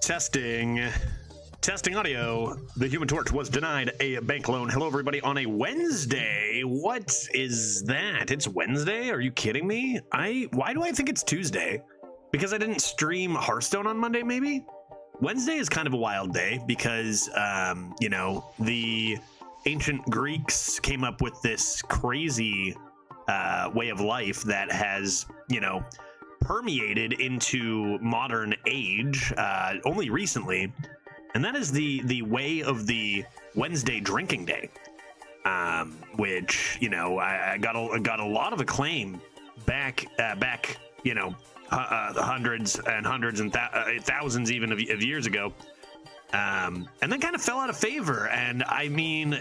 Testing. Testing audio. The Human Torch was denied a bank loan. Hello, everybody, on a Wednesday. What is that? It's Wednesday? Are you kidding me? Why do I think it's Tuesday? Because I didn't stream Hearthstone on Monday, maybe? Wednesday is kind of a wild day because, you know, the ancient Greeks came up with this crazy way of life that has, you know, permeated into modern age only recently. And that is the way of the Wednesday drinking day, which, you know, I got a lot of acclaim back, you know, hundreds and thousands even of years ago, and then kind of fell out of favor. And I mean,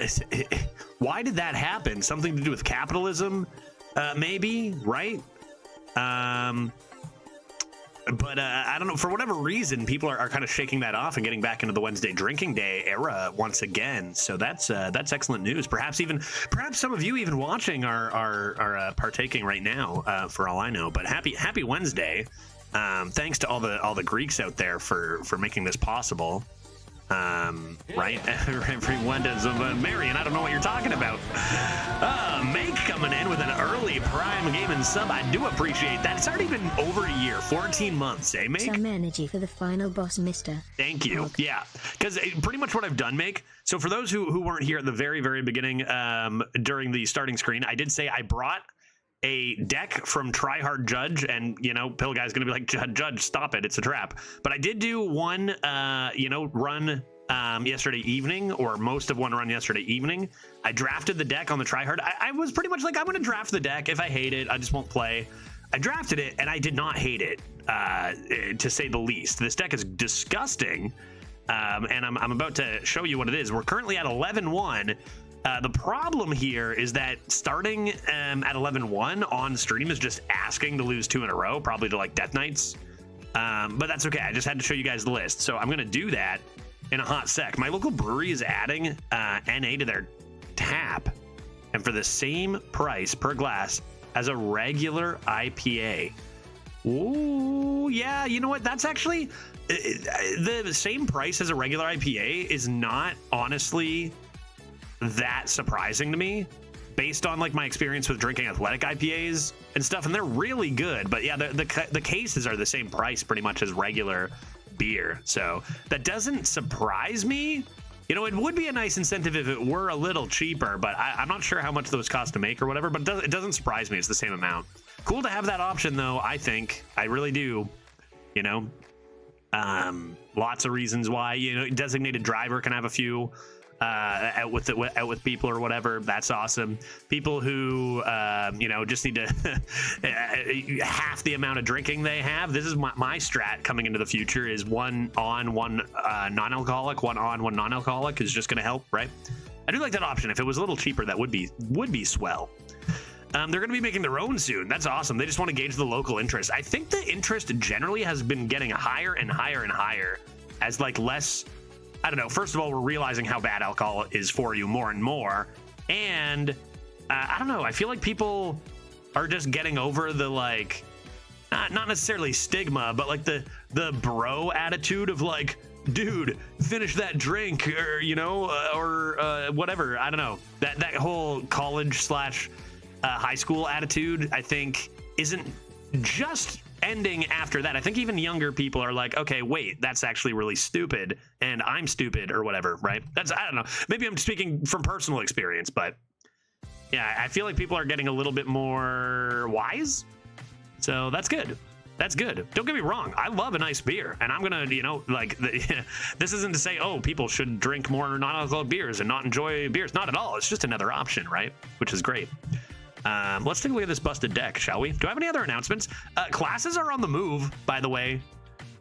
why did that happen? Something to do with capitalism, maybe, right? But I don't know, for whatever reason, people are kind of shaking that off and getting back into the Wednesday drinking day era once again. So that's excellent news. Perhaps some of you even watching are partaking right now, for all I know. But happy Wednesday. Thanks to all the Greeks out there for making this possible. Right? Everyone does. Marion, I don't know what you're talking about. Make coming in with an early Prime Gaming sub. I do appreciate that. It's already been over a year, 14 months, eh, Make? Some energy for the final boss, mister. Thank you. Yeah, because pretty much what I've done, Make. So for those who weren't here at the very beginning, during the starting screen, I did say I brought a deck from Tryhard Judge, and you know, Pill Guy's gonna be like, Judge, stop it, it's a trap. But I did do one, you know, run yesterday evening, or most of one run yesterday evening. I drafted the deck on the Tryhard. I was pretty much like, I'm gonna draft the deck. If I hate it, I just won't play. I drafted it, and I did not hate it, to say the least. This deck is disgusting, and I'm about to show you what it is. We're currently at 11-1. The problem here is that starting at 11-1 on stream is just asking to lose 2 in a row, probably to like Death Knights. But that's okay. I just had to show you guys the list. So I'm going to do that in a hot sec. My local brewery is adding NA to their tap, and for the same price per glass as a regular IPA. Ooh, yeah, you know what? That's actually the same price as a regular IPA is not honestly that surprising to me, based on like my experience with drinking athletic IPAs and stuff, and they're really good. But yeah, the cases are the same price pretty much as regular beer, so that doesn't surprise me. You know, it would be a nice incentive if it were a little cheaper, but I'm not sure how much those cost to make or whatever. But it doesn't surprise me. It's the same amount. Cool to have that option, though. I think I really do. You know, lots of reasons why. You know, designated driver can have a few out with people or whatever. That's awesome. People who you know, just need to half the amount of drinking they have. This is my strat coming into the future, is one on, one non-alcoholic, one on, one non-alcoholic is just going to help, right? I do like that option. If it was a little cheaper, that would be swell. They're going to be making their own soon. That's awesome. They just want to gauge the local interest. I think the interest generally has been getting higher and higher and higher as like less, I don't know. First of all, we're realizing how bad alcohol is for you more and more. And I don't know. I feel like people are just getting over the like, not necessarily stigma, but like the bro attitude of like, dude, finish that drink, or, you know, or whatever. I don't know. That whole college / high school attitude, I think, isn't just ending after that. I think even younger people are like, okay, wait, that's actually really stupid, and I'm stupid, or whatever, right? I don't know. Maybe I'm speaking from personal experience, but yeah, I feel like people are getting a little bit more wise. So that's good. That's good. Don't get me wrong. I love a nice beer, and I'm gonna, you know, like, this isn't to say, oh, people should drink more non-alcoholic beers and not enjoy beers. Not at all. It's just another option, right? Which is great. Let's take a look at this busted deck, shall we? Do I have any other announcements? Classes are on the move, by the way.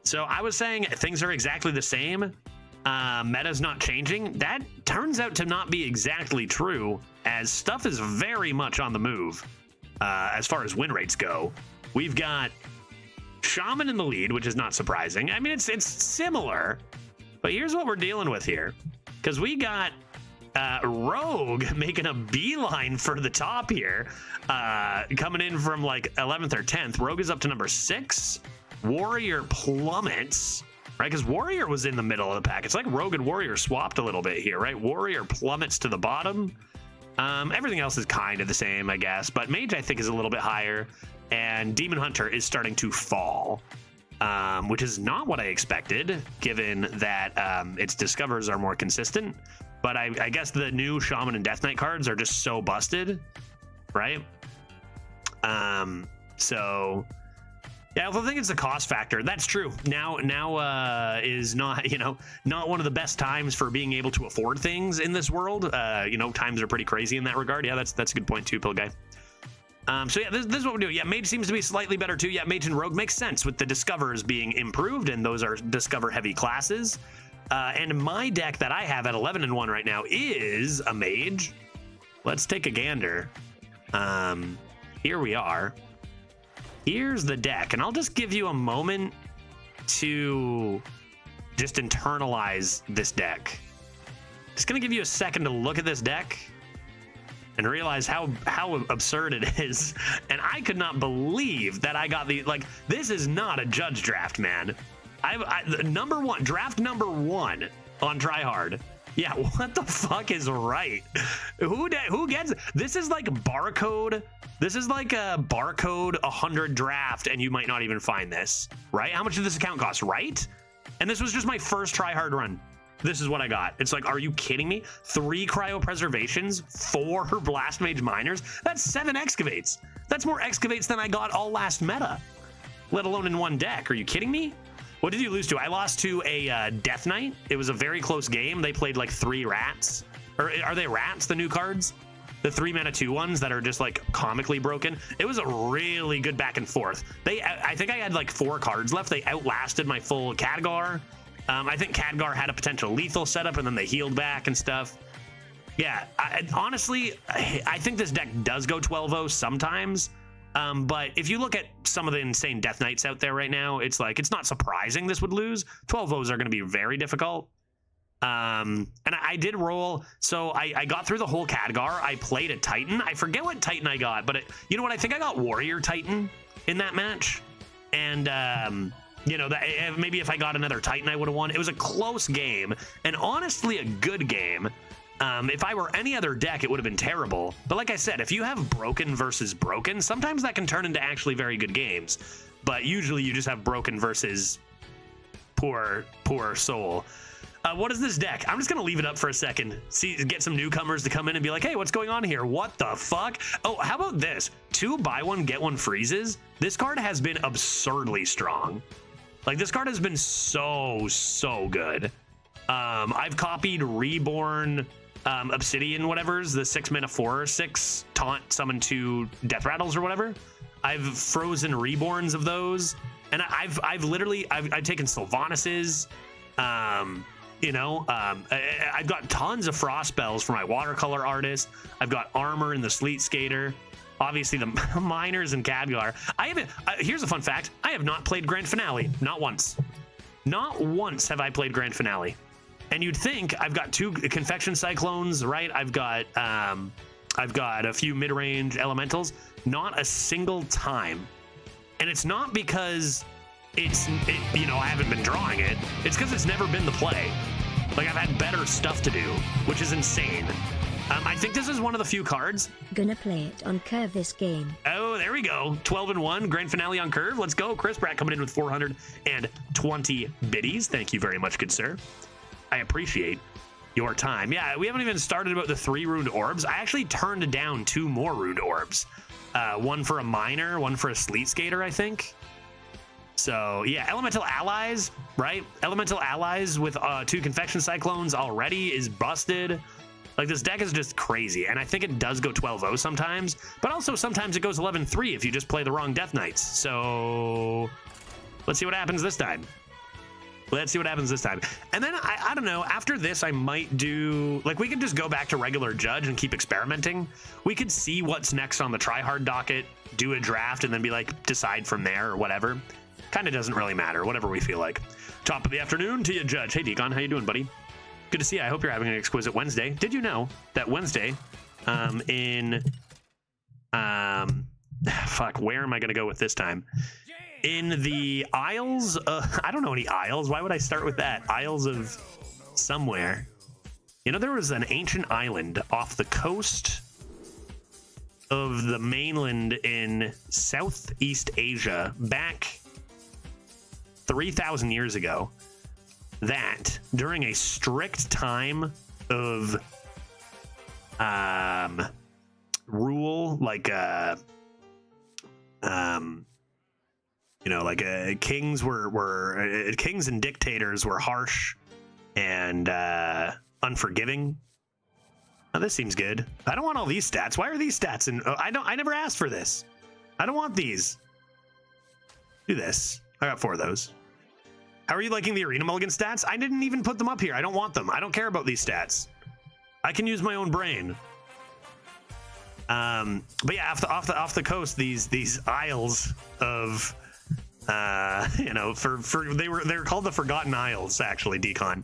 So I was saying things are exactly the same. Meta's not changing. That turns out to not be exactly true, as stuff is very much on the move as far as win rates go. We've got Shaman in the lead, which is not surprising. I mean, it's similar, but here's what we're dealing with here. Because we got Rogue making a beeline for the top here, coming in from like 11th or 10th. Rogue is up to number 6. Warrior plummets right? Because Warrior was in the middle of the pack. It's like Rogue and Warrior swapped a little bit here, right? Warrior plummets to the bottom. Everything else is kind of the same, I guess, but Mage I think is a little bit higher, and Demon Hunter is starting to fall, which is not what I expected, given that its discovers are more consistent. But I guess the new Shaman and Death Knight cards are just so busted, right? So yeah, I think it's the cost factor. That's true. Now is not, not one of the best times for being able to afford things in this world. Times are pretty crazy in that regard. Yeah, that's a good point too, Pill Guy. So yeah, this is what we're doing. Yeah, Mage seems to be slightly better too. Yeah, Mage and Rogue makes sense with the Discovers being improved, and those are Discover heavy classes. And my deck that I have at 11-1 right now is a Mage. Let's take a gander. Here we are. Here's the deck, and I'll just give you a moment to just internalize this deck. Just gonna give you a second to look at this deck and realize how absurd it is. And I could not believe that I got this is not a judge draft, man. Draft number one on Tryhard. Yeah, what the fuck is right? Who gets it? This is like barcode. This is like a barcode 100 draft, and you might not even find this, right? How much did this account cost, right? And this was just my first Tryhard run. This is what I got. It's like, are you kidding me? 3 cryopreservations, 4 blast mage miners. That's 7 excavates. That's more excavates than I got all last meta, let alone in one deck. Are you kidding me? What did you lose to? I lost to a Death Knight. It was a very close game. They played like 3 rats. Or are they rats, the new cards? The 3 mana 2 ones that are just like comically broken. It was a really good back and forth. I think I had like 4 cards left. They outlasted my full Khadgar. I think Khadgar had a potential lethal setup, and then they healed back and stuff. Yeah, honestly, I think this deck does go 12-0 sometimes. But if you look at some of the insane Death Knights out there right now, it's not surprising this would lose. 12-0s are going to be very difficult. And I did roll, so I got through the whole Khadgar. I played a Titan. I forget what Titan I got, but you know what? I think I got Warrior Titan in that match. And, maybe if I got another Titan, I would have won. It was a close game, and honestly, a good game. If I were any other deck, it would have been terrible. But like I said, if you have broken versus broken, sometimes that can turn into actually very good games. But usually you just have broken versus poor soul. What is this deck? I'm just going to leave it up for a second. Get some newcomers to come in and be like, hey, what's going on here? What the fuck? Oh, how about this? 2 buy one, get one freezes. This card has been absurdly strong. Like, this card has been so good. I've copied Reborn... Obsidian, whatever's the 6 mana 4/6 taunt summon 2 death rattles or whatever. I've frozen reborns of those, and I've taken Sylvanis's. I've got tons of frost spells for my watercolor artist. I've got armor in the Sleet Skater. Obviously the miners and Khadgar. I haven't. Here's a fun fact: I have not played Grand Finale. Not once. Not once have I played Grand Finale. And you'd think I've got 2 Confection Cyclones, right? I've got a few mid-range elementals. Not a single time. And it's not because I haven't been drawing it. It's because it's never been the play. Like, I've had better stuff to do, which is insane. I think this is one of the few cards. Gonna play it on Curve this game. Oh, there we go. 12-1, Grand Finale on Curve. Let's go. Chris Pratt coming in with 420 biddies. Thank you very much, good sir. I appreciate your time. Yeah, we haven't even started about the 3 Ruined Orbs. I actually turned down 2 more Ruined Orbs. One for a Miner, one for a Sleet Skater, I think. So, yeah, Elemental Allies, right? Elemental Allies with 2 Confection Cyclones already is busted. Like, this deck is just crazy, and I think it does go 12-0 sometimes, but also sometimes it goes 11-3 if you just play the wrong Death Knights. So, let's see what happens this time. Let's see what happens this time. And then, I don't know, after this, I might do... Like, we could just go back to regular Judge and keep experimenting. We could see what's next on the Tryhard docket, do a draft, and then be like, decide from there or whatever. Kind of doesn't really matter, whatever we feel like. Top of the afternoon to you, Judge. Hey, Deacon, how you doing, buddy? Good to see you. I hope you're having an exquisite Wednesday. Did you know that Wednesday fuck, where am I going to go with this time? In the Isles, I don't know any isles. Why would I start with that? Isles of somewhere. You know, there was an ancient island off the coast of the mainland in Southeast Asia back 3,000 years ago that during a strict time of rule, like kings were kings and dictators were harsh and unforgiving. Now this seems good. I don't want all these stats. Why are these stats? And I never asked for this. I don't want these. Do this. I got 4 of those. How are you liking the Arena Mulligan stats? I didn't even put them up here. I don't want them. I don't care about these stats. I can use my own brain. But yeah, off the coast, these isles of they were called the Forgotten Isles, actually, Decon.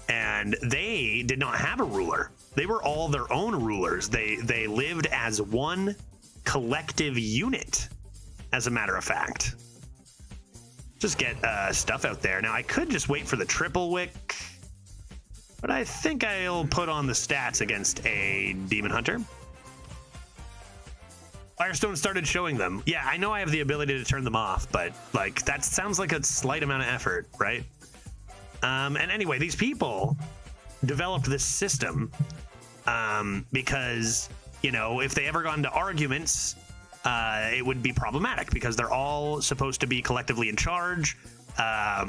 And they did not have a ruler. They were all their own rulers. They lived as one collective unit, as a matter of fact. Just get stuff out there. Now, I could just wait for the triple wick, but I think I'll put on the stats against a Demon Hunter. Firestone started showing them. Yeah, I know I have the ability to turn them off, but like that sounds like a slight amount of effort, right? And anyway, these people developed this system because, you know, if they ever got into arguments, it would be problematic because they're all supposed to be collectively in charge. They've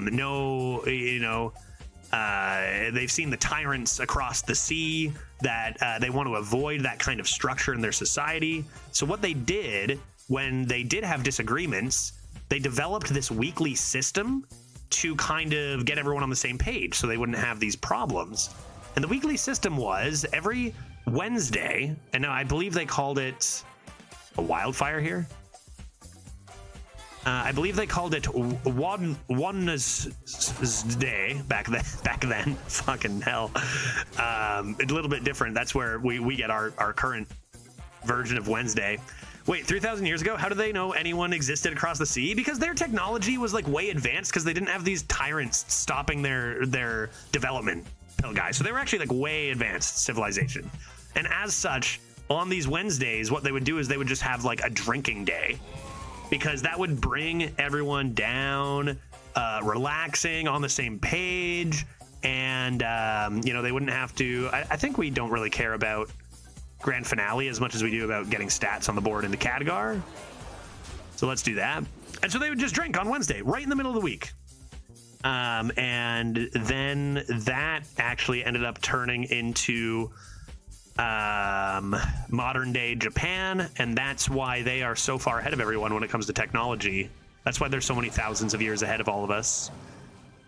seen the tyrants across the sea that they want to avoid that kind of structure in their society. So what they did when they did have disagreements, they developed this weekly system to kind of get everyone on the same page so they wouldn't have these problems. And the weekly system was every Wednesday, and now I believe they called it a wildfire here. I believe they called it Oneness Day back then. Fucking hell. A little bit different. That's where we get our current version of Wednesday. Wait, 3,000 years ago? How do they know anyone existed across the sea? Because their technology was like way advanced because they didn't have these tyrants stopping their development, pill guys. So they were actually like way advanced civilization. And as such, on these Wednesdays, what they would do is they would just have like a drinking day, because that would bring everyone down, relaxing, on the same page, and they wouldn't have to. I think we don't really care about grand finale as much as we do about getting stats on the board in the Khadgar. So let's do that. And so they would just drink on Wednesday, right in the middle of the week. And then that actually ended up turning into modern day Japan, and that's why they are so far ahead of everyone when it comes to technology. That's why they're so many thousands of years ahead of all of us.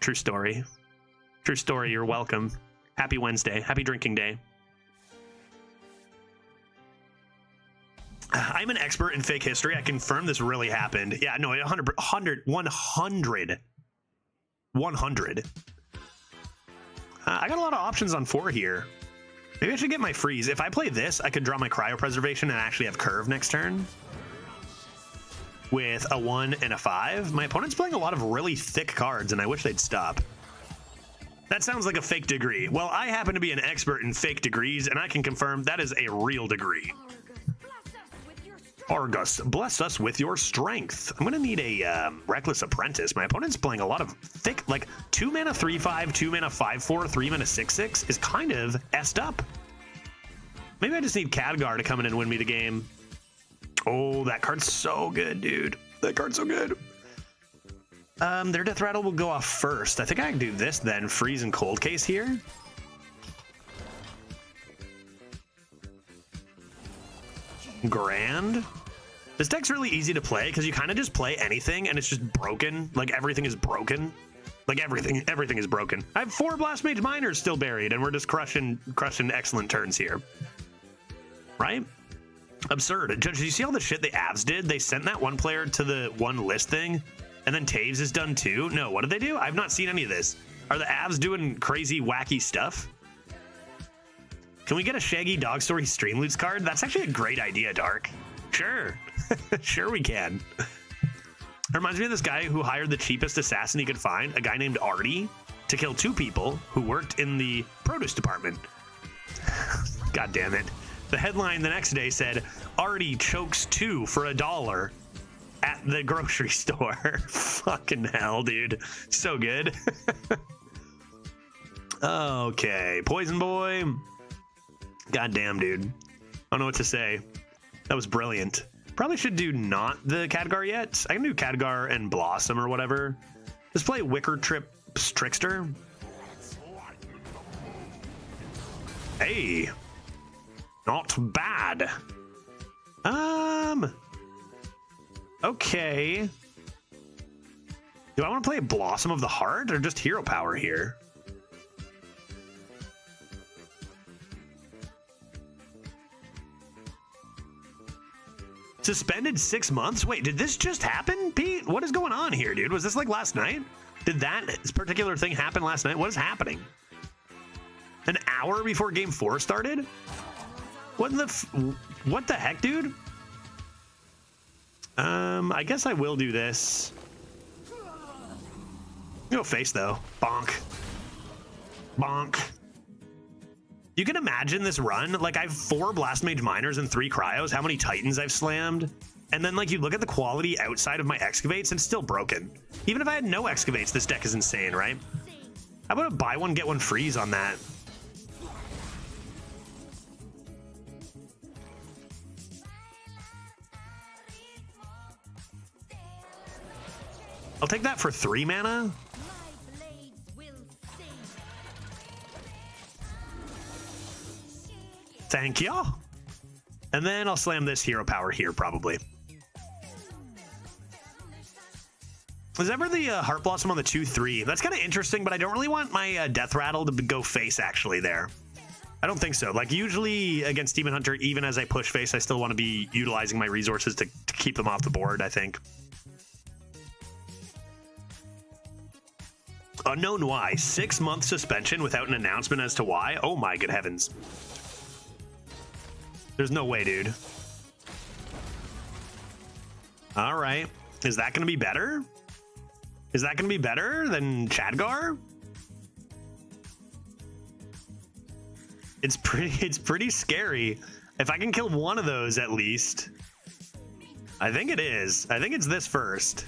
True story. True story. You're welcome. Happy Wednesday. Happy drinking day. I'm an expert in fake history. I confirm this really happened. Yeah, no, 100. I got a lot of options on 4 here. Maybe I should get my freeze. If I play this, I could draw my cryopreservation and actually have curve next turn with a 1 and a 5. My opponent's playing a lot of really thick cards, and I wish they'd stop. That sounds like a fake degree. Well, I happen to be an expert in fake degrees, and I can confirm that is a real degree. Argus, bless us with your strength. I'm going to need a Reckless Apprentice. My opponent's playing a lot of thick, like 2 mana 3/5, 2 mana 5/4, 3 mana 6/6 is kind of essed up. Maybe I just need Khadgar to come in and win me the game. Oh, that card's so good, dude. That card's so good. Their Death Rattle will go off first. I think I can do this then. Freeze and Cold Case here. Grand. This deck's really easy to play because you kind of just play anything and it's just broken. Like everything is broken. Like everything is broken. I have 4 Blast Mage Miners still buried, and we're just crushing excellent turns here. Right? Absurd. Judge, did you see all the shit the Avs did? They sent that one player to the one list thing, and then Taves is done too. No, what did they do? I've not seen any of this. Are the Avs doing crazy, wacky stuff? Can we get a Shaggy Dog Story Stream Loots card? That's actually a great idea, Dark. Sure. Sure we can. It reminds me of this guy who hired the cheapest assassin he could find, a guy named Artie, to kill 2 people who worked in the produce department. God damn it. The headline the next day said, Artie chokes 2 for $1 at the grocery store. Fucking hell, dude. So good. Okay, Poison Boy. God damn, dude. I don't know what to say. That was brilliant. Probably should do not the Khadgar yet. I can do Khadgar and Blossom or whatever. Let's play Wicker Trip's Trickster. Hey. Not bad. Okay. Do I want to play Blossom of the Heart or just Hero Power here? Suspended 6 months? Wait, did this just happen, Pete? What is going on here, dude? Was this like last night? Did that particular thing happen last night? What is happening? An hour before game 4 started? What the heck, dude? I guess I will do this. Go face though. Bonk. Bonk. You can imagine this run. Like, I have 4 Blast Mage Miners and 3 Cryos, how many Titans I've slammed. And then, like, you look at the quality outside of my Excavates, and it's still broken. Even if I had no Excavates, this deck is insane, right? How about a buy one, get one freeze on that? I'll take that for 3 mana. Thank you. And then I'll slam this Hero Power here, probably. Was ever the Heart Blossom on the 2/3? That's kind of interesting, but I don't really want my Death Rattle to go face, actually, there. I don't think so. Like, usually against Demon Hunter, even as I push face, I still want to be utilizing my resources to keep them off the board, I think. Unknown why. 6-month suspension without an announcement as to why? Oh my good heavens. There's no way, dude. All right. Is that going to be better? Is that going to be better than Khadgar? It's pretty scary. If I can kill one of those at least. I think it is. I think it's this first.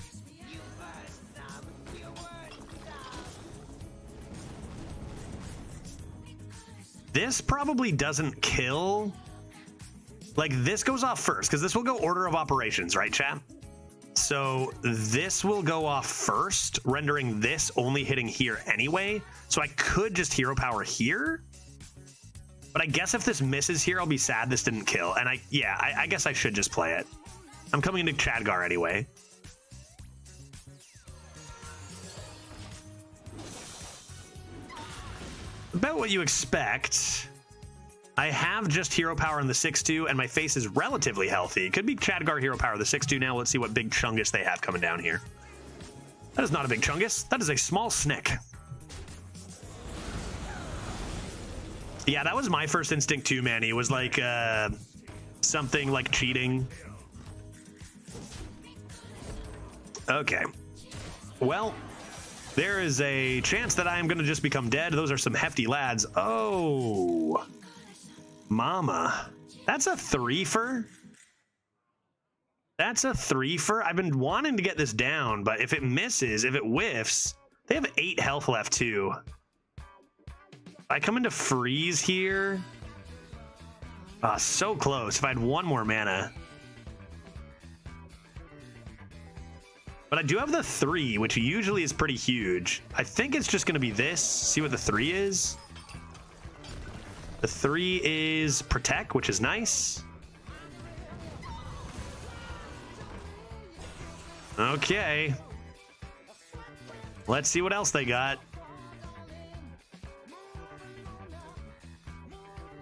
This probably doesn't kill. Like, this goes off first, because this will go order of operations, right, chat? So this will go off first, rendering this only hitting here anyway. So I could just Hero Power here. But I guess if this misses here, I'll be sad this didn't kill. And I guess I should just play it. I'm coming into Khadgar anyway. About what you expect. I have just Hero Power in the 6-2, and my face is relatively healthy. Could be Khadgar Hero Power the 6-2 now. Let's see what big Chungus they have coming down here. That is not a big Chungus. That is a small Snick. Yeah, that was my first instinct too, Manny. It was like something like cheating. Okay. Well, there is a chance that I am going to just become dead. Those are some hefty lads. Oh, mama. That's a 3-fer. That's a 3-fer. I've been wanting to get this down, but if it misses, if it whiffs, they have 8 health left too. I come into freeze here. So close. If I had 1 more mana. But I do have the 3, which usually is pretty huge. I think it's just going to be this. See what the 3 is. The 3 is Protect, which is nice. Okay. Let's see what else they got.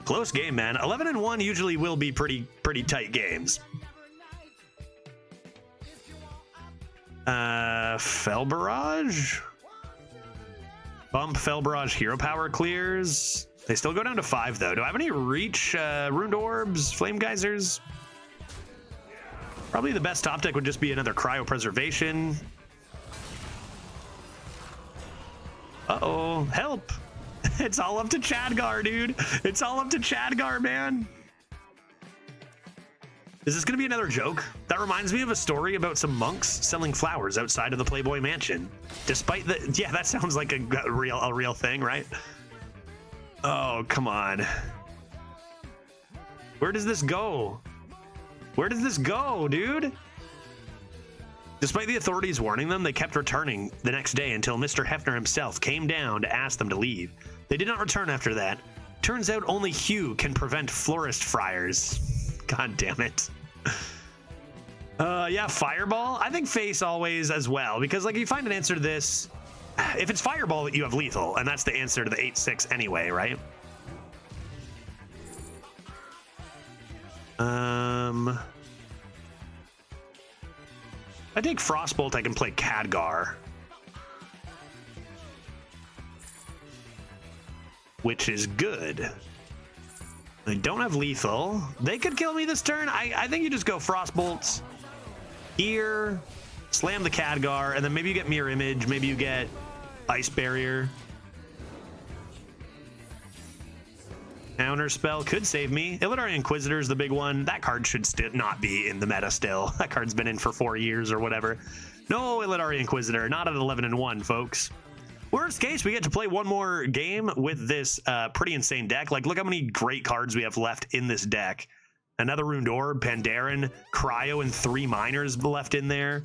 Close game, man. 11-1 usually will be pretty tight games. Fel Barrage? Bump Fel Barrage Hero Power clears. They still go down to 5 though. Do I have any reach? Ruined Orbs? Flame Geysers? Probably the best top deck would just be another cryopreservation. Uh-oh, help. It's all up to Chadgar, dude. It's all up to Chadgar, man. Is this going to be another joke? That reminds me of a story about some monks selling flowers outside of the Playboy Mansion. Despite the... Yeah, that sounds like a real thing, right? Oh, come on. Where does this go? Where does this go, dude? Despite the authorities warning them, they kept returning the next day until Mr. Hefner himself came down to ask them to leave. They did not return after that. Turns out only Hugh can prevent florist friars. God damn it. Yeah, Fireball. I think face always as well, because like you find an answer to this. If it's Fireball, you have lethal, and that's the answer to the 8-6 anyway, right? I take Frostbolt, I can play Khadgar. Which is good. I don't have lethal. They could kill me this turn. I think you just go Frostbolts here, slam the Khadgar, and then maybe you get Mirror Image, maybe you get Ice Barrier. Counter spell could save me. Illidari Inquisitor is the big one. That card should still not be in the meta still. That card's been in for 4 years or whatever. No Illidari Inquisitor, not at 11-1, folks. Worst case, we get to play one more game with this pretty insane deck. Like, look how many great cards we have left in this deck. Another Ruined Orb, Pandaren, Cryo, and 3 Miners left in there.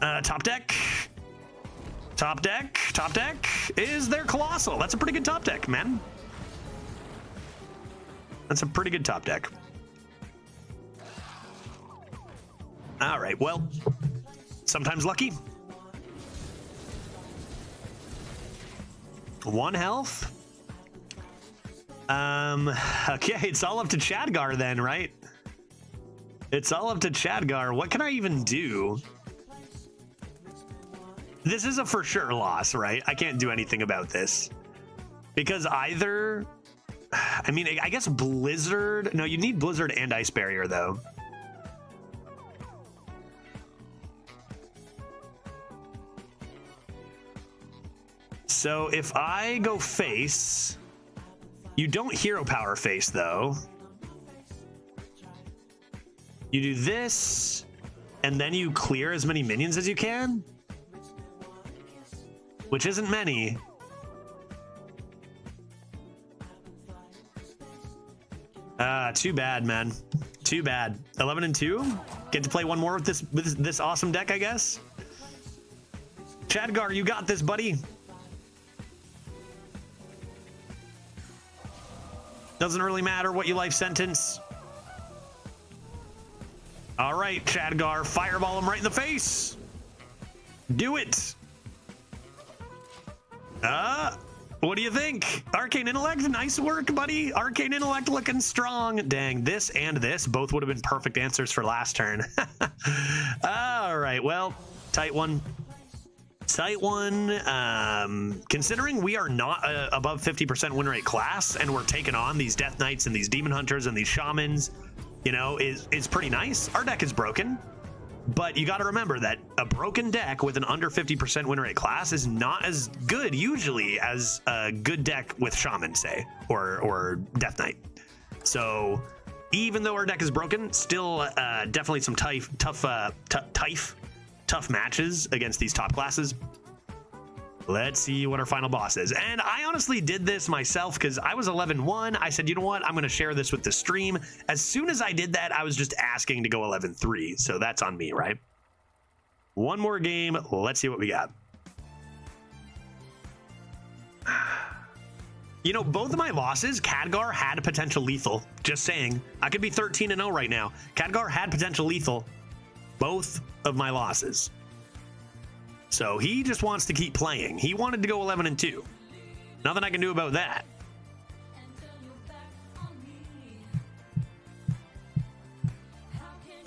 Top deck. Top deck. Top deck is their Colossal. That's a pretty good top deck, man. That's a pretty good top deck. All right, well, sometimes lucky. 1 health. Okay, it's all up to Chadgar then, right? It's all up to Chadgar. What can I even do? This is a for sure loss, right? I can't do anything about this. Because either... I mean, I guess Blizzard... No, you need Blizzard and Ice Barrier, though. So if I go face... You don't Hero Power face, though. You do this, and then you clear as many minions as you can? Which isn't many. Too bad, man. Too bad. 11-2. Get to play one more with this awesome deck, I guess. Chadgar, you got this, buddy. Doesn't really matter what you life sentence. All right, Chadgar, fireball him right in the face. Do it. What do you think? Arcane Intellect, nice work, buddy. Arcane Intellect looking strong. Dang, this and this both would have been perfect answers for last turn. All right, well, tight one. Tight one. Considering we are not above 50% win rate class and we're taking on these Death Knights and these Demon Hunters and these Shamans, you know, is pretty nice. Our deck is broken. But you got to remember that a broken deck with an under 50% win rate class is not as good usually as a good deck with Shaman, say, or Death Knight. So even though our deck is broken, still definitely some tough matches against these top classes. Let's see what our final boss is. And I honestly did this myself because I was 11-1. I said, you know what? I'm going to share this with the stream. As soon as I did that, I was just asking to go 11-3. So that's on me, right? One more game. Let's see what we got. You know, both of my losses, Khadgar had potential lethal. Just saying. I could be 13-0 right now. Khadgar had potential lethal. Both of my losses. So he just wants to keep playing. He wanted to go 11-2. Nothing I can do about that.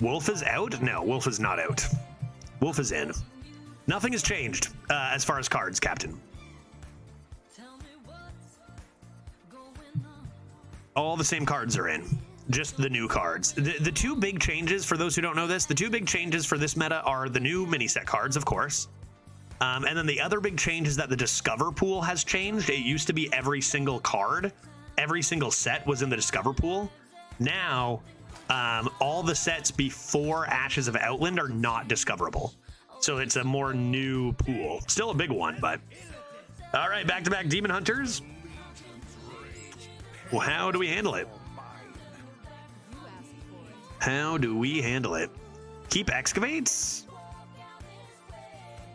Wolf is out? No, Wolf is not out. Wolf is in. Nothing has changed as far as cards, Captain. All the same cards are in. just the new cards. The two big changes, for those who don't know this, the two big changes for this meta are the new mini set cards, of course. And then the other big change is that the Discover pool has changed. It used to be every single card, every single set was in the Discover pool. Now, all the sets before Ashes of Outland are not discoverable. So it's a more new pool. Still a big one, but... All right, back-to-back Demon Hunters. Well, how do we handle it? How do we handle it? Keep Excavates?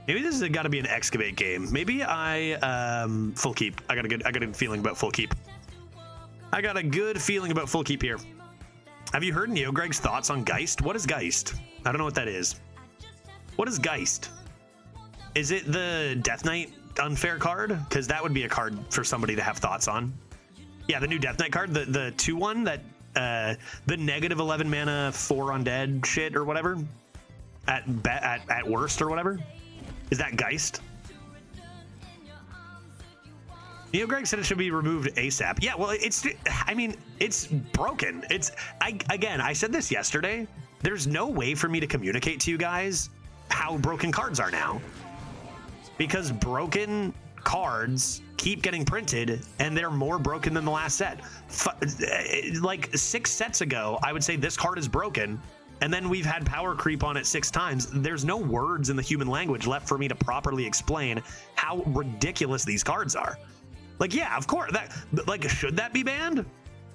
Maybe this has got to be an Excavate game. Maybe I full keep. I got a good feeling about full keep. I got a good feeling about full keep here. Have you heard Neo Greg's thoughts on Geist? What is Geist? I don't know what that is. What is Geist? Is it the Death Knight unfair card? Because that would be a card for somebody to have thoughts on. Yeah, the new Death Knight card, the 2-1 that the negative 11 mana 4 undead shit or whatever at worst or whatever. Is that Geist? Neo Greg said it should be removed ASAP. Yeah, well, it's broken. Again, I said this yesterday. There's no way for me to communicate to you guys how broken cards are now. Because broken cards keep getting printed and they're more broken than the last set. Like 6 sets ago, I would say this card is broken. And then we've had power creep on it 6 times. There's no words in the human language left for me to properly explain how ridiculous these cards are. Like, yeah, of course. Should that be banned?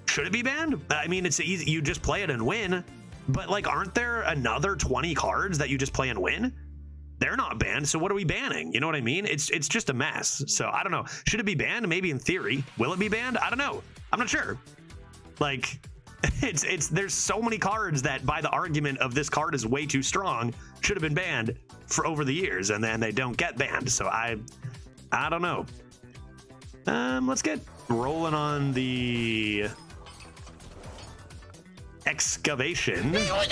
Should it be banned? I mean, it's easy. You just play it and win. But like, aren't there another 20 cards that you just play and win? They're not banned. So what are we banning? You know what I mean? It's just a mess. So I don't know. Should it be banned? Maybe in theory. Will it be banned? I don't know. I'm not sure. Like, there's so many cards that by the argument of this card is way too strong should have been banned for over the years, and then they don't get banned. So I don't know. Let's get rolling on the excavation. Oh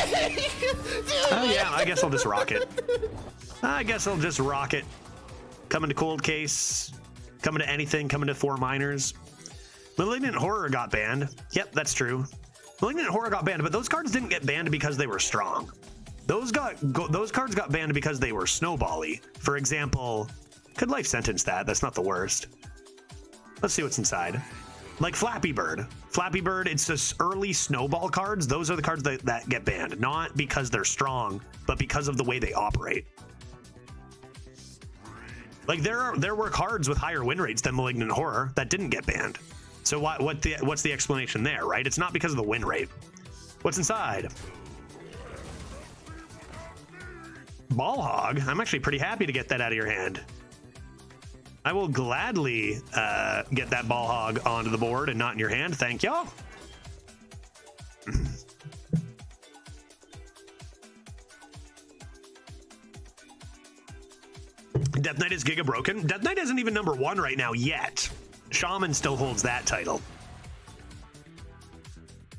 yeah, I guess I'll just rock it. Coming to Cold Case, coming to anything, coming to 4 minors. Malignant Horror got banned. Yep, that's true. Malignant Horror got banned, but those cards didn't get banned because they were strong. Those cards got banned because they were snowbally. For example, could Life Sentence that? That's not the worst. Let's see what's inside. Like Flappy Bird. Flappy Bird, it's just early snowball cards. Those are the cards that get banned. Not because they're strong, but because of the way they operate. Like there were cards with higher win rates than Malignant Horror that didn't get banned. So what's the explanation there, right? It's not because of the win rate. What's inside? Ball Hog. I'm actually pretty happy to get that out of your hand. I will gladly get that Ball Hog onto the board and not in your hand. Thank y'all. Death Knight is Giga Broken. Death Knight isn't even number 1 right now yet. Shaman still holds that title.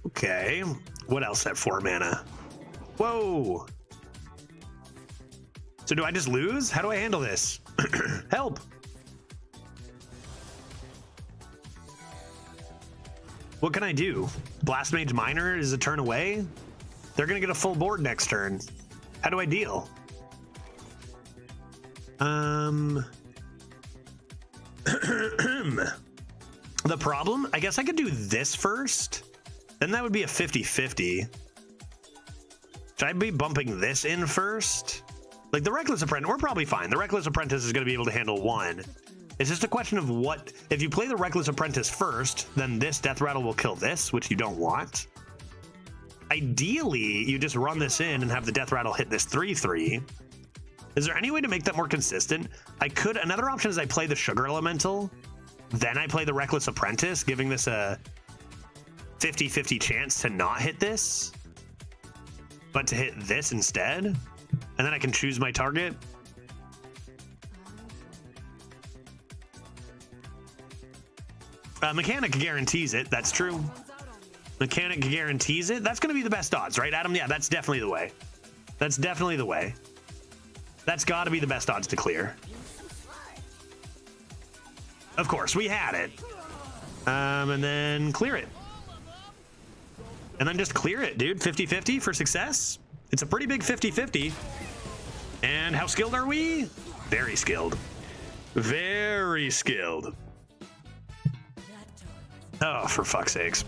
Okay. What else at 4 mana? Whoa. So do I just lose? How do I handle this? Help. What can I do? Blast Mage Minor is a turn away? They're going to get a full board next turn. How do I deal? The problem, I guess I could do this first. Then that would be a 50-50. Should I be bumping this in first? Like the Reckless Apprentice, we're probably fine. The Reckless Apprentice is going to be able to handle 1. It's just a question of what, if you play the Reckless Apprentice first, then this Death Rattle will kill this, which you don't want. Ideally, you just run this in and have the Death Rattle hit this 3/3. Is there any way to make that more consistent? Another option is I play the Sugar Elemental, then I play the Reckless Apprentice, giving this a 50-50 chance to not hit this, but to hit this instead. And then I can choose my target. Mechanic guarantees it. That's true. Mechanic guarantees it. That's going to be the best odds, right, Adam? Yeah, that's definitely the way. That's definitely the way. That's got to be the best odds to clear. Of course, we had it. And then clear it. And then just clear it, dude. 50-50 for success. It's a pretty big 50-50. And how skilled are we? Very skilled. Very skilled. Oh, for fuck's sakes.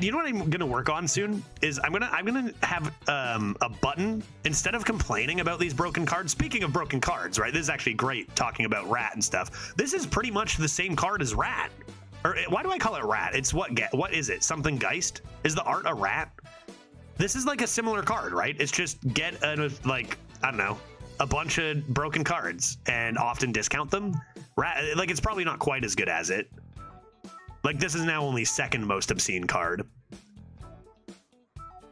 You know what I'm gonna work on soon is I'm gonna have a button instead of complaining about these broken cards. Speaking of broken cards, right? This is actually great talking about Rat and stuff. This is pretty much the same card as Rat. Or why do I call it Rat? It's what is it? Something Geist? Is the art a rat? This is like a similar card, right? It's just get like, I don't know, a bunch of broken cards and often discount them. Rat, like, it's probably not quite as good as it. Like, this is now only second most obscene card.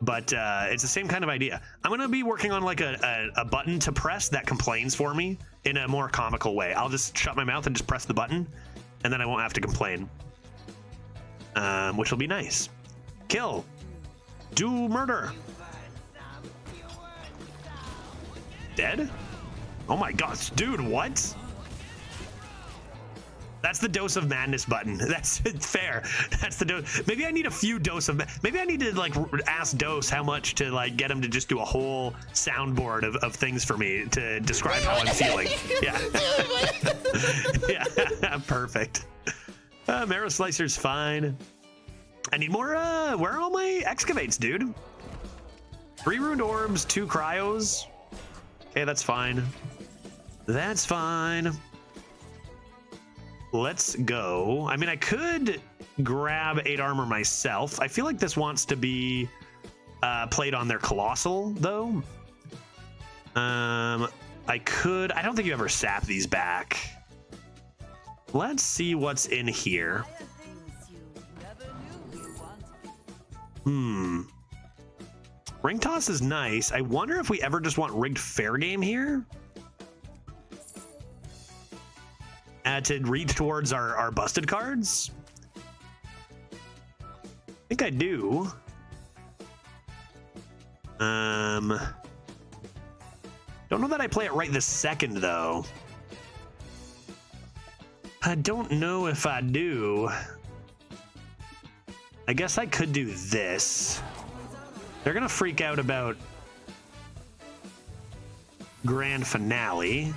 But it's the same kind of idea. I'm going to be working on like a button to press that complains for me in a more comical way. I'll just shut my mouth and just press the button, and then I won't have to complain. Which will be nice. Kill. Do murder. Dead? Oh my gosh, dude, what? That's the dose of madness button. That's fair. That's the dose. Maybe I need a few dose of. Maybe I need to like ask Dose how much to like get him to just do a whole soundboard of things for me to describe how I'm feeling. Yeah. Yeah. Perfect. Marrow Slicer's fine. I need more. Where are all my excavates, dude? 3 ruined orbs, 2 cryos. Okay, that's fine. That's fine. Let's go. I mean, I could grab 8 armor myself. I feel like this wants to be played on their Colossal, though. I don't think you ever sap these back. Let's see what's in here. Ring toss is nice. I wonder if we ever just want rigged fair game here. To reach towards our busted cards? I think I do. Don't know that I play it right this second, though. I don't know if I do. I guess I could do this. They're gonna freak out about Grand Finale.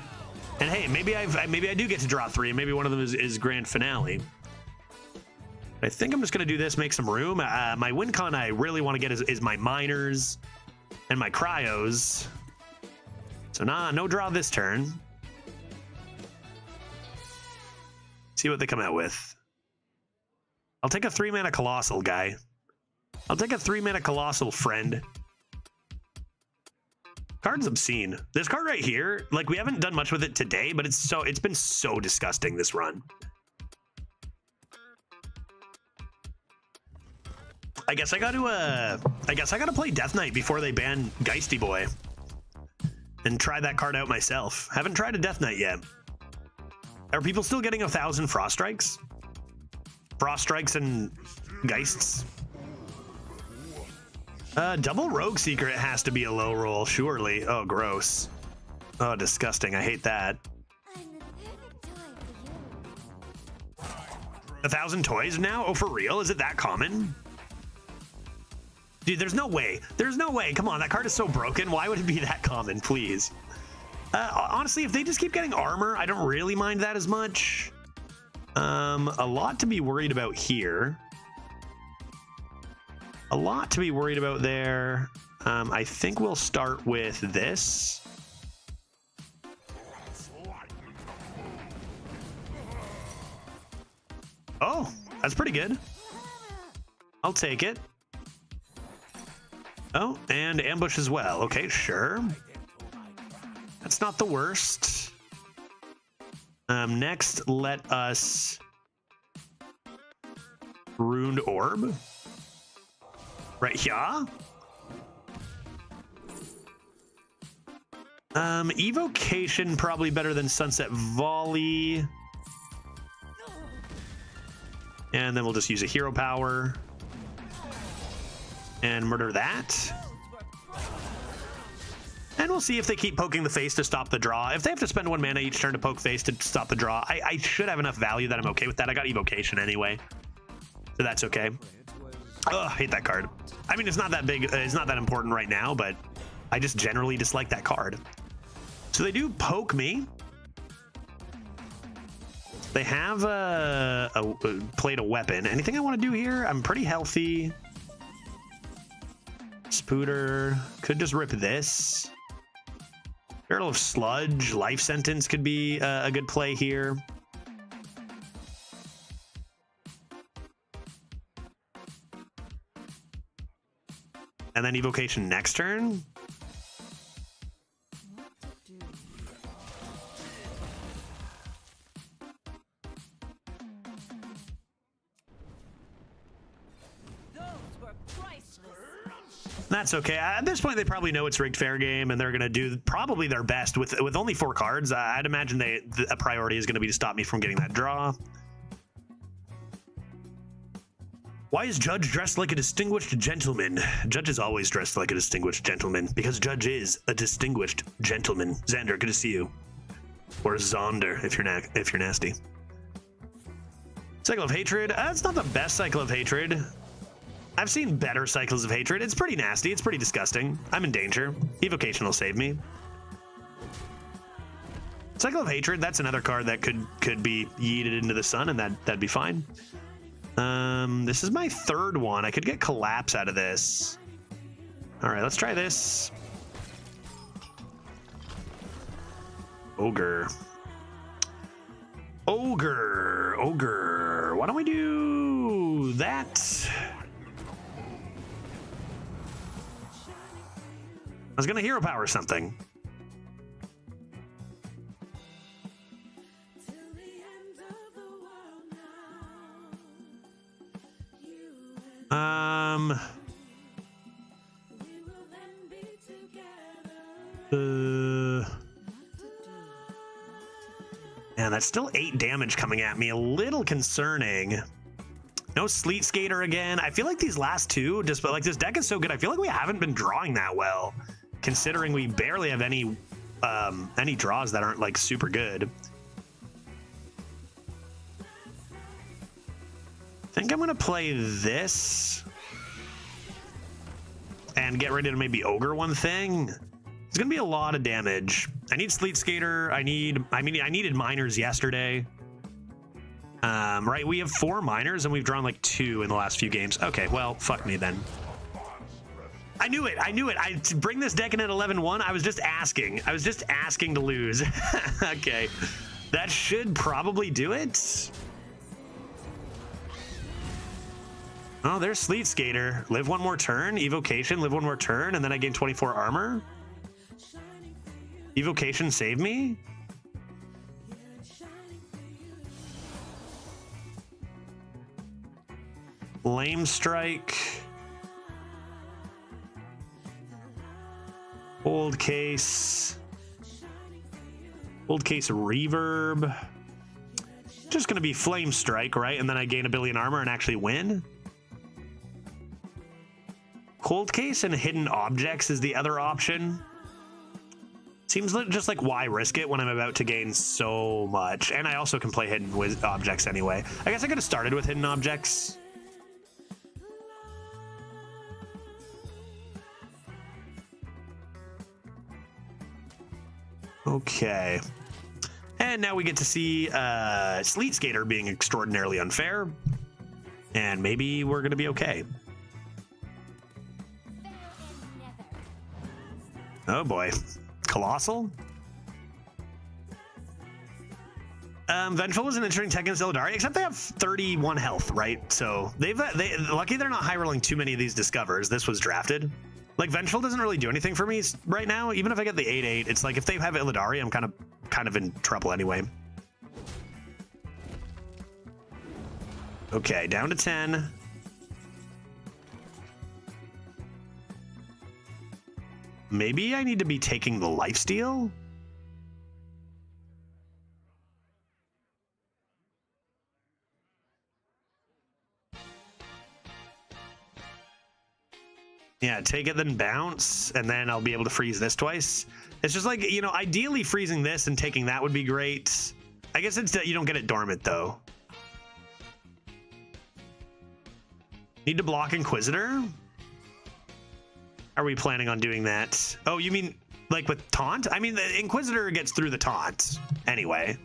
And hey, maybe I do get to draw 3, and maybe one of them is Grand Finale. I think I'm just gonna do this, make some room. My win con I really want to get is my miners and my cryos. So no draw this turn. See what they come out with. I'll take a 3-mana Colossal, guy. I'll take a 3-mana Colossal, friend. Card's obscene. This card right here, like, we haven't done much with it today, but it's been so disgusting this run. I guess I gotta play Death Knight before they ban Geisty Boy and try that card out myself. Haven't tried a Death Knight yet. Are people still getting 1,000 Frost Strikes? Frost Strikes and Geists? Double Rogue Secret has to be a low roll, surely. Oh, gross. Oh, disgusting. I hate that. 1,000 toys now? Oh, for real? Is it that common? Dude, there's no way. There's no way. Come on, that card is so broken. Why would it be that common, please? Honestly, if they just keep getting armor, I don't really mind that as much. A lot to be worried about here. A lot to be worried about there. I think we'll start with this. Oh, that's pretty good. I'll take it. Oh, and ambush as well. Okay, sure. That's not the worst. Next, let us Ruined Orb. Right here. Evocation probably better than Sunset Volley. And then we'll just use a hero power and murder that. And we'll see if they keep poking the face to stop the draw. If they have to spend 1 mana each turn to poke face to stop the draw, I should have enough value that I'm okay with that. I got evocation anyway, so that's okay. Oh, I hate that card. I mean, it's not that big. It's not that important right now, but I just generally dislike that card. So they do poke me. They have played a weapon. Anything I want to do here? I'm pretty healthy. Spooter. Could just rip this. Barrel of Sludge. Life Sentence could be a good play here. And then Evocation next turn. That's okay. At this point, they probably know it's rigged fair game, and they're going to do probably their best with only 4 cards. I'd imagine a priority is going to be to stop me from getting that draw. Why is Judge dressed like a distinguished gentleman? Judge is always dressed like a distinguished gentleman because Judge is a distinguished gentleman. Xander, good to see you. Or Zonder if you're nasty. Cycle of Hatred. It's not the best Cycle of Hatred. I've seen better Cycles of Hatred. It's pretty nasty. It's pretty disgusting. I'm in danger. Evocation will save me. Cycle of Hatred, that's another card that could be yeeted into the sun, and that'd be fine. This is my 3rd one. I could get Collapse out of this. All right, let's try this. Ogre. Why don't we do that? I was gonna hero power something. Man, that's still 8 damage coming at me. A little concerning. No Sleet Skater again. I feel like these last 2, just like this deck is so good. I feel like we haven't been drawing that well, considering we barely have any draws that aren't like super good. I think I'm gonna play this and get ready to maybe Ogre one thing. It's gonna be a lot of damage. I need Sleet Skater. I needed Miners yesterday. Right, we have 4 Miners and we've drawn like 2 in the last few games. Okay, well, fuck me then. I knew it. To bring this deck in at 11-1, I was just asking to lose. Okay, that should probably do it. Oh, there's Sleet Skater. Live 1 more turn. Evocation, live 1 more turn, and then I gain 24 armor. Evocation save me? Lame Strike. Old Case. Old Case Reverb. Just gonna be Flame Strike, right? And then I gain a billion armor and actually win. Cold Case and Hidden Objects is the other option. Seems just like why risk it when I'm about to gain so much? And I also can play Hidden Objects anyway. I guess I could have started with Hidden Objects. Okay. And now we get to see Sleet Skater being extraordinarily unfair. And maybe we're going to be okay. Oh boy. Colossal? Vengeful is an interesting tech against Illidari, except they have 31 health, right? So they lucky they're not high rolling too many of these discovers. This was drafted. Like Vengeful doesn't really do anything for me right now. Even if I get the 8/8, it's like if they have Illidari, I'm kind of in trouble anyway. Okay, down to 10. Maybe I need to be taking the lifesteal? Yeah, take it, then bounce, and then I'll be able to freeze this twice. It's just like, you know, ideally freezing this and taking that would be great. I guess it's you don't get it dormant, though. Need to block Inquisitor? Are we planning on doing that? Oh, you mean like with taunt? I mean, the Inquisitor gets through the taunt anyway.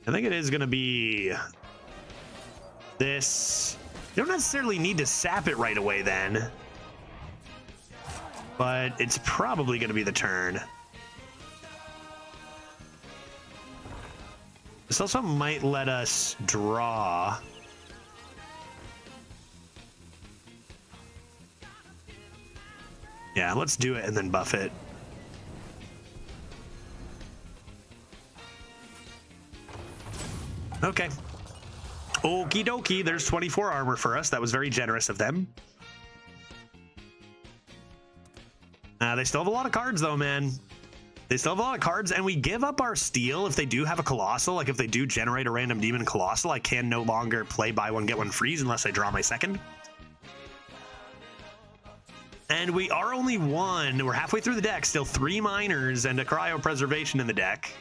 I think it is going to be this. You don't necessarily need to sap it right away then, but it's probably going to be the turn. This also might let us draw. Yeah, let's do it and then buff it. Okay. Okie dokie, there's 24 armor for us. That was very generous of them. They still have a lot of cards though, man. They still have a lot of cards, and we give up our steel if they do have a Colossal. Like if they do generate a random demon Colossal, I can no longer play buy one, get one freeze unless I draw my second. And we are only one. We're halfway through the deck. Still 3 miners and a cryopreservation in the deck.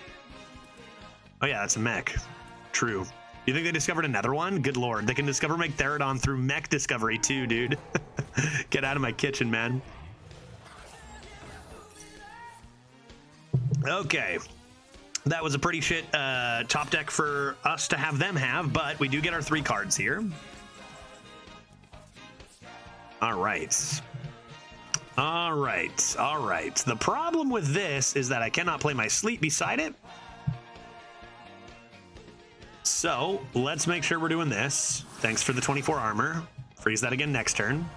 Oh yeah, that's a mech. True. You think they discovered another one? Good lord. They can discover Mechtherodon through mech discovery too, dude. Get out of my kitchen, man. Okay. That was a pretty shit top deck for us to have them have, but we do get our 3 cards here. All right. All right. All right. The problem with this is that I cannot play my Sleep beside it. So let's make sure we're doing this. Thanks for the 24 armor. Freeze that again next turn.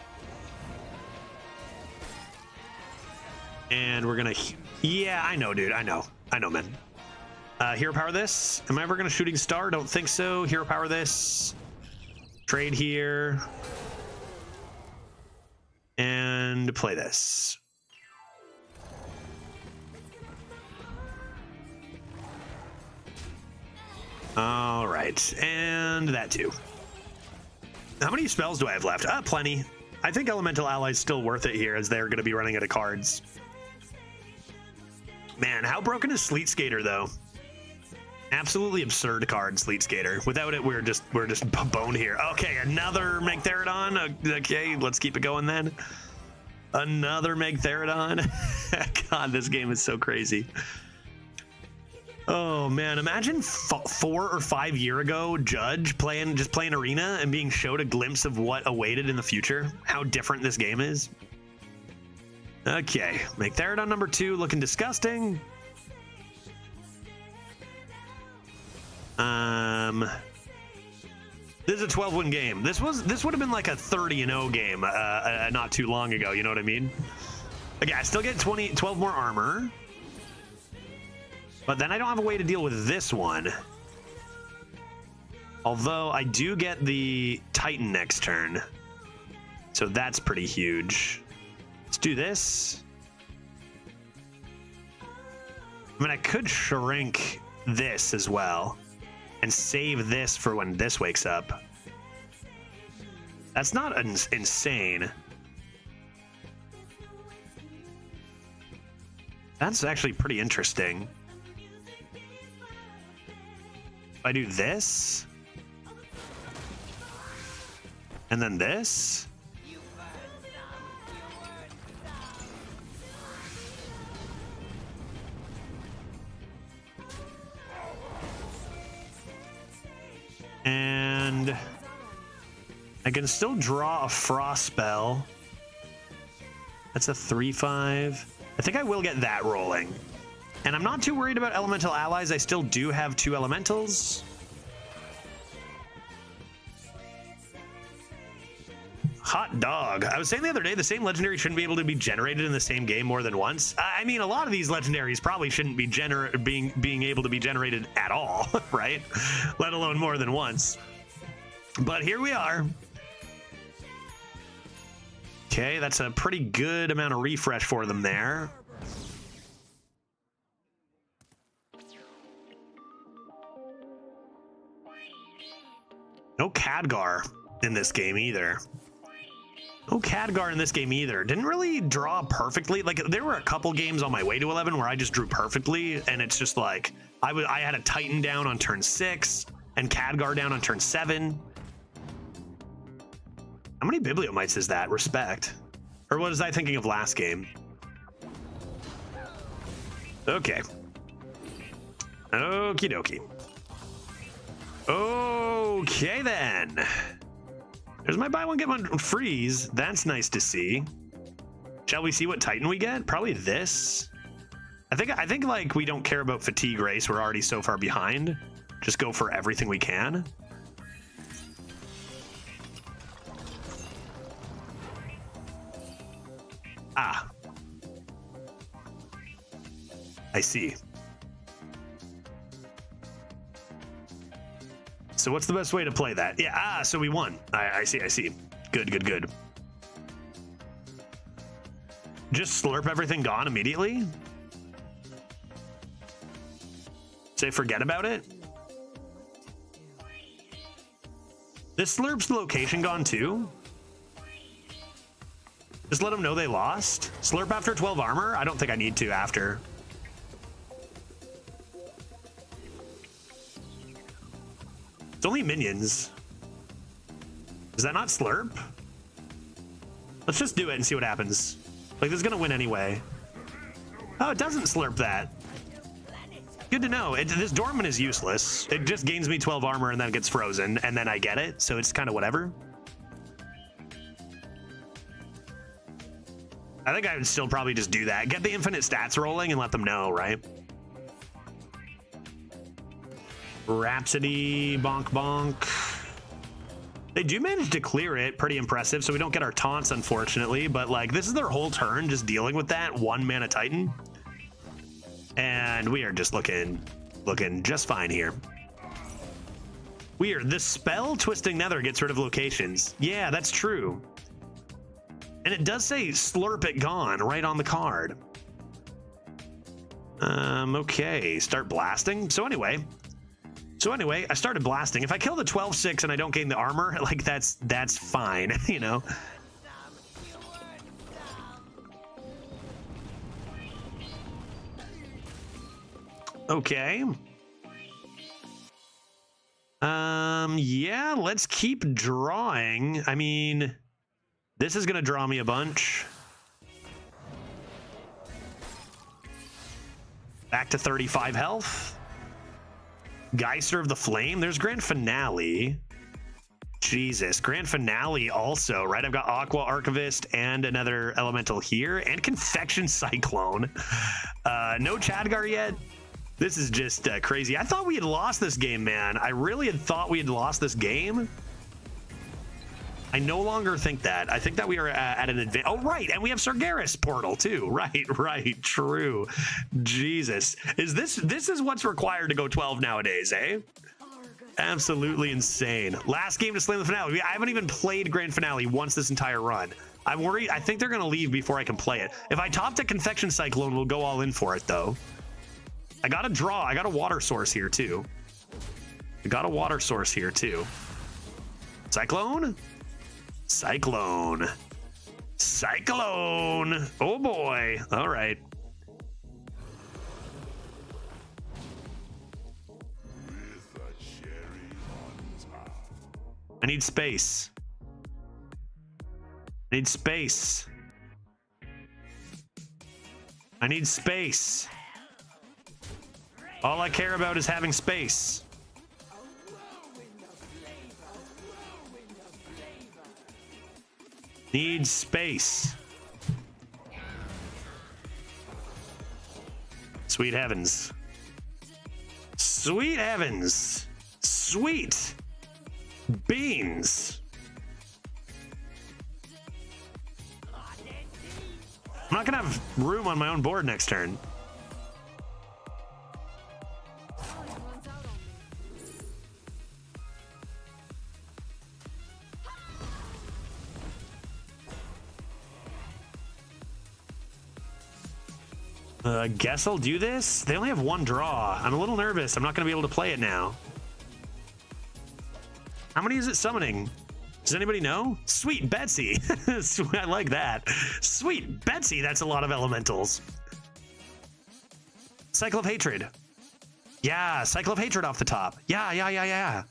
And we're going to... Yeah, I know, dude. I know, man. Hero power this. Am I ever going to Shooting Star? Don't think so. Hero power this. Trade here. And play this. All right, and that too. How many spells do I have left? Plenty. I think Elemental Ally's still worth it here, as they're going to be running out of cards. Man, how broken is Sleet Skater though? Absolutely absurd card, Sleet Skater. Without it, we're just boned here. Okay, another Mechtherodon. Okay, let's keep it going then. Another Mechtherodon. God, this game is so crazy. Oh man, imagine 4 or 5 years ago, Judge just playing Arena and being showed a glimpse of what awaited in the future. How different this game is. Okay, Mechtherodon number 2 looking disgusting. This is a 12-win game. This would have been like a 30-0 game not too long ago. You know what I mean? Okay, I still get 12 more armor, but then I don't have a way to deal with this one. Although I do get the Titan next turn, so that's pretty huge. Let's do this. I mean, I could shrink this as well and save this for when this wakes up. That's not insane. That's actually pretty interesting. If I do this, and then this, and I can still draw a Frost spell. That's a 3/5. I think I will get that rolling. And I'm not too worried about Elemental Allies. I still do have 2 Elementals. Hot dog. I was saying the other day, the same legendary shouldn't be able to be generated in the same game more than once. I mean, a lot of these legendaries probably shouldn't be being able to be generated at all, right? Let alone more than once. But here we are. Okay, that's a pretty good amount of refresh for them there. No Khadgar in this game either. No Khadgar in this game either. Didn't really draw perfectly. Like, there were a couple games on my way to 11 where I just drew perfectly, and it's just like I had a Titan down on turn 6. and Khadgar down on turn 7. How many Bibliomites is that? Respect. Or what was I thinking of last game? Okay. Okie dokie. Okay then. There's my buy one get one freeze. That's nice to see. Shall we see what Titan we get? Probably this. I think like we don't care about fatigue race. We're already so far behind. Just go for everything we can. Ah. I see. So what's the best way to play that? Yeah, so we won. I see. Good. Just slurp everything gone immediately? Say forget about it? This slurp's location gone too? Just let them know they lost? Slurp after 12 armor? I don't think I need to after. It's only minions. Is that not slurp? Let's just do it and see what happens. Like, this is gonna win anyway. Oh, it doesn't slurp that. Good to know. This dormant is useless. It just gains me 12 armor and then gets frozen, and then I get it, so it's kind of whatever. I think I would still probably just do that. Get the infinite stats rolling and let them know, right? Rhapsody, bonk bonk. They do manage to clear it, pretty impressive, so we don't get our taunts, unfortunately, but like this is their whole turn just dealing with that 1 mana Titan. And we are just looking just fine here. Weird, the spell Twisting Nether gets rid of locations. Yeah, that's true. And it does say slurp it gone right on the card. Okay, start blasting. So anyway, I started blasting. If I kill the 12-6 and I don't gain the armor, like that's fine, you know? Okay. Yeah, let's keep drawing. I mean, this is gonna draw me a bunch. Back to 35 health. Geyser of the Flame. There's Grand Finale. Jesus, Grand Finale also, right? I've got Aqua Archivist and another elemental here, and Confection Cyclone. No Khadgar yet. This is just crazy. I thought we had lost this game, man. I really had thought we had lost this game. I no longer think that. I think that we are at an advantage. Oh, right. And we have Sargeras portal too. Right. True. Jesus. This is what's required to go 12 nowadays, eh? Absolutely insane. Last game to slam the finale. I haven't even played Grand Finale once this entire run. I'm worried. I think they're going to leave before I can play it. If I top the Confection Cyclone, we'll go all in for it, though. I got to draw. I got a water source here, too. Cyclone? Cyclone. Oh, boy. All right. I need space. I need space. All I care about is having space. Need space. Sweet heavens. Sweet heavens. Sweet beans. I'm not gonna have room on my own board next turn. I guess I'll do this. They only have one draw. I'm a little nervous. I'm not going to be able to play it now. How many is it summoning? Does anybody know? Sweet Betsy. I like that. Sweet Betsy. That's a lot of elementals. Cycle of Hatred. Yeah, Cycle of Hatred off the top. Yeah.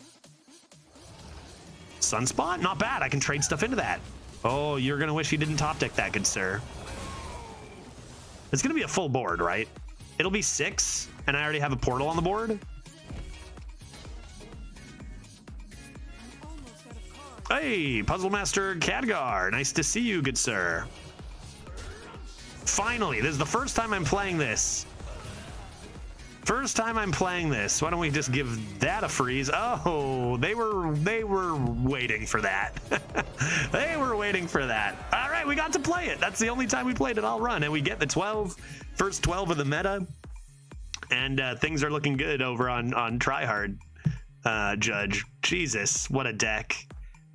Sunspot? Not bad. I can trade stuff into that. Oh, you're going to wish you didn't top deck that, good sir. It's going to be a full board, right? It'll be 6, and I already have a portal on the board. Hey, Puzzle Master Khadgar. Nice to see you, good sir. Finally, this is the first time I'm playing this. First time I'm playing this. Why don't we just give that a freeze? Oh, they were waiting for that. They were waiting for that. All right, we got to play it. That's the only time we played it all run, and we get the first 12 of the meta, and things are looking good over on Tryhard Judge. Jesus, what a deck.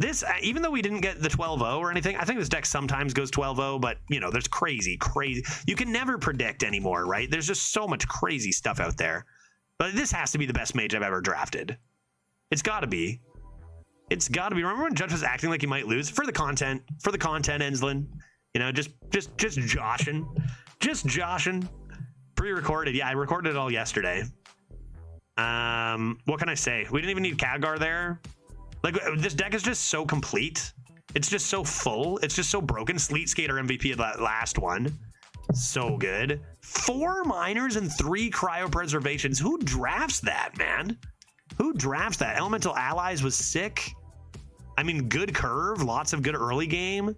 This, even though we didn't get the 12-0 or anything, I think this deck sometimes goes 12-0, but, you know, there's crazy. You can never predict anymore, right? There's just so much crazy stuff out there. But this has to be the best mage I've ever drafted. It's got to be. It's got to be. Remember when Judge was acting like he might lose? For the content, Enslin. You know, just joshing. Just joshing. Pre-recorded. Yeah, I recorded it all yesterday. What can I say? We didn't even need Khadgar there. Like, this deck is just so complete. It's just so full. It's just so broken. Sleet Skater MVP of that last one. So good. 4 minors and 3 cryopreservations. Who drafts that, man? Who drafts that? Elemental Allies was sick. I mean, good curve. Lots of good early game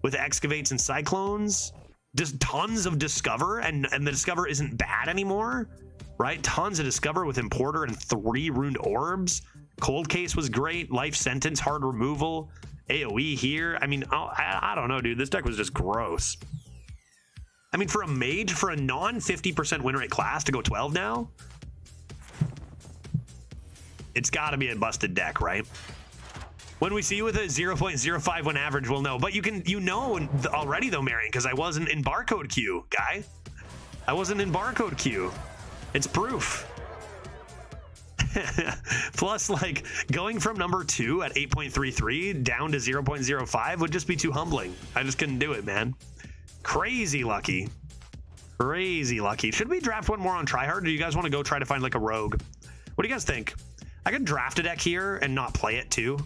with Excavates and Cyclones. Just tons of Discover, and the Discover isn't bad anymore, right? Tons of Discover with Importer and 3 Ruined Orbs. Cold Case was great. Life Sentence, hard removal. AoE here. I mean, I don't know, dude. This deck was just gross. I mean, for a mage, for a non-50% win rate class to go 12 now, it's got to be a busted deck, right? When we see you with a 0.05 win average, we'll know. But you know already, though, Marion, because I wasn't in barcode queue, guy. I wasn't in barcode queue. It's proof. Plus, like, going from number 2 at 8.33 down to 0.05 would just be too humbling. I just couldn't do it, man. Crazy lucky. Crazy lucky. Should we draft one more on Tryhard, or do you guys want to go try to find, like, a rogue? What do you guys think? I could draft a deck here and not play it, too.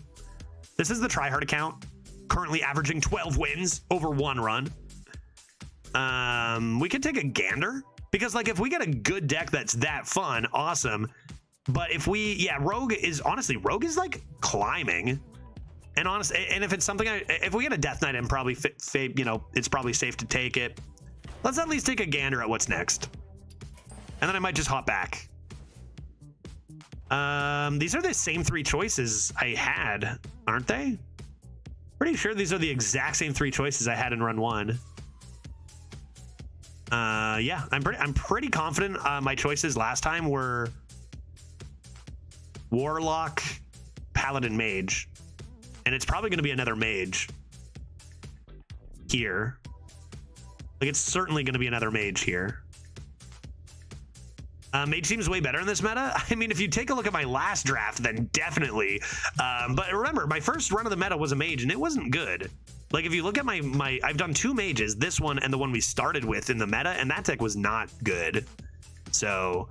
This is the Tryhard account, currently averaging 12 wins over 1 run. We could take a gander, because, like, if we get a good deck that's that fun, awesome. But if Rogue is like climbing, and if it's something if we get a Death Knight, I'm probably it's probably safe to take it. Let's at least take a gander at what's next, and then I might just hop back. These are the same 3 choices I had, aren't they? Pretty sure these are the exact same 3 choices I had in run 1. Yeah, I'm pretty confident. My choices last time were Warlock, Paladin, Mage, and it's probably going to be another Mage here. Like, it's certainly going to be another Mage here. Mage seems way better in this meta. I mean, if you take a look at my last draft, then definitely. But remember, my first run of the meta was a Mage, and it wasn't good. Like, if you look at I've done 2 Mages, this one and the one we started with in the meta, and that deck was not good. So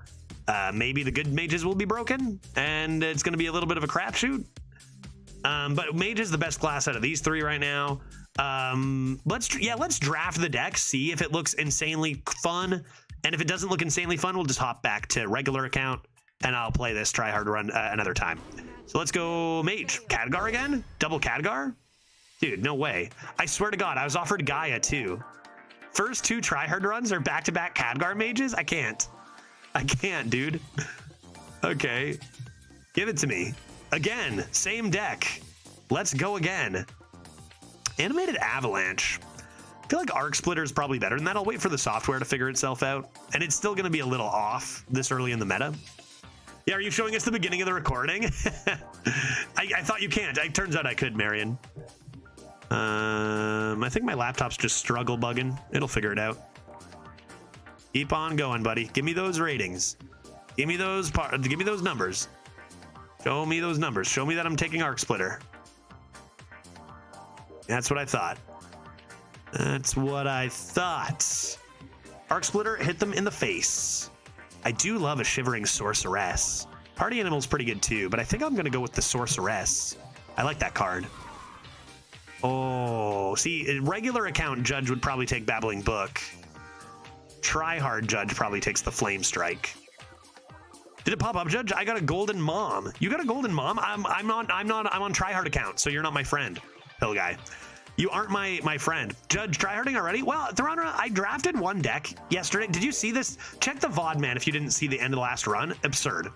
maybe the good Mages will be broken, and it's going to be a little bit of a crapshoot. But Mage is the best class out of these 3 right now. Let's draft the deck, see if it looks insanely fun. And if it doesn't look insanely fun, we'll just hop back to regular account, and I'll play this Tryhard run another time. So let's go Mage. Khadgar again? Double Khadgar? Dude, no way. I swear to God, I was offered Gaia too. First 2 Tryhard runs are back-to-back Khadgar Mages? I can't, dude. Okay. Give it to me. Again, same deck. Let's go again. Animated Avalanche. I feel like Arc Splitter is probably better than that. I'll wait for the software to figure itself out. And it's still going to be a little off this early in the meta. Yeah, are you showing us the beginning of the recording? I thought you can't. It turns out I could, Marion. I think my laptop's just struggle bugging. It'll figure it out. Keep on going, buddy. Give me those ratings. Give me those numbers. Show me those numbers. Show me that I'm taking Arc Splitter. That's what I thought. That's what I thought. Arc Splitter hit them in the face. I do love a Shivering Sorceress. Party Animal's pretty good too, but I think I'm going to go with the Sorceress. I like that card. Oh, see, a regular account Judge would probably take Babbling Book. Tryhard Judge probably takes the Flame Strike. Did it pop up, Judge? I got a Golden Mom. You got a Golden Mom? I'm on Tryhard account, so you're not my friend, Hill Guy. You aren't my friend. Judge, tryharding already? Well, Throna, I drafted one deck yesterday. Did you see this? Check the VOD, man, if you didn't see the end of the last run. Absurd.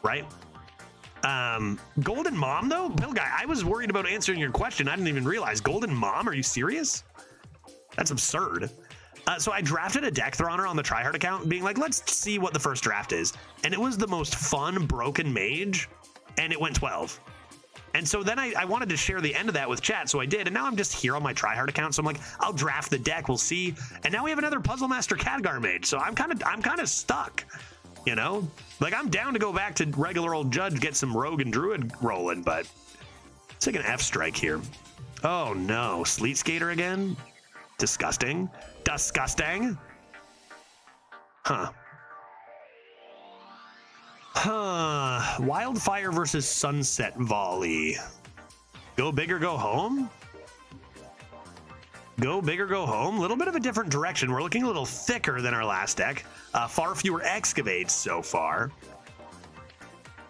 Right? Golden Mom, though? Hill Guy, I was worried about answering your question. I didn't even realize. Golden Mom? Are you serious? That's absurd. So I drafted a deck, Throner, on the Tryhard account, being like, let's see what the first draft is. And it was the most fun Broken Mage, and it went 12. And so then I wanted to share the end of that with chat, so I did. And now I'm just here on my Tryhard account, so I'm like, I'll draft the deck, we'll see. And now we have another Puzzle Master Khadgar Mage, so I'm kind of stuck, you know? Like, I'm down to go back to regular old Judge, get some Rogue and Druid rolling, but let's take an F strike here. Oh no, Sleet Skater again? Disgusting. Disgusting. Huh. Wildfire versus Sunset Volley. Go big or go home? Go big or go home? A little bit of a different direction. We're looking a little thicker than our last deck. Far fewer excavates so far.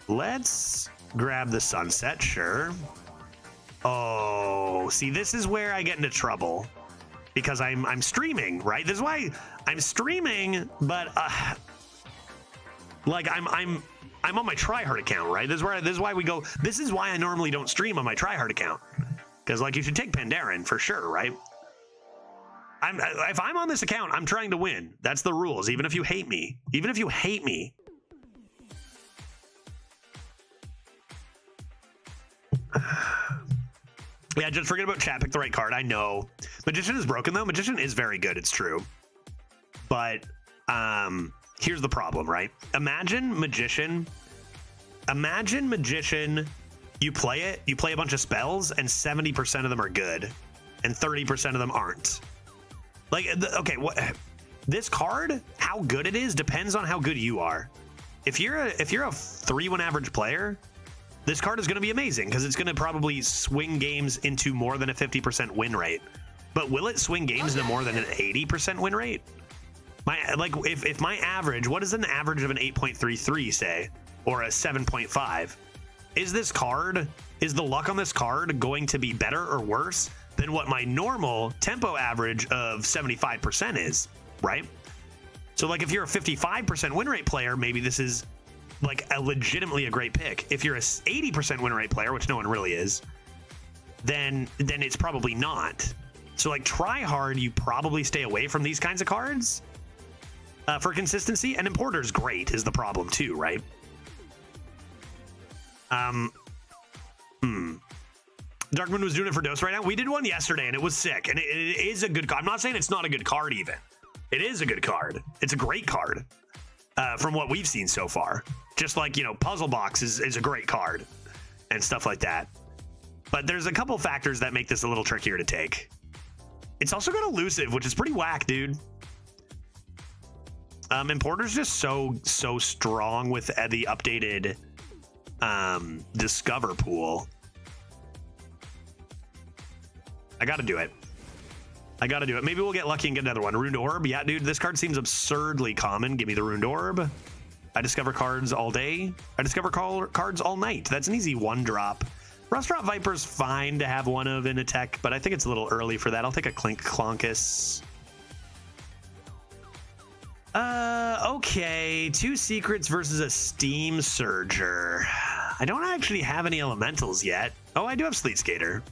Let's grab the Sunset, sure. Oh, see, this is where I get into trouble. Because I'm streaming, right? This is why I'm streaming, but like I'm on my Tryhard account, right? This is why we go. This is why I normally don't stream on my Tryhard account, because like you should take Pandaren for sure, right? If I'm on this account, I'm trying to win. That's the rules. Even if you hate me, even if you hate me. Yeah, just forget about chat. Pick the right card. I know. Magician is broken, though. Magician is very good. It's true. But here's the problem, right? Imagine Magician. You play it. You play a bunch of spells, and 70% of them are good, and 30% of them aren't. Like, okay, what? This card, how good it is, depends on how good you are. If you're a 3-1 average player, this card is going to be amazing because it's going to probably swing games into more than a 50% win rate. But will it swing games into more than an 80% win rate? If my average, what does an average of an 8.33 say? Or a 7.5? Is the luck on this card going to be better or worse than what my normal tempo average of 75% is, right? So like if you're a 55% win rate player, maybe this is like legitimately a great pick. If you're a 80% win rate player, which no one really is, then it's probably not. So like try hard, you probably stay away from these kinds of cards for consistency. And Importer's great is the problem too, right? Darkmoon was doing it for Dose right now. We did one yesterday and it was sick. And it is a good card. I'm not saying it's not a good card even. It is a good card. It's a great card from what we've seen so far. Just like, you know, Puzzle Box is a great card and stuff like that. But there's a couple factors that make this a little trickier to take. It's also got Elusive, which is pretty whack, dude. Importer's just so strong with the updated Discover pool. I gotta do it. Maybe we'll get lucky and get another one. Ruined Orb. Yeah, dude, this card seems absurdly common. Give me the Ruined Orb. I discover cards all day. I discover cards all night. That's an easy one drop. Rustdrop Viper's fine to have one of in a tech, but I think it's a little early for that. I'll take a Clink Clonkus. Okay. 2 secrets versus a Steam Surger. I don't actually have any elementals yet. Oh, I do have Sleet Skater.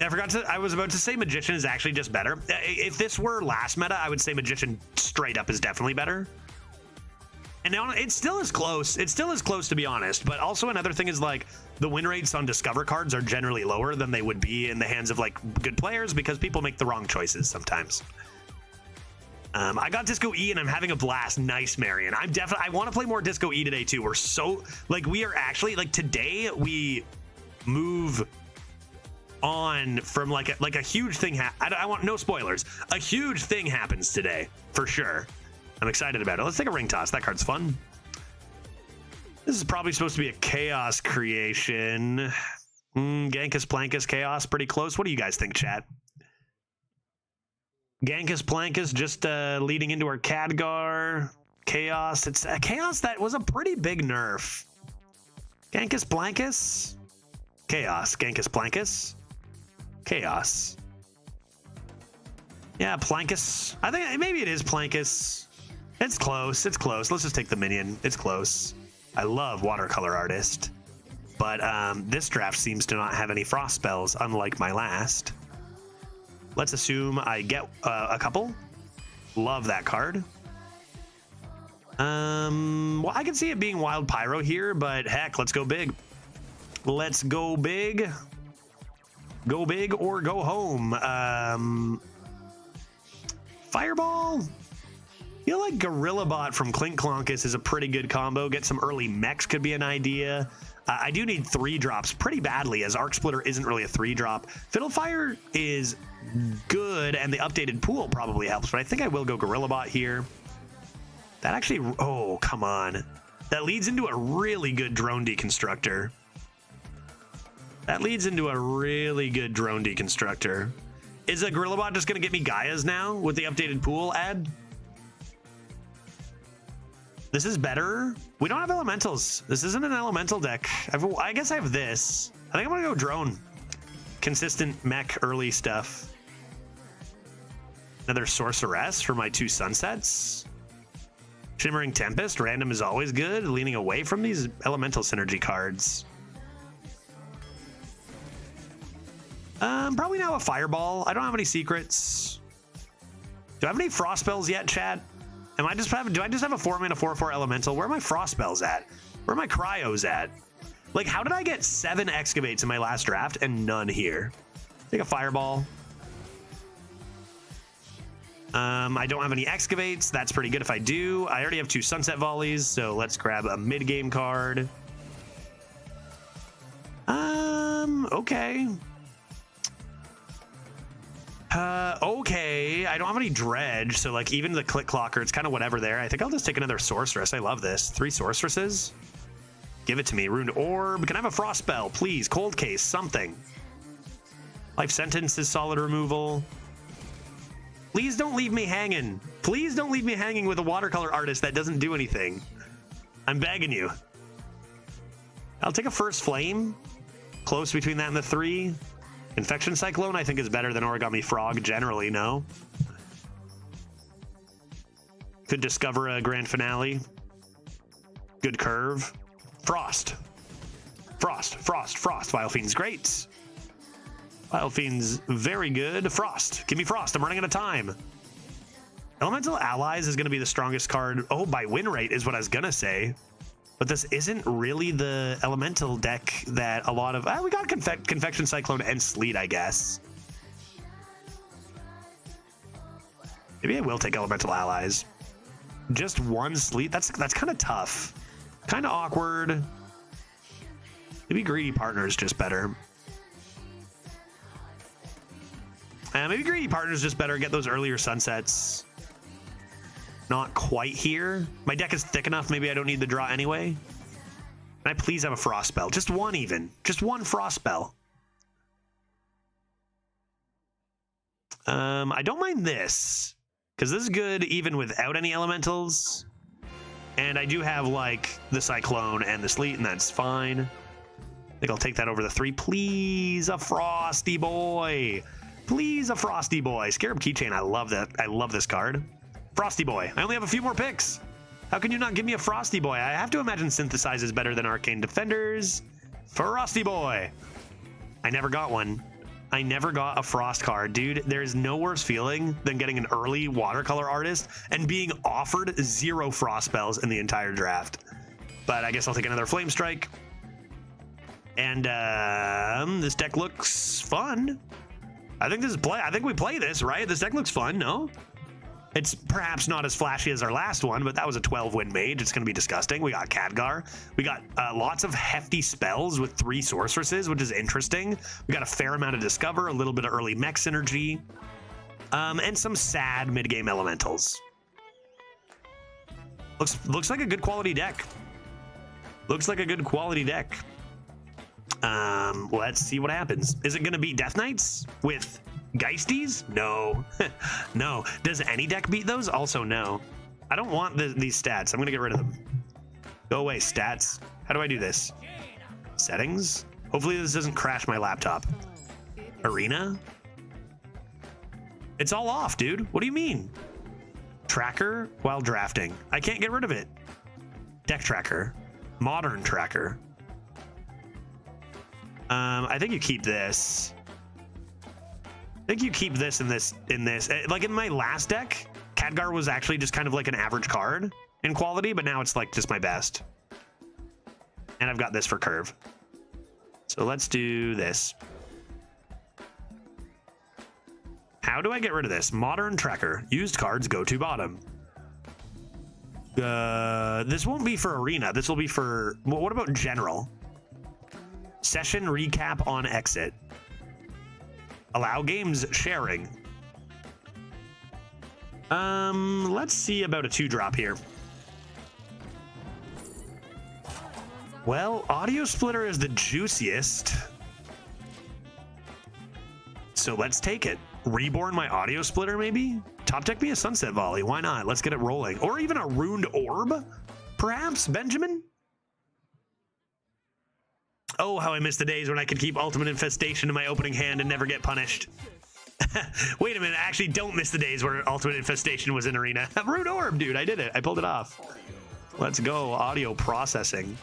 I was about to say Magician is actually just better. If this were last meta, I would say Magician straight up is definitely better. And now it still is close. It still is close, to be honest. But also another thing is like the win rates on Discover cards are generally lower than they would be in the hands of like good players because people make the wrong choices sometimes. I got Disco E and I'm having a blast. Nice, Marion. I want to play more Disco E today too. We're so like we are actually like today we move on from like a huge thing. I want no spoilers. A huge thing happens today for sure. I'm excited about it. Let's take a ring toss. That card's fun. This is probably supposed to be a chaos creation. Genkus Plankus Chaos, pretty close. What do you guys think, chat? Genkus Plankus just leading into our Khadgar. Chaos. It's a chaos that was a pretty big nerf. Genkus Plankus. Chaos. Genkus Plankus. Chaos. Yeah, Plankus. I think maybe it is Plankus. It's close. It's close. Let's just take the minion. It's close. I love Watercolor Artist. But this draft seems to not have any frost spells, unlike my last. Let's assume I get a couple. Love that card. Well, I can see it being Wild Pyro here, but heck, let's go big. Let's go big. Go big or go home. Fireball. I feel like Gorilla Bot from Clink Clonkus is a pretty good combo. Get some early mechs could be an idea. I do need 3-drops pretty badly, as Arc Splitter isn't really a 3-drop. Fiddlefire is good, and the updated pool probably helps, but I think I will go Gorilla Bot here. That actually, oh, come on. That leads into a really good Drone Deconstructor. That leads into a really good Drone Deconstructor. Is a Gorilla Bot just going to get me Gaias now with the updated pool ad? This is better. We don't have elementals. This isn't an elemental deck. I guess I have this. I think I'm going to go drone. Consistent mech early stuff. Another Sorceress for my 2 sunsets. Shimmering Tempest. Random is always good. Leaning away from these elemental synergy cards. Probably now a Fireball. I don't have any secrets. Do I have any frost spells yet, chat? Do I just have a 4-mana 4/4 elemental? Where are my frost spells at? Where are my cryos at? Like, how did I get 7 excavates in my last draft and none here? Take a Fireball. I don't have any excavates. That's pretty good if I do. I already have 2 sunset volleys, so let's grab a mid-game card. Okay. Okay, I don't have any dredge, so like even the click clocker, it's kind of whatever there. I think I'll just take another sorceress. I love this. 3 sorceresses. Give it to me. Ruined Orb. Can I have a frost spell, please? Cold Case, something. Life Sentence is solid removal. Please don't leave me hanging. Please don't leave me hanging with a watercolor artist that doesn't do anything. I'm begging you. I'll take a First Flame. Close between that and the 3. Infection Cyclone, I think, is better than Origami Frog, generally, no? Could discover a Grand Finale. Good curve. Frost. Frost, Frost, Frost. Vilefiend's great. Vilefiend's very good. Frost. Give me Frost. I'm running out of time. Elemental Allies is going to be the strongest card. Oh, by win rate is what I was going to say. But this isn't really the elemental deck that a lot of... we got Confection Cyclone and Sleet, I guess. Maybe I will take Elemental Allies. Just 1 Sleet? That's kind of tough. Kind of awkward. Maybe Greedy Partner is just better. Maybe Greedy Partner is just better. Get those earlier sunsets. Not quite here. My deck is thick enough. Maybe I don't need the draw anyway. Can I please have a frost spell? Just 1 even. Just 1 frost spell. I don't mind this, because this is good even without any elementals. And I do have like the Cyclone and the Sleet, and that's fine. I think I'll take that over the 3. Please, a Frosty Boy. Please, a Frosty Boy. Scarab Keychain. I love that. I love this card. Frosty Boy. I only have a few more picks. How can you not give me a Frosty Boy? I have to imagine Synthesize is better than Arcane Defenders. Frosty Boy. I never got one. I never got a Frost card. Dude, there's no worse feeling than getting an early watercolor artist and being offered 0 Frost spells in the entire draft. But I guess I'll take another Flame Strike. And this deck looks fun. I think we play this, right? This deck looks fun, no? It's perhaps not as flashy as our last one, but that was a 12-win mage. It's going to be disgusting. We got Khadgar. We got lots of hefty spells with 3 sorceresses, which is interesting. We got a fair amount of Discover, a little bit of early mech synergy, and some sad mid-game elementals. Looks like a good quality deck. Looks like a good quality deck. Let's see what happens. Is it going to be Death Knights with Geisties? No. No. Does any deck beat those? Also, no. I don't want these stats. I'm going to get rid of them. Go away, stats. How do I do this? Settings? Hopefully this doesn't crash my laptop. Arena? It's all off, dude. What do you mean? Tracker while drafting. I can't get rid of it. Deck tracker. Modern tracker. I think you keep this. I think you keep this in this. Like in my last deck, Khadgar was actually just kind of like an average card in quality, but now it's like just my best. And I've got this for curve. So let's do this. How do I get rid of this? Modern tracker. Used cards go to bottom. This won't be for arena. This will be for, well, what about general? Session recap on exit. Allow games sharing. Let's see about a 2-drop here. Well, Audio Splitter is the juiciest. So let's take it. Reborn my Audio Splitter, maybe? Top deck me a Sunset Volley. Why not? Let's get it rolling. Or even a Ruined Orb, perhaps, Benjamin? Oh, how I miss the days when I could keep Ultimate Infestation in my opening hand and never get punished. Wait a minute, I actually don't miss the days where Ultimate Infestation was in Arena. Rude Orb, dude, I did it. I pulled it off. Let's go, audio processing.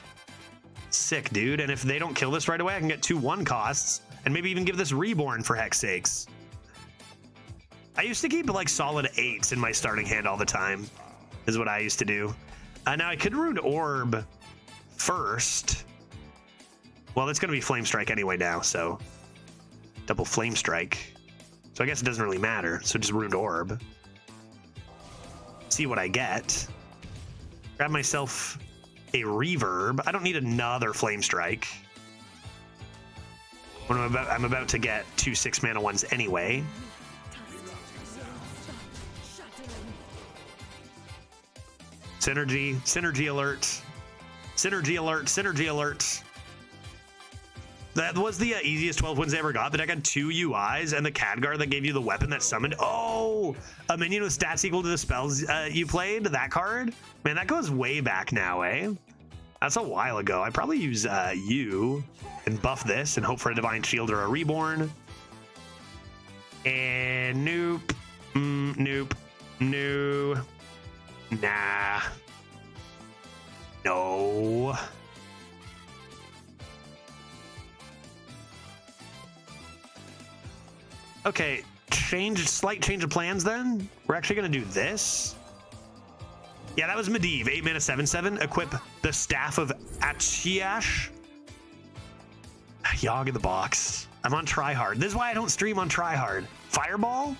Sick, dude. And if they don't kill this right away, I can get 2/1 costs and maybe even give this Reborn for heck's sakes. I used to keep like solid 8s in my starting hand all the time, is what I used to do. Now I could Rude Orb first. Well, it's going to be Flame Strike anyway now, so double Flame Strike. So I guess it doesn't really matter. So just Ruined Orb. See what I get. Grab myself a Reverb. I don't need another Flame Strike. When I'm about to get 2 6-mana ones anyway. Synergy, synergy alert. Synergy alert, synergy alert. That was the easiest 12 wins I ever got. The deck had 2 UIs and the Khadgar that gave you the weapon that summoned. Oh, a minion with stats equal to the spells you played. That card, man, that goes way back now, eh? That's a while ago. I probably use you and buff this and hope for a Divine Shield or a Reborn. And nope, nope, no, nah, no. Okay, slight change of plans then. We're actually gonna do this. Yeah, that was Medivh, 8 mana, 7/7. Equip the Staff of Achiash. Yogg in the box. I'm on Tryhard. This is why I don't stream on Tryhard. Fireball?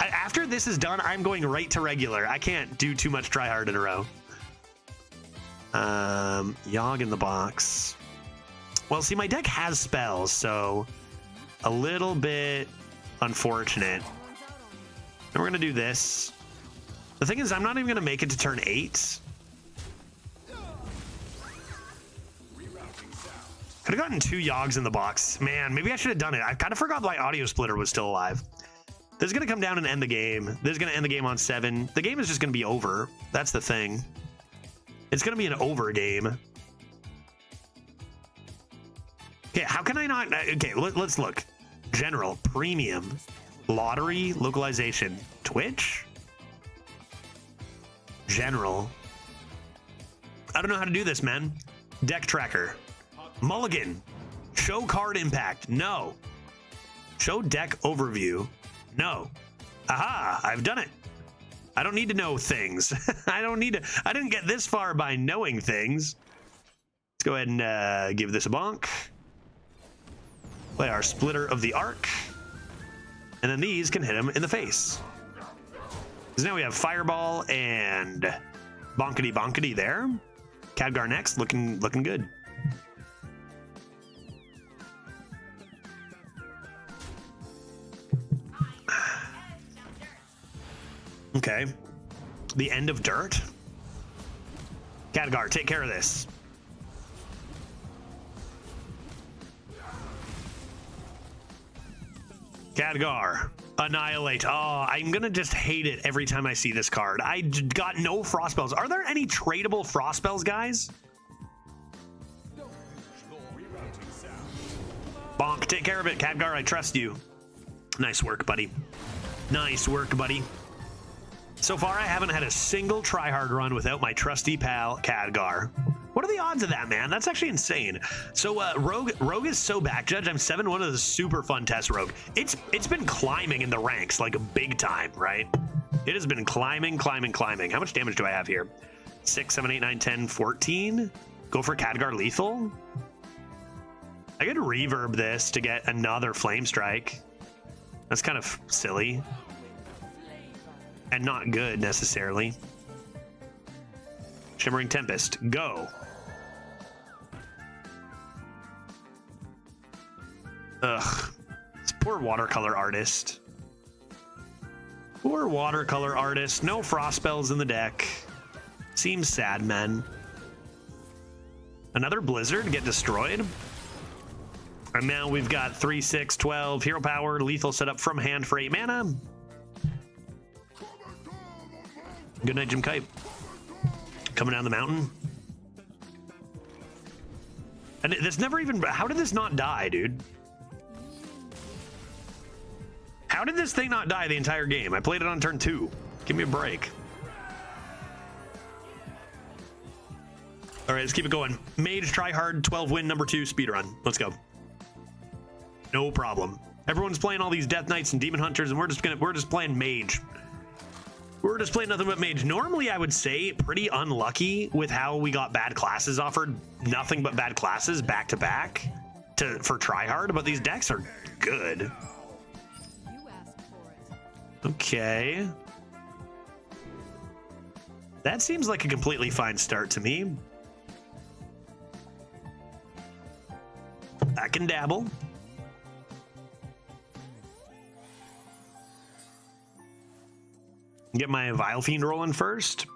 After this is done, I'm going right to regular. I can't do too much Tryhard in a row. Yogg in the box. Well, see, my deck has spells, so a little bit unfortunate. And we're gonna do this. The thing is, I'm not even gonna make it to turn 8. Could have gotten 2 Yoggs in the box. Man, maybe I should have done it. I kind of forgot why Audio Splitter was still alive. This is gonna come down and end the game. This is gonna end the game on 7. The game is just gonna be over. That's the thing. It's gonna be an over game. Okay, how can I not? Okay, let's look. General, premium, lottery, localization, Twitch, general. I don't know how to do this, man. Deck tracker, mulligan, show card impact, no. Show deck overview, no. Aha, I've done it. I don't need to know things. I didn't get this far by knowing things. Let's go ahead and give this a bonk. Play our Splitter of the Arc. And then these can hit him in the face. Because now we have Fireball and Bonkety Bonkety there. Khadgar next, looking good. Okay. The end of dirt. Khadgar, take care of this. Khadgar, annihilate. Oh, I'm gonna just hate it every time I see this card. I got no frost spells. Are there any tradable frost spells, guys? Bonk, take care of it, Khadgar. I trust you. Nice work, buddy. Nice work, buddy. So far, I haven't had a single tryhard run without my trusty pal, Khadgar. What are the odds of that, man? That's actually insane. So Rogue is so back, Judge. I'm 7-1 of the super fun test Rogue. It's been climbing in the ranks like a big time, right? It has been climbing. How much damage do I have here? 6, 7, 8, 9, 10, 14. Go for Khadgar lethal. I could reverb this to get another flame strike. That's kind of silly. And not good necessarily. Shimmering Tempest, go. Ugh, this poor watercolor artist. Poor watercolor artist. No frost spells in the deck. Seems sad, man. Another Blizzard get destroyed. And now we've got 3, 6, 12 hero power, lethal setup from hand for 8 mana. Good night, Jim Kite. Coming down the mountain. And this never even... How did this not die, dude? How did this thing not die the entire game? I played it on turn 2. Give me a break. All right, let's keep it going. Mage, try hard, 12 win, number 2, speedrun. Let's go. No problem. Everyone's playing all these Death Knights and Demon Hunters, and we're just playing Mage. We're just playing nothing but Mage. Normally, I would say pretty unlucky with how we got bad classes offered. Nothing but bad classes back to back for tryhard, but these decks are good. Okay. That seems like a completely fine start to me. I can dabble. Get my Vile Fiend rolling first.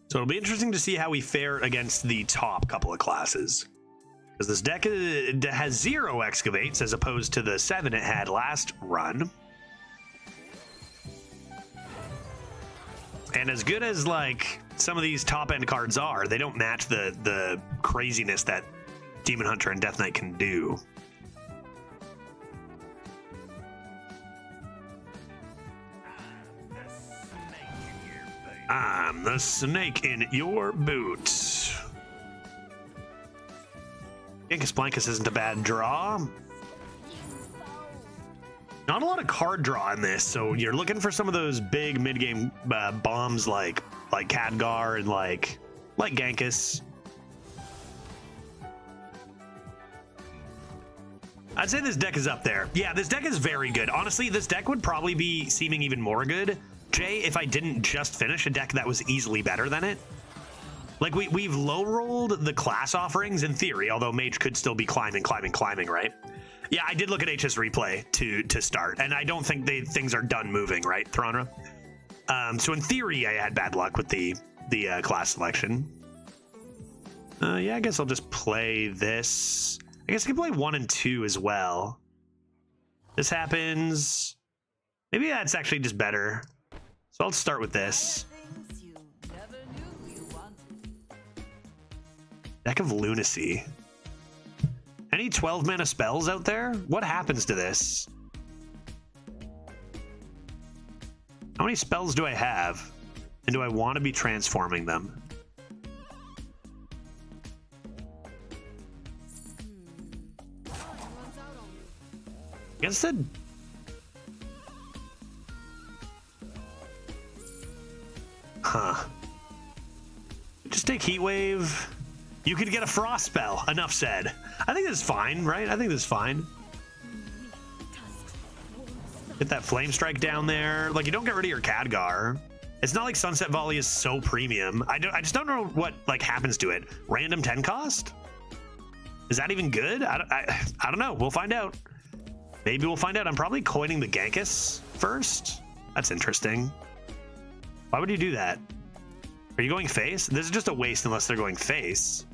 So it'll be interesting to see how we fare against the top couple of classes. Because this deck has 0 excavates as opposed to the 7 it had last run. And as good as like some of these top end cards are, they don't match the craziness that Demon Hunter and Death Knight can do. I'm the snake in your boot. Incus Blancus isn't a bad draw. Not a lot of card draw in this, so you're looking for some of those big mid-game bombs like Khadgar and like Genkus. I'd say this deck is up there. Yeah, this deck is very good. Honestly, this deck would probably be seeming even more good, Jay, if I didn't just finish a deck that was easily better than it. Like, we've low-rolled the class offerings in theory, although Mage could still be climbing, right? Yeah, I did look at HS Replay to start, and I don't think things are done moving, right, Thronra? So in theory, I had bad luck with the class selection. Yeah, I guess I'll just play this. I guess I can play 1 and 2 as well. This happens. Maybe that's actually just better. So I'll start with this. Deck of Lunacy. Any 12 mana spells out there? What happens to this? How many spells do I have? And do I want to be transforming them? I guess that... Huh. Just take Heat Wave. You could get a Frost spell. Enough said. I think this is fine, right? I think this is fine. Get that flame strike down there. Like, you don't get rid of your Khadgar. It's not like Sunset Volley is so premium. I just don't know what like happens to it. Random 10 cost? Is that even good? I don't know. We'll find out. Maybe we'll find out. I'm probably coining the Genghis first. That's interesting. Why would you do that? Are you going face? This is just a waste unless they're going face.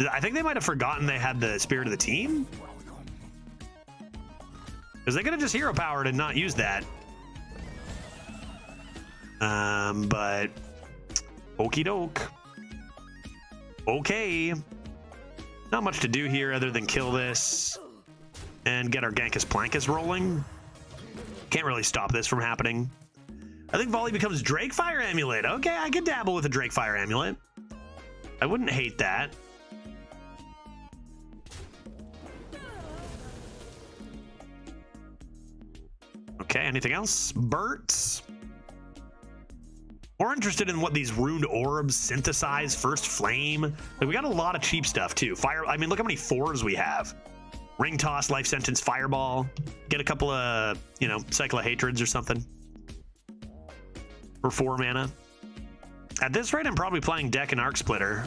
I think they might have forgotten they had the spirit of the team. Because they could have just hero powered and not used that. But okie doke. Okay. Not much to do here other than kill this and get our Genghis Plankus rolling. Can't really stop this from happening. I think Volley becomes Drake Fire Amulet. Okay, I could dabble with a Drake Fire Amulet. I wouldn't hate that. Okay, anything else? Bert. More interested in what these runed orbs synthesize. First Flame. Like, we got a lot of cheap stuff too. Fire. I mean, look how many 4s we have. Ring Toss, Life Sentence, Fireball. Get a couple of, you know, Cycle of Hatreds or something. For 4 mana. At this rate, I'm probably playing Deck and Arc Splitter.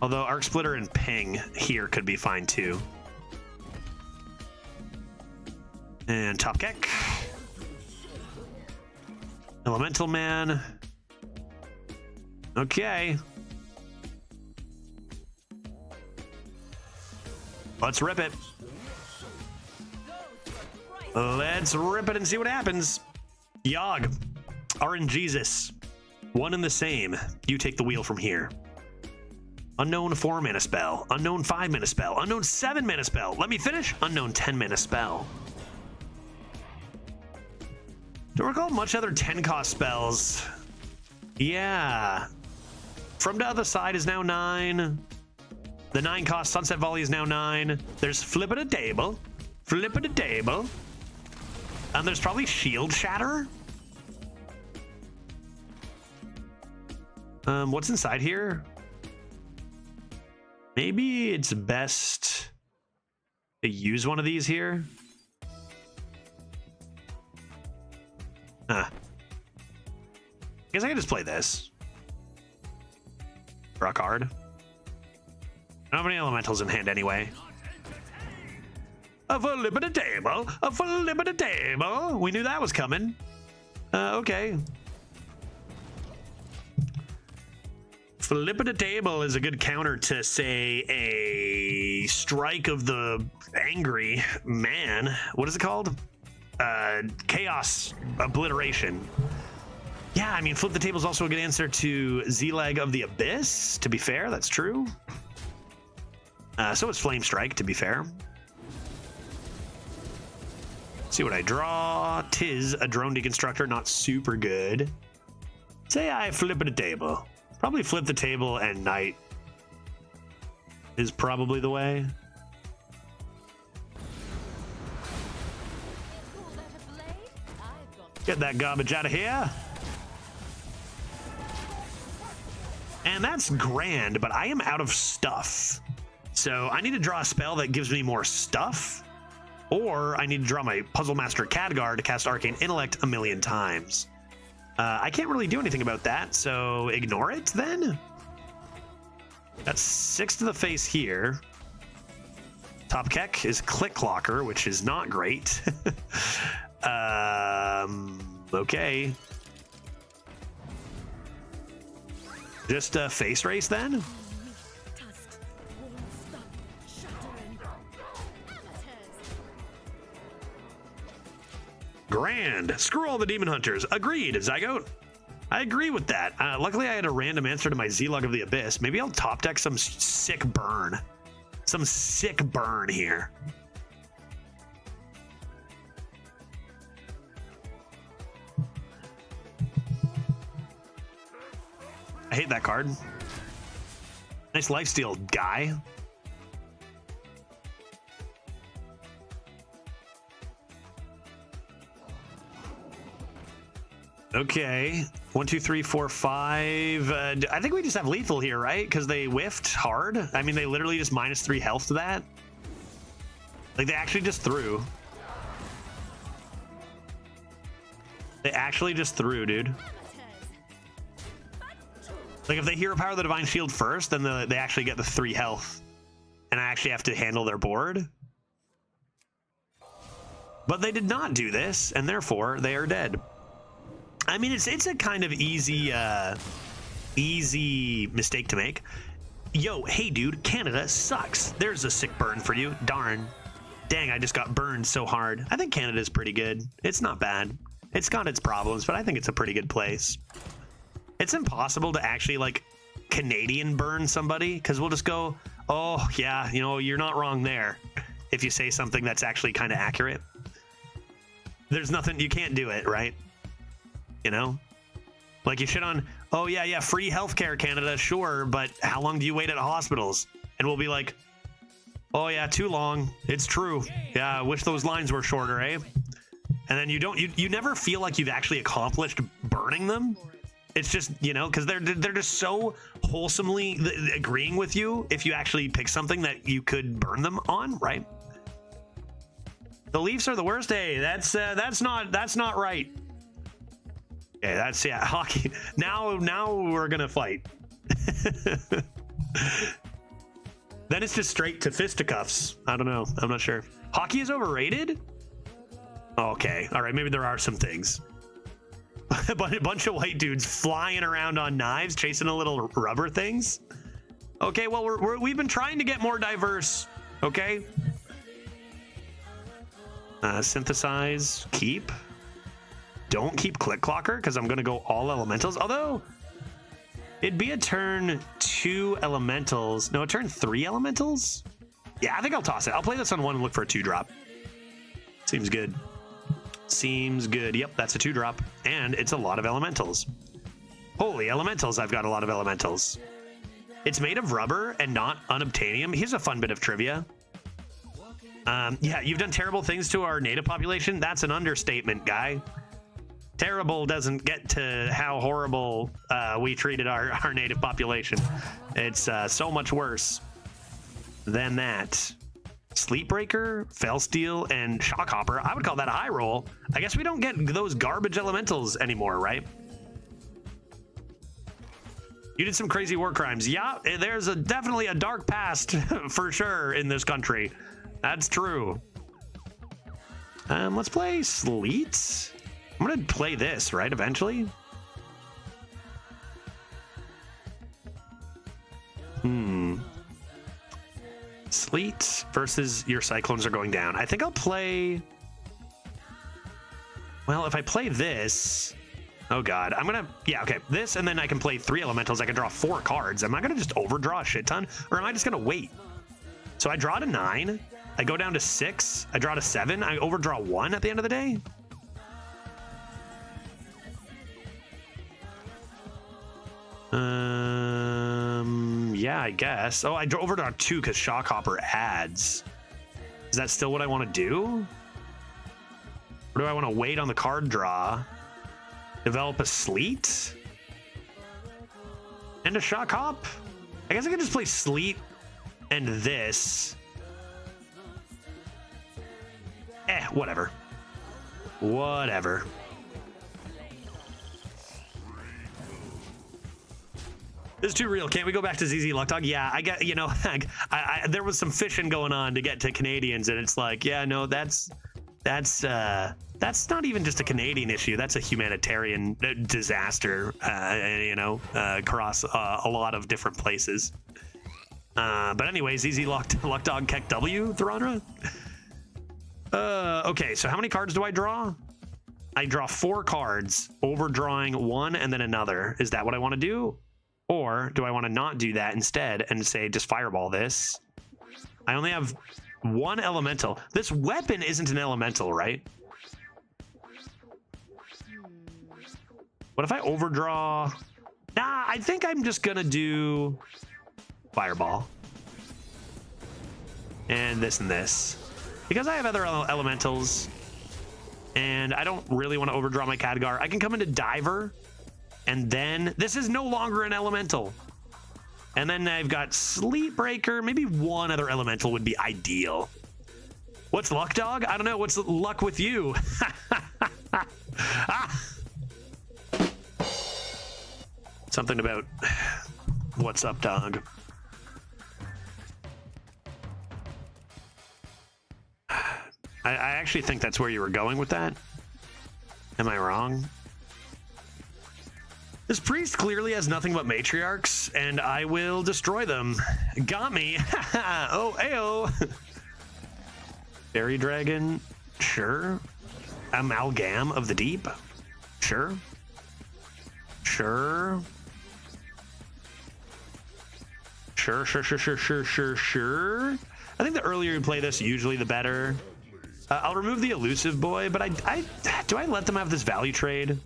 Although Arc Splitter and Ping here could be fine too. And Top Deck. Elemental Man. Okay. Let's rip it. Let's rip it and see what happens. Yogg. RNGesus. One and the same. You take the wheel from here. Unknown 4 mana spell. Unknown 5 mana spell. Unknown 7 mana spell. Let me finish. Unknown 10 mana spell. Don't recall much other 10 cost spells. Yeah. From the Other Side is now 9. The 9 cost Sunset Volley is now 9. There's Flip of the Table. Flip of the Table. And there's probably Shield Shatter. What's inside here? Maybe it's best to use one of these here. I guess I can just play this. Draw a card. I don't have any elementals in hand anyway. A flip of the table. A flip of the table. We knew that was coming. Okay. Flip of the Table is a good counter to, say, a Strike of the Angry Man. What is it called? Chaos Obliteration. Yeah, I mean, Flip the Table is also a good answer to Z-Leg of the Abyss, to be fair. That's true. So is Flame Strike, to be fair. See what I draw. Tis a Drone Deconstructor, not super good. Say I flip the table. Probably Flip the Table and Knight is probably the way. Get that garbage out of here. And that's grand, but I am out of stuff. So I need to draw a spell that gives me more stuff, or I need to draw my Puzzle Master Khadgar to cast Arcane Intellect a million times. I can't really do anything about that, so ignore it then. That's 6 to the face here. Top Keck is Click Clocker, which is not great. Okay. Just a face race then? Grand. Screw all the Demon Hunters. Agreed, Zygote. I agree with that. Luckily, I had a random answer to my Z-Lug of the Abyss. Maybe I'll top deck some sick burn. Some sick burn here. I hate that card. Nice lifesteal, guy. Okay, 1, 2, 3, 4, 5. I think we just have lethal here, right? Because they whiffed hard. I mean, they literally just -3 health to that. Like, they actually just threw. They actually just threw, dude. Like, if they hero power the Divine Shield first, then they actually get the 3 health. And I actually have to handle their board. But they did not do this, and therefore they are dead. I mean, it's a kind of easy mistake to make. Yo, hey dude, Canada sucks. There's a sick burn for you. Darn. Dang, I just got burned so hard. I think Canada's pretty good. It's not bad. It's got its problems, but I think it's a pretty good place. It's impossible to actually, like, Canadian burn somebody, because we'll just go, oh, yeah, you know, you're not wrong there. If you say something that's actually kind of accurate. There's nothing, you can't do it, right? You know? Like, you shit on, oh, yeah, free healthcare, Canada, sure, but how long do you wait at hospitals? And we'll be like, oh, yeah, too long. It's true. Yeah, I wish those lines were shorter, eh? And then you never feel like you've actually accomplished burning them. It's just, you know, because they're just so wholesomely agreeing with you if you actually pick something that you could burn them on, right? The Leafs are the worst. Hey, that's not right. Okay, that's, yeah, hockey. Now we're gonna fight. Then it's just straight to fisticuffs. I don't know. I'm not sure. Hockey is overrated? Okay, all right, maybe there are some things. But a bunch of white dudes flying around on knives, chasing a little rubber things. Okay, well, we've been trying to get more diverse, okay? Synthesize, keep. Don't keep Click Clocker, because I'm going to go all elementals. Although, it'd be a turn 2 elementals. No, a turn 3 elementals? Yeah, I think I'll toss it. I'll play this on 1 and look for a 2-drop. Seems good. Seems good. Yep, that's a 2-drop. And it's a lot of elementals. Holy elementals, I've got a lot of elementals. It's made of rubber and not unobtainium. Here's a fun bit of trivia. Yeah, you've done terrible things to our native population. That's an understatement, guy. Terrible doesn't get to how horrible we treated our native population. It's so much worse than that. Sleepbreaker, Fellsteel, and Shockhopper. I would call that a high roll. I guess we don't get those garbage elementals anymore, right? You did some crazy war crimes. Yeah, there's definitely a dark past for sure in this country. That's true. Let's play Sleet. I'm gonna play this, right, eventually? Sleet versus your Cyclones are going down. I think I'll play... Well, if I play this... Oh, God. I'm going to... Yeah, okay. This, and then I can play 3 elementals. I can draw 4 cards. Am I going to just overdraw a shit ton? Or am I just going to wait? So I draw to 9. I go down to 6. I draw to 7. I overdraw 1 at the end of the day. Yeah, I guess. Oh, I overdraw 2 because Shockhopper adds. Is that still what I want to do? Or do I want to wait on the card draw? Develop a Sleet? And a Shock Hop? I guess I can just play Sleet and this. Whatever. Whatever. This is too real. Can't we go back to ZZ Luck Dog? Yeah, I get, you know, there was some fishing going on to get to Canadians, and it's like, yeah, no, that's not even just a Canadian issue. That's a humanitarian disaster, you know, across a lot of different places. But anyway, ZZ Luck Dog Keck W, Throndra. Okay, so how many cards do I draw? I draw 4 cards, overdrawing 1 and then another. Is that what I want to do? Or do I want to not do that instead and say just fireball this? I only have 1 elemental. This weapon isn't an elemental, right? What if I overdraw? Nah, I think I'm just gonna do fireball. And this. Because I have other elementals and I don't really want to overdraw my Khadgar. I can come into Diver. And then this is no longer an elemental. And then I've got Sleepbreaker. Maybe 1 other elemental would be ideal. What's luck, dog? I don't know. What's luck with you? Ah. Something about what's up, dog. I actually think that's where you were going with that. Am I wrong? This priest clearly has nothing but matriarchs, and I will destroy them. Got me. Oh, ayo. Fairy dragon. Sure. Amalgam of the deep. Sure. Sure. Sure. I think the earlier you play this, usually the better. I'll remove the elusive boy, but do I let them have this value trade?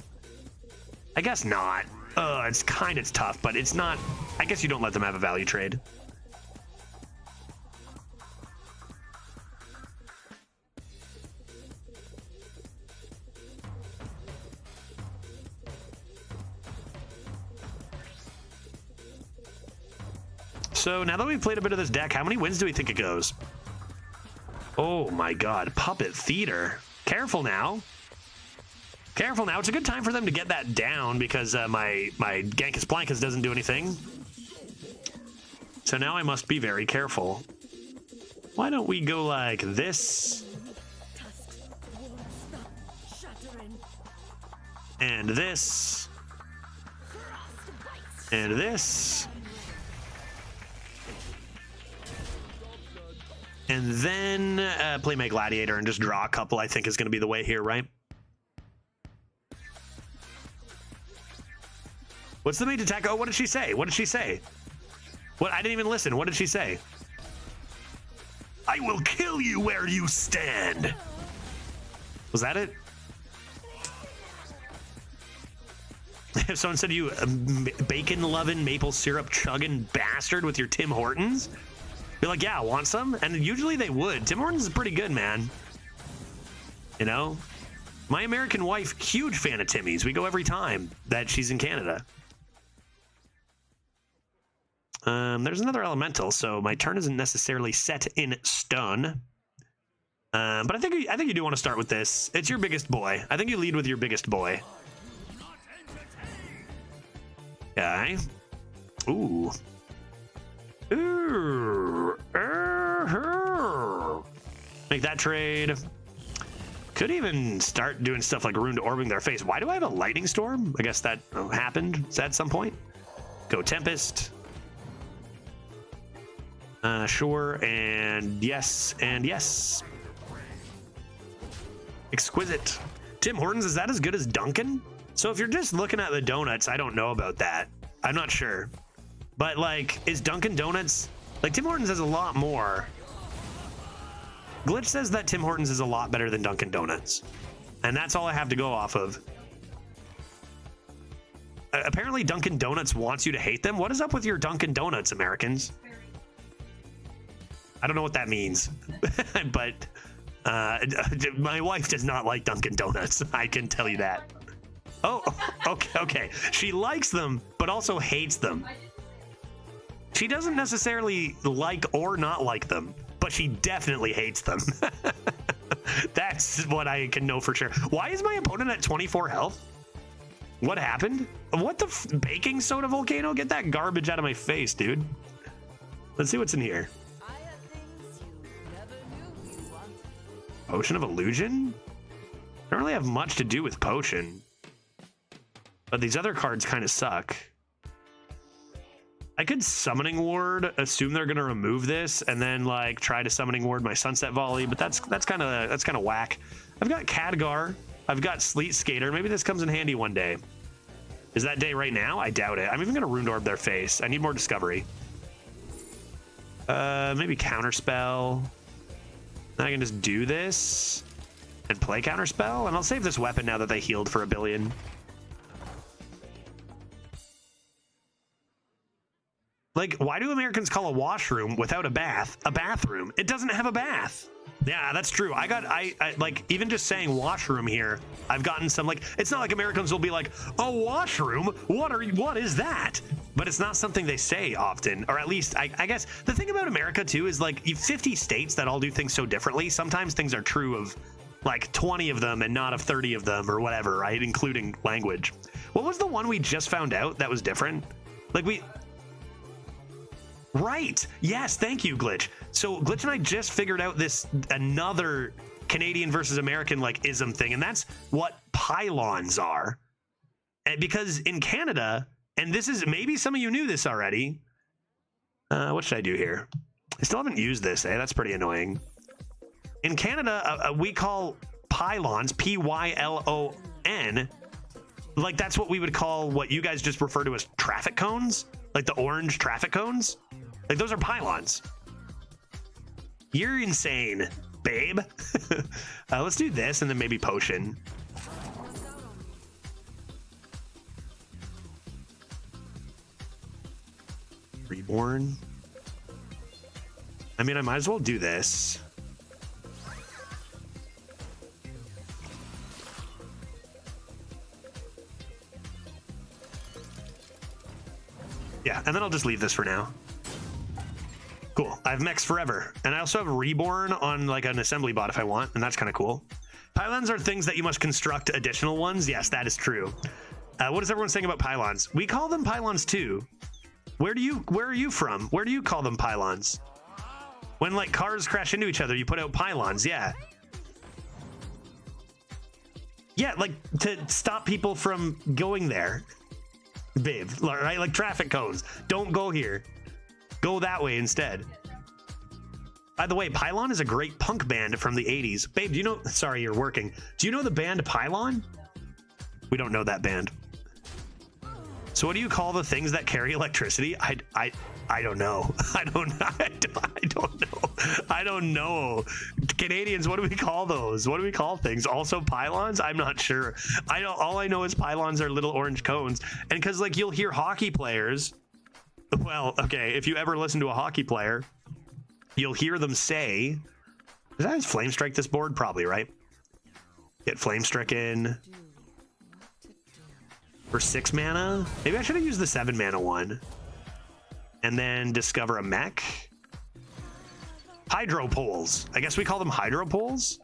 I guess not. It's tough, but it's not. I guess you don't let them have a value trade. So now that we've played a bit of this deck, how many wins do we think it goes? Oh my god, Puppet Theater. Careful now. Careful now. It's a good time for them to get that down because my Genghis Blankas doesn't do anything. So now I must be very careful. Why don't we go like this? And this. And this. And then play my Gladiator and just draw a couple, I think is going to be the way here, right? What's the mate attack? Oh, what did she say? What did she say? What? I didn't even listen. What did she say? I will kill you where you stand. Was that it? If someone said you bacon-loving, maple syrup chugging bastard with your Tim Hortons, you're like, yeah, want some? And usually they would. Tim Hortons is pretty good, man. You know? My American wife, huge fan of Timmy's. We go every time that she's in Canada. There's another elemental, so my turn isn't necessarily set in stone. But I think you do want to start with this. It's your biggest boy. I think you lead with your biggest boy. Okay. Ooh. Ooh. Make that trade. Could even start doing stuff like Ruined Orbing their face. Why do I have a Lightning Storm? I guess that happened at some point. Go Tempest. Sure, and yes, and yes. Exquisite. Tim Hortons, is that as good as Duncan? So if you're just looking at the donuts, I don't know about that. I'm not sure. But, like, is Dunkin' Donuts... Like, Tim Hortons has a lot more. Glitch says that Tim Hortons is a lot better than Dunkin' Donuts. And that's all I have to go off of. Apparently, Dunkin' Donuts wants you to hate them. What is up with your Dunkin' Donuts, Americans? I don't know what that means. But my wife does not like Dunkin' Donuts. I can tell you that. Oh, okay. She likes them, but also hates them. She doesn't necessarily like or not like them, but she definitely hates them. That's what I can know for sure. Why is my opponent at 24 health? What happened? What the baking soda volcano? Get that garbage out of my face, dude. Let's see what's in here. Potion of Illusion? Don't really have much to do with Potion. But these other cards kind of suck. I could Summoning Ward, assume they're gonna remove this, and then like try to Summoning Ward my Sunset Volley, but that's kind of whack. I've got Khadgar, I've got Sleet Skater. Maybe this comes in handy one day. Is that day right now? I doubt it. I'm even gonna Ruined Orb their face. I need more discovery. Maybe Counterspell. Then I can just do this and play Counterspell, and I'll save this weapon now that they healed for 1 billion. Like, why do Americans call a washroom without a bath a bathroom? It doesn't have a bath. Yeah, that's true. I like, even just saying washroom here, I've gotten some, like, it's not like Americans will be like, a washroom? What is that? But it's not something they say often, or at least I guess the thing about America too is like 50 states that all do things so differently. Sometimes things are true of like 20 of them and not of 30 of them or whatever, right? Including language. What was the one we just found out that was different? Like right. Yes. Thank you, Glitch. So Glitch and I just figured out this another Canadian versus American like ism thing. And that's what pylons are. And because in Canada, and this is, maybe some of you knew this already. What should I do here? I still haven't used this, That's pretty annoying. In Canada, we call pylons, P-Y-L-O-N, like that's what we would call what you guys just refer to as traffic cones, like the orange traffic cones. Like those are pylons. You're insane, babe. Let's do this and then maybe potion. Reborn. I mean, I might as well do this. Yeah, and then I'll just leave this for now. Cool. I have mechs forever. And I also have reborn on like an assembly bot if I want, and that's kind of cool. Pylons are things that you must construct additional ones. Yes, that is true. What is everyone saying about pylons? We call them pylons too. Where are you from? Where do you call them pylons? When like cars crash into each other, you put out pylons. Yeah. Yeah, like to stop people from going there. Babe, right? Like traffic cones. Don't go here. Go that way instead. By the way, Pylon is a great punk band from the 80s. Babe, do you know, sorry, you're working. Do you know the band Pylon? We don't know that band. So what do you call the things that carry electricity? I don't know. I don't know. Canadians, what do we call those? What do we call things? Also pylons? I'm not sure. All I know is pylons are little orange cones. And because like you'll hear hockey players. Well, okay, if you ever listen to a hockey player, you'll hear them say, does that flame strike this board? Probably, right? Get flame stricken for 6 mana. Maybe I should have used the 7 mana one. And then discover a mech. Hydro poles. I guess we call them hydro poles.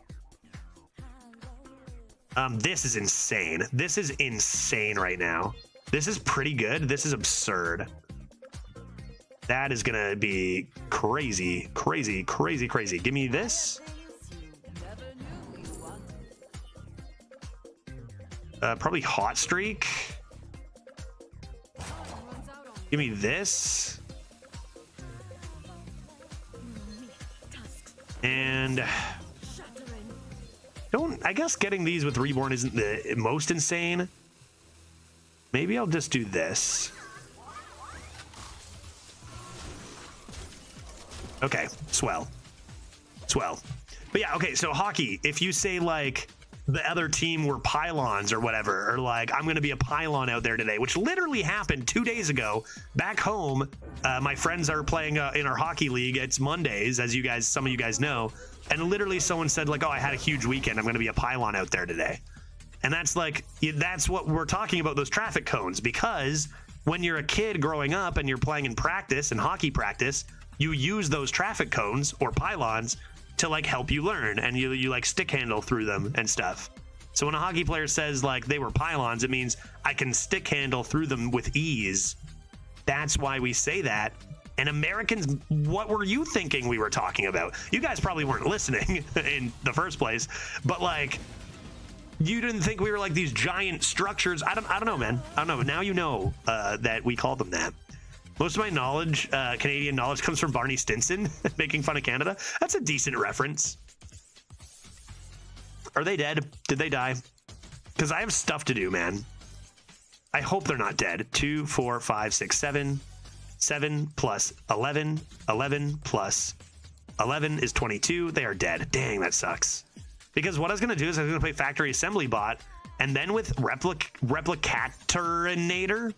This is insane. This is insane right now. This is pretty good. This is absurd. That is gonna be crazy, crazy, crazy, crazy. Give me this. Probably hot streak. Give me this. And I guess getting these with reborn isn't the most insane. Maybe I'll just do this. Okay, swell. But yeah, okay, so hockey, if you say like the other team were pylons or whatever, or like I'm gonna be a pylon out there today, which literally happened 2 days ago back home. My friends are playing in our hockey league. It's Mondays, as some of you guys know, and literally someone said like, oh, I had a huge weekend, I'm gonna be a pylon out there today. And that's like, that's what we're talking about, those traffic cones, because when you're a kid growing up and you're playing in practice and hockey practice, you use those traffic cones or pylons to like help you learn, and you like stick handle through them and stuff. So when a hockey player says like they were pylons, it means I can stick handle through them with ease. That's why we say that. And Americans, what were you thinking we were talking about? You guys probably weren't listening in the first place, but like you didn't think we were like these giant structures. I don't know, man. I don't know. Now you know that we call them that. Most of my knowledge, Canadian knowledge, comes from Barney Stinson making fun of Canada. That's a decent reference. Are they dead? Did they die? Because I have stuff to do, man. I hope they're not dead. 2, 4, 5, 6, 7. 7 plus 11. 11 plus 11 is 22. They are dead. Dang, that sucks. Because what I was going to do is I was going to play Factory Assembly Bot, and then with Replicatorinator,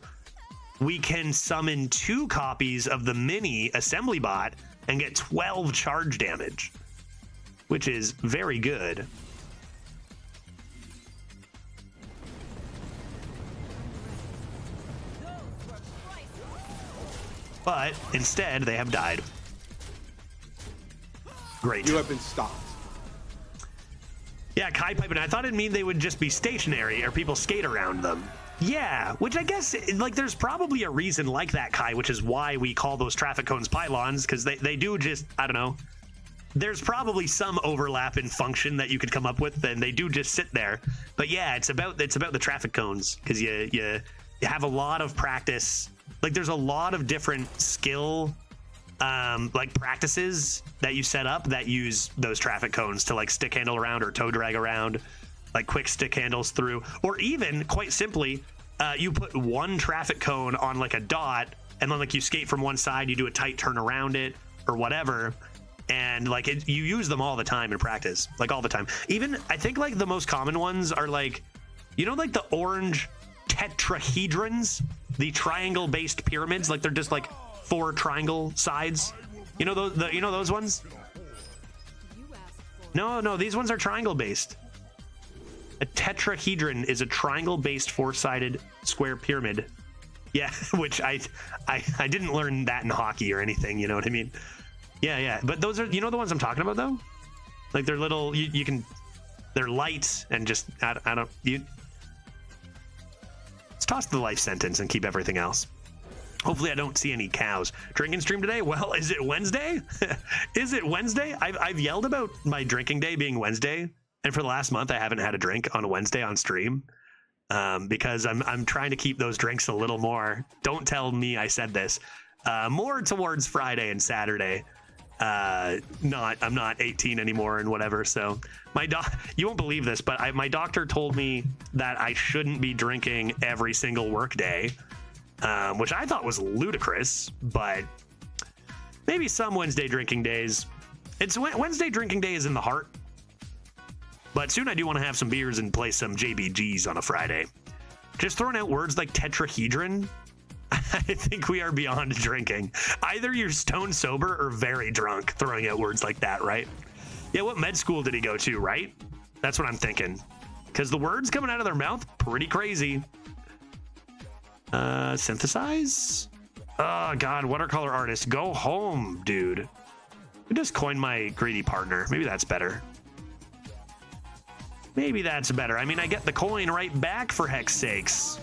we can summon 2 copies of the mini assembly bot and get 12 charge damage. which is very good. But instead, they have died. Great. You have been stopped. Yeah, Kai Pipe, and I thought it'd mean they would just be stationary or people skate around them. Yeah, which I guess, like, there's probably a reason like that, Kai, which is why we call those traffic cones pylons, because they do just, I don't know. There's probably some overlap in function that you could come up with, and they do just sit there. But yeah, it's about the traffic cones, because you have a lot of practice. Like, there's a lot of different skill like practices that you set up that use those traffic cones to like stick handle around or toe drag around, like quick stick handles through, or even quite simply, you put one traffic cone on like a dot, and then like you skate from one side, you do a tight turn around it or whatever, and like you use them all the time in practice, like all the time. Even I think like the most common ones are like, you know, like the orange tetrahedrons, the triangle based pyramids, like they're just like 4 triangle sides. You know those, you know those ones? No, these ones are triangle based. A tetrahedron is a triangle based 4-sided square pyramid. Yeah, which I didn't learn that in hockey or anything, you know what I mean? Yeah, but those are, you know the ones I'm talking about though? Like they're little, you can, they're light and just, I don't, let's toss the life sentence and keep everything else. Hopefully I don't see any cows. Drinking stream today? Well, is it Wednesday? Is it Wednesday? I've yelled about my drinking day being Wednesday, and for the last month I haven't had a drink on a Wednesday on stream, because I'm trying to keep those drinks a little more. Don't tell me I said this. More towards Friday and Saturday. I'm not 18 anymore and whatever. So you won't believe this, but my doctor told me that I shouldn't be drinking every single work day. Which I thought was ludicrous, but maybe some Wednesday drinking days. It's Wednesday drinking day is in the heart, but soon I do want to have some beers and play some JBGs on a Friday. Just throwing out words like tetrahedron, I think we are beyond drinking. Either you're stone sober or very drunk throwing out words like that, right? Yeah, what med school did he go to, right? That's what I'm thinking. Because the words coming out of their mouth, pretty crazy. Synthesize? Oh god, watercolor artist, go home, dude. I just coined my greedy partner. Maybe that's better. Maybe that's better. I mean, I get the coin right back, for heck's sakes.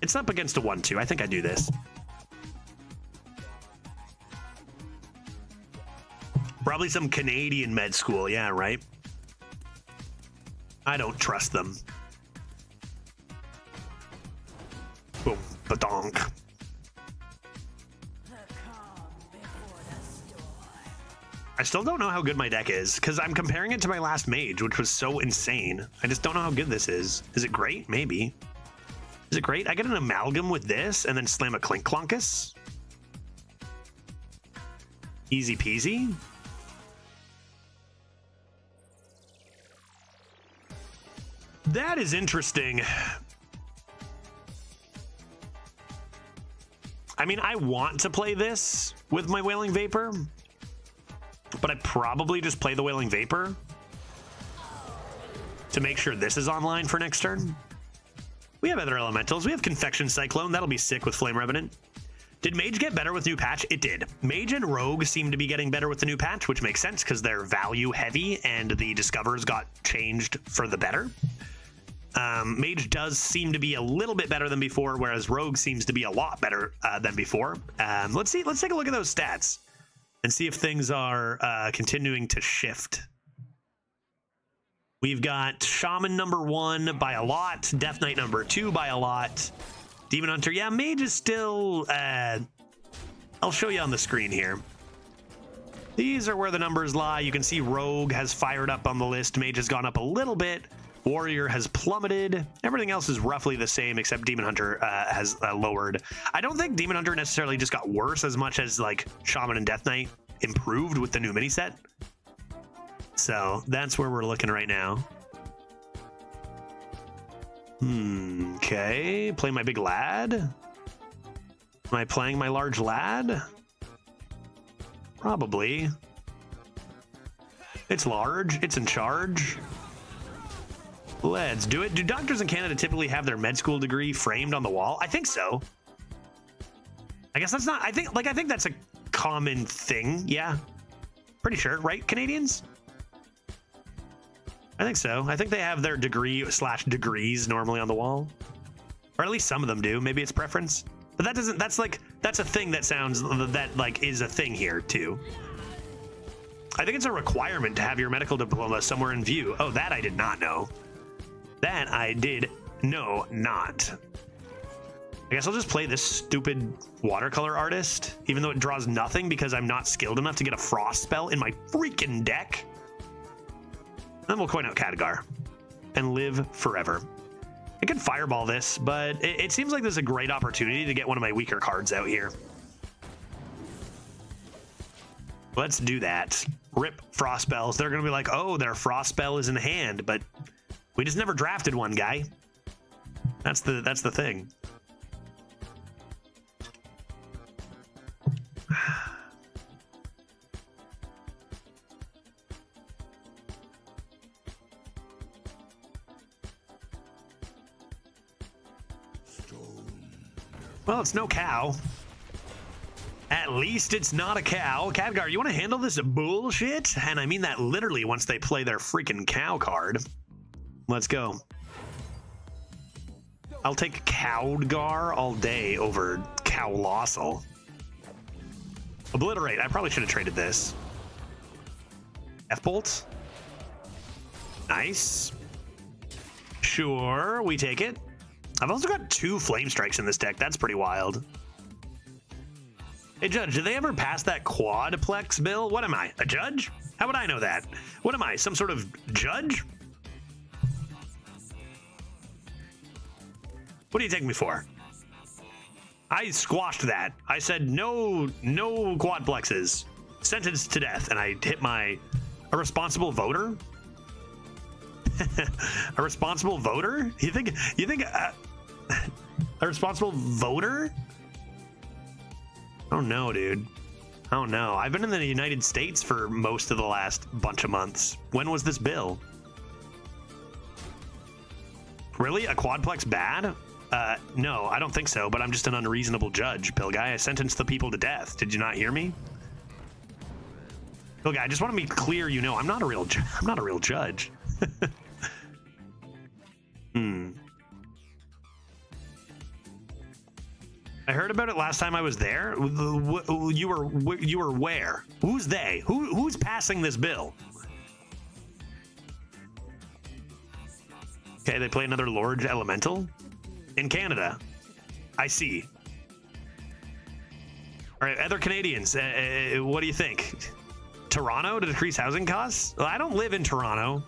It's up against a 1-2. I think I do this. Probably some Canadian med school. Yeah, right? I don't trust them. Boom, badonk. I still don't know how good my deck is, because I'm comparing it to my last mage, which was so insane. I just don't know how good this is. Is it great? Maybe. Is it great? I get an amalgam with this and then slam a Clink-Clonkus? Easy peasy. That is interesting. I mean, I want to play this with my Wailing Vapor, but I probably just play the Wailing Vapor to make sure this is online for next turn. We have other elementals. We have Confection Cyclone. That'll be sick with Flame Revenant. Did Mage get better with new patch? It did. Mage and Rogue seem to be getting better with the new patch, which makes sense because they're value heavy and the Discovers got changed for the better. Mage does seem to be a little bit better than before, whereas Rogue seems to be a lot better than before. Let's take a look at those stats and see if things are continuing to shift. We've got Shaman number 1 by a lot, Death Knight number 2 by a lot, Demon Hunter. Yeah, Mage is still, I'll show you on the screen here. These are where the numbers lie. You can see Rogue has fired up on the list. Mage has gone up a little bit. Warrior has plummeted. Everything else is roughly the same, except Demon Hunter has lowered. I don't think Demon Hunter necessarily just got worse as much as like Shaman and Death Knight improved with the new mini set. So that's where we're looking right now. Okay, play my big lad. Am I playing my large lad? Probably. It's large. It's in charge. Let's do it. Do doctors in Canada typically have their med school degree framed on the wall? I think so. I guess that's not, I think that's a common thing. Yeah. Pretty sure, right, Canadians? I think so. I think they have their degree/degrees normally on the wall. Or at least some of them do. Maybe it's preference. But that doesn't, that's a thing that sounds, that like is a thing here too. I think it's a requirement to have your medical diploma somewhere in view. Oh, that I did not know. That I did know not. I guess I'll just play this stupid watercolor artist, even though it draws nothing because I'm not skilled enough to get a frost spell in my freaking deck. Then we'll coin out Khadgar and live forever. I could fireball this, but it seems like this is a great opportunity to get one of my weaker cards out here. Let's do that. Rip frost spells. They're gonna be like, oh, their frost spell is in hand, but we just never drafted one, guy. That's the thing. Well, it's no cow. At least it's not a cow. Khadgar, you want to handle this bullshit? And I mean that literally once they play their freaking cow card. Let's go. I'll take Khadgar all day over Colossal. Obliterate. I probably should have traded this. F-Bolt. Nice. Sure, we take it. I've also got 2 Flame Strikes in this deck. That's pretty wild. Hey, Judge, did they ever pass that quadplex bill? What am I, a judge? How would I know that? What am I, some sort of judge? What do you take me for? I squashed that. I said no quadplexes. Sentenced to death, and I hit a responsible voter? A responsible voter? You think a responsible voter? I don't know, dude. I don't know. I've been in the United States for most of the last bunch of months. When was this bill? Really? A quadplex bad? No, I don't think so, but I'm just an unreasonable judge, Pill Guy. I sentenced the people to death. Did you not hear me? Pill Guy, I just want to be clear, you know, I'm not a real judge. I heard about it last time I was there. You were where? Who's they? Who's passing this bill? Okay, they play another Lord Elemental in Canada. I see. All right, other Canadians, what do you think? Toronto to decrease housing costs? Well, I don't live in Toronto.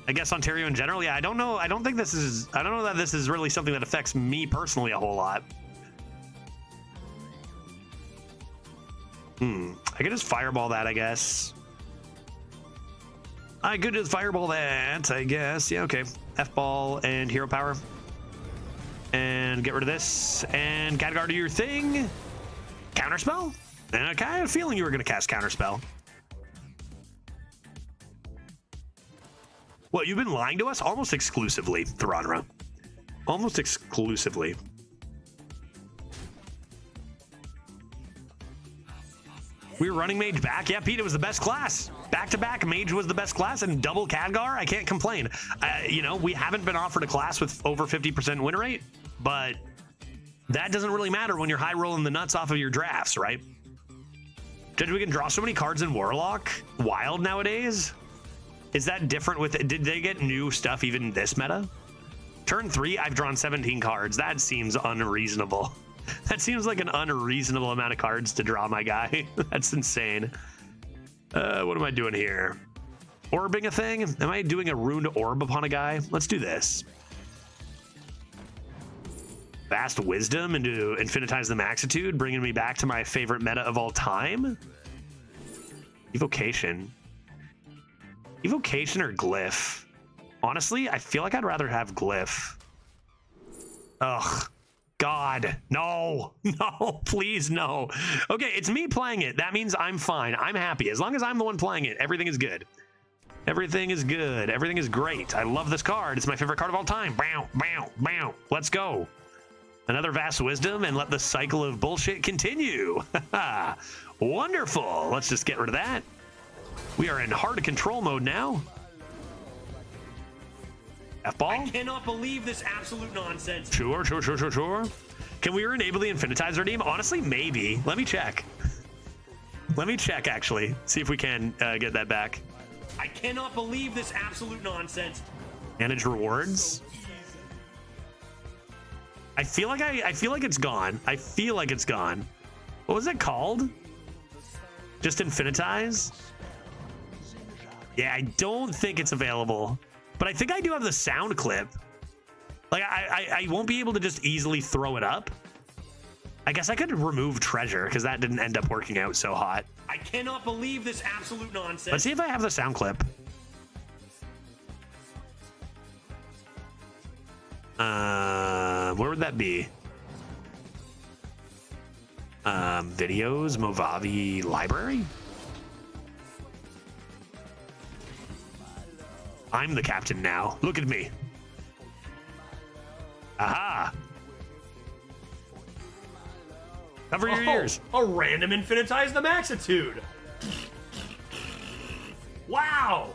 I guess Ontario in general. Yeah, I don't know. I don't know that this is really something that affects me personally a whole lot. I could just fireball that, I guess. I could just fireball that, I guess. Yeah, okay. F-ball and hero power. And get rid of this. And Khadgar, do your thing. Counterspell? And I kind of feeling you were going to cast Counterspell. What, you've been lying to us? Almost exclusively, Theronra. Almost exclusively. We were running Mage back. Yeah, Pete, it was the best class. Back-to-back, Mage was the best class, and double Khadgar, I can't complain. You know, we haven't been offered a class with over 50% win rate, but that doesn't really matter when you're high rolling the nuts off of your drafts, right? Judge, we can draw so many cards in Warlock Wild nowadays. Is that different with it? Did they get new stuff even in this meta? Turn 3, I've drawn 17 cards. That seems unreasonable. That seems like an unreasonable amount of cards to draw, my guy. That's insane. What am I doing here? Orbing a thing? Am I doing a ruined orb upon a guy? Let's do this. Vast Wisdom into Infinitize the Maxitude, bringing me back to my favorite meta of all time. Evocation. Evocation or Glyph? Honestly, I feel like I'd rather have Glyph. Ugh. God, no, no, please, no. Okay, it's me playing it. That means I'm fine. I'm happy. As long as I'm the one playing it, everything is good. Everything is good. Everything is great. I love this card. It's my favorite card of all time. Bow, bow, bow. Let's go. Another Vast Wisdom, and let the cycle of bullshit continue. Wonderful. Let's just get rid of that. We are in hard to control mode now. F-ball? I cannot believe this absolute nonsense. Sure. Can we enable the Infinitize redeem? Honestly, maybe. Let me check. Let me check, actually. See if we can get that back. I cannot believe this absolute nonsense. Manage rewards. I feel like it's gone. I feel like it's gone. What was it called? Just Infinitize? Yeah, I don't think it's available. But I think I do have the sound clip. Like, I won't be able to just easily throw it up. I guess I could remove treasure, because that didn't end up working out so hot. I cannot believe this absolute nonsense. Let's see if I have the sound clip. Where would that be? Videos, Movavi library? I'm the captain now. Look at me. Aha! Cover your ears. A random Infinitize the Maxitude. Wow.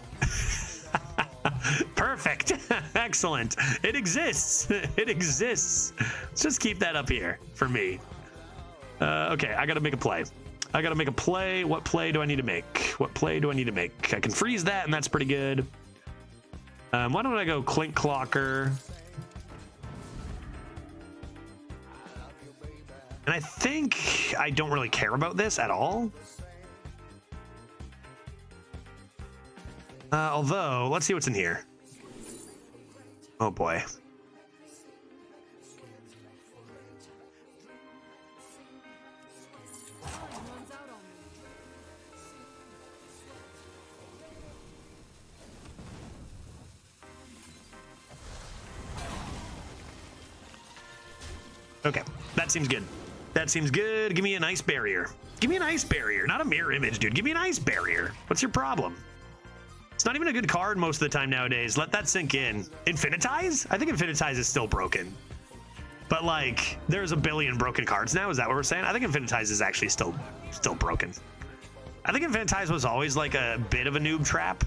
Perfect. Excellent. It exists. It exists. Let's just keep that up here for me. Okay, I gotta make a play. I gotta make a play. What play do I need to make? What play do I need to make? I can freeze that, and that's pretty good. Why don't I go Clink Clocker? And I think I don't really care about this at all. Although, let's see what's in here. Oh boy. Okay, that seems good. That seems good. Give me an ice barrier. Give me an ice barrier, not a mirror image, dude. Give me an ice barrier. What's your problem? It's not even a good card most of the time nowadays. Let that sink in. Infinitize? I think Infinitize is still broken. But like, there's a billion broken cards now. Is that what we're saying? I think Infinitize is actually still broken. I think Infinitize was always like a bit of a noob trap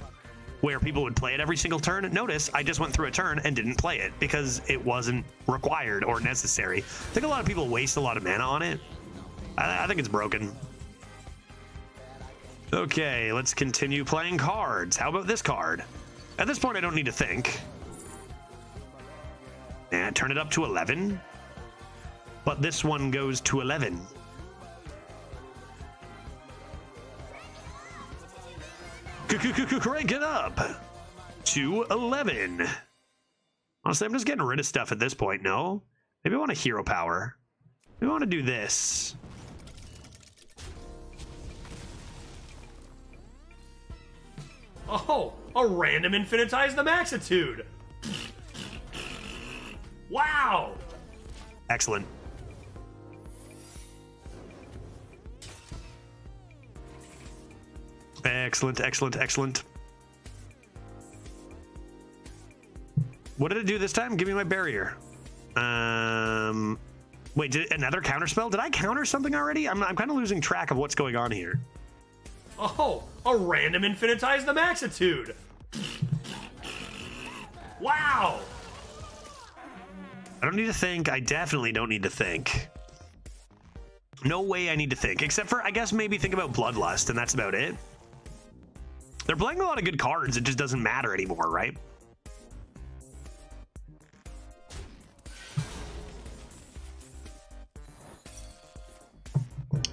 where people would play it every single turn. Notice I just went through a turn and didn't play it because it wasn't required or necessary. I think a lot of people waste a lot of mana on it. I think it's broken. Okay, let's continue playing cards. How about this card? At this point, I don't need to think. And turn it up to 11. But this one goes to 11. Crank it up to 11. Honestly, I'm just getting rid of stuff at this point, no? Maybe I want a hero power. Maybe I want to do this. Oh, a random Infinitize the Maxitude. Wow. Excellent. Excellent, excellent, excellent. What did it do this time? Give me my barrier. Wait, did another counter spell? Did I counter something already? I'm kind of losing track of what's going on here. Oh, a random Infinitize the Maxitude. Wow. I don't need to think. I definitely don't need to think. No way I need to think, except for, I guess, maybe think about Bloodlust, and that's about it. They're playing a lot of good cards. It just doesn't matter anymore, right?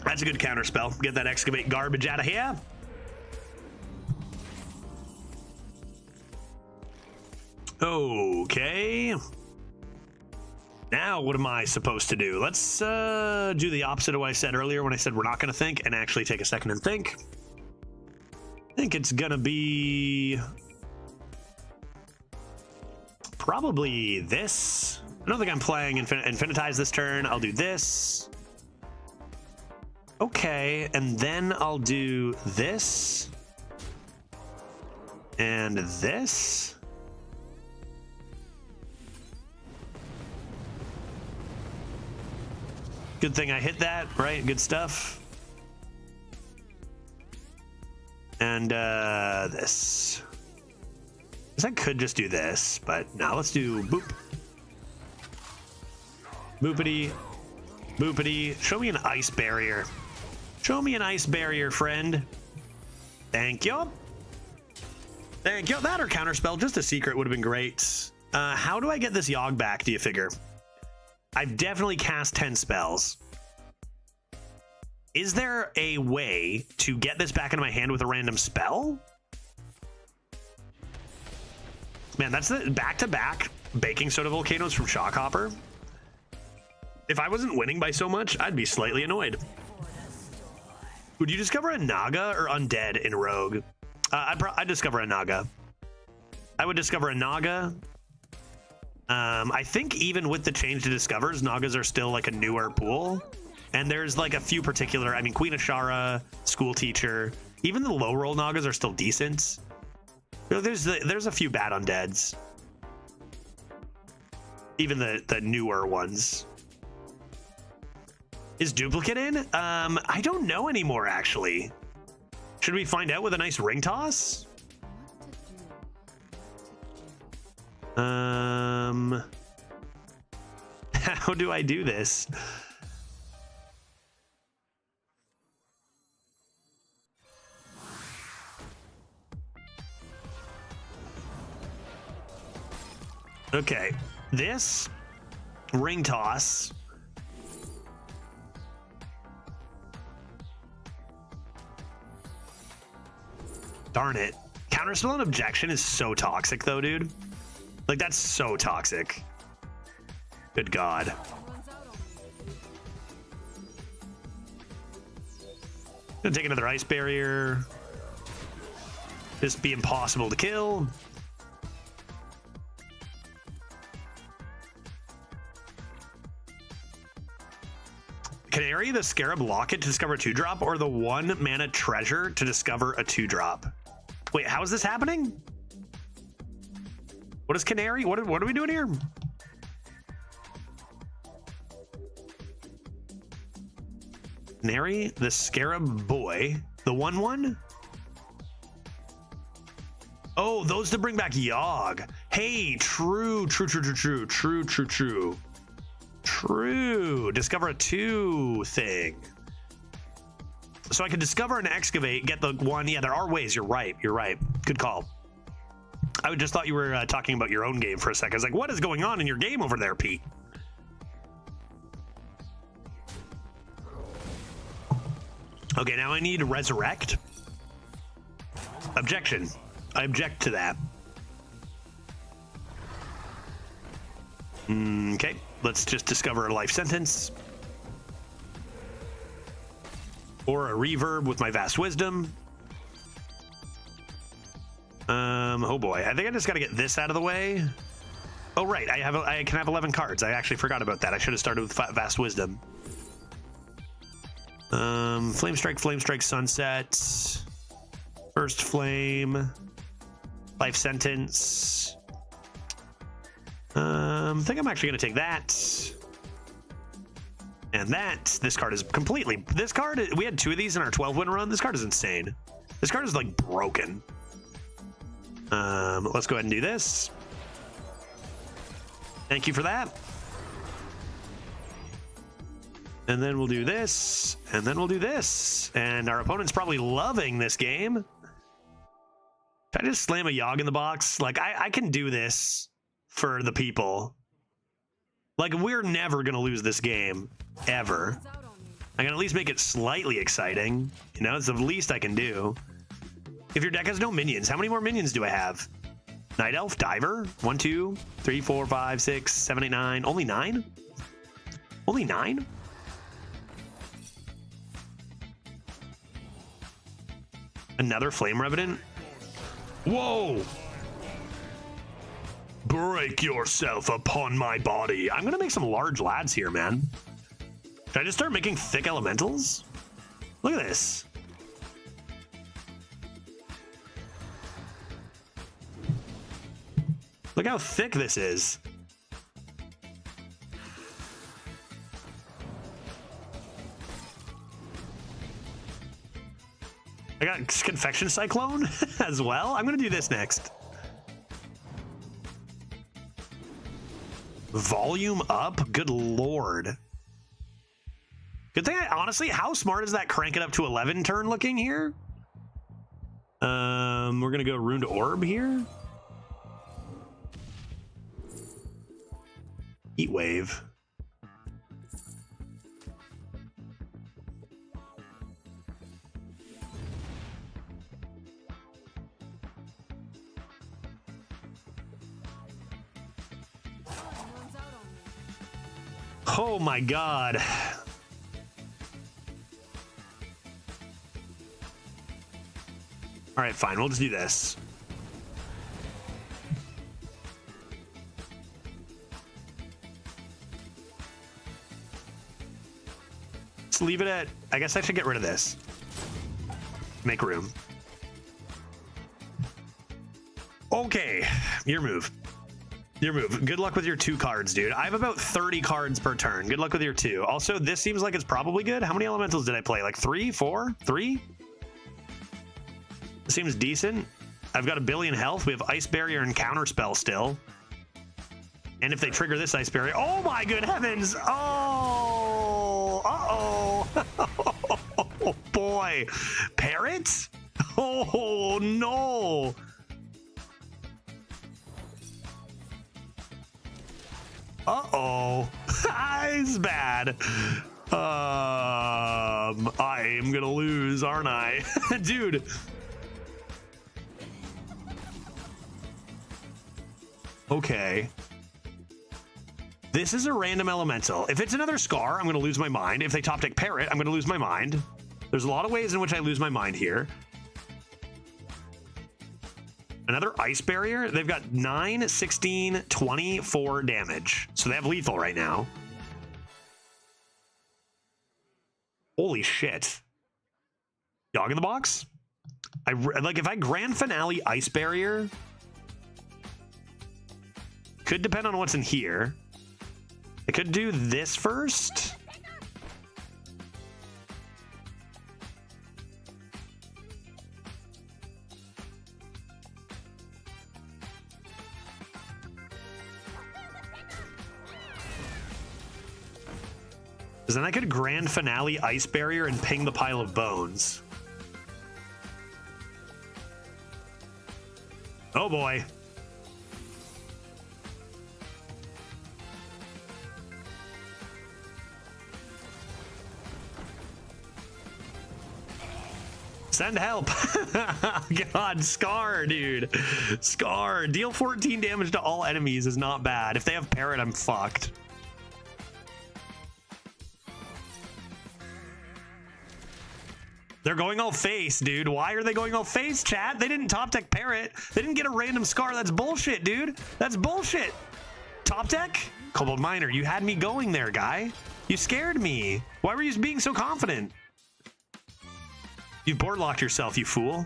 That's a good counter spell. Get that excavate garbage out of here. Okay. Now what am I supposed to do? Let's do the opposite of what I said earlier when I said we're not going to think, and actually take a second and think. I think it's going to be probably this. I don't think I'm playing Infinitize this turn. I'll do this. Okay, and then I'll do this. And this. Good thing I hit that, right? Good stuff. And this. I guess I could just do this, but now let's do boop. Boopity. Boopity. Show me an ice barrier. Show me an ice barrier, friend. Thank you. Thank you. That or counterspell, just a secret would have been great. How do I get this Yogg back, do you figure? I've definitely cast 10 spells. Is there a way to get this back into my hand with a random spell? Man, that's the back-to-back baking soda volcanoes from Shockhopper. If I wasn't winning by so much, I'd be slightly annoyed. Would you discover a Naga or Undead in Rogue? I'd discover a Naga. I would discover a Naga. I think even with the change to Discovers, Nagas are still like a newer pool. And there's like a few particular, I mean, Queen Ashara, School Teacher, even the low roll Nagas are still decent. There's a few bad Undeads. Even the newer ones. Is Duplicate in? I don't know anymore, actually. Should we find out with a nice ring toss? How do I do this? Okay, this ring toss. Darn it. Counterspell and Objection is so toxic, though, dude. Like, that's so toxic. Good God. Gonna take another Ice Barrier. This be impossible to kill. Canary the Scarab Locket to discover a 2-drop, or the 1 mana treasure to discover a 2-drop? Wait, how is this happening? What is Canary? What are we doing here? Canary the Scarab Boy, the 1/1. Oh, those to bring back Yogg. Hey, true. True. Discover a 2 thing. So I could discover an Excavate, get the 1. Yeah, there are ways. You're right. Good call. I just thought you were talking about your own game for a second. I was like, what is going on in your game over there, Pete? Okay, now I need to Resurrect. Objection. I object to that. Okay, let's just discover a life sentence. Or a reverb with my vast wisdom. Oh boy, I think I just got to get this out of the way. Oh right, I can have 11 cards. I actually forgot about that. I should have started with vast wisdom. Flame Strike, Sunset. First Flame. Life Sentence. I think I'm actually going to take that. And that. This card is completely... This card, we had 2 of these in our 12-win run. This card is insane. This card is, like, broken. Let's go ahead and do this. Thank you for that. And then we'll do this. And then we'll do this. And our opponent's probably loving this game. Should I just slam a Yogg in the box? Like, I can do this for the people. Like, we're never going to lose this game. Ever. I can at least make it slightly exciting. You know, it's the least I can do. If your deck has no minions, how many more minions do I have? Night Elf, Diver. 1, 2, 3, 4, 5, 6, 7, 8, 9. Only 9? Only 9? Another Flame Revenant? Whoa! Break yourself upon my body. I'm gonna make some large lads here, man. Should I just start making thick elementals? Look at this. Look how thick this is. I got Confection Cyclone as well. I'm gonna do this next. Volume up? Good lord. Good thing honestly, how smart is that crank it up to 11 turn looking here? We're gonna go Ruined Orb here. Heat Wave. Oh my god. All right, fine. We'll just do this. Let's leave it at... I guess I should get rid of this. Make room. Okay. Your move. Your move. Good luck with your 2 cards, dude. I have about 30 cards per turn. Good luck with your 2. Also, this seems like it's probably good. How many elementals did I play? Like 3, 4, 3? Seems decent. I've got 1 billion health. We have Ice Barrier and Counterspell still. And if they trigger this Ice Barrier... Oh my good heavens! Oh! Uh-oh! Oh boy! Parrot? Oh no! Uh-oh. It's bad. I am gonna lose, aren't I? Dude. Okay. This is a random elemental. If it's another Scar, I'm gonna lose my mind. If they top deck Parrot, I'm gonna lose my mind. There's a lot of ways in which I lose my mind here. Another Ice Barrier. They've got 9, 16, 24 damage. So they have lethal right now. Holy shit. Dog in the box? Like if I Grand Finale Ice Barrier, could depend on what's in here. I could do this first. Because then I could Grand Finale Ice Barrier and ping the pile of bones. Oh boy. Send help. God, Scar, dude. Scar. Deal 14 damage to all enemies is not bad. If they have Parrot, I'm fucked. They're going all face, dude. Why are they going all face, chat? They didn't top deck Parrot. They didn't get a random Scar. That's bullshit, dude. That's bullshit. Top deck? Cobalt Miner, you had me going there, guy. You scared me. Why were you being so confident? You board locked yourself, you fool.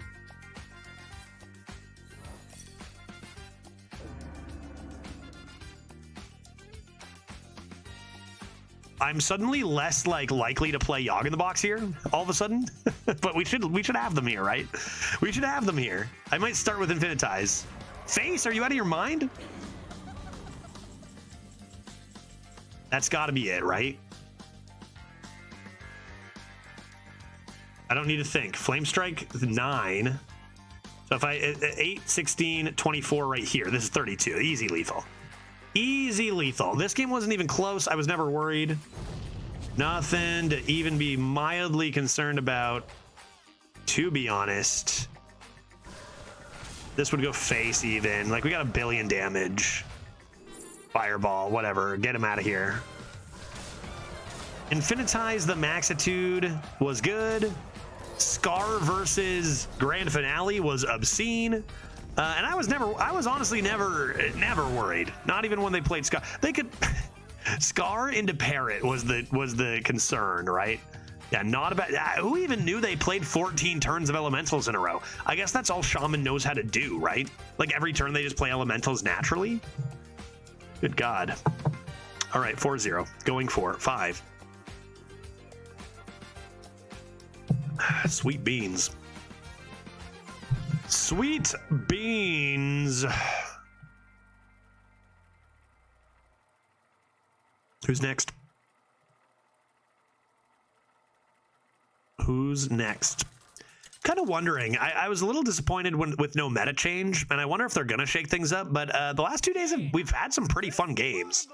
I'm suddenly less likely to play Yogg in the box here all of a sudden. But we should have them here, right? We should have them here. I might start with Infinitize. Face, are you out of your mind? That's got to be it, right? I don't need to think. Flame Strike 9. So if I 8, 16, 24 right here. This is 32. Easy lethal. Easy lethal. This game wasn't even close. I was never worried. Nothing to even be mildly concerned about, to be honest. This would go face even. Like, we got 1 billion damage. Fireball, whatever. Get him out of here. Infinitize the Maxitude was good. Scar versus Grand Finale was obscene. And I was honestly never worried. Not even when they played Scar. They could Scar into Parrot was the concern, right? Yeah, not about. Who even knew they played 14 turns of elementals in a row? I guess that's all Shaman knows how to do, right? Like every turn they just play elementals naturally. Good God. All right, 4-0. Going for 5. Sweet beans. Sweet beans. Who's next? Who's next? Kind of wondering. I was a little disappointed with no meta change, and I wonder if they're gonna shake things up. But the last 2 days we've had some pretty fun games,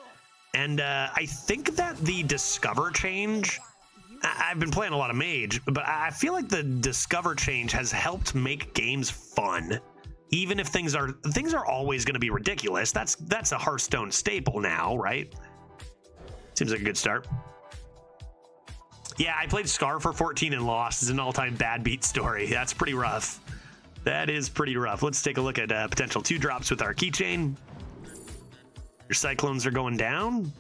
and I think that the Discover change. I've been playing a lot of Mage, but I feel like the Discover change has helped make games fun, even if things are always going to be ridiculous. That's a Hearthstone staple now, right? Seems like a good start. Yeah, I played Scar for 14 and lost. It's an all-time bad beat story. That's pretty rough. That is pretty rough. Let's take a look at potential 2-drops with our keychain. Your Cyclones are going down.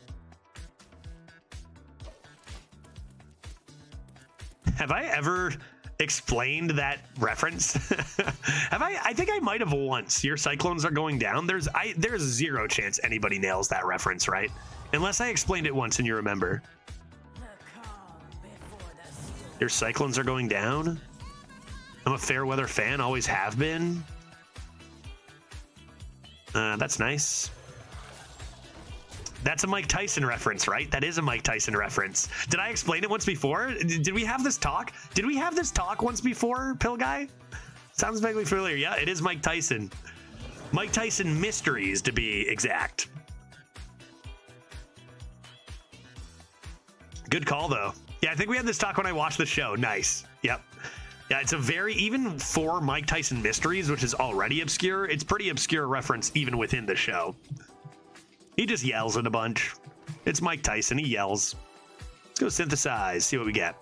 Have I ever explained that reference? Have I? I think I might have once. Your Cyclones are going down. There's zero chance anybody nails that reference, right? Unless I explained it once and you remember. Your Cyclones are going down. I'm a fair weather fan, always have been. That's nice. That's a Mike Tyson reference, right? That is a Mike Tyson reference. Did I explain it once before? Did we have this talk? Did we have this talk once before, Pill Guy? Sounds vaguely familiar. Yeah, it is Mike Tyson. Mike Tyson Mysteries, to be exact. Good call, though. Yeah, I think we had this talk when I watched the show. Nice. Yep. Yeah, it's a very, even for Mike Tyson Mysteries, which is already obscure, it's pretty obscure reference even within the show. He just yells it a bunch. It's Mike Tyson. He yells. Let's go synthesize. See what we get.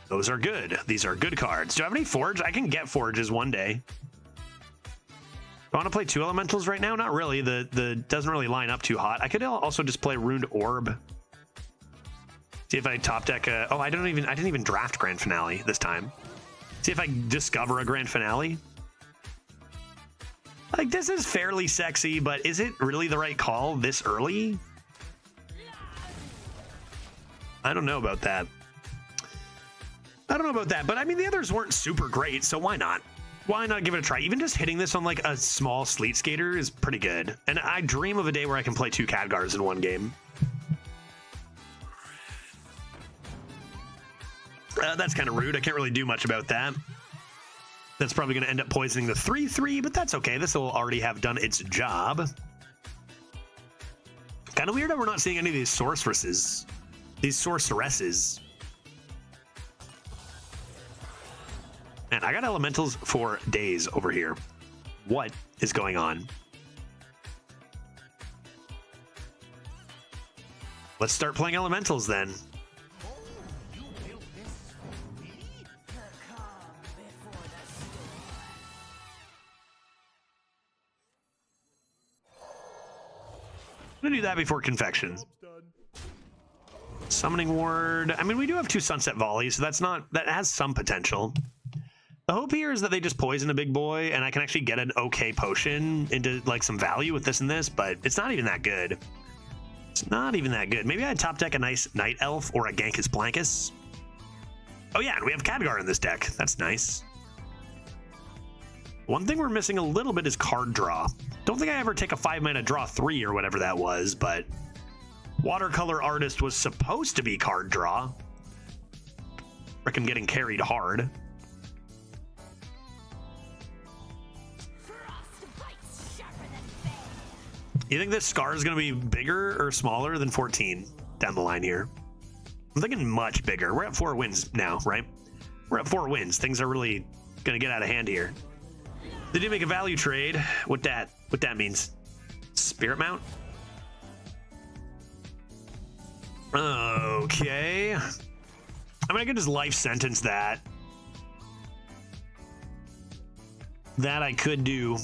Those are good. These are good cards. Do I have any Forge? I can get Forges one day. Do I want to play 2 Elementals right now? Not really. The doesn't really line up too hot. I could also just play Ruined Orb. See if I top deck a... Oh, I didn't even draft Grand Finale this time. See if I discover a Grand Finale. Like, this is fairly sexy, but is it really the right call this early? I don't know about that. But I mean, the others weren't super great, so why not? Why not give it a try? Even just hitting this on like a small Sleet Skater is pretty good. And I dream of a day where I can play 2 Khadgars in one game. That's kind of rude. I can't really do much about that. That's probably going to end up poisoning the 3/3, but that's okay. This will already have done its job. Kind of weird that we're not seeing any of these sorceresses. Man, I got elementals for days over here. What is going on? Let's start playing elementals then. I'm gonna do that before Confection. Summoning Ward. I mean, we do have 2 Sunset Volleys, so that has some potential. The hope here is that they just poison a big boy, and I can actually get an okay potion into like some value with this and this, but it's not even that good. It's not even that good. Maybe I'd top deck a nice Night Elf or a Genkus Blankus. Oh yeah, and we have Khadgar in this deck. That's nice. One thing we're missing a little bit is card draw. Don't think I ever take a 5-mana draw 3 or whatever that was, but Watercolor Artist was supposed to be card draw. Rick, I'm getting carried hard. You think this Scar is going to be bigger or smaller than 14 down the line here? I'm thinking much bigger. We're at 4 wins now, right? We're at 4 wins. Things are really going to get out of hand here. They did make a value trade. What that means? Spirit Mount? Okay. I mean, I could just life sentence that. That I could do.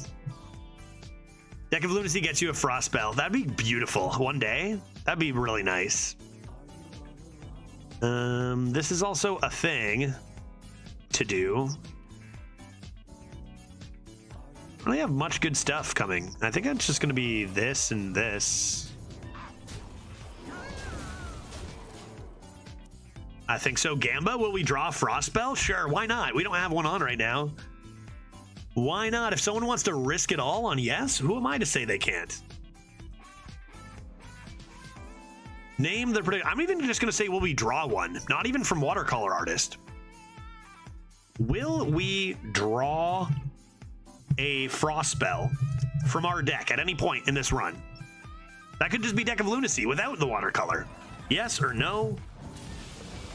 Deck of Lunacy gets you a Frost Spell. That'd be beautiful. One day. That'd be really nice. This is also a thing to do. I don't really have much good stuff coming. I think it's just going to be this and this. I think so. Gamba, will we draw a Frost Spell? Sure, why not? We don't have one on right now. Why not? If someone wants to risk it all on yes, who am I to say they can't? Name the prediction. I'm even just going to say, will we draw one? Not even from Watercolor Artist. Will we draw a Frost Spell from our deck at any point in this run? That could just be Deck of Lunacy without the watercolor. Yes or no?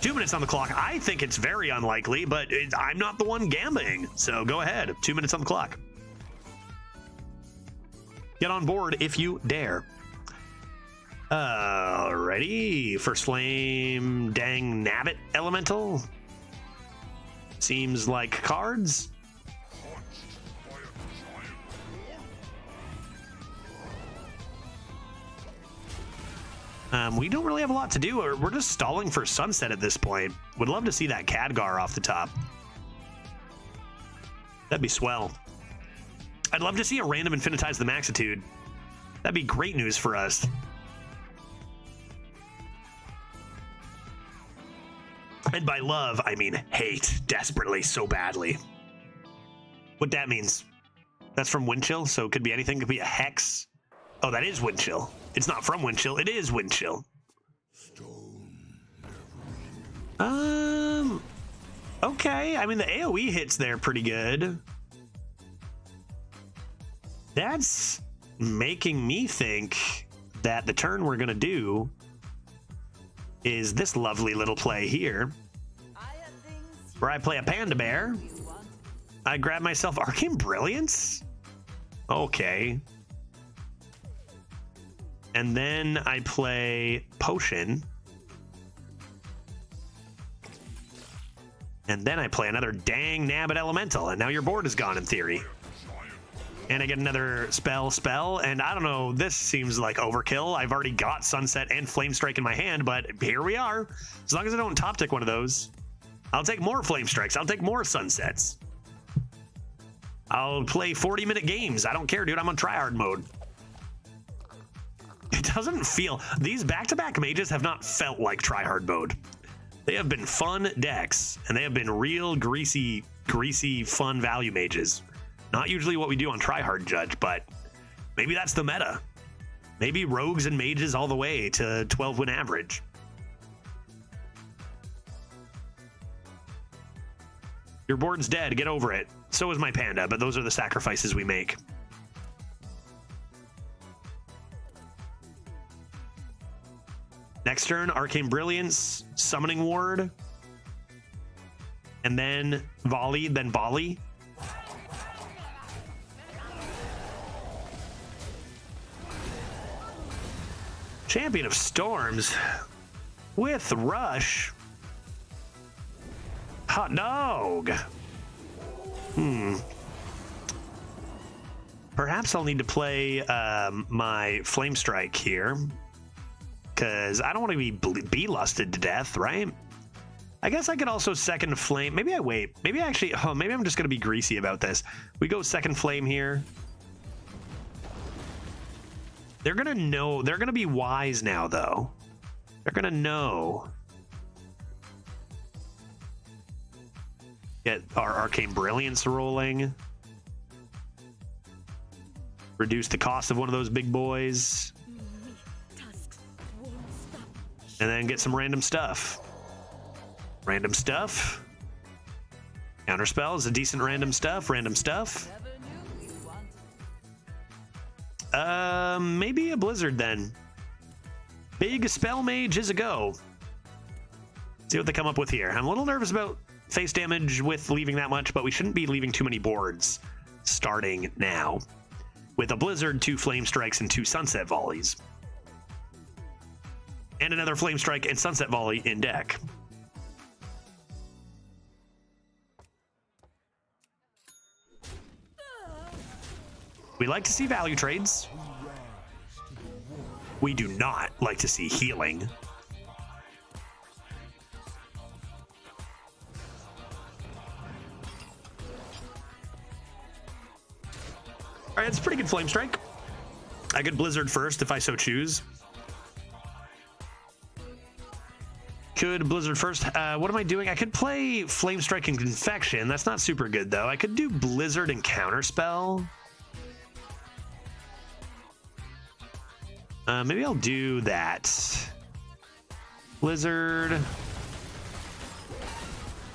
2 minutes on the clock. I think it's very unlikely, but I'm not the one gambling. So go ahead. 2 minutes on the clock. Get on board if you dare. Alrighty. First Flame, Dang Nabbit Elemental. Seems like cards. We don't really have a lot to do. We're just stalling for sunset at this point. Would love to see that Khadgar off the top. That'd be swell. I'd love to see a random Infinitize the Maxitude. That'd be great news for us. And by love, I mean hate desperately, so badly. What that means? That's from Windchill, so it could be anything. It could be a Hex. Oh, that is Windchill. It's not from Windchill. It is Windchill. Okay. I mean, the AoE hits there pretty good. That's making me think that the turn we're going to do is this lovely little play here, where I play a Panda Bear. I grab myself Arcane Brilliance. Okay. And then I play Potion. And then I play another Dang Nabbit Elemental. And now your board is gone in theory. And I get another spell, and I don't know, this seems like overkill. I've already got Sunset and Flame Strike in my hand, but here we are. As long as I don't top tick one of those, I'll take more Flame Strikes. I'll take more Sunsets. I'll play 40-minute games. I don't care, dude. I'm on tryhard mode. It doesn't feel... These back-to-back mages have not felt like tryhard mode. They have been fun decks, and they have been real greasy, fun value mages. Not usually what we do on tryhard judge, but maybe that's the meta. Maybe rogues and mages all the way to 12-win average. Your board's dead. Get over it. So is my Panda, but those are the sacrifices we make. Next turn, Arcane Brilliance, Summoning Ward, and then Volley, then Volley. Champion of Storms with Rush. Hot dog. Perhaps I'll need to play my Flame Strike here, because I don't want to be lusted to death, right? I guess I could also second Flame. Maybe I wait. Maybe I actually... Oh, maybe I'm just going to be greasy about this. We go second Flame here. They're going to know. They're going to be wise now, though. They're going to know. Get our Arcane Brilliance rolling. Reduce the cost of one of those big boys. And then get some random stuff. Random stuff. Counterspell is a decent random stuff. Random stuff. Maybe a Blizzard then. Big Spell Mage is a go. See what they come up with here. I'm a little nervous about face damage with leaving that much, but we shouldn't be leaving too many boards starting now. With a Blizzard, 2 Flame Strikes, and 2 Sunset Volleys. And another Flame Strike and Sunset Volley in deck. We like to see value trades. We do not like to see healing. All right, it's a pretty good Flame Strike. I could Blizzard first if I so choose. Could Blizzard first. What am I doing? I could play Flame Strike and Confection. That's not super good, though. I could do Blizzard and Counterspell. Maybe I'll do that. Blizzard.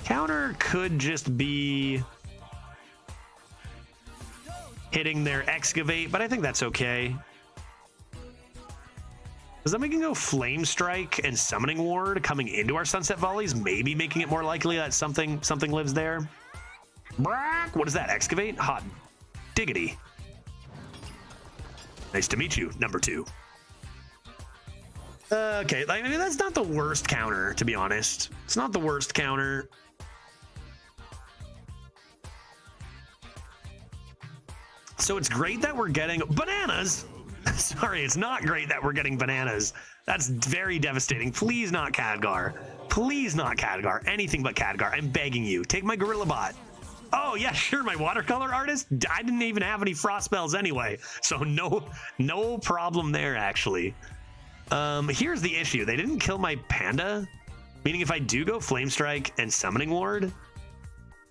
Counter could just be hitting their Excavate, but I think that's okay. Because then we can go Flame Strike and Summoning Ward coming into our Sunset Volleys, maybe making it more likely that something lives there. What is that? Excavate? Hot diggity. Nice to meet you, number 2. Okay, I mean, that's not the worst counter, to be honest. It's not the worst counter. So it's great that we're getting bananas. Sorry, it's not great that we're getting bananas. That's very devastating. Please not Khadgar. Please not Khadgar. Anything but Khadgar. I'm begging you. Take my Gorilla Bot. Oh, yeah, sure, my watercolor artist. I didn't even have any frost spells anyway. So no problem there, actually. Here's the issue. They didn't kill my Panda. Meaning if I do go Flame Strike and Summoning Ward,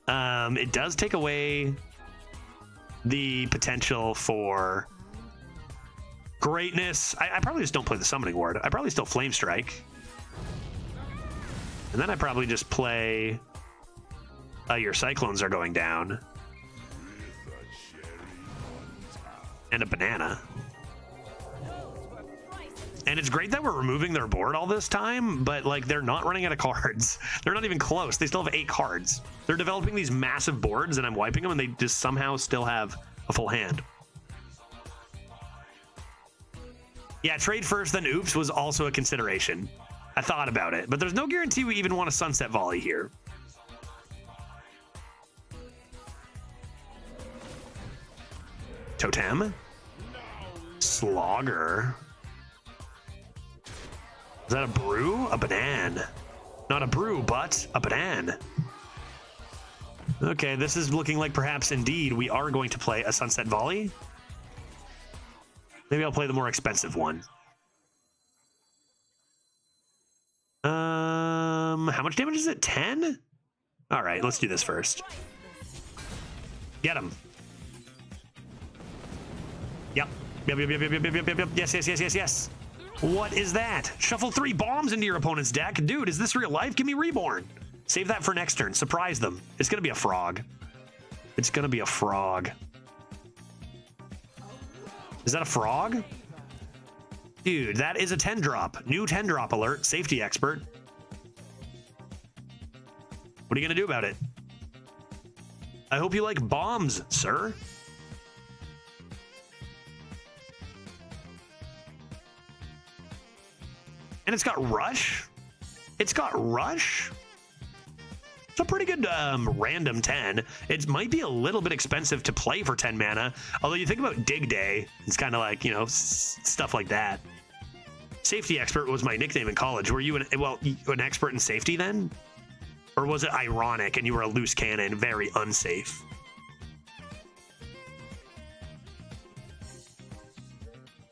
it does take away the potential for greatness. I probably just don't play the Summoning Ward. I probably still Flame Strike. And then I probably just play your Cyclones are going down. And a banana. And it's great that we're removing their board all this time, but like they're not running out of cards. They're not even close. They still have 8 cards. They're developing these massive boards and I'm wiping them and they just somehow still have a full hand. Yeah, trade first, then oops was also a consideration. I thought about it, but there's no guarantee we even want a Sunset Volley here. Totem. Slogger. Is that a brew? A banana. Not a brew, but a banana. Okay, this is looking like perhaps indeed we are going to play a Sunset Volley. Maybe I'll play the more expensive one. How much damage is it? 10? All right, let's do this first. Get him. Yep. Yep. Yes. What is that? Shuffle 3 bombs into your opponent's deck. Dude, is this real life? Give me Reborn. Save that for next turn. Surprise them. It's going to be a frog. It's going to be a frog. Is that a frog? Dude, that is a 10-drop. New 10-drop alert. Safety expert. What are you going to do about it? I hope you like bombs, sir. And it's got Rush. It's got Rush. It's a pretty good random 10. It might be a little bit expensive to play for 10 mana. Although you think about Dig Day, it's kind of like, you know, stuff like that. Safety expert was my nickname in college. Were you an expert in safety then? Or was it ironic and you were a loose cannon, very unsafe?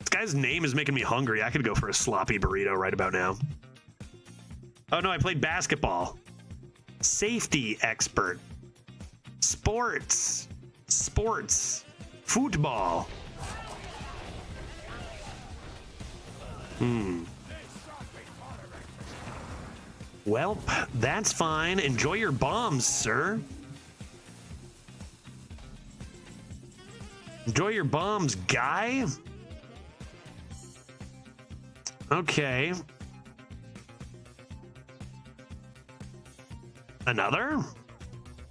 This guy's name is making me hungry. I could go for a sloppy burrito right about now. Oh no, I played basketball. Safety expert. Sports. Football. Well, that's fine. Enjoy your bombs, sir. Enjoy your bombs, guy. Okay. Another?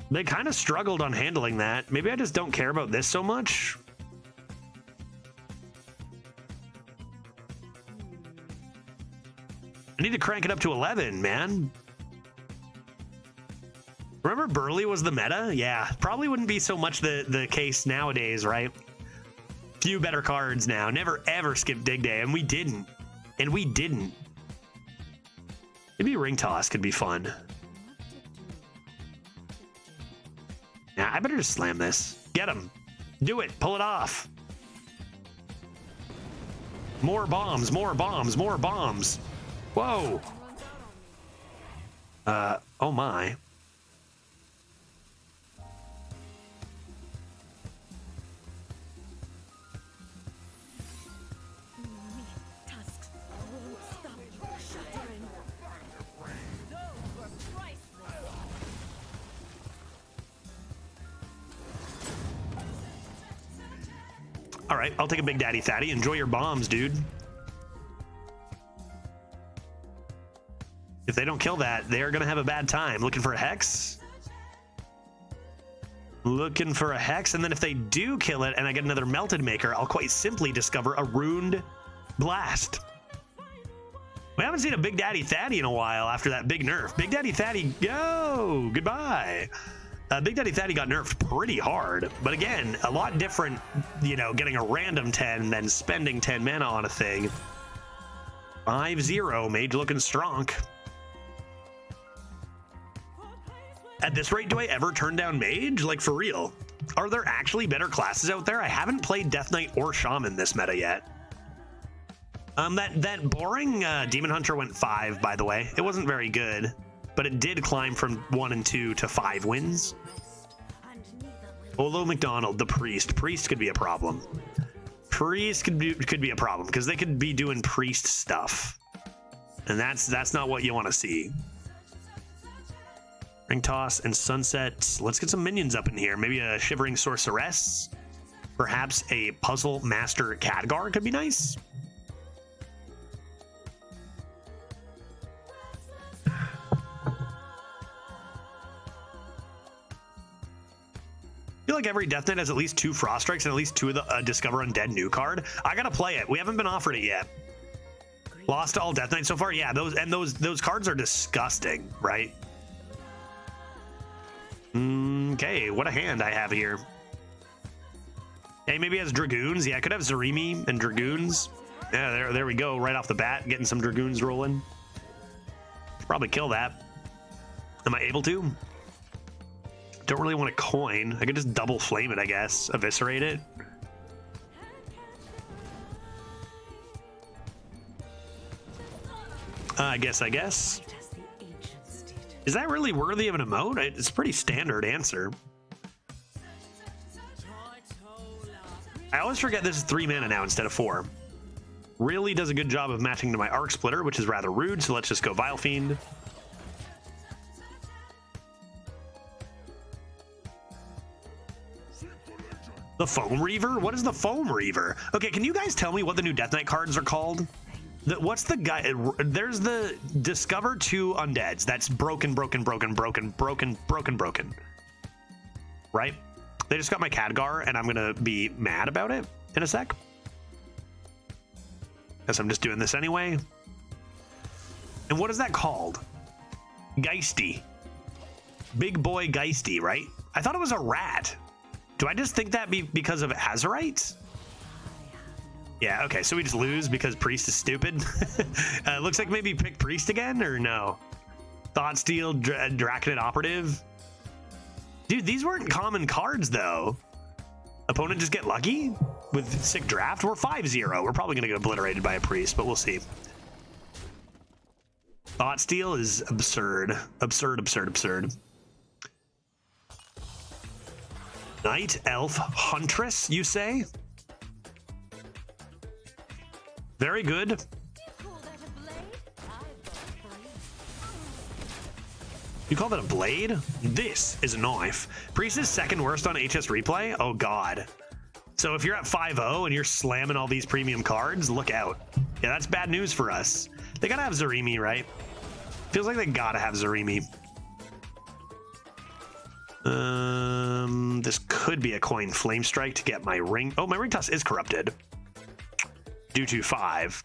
They kind of struggled on handling that. Maybe I just don't care about this so much. I need to crank it up to 11, man. Remember Burley was the meta? Yeah, probably wouldn't be so much the case nowadays, right? few better cards now. Never ever skip dig day, and we didn't. Maybe ring toss could be fun. Yeah, I better just slam this. Get him. Do it. Pull it off. More bombs, more bombs, more bombs. Whoa. Oh my. All right, I'll take a Big Daddy Thaddy. Enjoy your bombs, dude. If they don't kill that, they're going to have a bad time. Looking for a Hex? Looking for a Hex, and then if they do kill it and I get another Melted Maker, I'll quite simply discover a Runed Blast. We haven't seen a Big Daddy Thaddy in a while after that big nerf. Big Daddy Thaddy, go! Goodbye. Big Daddy Thaddy got nerfed pretty hard, but again, a lot different, you know, getting a random 10 than spending 10 mana on a thing. 5-0, Mage looking strong. At this rate, do I ever turn down Mage? Like, for real? Are there actually better classes out there? I haven't played Death Knight or Shaman this meta yet. That boring Demon Hunter went 5, by the way. It wasn't very good, but it did climb from 1 and 2 to 5 wins. Olo McDonald, the Priest. Priest could be a problem. Priest could be a problem, because they could be doing Priest stuff. And that's not what you want to see. Ring Toss and Sunset. Let's get some minions up in here. Maybe a Shivering Sorceress. Perhaps a Puzzle Master Khadgar could be nice. I feel like every Death Knight has at least 2 Frost Strikes and at least 2 of the Discover Undead new card. I gotta play it. We haven't been offered it yet. Lost to all Death Knights so far. Yeah, those cards are disgusting, right? Okay, what a hand I have here. Hey, maybe it has Dragoons. Yeah, I could have Zarimi and Dragoons. Yeah, there we go. Right off the bat, getting some Dragoons rolling. Should probably kill that. Am I able to? Don't really want a coin. I could just double flame it, I guess. Eviscerate it. I guess. Is that really worthy of an emote? It's a pretty standard answer. I always forget this is 3 mana now instead of 4. Really does a good job of matching to my Arc Splitter, which is rather rude, so let's just go Vile Fiend. The Foam Reaver? What is the Foam Reaver? Okay, can you guys tell me what the new Death Knight cards are called? What's the guy? There's the Discover 2 Undeads. That's broken. Right? They just got my Khadgar, and I'm going to be mad about it in a sec. Guess I'm just doing this anyway. And what is that called? Geisty. Big boy Geisty, right? I thought it was a rat. Do I just think that because of Azurites? Yeah, okay, so we just lose because Priest is stupid. Looks like maybe pick Priest again, or no? Thoughtsteel, Draconid Operative. Dude, these weren't common cards, though. Opponent just get lucky with sick draft. We're 5-0. We're probably going to get obliterated by a Priest, but we'll see. Thoughtsteel is absurd. Absurd. Night Elf Huntress, you say? Very good. You call that a blade? This is a knife. Priest is second worst on HS Replay? Oh god. So if you're at 5-0 and you're slamming all these premium cards, look out. Yeah, that's bad news for us. They gotta have Zarimi, right? Feels like they gotta have Zarimi. This could be a coin Flame Strike to get my ring. Oh, my Ring Toss is corrupted. Due to 5.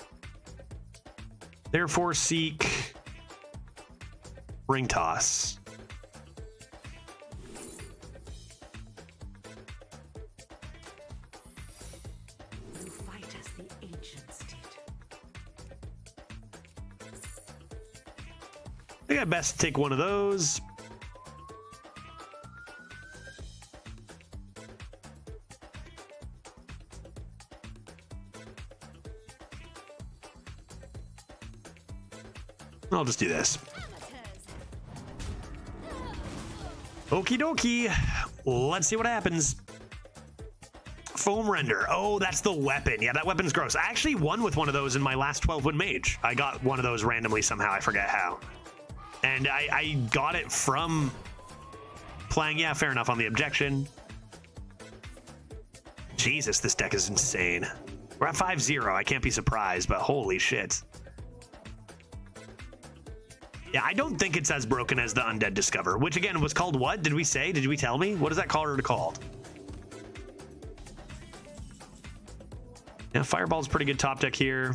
Therefore, seek Ring Toss. think I best take one of those. I'll just do this. Okie dokie. Let's see what happens. Foam render. Oh, that's the weapon. Yeah, that weapon's gross. I actually won with one of those in my last 12-win mage. I got one of those randomly somehow. I forget how. And I got it from playing. Yeah, fair enough on the objection. Jesus, this deck is insane. We're at 5-0. I can't be surprised, but holy shit. Yeah, I don't think it's as broken as the Undead Discover, which again was called what? Did we say? Did we tell me? What is that card called? Yeah, Fireball's pretty good top deck here.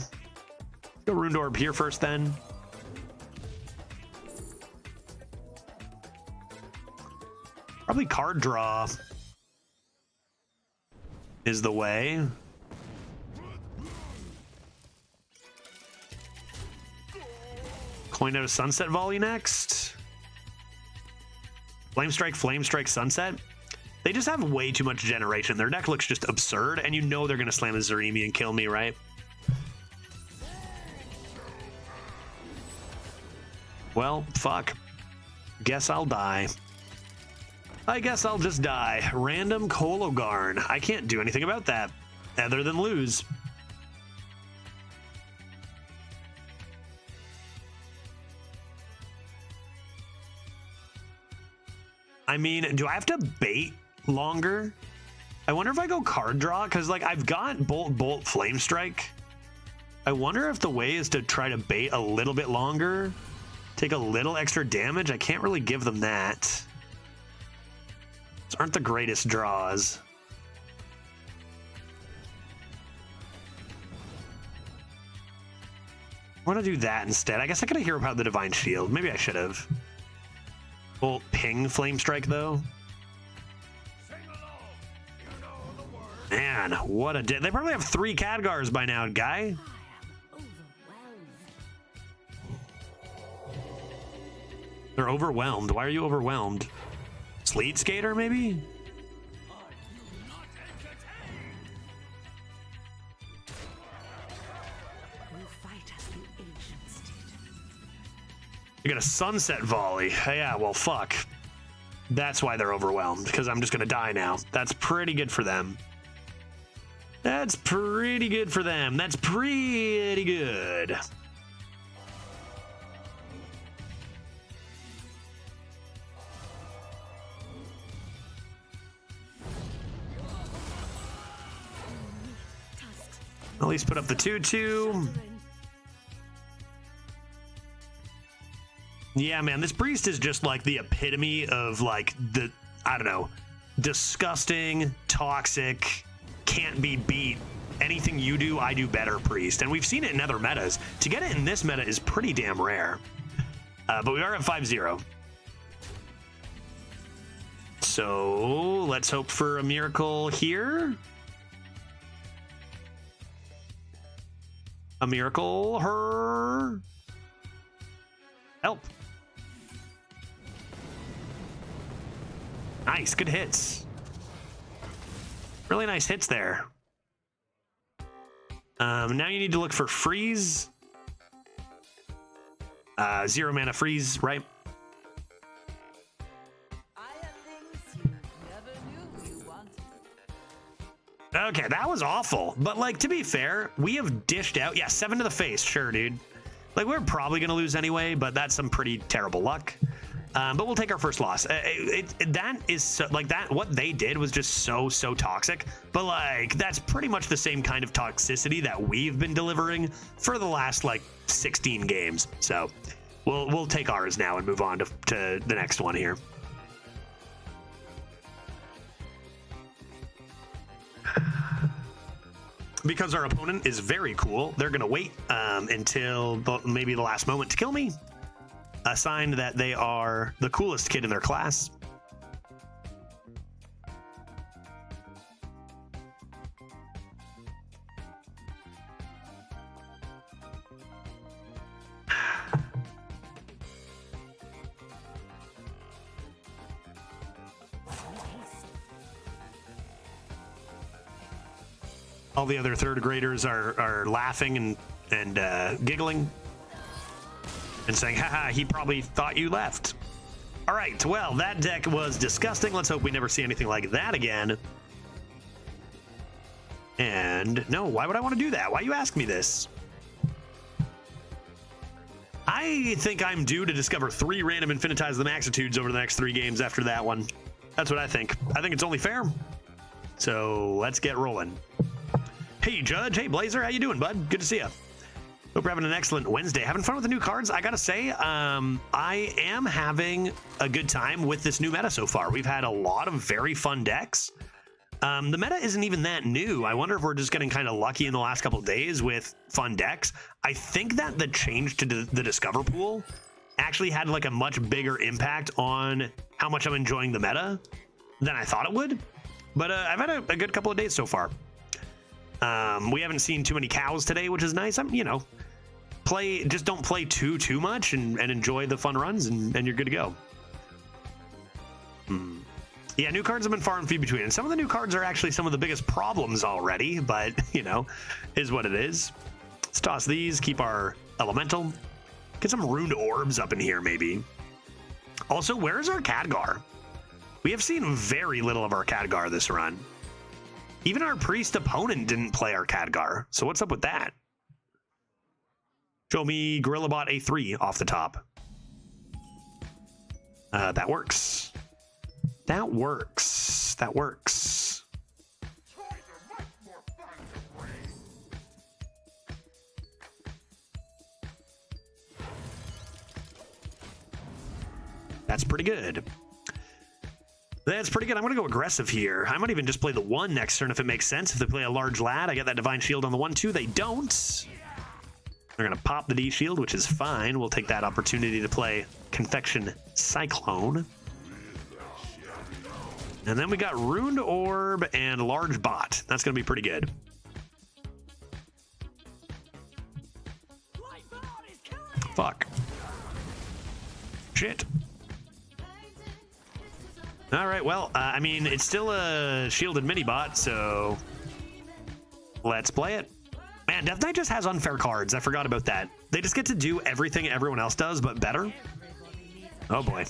Go Runed Orb here first then. Probably card draw is the way. Coin out a Sunset Volley next. Flame Strike, Sunset. They just have way too much generation. Their deck looks just absurd, and you know they're going to slam the Zaremi and kill me, right? Well, fuck. Guess I'll die. I guess I'll just die. Random Kologarn. I can't do anything about that other than lose. I mean, do I have to bait longer? I wonder if I go card draw, because like I've got Bolt, Flame Strike. I wonder if the way is to try to bait a little bit longer, take a little extra damage. I can't really give them that. These aren't the greatest draws. I want to do that instead. I guess I could have Hero Powered the Divine Shield. Maybe I should have. Well, ping Flame Strike though. Man, what a they probably have 3 Khadgars by now, guy. They're overwhelmed. Why are you overwhelmed? Sleet Skater, maybe? You got a Sunset Volley. Yeah, well, fuck. That's why they're overwhelmed, because I'm just going to die now. That's pretty good for them. That's pretty good for them. That's pretty good. At least put up the 2/2. Yeah, man, this priest is just like the epitome of like the, I don't know, disgusting, toxic, can't be beat. Anything you do, I do better priest. And we've seen it in other metas. To get it in this meta is pretty damn rare. But we are at 5-0. So let's hope for a miracle here. A miracle, her. Help. Nice, good hits. Really nice hits there. Now you need to look for freeze. 0 mana freeze, right? Okay, that was awful. But like, to be fair, we have dished out. Yeah, 7 to the face, sure, dude. Like, we're probably gonna lose anyway, but that's some pretty terrible luck. But we'll take our first loss. That is so, like that. What they did was just so toxic. But like that's pretty much the same kind of toxicity that we've been delivering for the last like 16 games. So we'll take ours now and move on to the next one here. Because our opponent is very cool, they're gonna wait until maybe the last moment to kill me. A sign that they are the coolest kid in their class. All the other third graders are laughing and giggling and saying, haha, he probably thought you left. All right, well, that deck was disgusting. Let's hope we never see anything like that again. And no, why would I want to do that? Why you ask me this? I think I'm due to discover 3 random Infinitize the Maxitudes over the next 3 games after that one. That's what I think. I think it's only fair. So let's get rolling. Hey, Judge. Hey, Blazer. How you doing, bud? Good to see you. Hope you're having an excellent Wednesday. Having fun with the new cards. I gotta say, I am having a good time with this new meta so far. We've had a lot of very fun decks. The meta isn't even that new. I wonder if we're just getting kind of lucky in the last couple of days with fun decks. I think that the change to the Discover pool actually had like a much bigger impact on how much I'm enjoying the meta than I thought it would. But I've had a good couple of days so far. We haven't seen too many cows today, which is nice. Just don't play too much and enjoy the fun runs, and you're good to go. Yeah, new cards have been far and few between, and some of the new cards are actually some of the biggest problems already, but, is what it is. Let's toss these, keep our elemental. Get some ruined orbs up in here, maybe. Also, where's our Khadgar? We have seen very little of our Khadgar this run. Even our priest opponent didn't play our Khadgar, so what's up with that? Show me Gorillabot A3 off the top. That works. That works. That works. That's pretty good. That's pretty good. I'm going to go aggressive here. I might even just play the 1 next turn if it makes sense. If they play a large lad, I get that Divine Shield on the 1-2. They don't. They're going to pop the D Shield, which is fine. We'll take that opportunity to play Confection Cyclone. And then we got Ruined Orb and Large Bot. That's going to be pretty good. Fuck. Shit. All right, well, I mean, it's still a shielded mini-bot, so let's play it. Man, Death Knight just has unfair cards. I forgot about that. They just get to do everything everyone else does, but better. Oh, boy.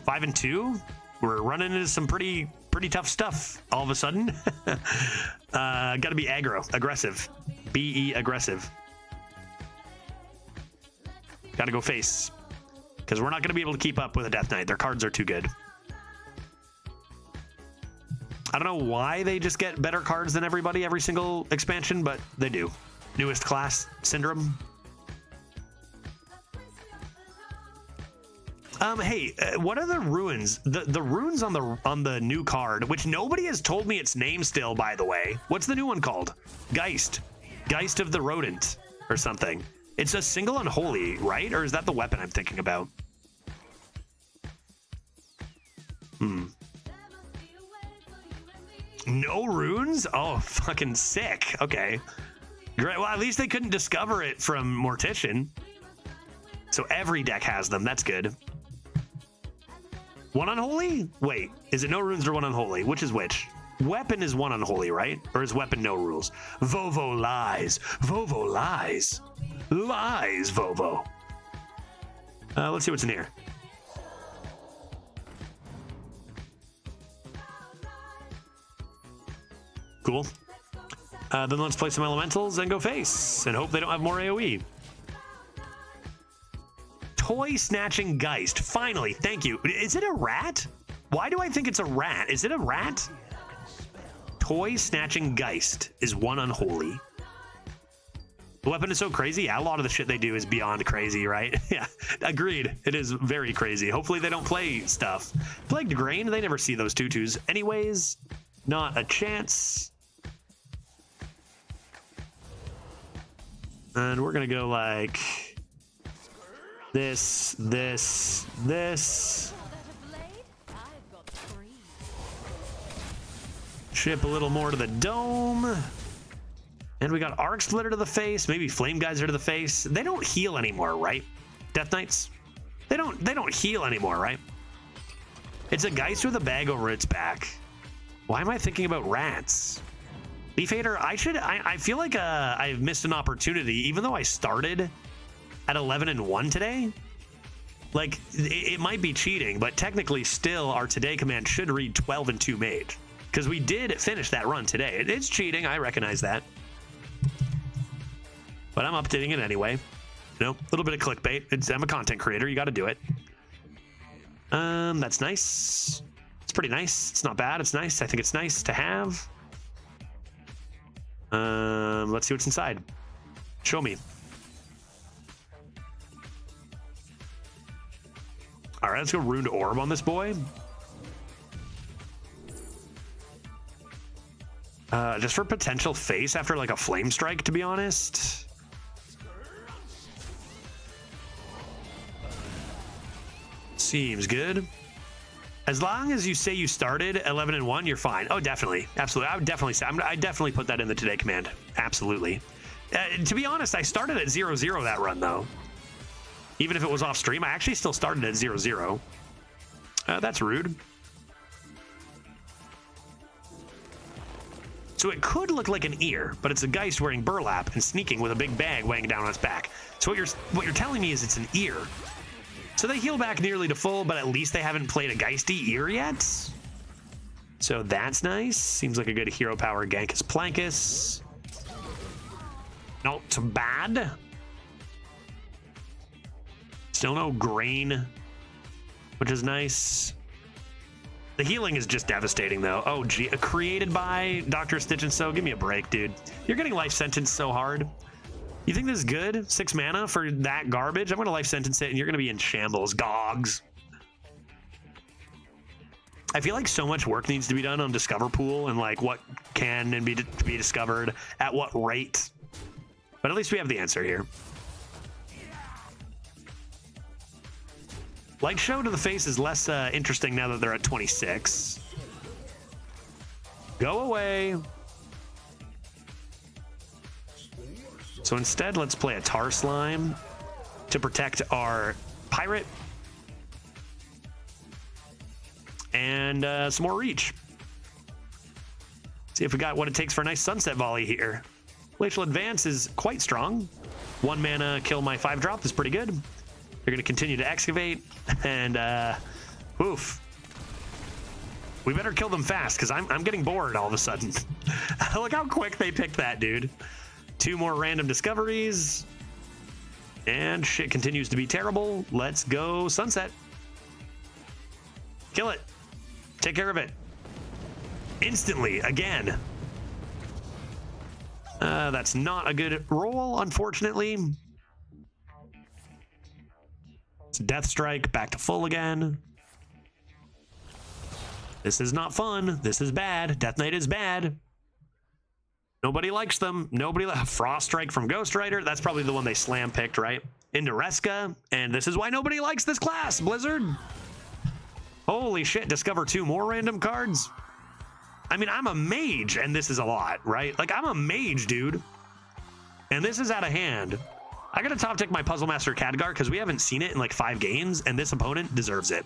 5 and 2? We're running into some pretty tough stuff all of a sudden. Gotta be aggro, aggressive. BE aggressive. Gotta go face. Because we're not gonna be able to keep up with a Death Knight. Their cards are too good. I don't know why they just get better cards than everybody every single expansion, but they do. Newest class syndrome. Hey, what are the runes? The runes on the new card, which nobody has told me its name still, by the way. What's the new one called? Geist. Geist of the Rodent or something. It's a single unholy, right? Or is that the weapon I'm thinking about? No runes? Oh, fucking sick. Okay. Great. Well, at least they couldn't discover it from Mortician. So every deck has them. That's good. One unholy? Wait, is it no runes or one unholy? Which is which? Weapon is one unholy, right? Or is weapon no rules? Vovo lies. Vovo lies. Lies, Vovo. Let's see what's in here. Cool. Then let's play some elementals and go face and hope they don't have more AoE. Toy Snatching Geist. Finally, thank you. Is it a rat? Why do I think it's a rat? Is it a rat? Toy Snatching Geist is one unholy. The weapon is so crazy. Yeah, a lot of the shit they do is beyond crazy, right? Yeah, agreed. It is very crazy. Hopefully they don't play stuff. Plagued Grain, they never see those tutus. Anyways, not a chance. And we're gonna go like this. Ship a little more to the dome. And we got Arc Splitter to the face, maybe Flame Geyser to the face. They don't heal anymore, right? Death Knights? They don't heal anymore, right? It's a Geist with a bag over its back. Why am I thinking about rats? Leaf Hater, I feel like I've missed an opportunity, even though I started at 11-1 today. Like, it might be cheating, but technically still our today command should read 12-2 mage. Because we did finish that run today. It's cheating, I recognize that. But I'm updating it anyway. You know, a little bit of clickbait. I'm a content creator, you gotta do it. That's nice. It's pretty nice. It's not bad, it's nice. I think it's nice to have. Let's see what's inside. Show me. All right, let's go Ruined Orb on this boy. Just for potential face after like a Flame Strike, to be honest. Seems good. As long as you say you started 11-1, you're fine. Oh, definitely. Absolutely. I would definitely say, I definitely put that in the today command. Absolutely. To be honest, I started at 0-0 that run, though. Even if it was off stream, I actually still started at 0-0. That's rude. So it could look like an ear, but it's a Geist wearing burlap and sneaking with a big bag weighing down on its back. So what you're telling me is it's an ear. So they heal back nearly to full, but at least they haven't played a Geisty ear yet. So that's nice. Seems like a good hero power Gankus Plankus. Not too bad. Still no grain, which is nice. The healing is just devastating, though. Oh, gee. Created by Dr. Stitch and So. Give me a break, dude. You're getting life sentence so hard. You think this is good? 6 mana for that garbage? I'm going to life sentence it, and you're going to be in shambles. Gogs. I feel like so much work needs to be done on Discover Pool and like what can and be discovered at what rate. But at least we have the answer here. Light Show to the face is less interesting now that they're at 26. Go away. So instead, let's play a Tar Slime to protect our Pirate. And some more reach. See if we got what it takes for a nice Sunset Volley here. Glacial Advance is quite strong. 1 mana, kill my 5-drop is pretty good. They're going to continue to excavate, and oof. We better kill them fast, because I'm getting bored all of a sudden. Look how quick they picked that, dude. 2 more random discoveries, and shit continues to be terrible. Let's go Sunset. Kill it. Take care of it. Instantly, again. That's not a good roll, unfortunately. It's Death Strike, back to full again. This is not fun. This is bad. Death Knight is bad. Nobody likes them. Frost Strike from Ghost Rider. That's probably the one they slam picked, right? Into Reska. And this is why nobody likes this class, Blizzard. Holy shit. Discover 2 more random cards. I mean, I'm a mage, and this is a lot, right? Like, I'm a mage, dude. And this is out of hand. I gotta top tick my Puzzle Master Khadgar because we haven't seen it in like 5 games, and this opponent deserves it.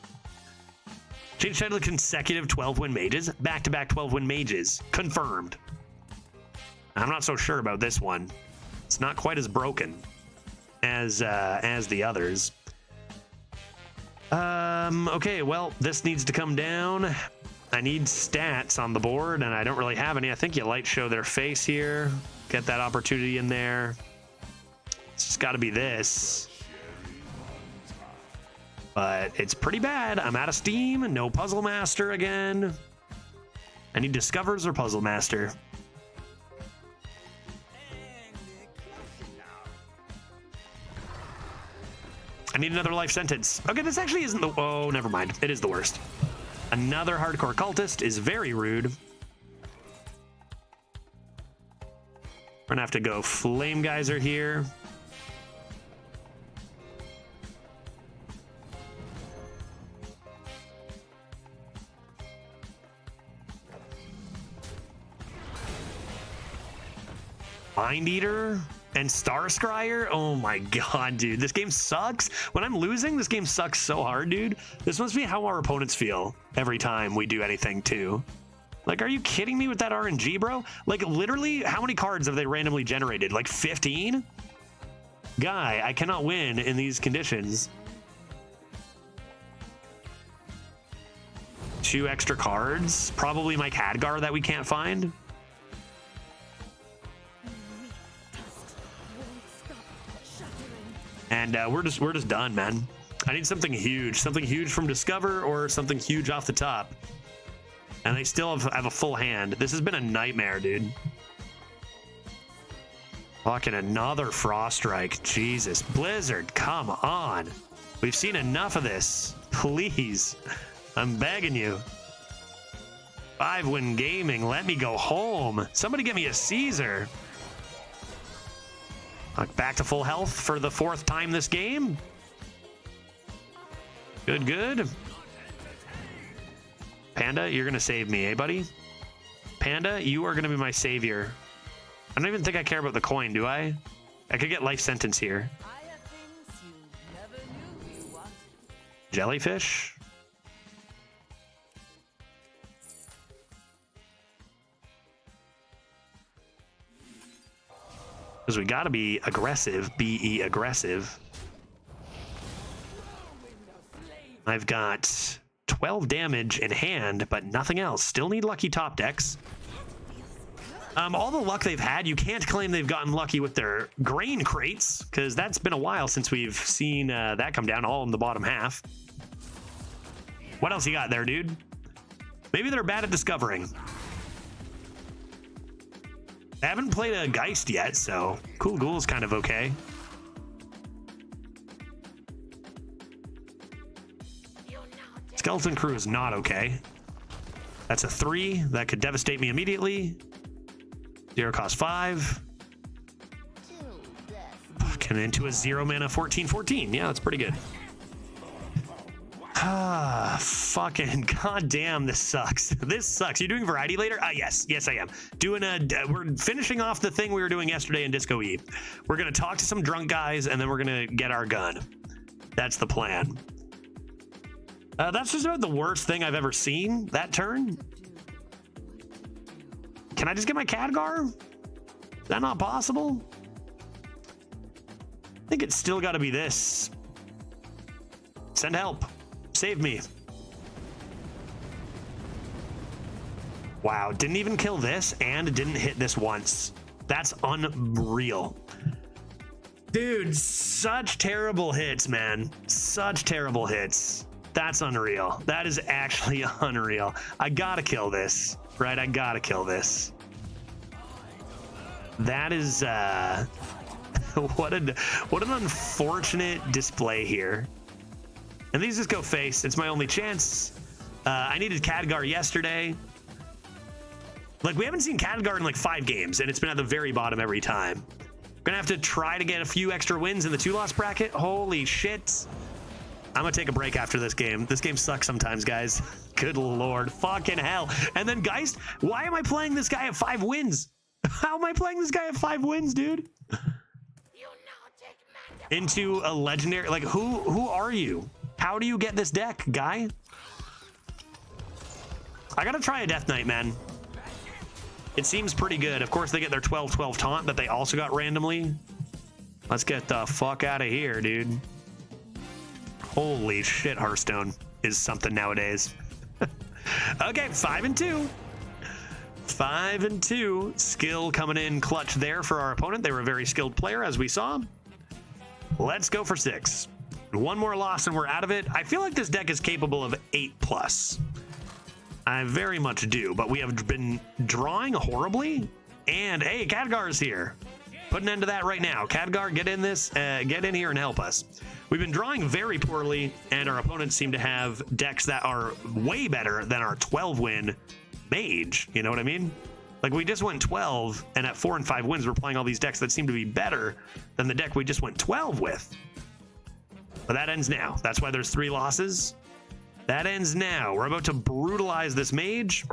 Change title to consecutive 12-win mages. Back-to-back 12-win mages. Confirmed. I'm not so sure about this one. It's not quite as broken as the others. Okay, well, this needs to come down. I need stats on the board, and I don't really have any. I think you light show their face here. Get that opportunity in there. It's just got to be this. But it's pretty bad. I'm out of steam. No Puzzle Master again. I need Discovers or Puzzle Master. I need another life sentence. Okay, this actually isn't the... Oh, never mind. It is the worst. Another Hardcore Cultist is very rude. We're gonna have to go Flame Geyser here. Mind Eater and Star Scryer. Oh my god, dude. This game sucks. When I'm losing, this game sucks so hard, dude. This must be how our opponents feel every time we do anything, too. Like, are you kidding me with that RNG, bro? Like, literally, how many cards have they randomly generated? Like 15? Guy, I cannot win in these conditions. 2 extra cards. Probably my Khadgar that we can't find. And we're just done, man. I need something huge from Discover or something huge off the top. And they still have a full hand. This has been a nightmare, dude. Fucking another Frost Strike. Jesus. Blizzard, come on. We've seen enough of this. Please. I'm begging you. 5-win gaming. Let me go home. Somebody get me a Caesar. Back to full health for the 4th time this game. Good, good. Panda, you're going to save me, eh, buddy? Panda, you are going to be my savior. I don't even think I care about the coin, do I? I could get life sentence here. Jellyfish? Because we got to be aggressive. Be aggressive. I've got 12 damage in hand, but nothing else. Still need lucky top decks. All the luck they've had, you can't claim they've gotten lucky with their grain crates, because that's been a while since we've seen that come down, all in the bottom half. What else you got there, dude? Maybe they're bad at discovering. I haven't played a Geist yet, so Cool Ghoul's kind of okay. Skeleton Crew is not okay. That's a 3. That could devastate me immediately. 0 cost 5. Fucking into a 0 mana 14/14. Yeah, that's pretty good. Ah, fucking goddamn, this sucks. This sucks. You doing variety later? Yes, I am. We're finishing off the thing we were doing yesterday in Disco E. We're gonna talk to some drunk guys, and then we're gonna get our gun. That's the plan. That's just about the worst thing I've ever seen that turn. Can I just get my Khadgar? Is that not possible? I think it's still got to be this. Send help. Save me. Wow, didn't even kill this and didn't hit this once. That's unreal. Dude, such terrible hits, man. Such terrible hits. That's unreal. That is actually unreal. I gotta kill this, right? I gotta kill this. That is, what an unfortunate display here. And these just go face. It's my only chance. I needed Khadgar yesterday. Like, we haven't seen Khadgar in like 5 games, and it's been at the very bottom every time. Gonna have to try to get a few extra wins in the 2-loss bracket. Holy shit. I'm gonna take a break after this game. This game sucks sometimes, guys. Good lord. Fucking hell. And then Geist, why am I playing this guy at 5 wins? How am I playing this guy at 5 wins, dude? Into a legendary, like, who are you? How do you get this deck, guy? I gotta try a Death Knight, man. It seems pretty good. Of course, they get their 12/12 taunt that they also got randomly. Let's get the fuck out of here, dude. Holy shit, Hearthstone is something nowadays. Okay, 5-2. 5-2. Skill coming in clutch there for our opponent. They were a very skilled player, as we saw. Let's go for 6. One more loss and we're out of it. I feel like this deck is capable of 8+. I very much do, but we have been drawing horribly. And hey, Khadgar's here. Put an end to that right now. Khadgar, get in this, get in here and help us. We've been drawing very poorly, and our opponents seem to have decks that are way better than our 12-win mage. You know what I mean? Like, we just went 12, and at 4 and 5 wins, we're playing all these decks that seem to be better than the deck we just went 12 with. But that ends now. That's why there's 3 losses. That ends now. We're about to brutalize this mage,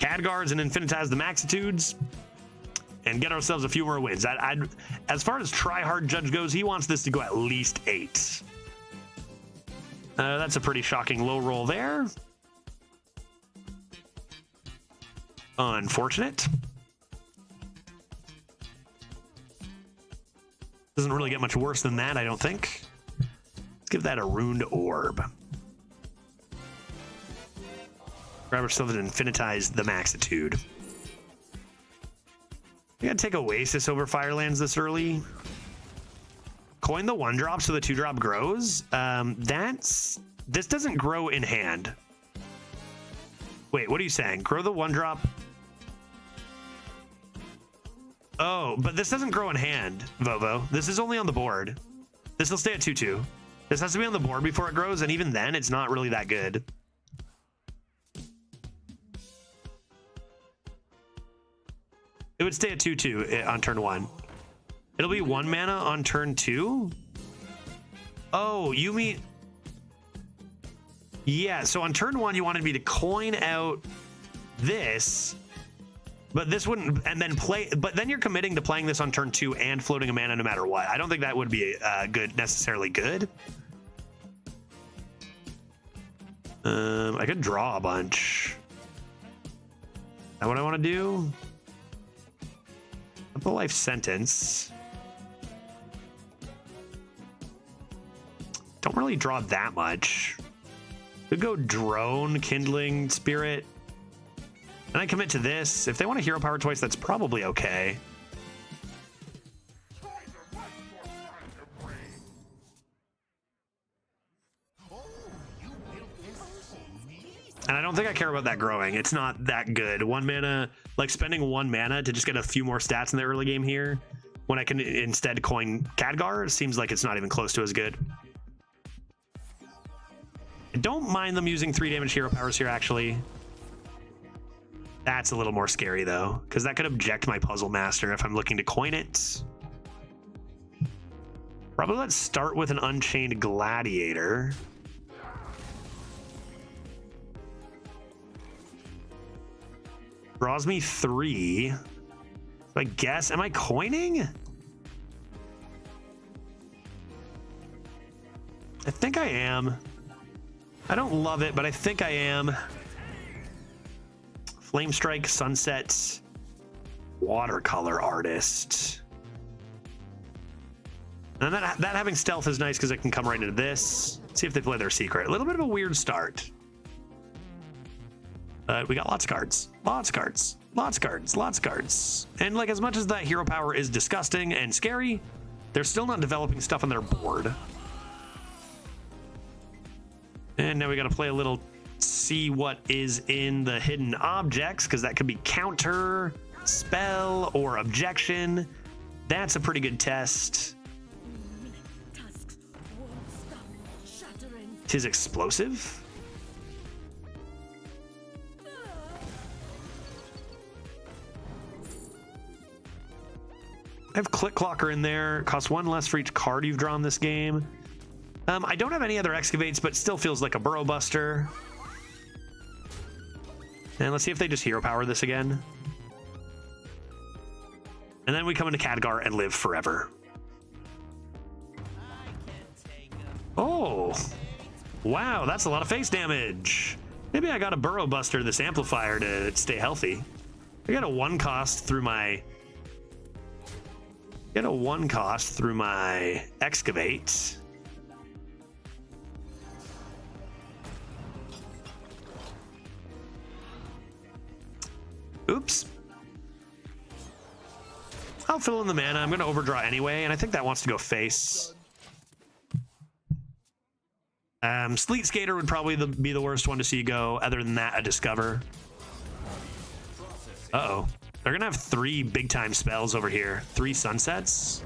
Khadgar's and Infinitize the Maxitudes, and get ourselves a few more wins. As far as try-hard judge goes, he wants this to go at least 8. That's a pretty shocking low roll there. Unfortunate. Doesn't really get much worse than that, I don't think. Let's give that a runed orb. Grab ourselves and infinitize the Maxitude. We gotta take Oasis over Firelands this early. Coin the 1-drop so the 2-drop grows. This doesn't grow in hand. Wait, what are you saying? Grow the 1-drop. Oh, but this doesn't grow in hand, Vovo. This is only on the board. This will stay at 2/2. This has to be on the board before it grows, and even then, it's not really that good. It would stay at 2/2 on turn 1. It'll be 1 mana on turn 2? Oh, you mean... Yeah, so on turn 1, you wanted me to coin out this... But this wouldn't, and then play, but then you're committing to playing this on turn 2 and floating a mana no matter what. I don't think that would be necessarily good. I could draw a bunch. Is that what I want to do? Up the life sentence. Don't really draw that much. Could go drone, kindling, spirit. And I commit to this. If they want to hero power twice, that's probably okay. And I don't think I care about that growing. It's not that good. 1 mana, like spending 1 mana to just get a few more stats in the early game here, when I can instead coin Khadgar, it seems like it's not even close to as good. I don't mind them using 3 damage hero powers here, actually. That's a little more scary, though, because that could object my Puzzle Master if I'm looking to coin it. Probably let's start with an Unchained Gladiator. Draws me 3. So I guess, am I coining? I think I am. I don't love it, but I think I am. Flame Strike, Sunset, Watercolor Artist. And that having stealth is nice because I can come right into this. See if they play their secret. A little bit of a weird start. We got lots of cards. Lots of cards. Lots of cards. Lots of cards. And like, as much as that hero power is disgusting and scary, they're still not developing stuff on their board. And now we got to play a little... see what is in the hidden objects, because that could be counter, spell, or objection. That's a pretty good test. Tis explosive. I have Click Clocker in there. Costs 1 less for each card you've drawn this game. I don't have any other excavates, but still feels like a Burrow Buster. And let's see if they just hero power this again. And then we come into Khadgar and live forever. Oh, wow, that's a lot of face damage. Maybe I got to Burrow Buster this amplifier to stay healthy. I got a 1 cost through my... Get a 1 cost through my excavate. Oops. I'll fill in the mana. I'm going to overdraw anyway, and I think that wants to go face. Sleet Skater would probably be the worst one to see go. Other than that, a Discover. Uh-oh. They're going to have 3 big-time spells over here. 3 sunsets.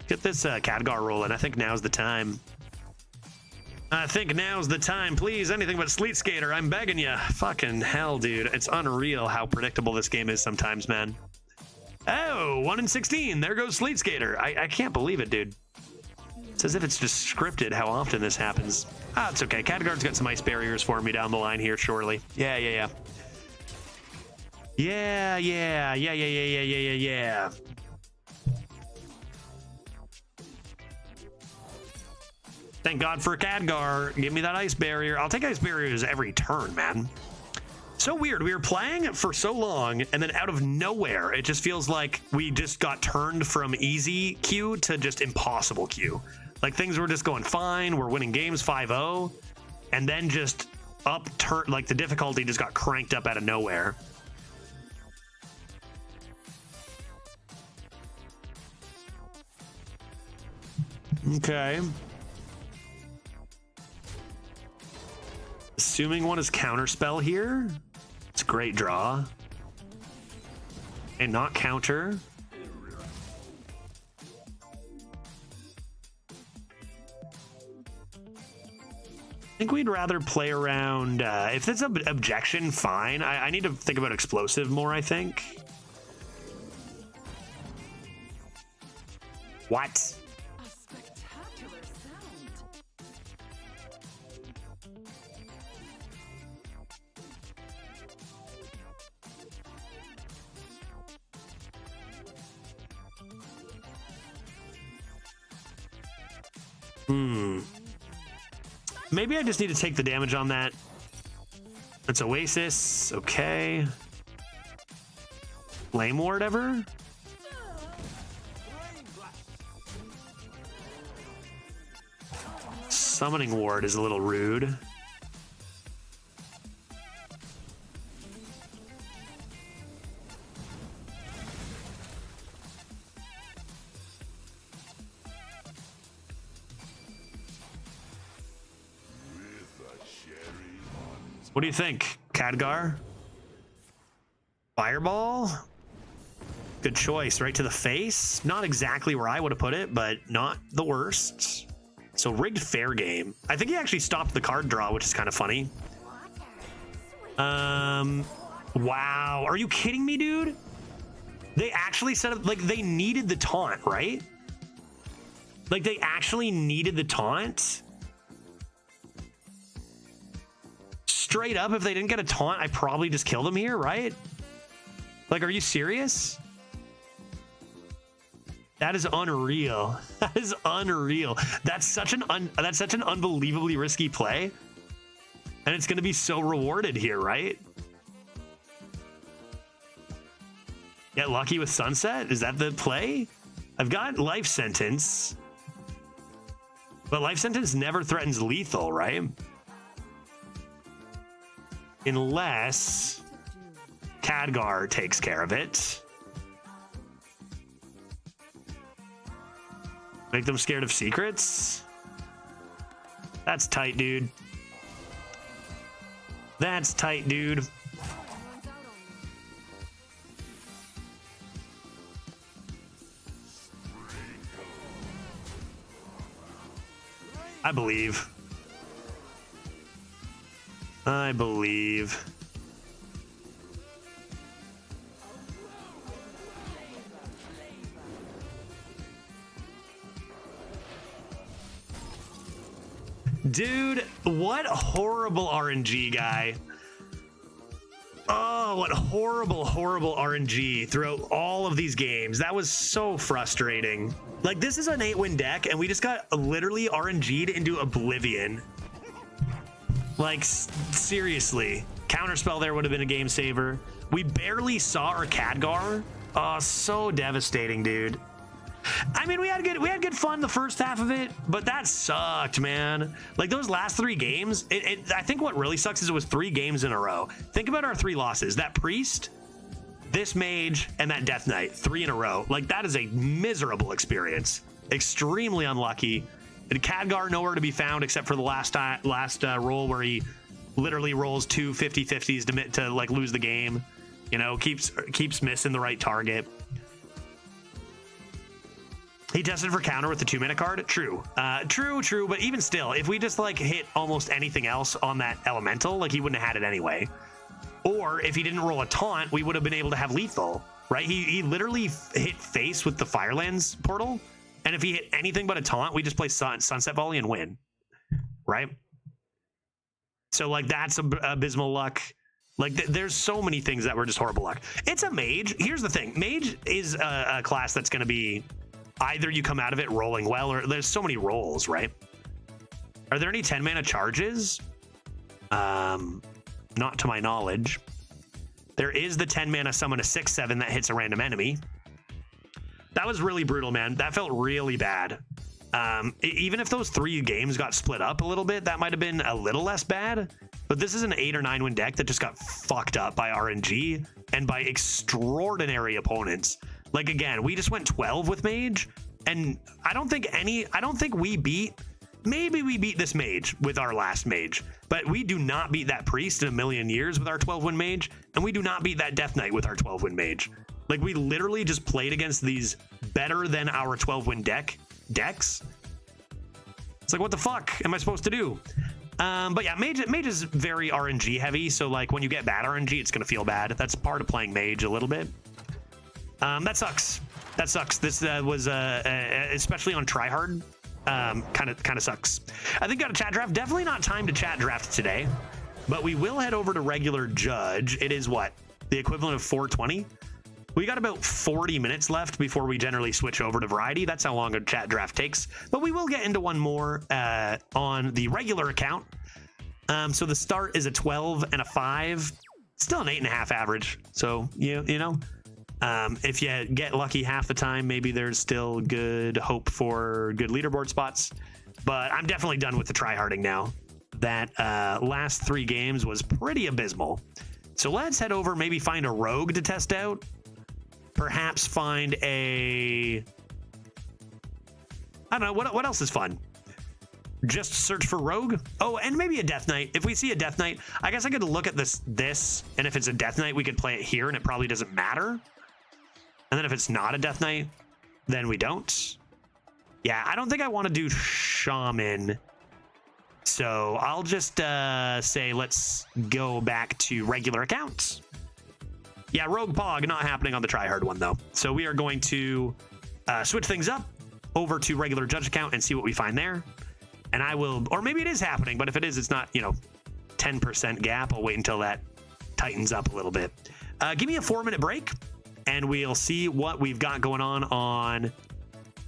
Get this Khadgar rolling. I think now's the time. I think now's the time. Please, anything but Sleet Skater. I'm begging you. Fucking hell, dude. It's unreal how predictable this game is sometimes, man. Oh, 1 in 16. There goes Sleet Skater. I can't believe it, dude. It's as if it's just scripted how often this happens. Ah, it's okay. Khadgar's got some ice barriers for me down the line here shortly. Yeah. Thank God for Khadgar. Give me that ice barrier. I'll take ice barriers every turn, man. so weird. We were playing for so long, and then out of nowhere, it just feels like we just got turned from easy queue to just impossible queue. Like things were just going fine. We're winning games 5-0, and then just like the difficulty just got cranked up out of nowhere. Okay. Assuming one is counterspell here. It's a great draw. And not counter. I think we'd rather play around. If it's an objection, fine. I need to think about explosive more, I think. What? Maybe I just need to take the damage on that. It's Oasis. Okay. Flame Ward ever? Summoning Ward is a little rude. What do you think, Khadgar? Fireball? Good choice, right to the face. Not exactly where I would have put it, but not the worst. So rigged fair game. I think he actually stopped the card draw, which is kind of funny. Wow, are you kidding me, dude? They actually set up, like, they needed the taunt, right? Like, they actually needed the taunt. Straight up, if they didn't get a taunt, I probably just killed him here, right? Like, are you serious? That is unreal. That is unreal. That's such an unbelievably risky play, and it's going to be so rewarded here, right? Get lucky with Sunset? Is that the play? I've got Life Sentence, but Life Sentence never threatens lethal, right? Unless Khadgar takes care of it. Make them scared of secrets? That's tight, dude. That's tight, dude. I believe. I believe. Dude, what horrible RNG, guy. Oh, what horrible, horrible RNG throughout all of these games. That was so frustrating. Like, this is an 8-win deck, and we just got literally RNG'd into oblivion. Like, seriously. Counterspell there would have been a game saver. We barely saw our Khadgar. Oh, so devastating, dude. I mean, we had good fun the first half of it, but that sucked, man. Like, those last 3 games, I think what really sucks is it was 3 games in a row. Think about our 3 losses. That Priest, this Mage, and that Death Knight, 3 in a row. Like, that is a miserable experience. Extremely unlucky. And Khadgar nowhere to be found except for the last roll where he literally rolls 2 50-50s to like lose the game. You know, keeps missing the right target. He tested for counter with the 2-mana card. True. True. But even still, if we just like hit almost anything else on that elemental, like he wouldn't have had it anyway. Or if he didn't roll a taunt, we would have been able to have lethal, right? He literally hit face with the Firelands portal. And if he hit anything but a taunt, we just play Sunset Volley and win, right? So, like, that's abysmal luck. Like, there's so many things that were just horrible luck. It's a Mage. Here's the thing. Mage is a class that's going to be either you come out of it rolling well, or there's so many rolls, right? Are there any 10-mana charges? Not to my knowledge. There is the 10 mana summon a 6/7 that hits a random enemy. That was really brutal, man. That felt really bad. Even if those 3 games got split up a little bit, that might have been a little less bad. But this is an 8 or 9 win deck that just got fucked up by RNG and by extraordinary opponents. Like, again, we just went 12 with Mage, and I don't think we beat. Maybe we beat this Mage with our last Mage, but we do not beat that Priest in a million years with our 12 win Mage, and we do not beat that Death Knight with our 12 win Mage. Like, we literally just played against these better than our 12 win decks. It's like, what the fuck am I supposed to do? But yeah, Mage is very RNG heavy, so like when you get bad RNG, it's gonna feel bad. That's part of playing Mage a little bit. That sucks. That sucks. This was especially on tryhard. Kind of sucks. I think got a chat draft. Definitely not time to chat draft today, but we will head over to regular judge. It is what, the equivalent of 4:20. We got about 40 minutes left before we generally switch over to variety. That's how long a chat draft takes, but we will get into one more on the regular account. So the start is a 12 and a 5, still an 8.5 average. So you know. If you get lucky half the time, maybe there's still good hope for good leaderboard spots. But I'm definitely done with the tryharding now. That last 3 games was pretty abysmal. So let's head over, maybe find a rogue to test out. Perhaps find a... I don't know, what else is fun? Just search for rogue? Oh, and maybe a Death Knight. If we see a Death Knight, I guess I could look at this, and if it's a Death Knight, we could play it here, and it probably doesn't matter. And then if it's not a Death Knight, then we don't. Yeah, I don't think I want to do Shaman. So I'll just say let's go back to regular accounts. Yeah, Rogue Pog not happening on the tryhard one, though. So we are going to switch things up over to regular judge account and see what we find there. And I will, or maybe it is happening, but if it is, it's not, 10% gap. I'll wait until that tightens up a little bit. Give me a 4-minute break, and we'll see what we've got going on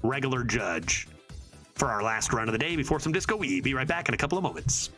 regular judge for our last run of the day before some disco. We'll be right back in a couple of moments.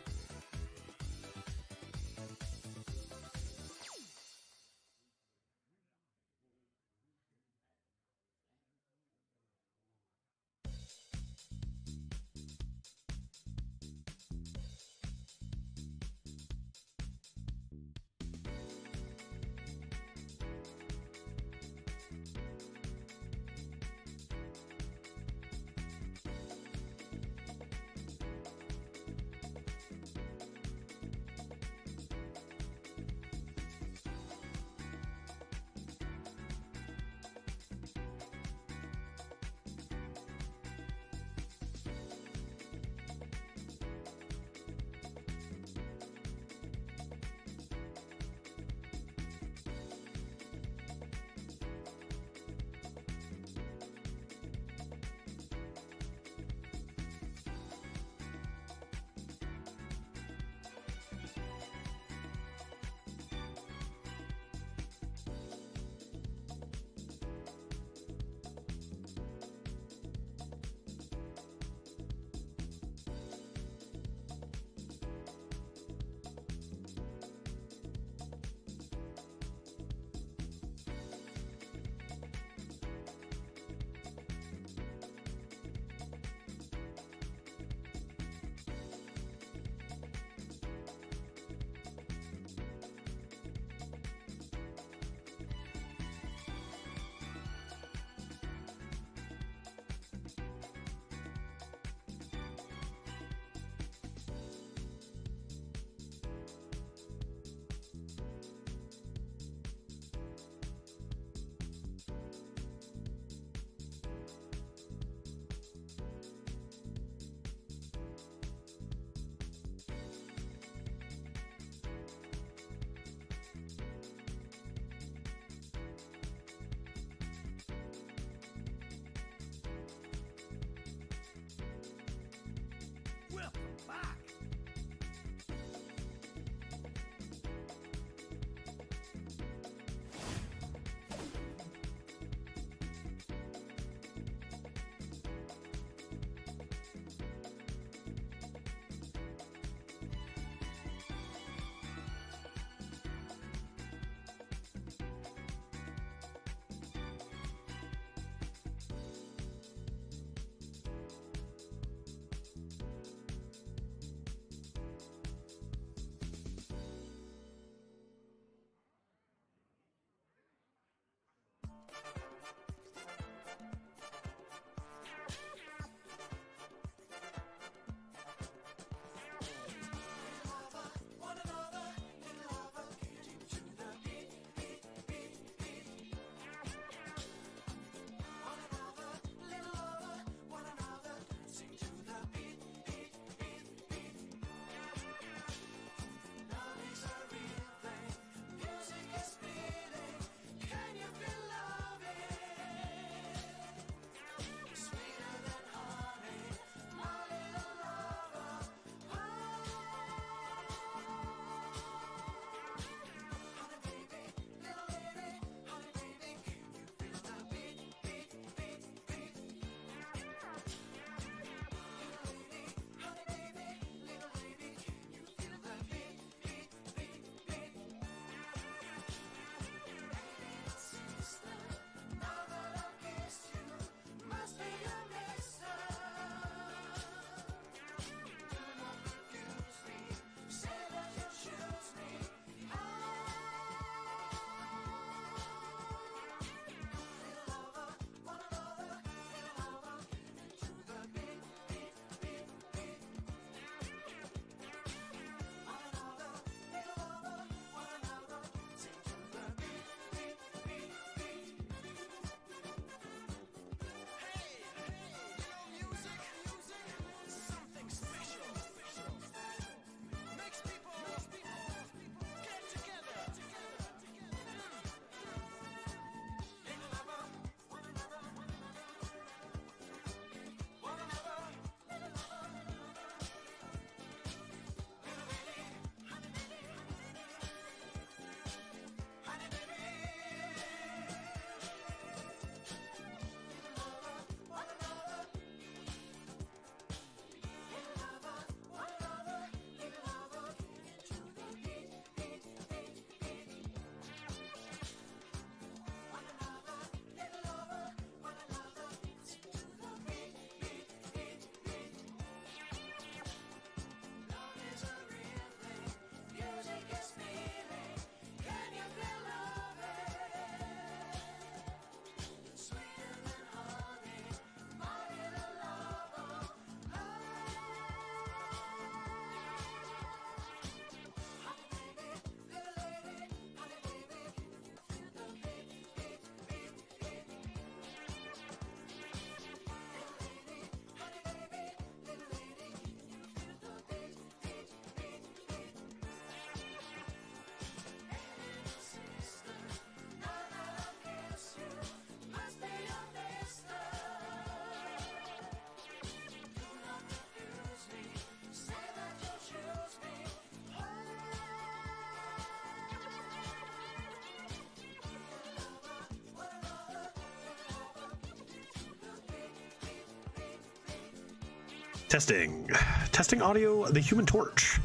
Testing. Testing audio. The Human Torch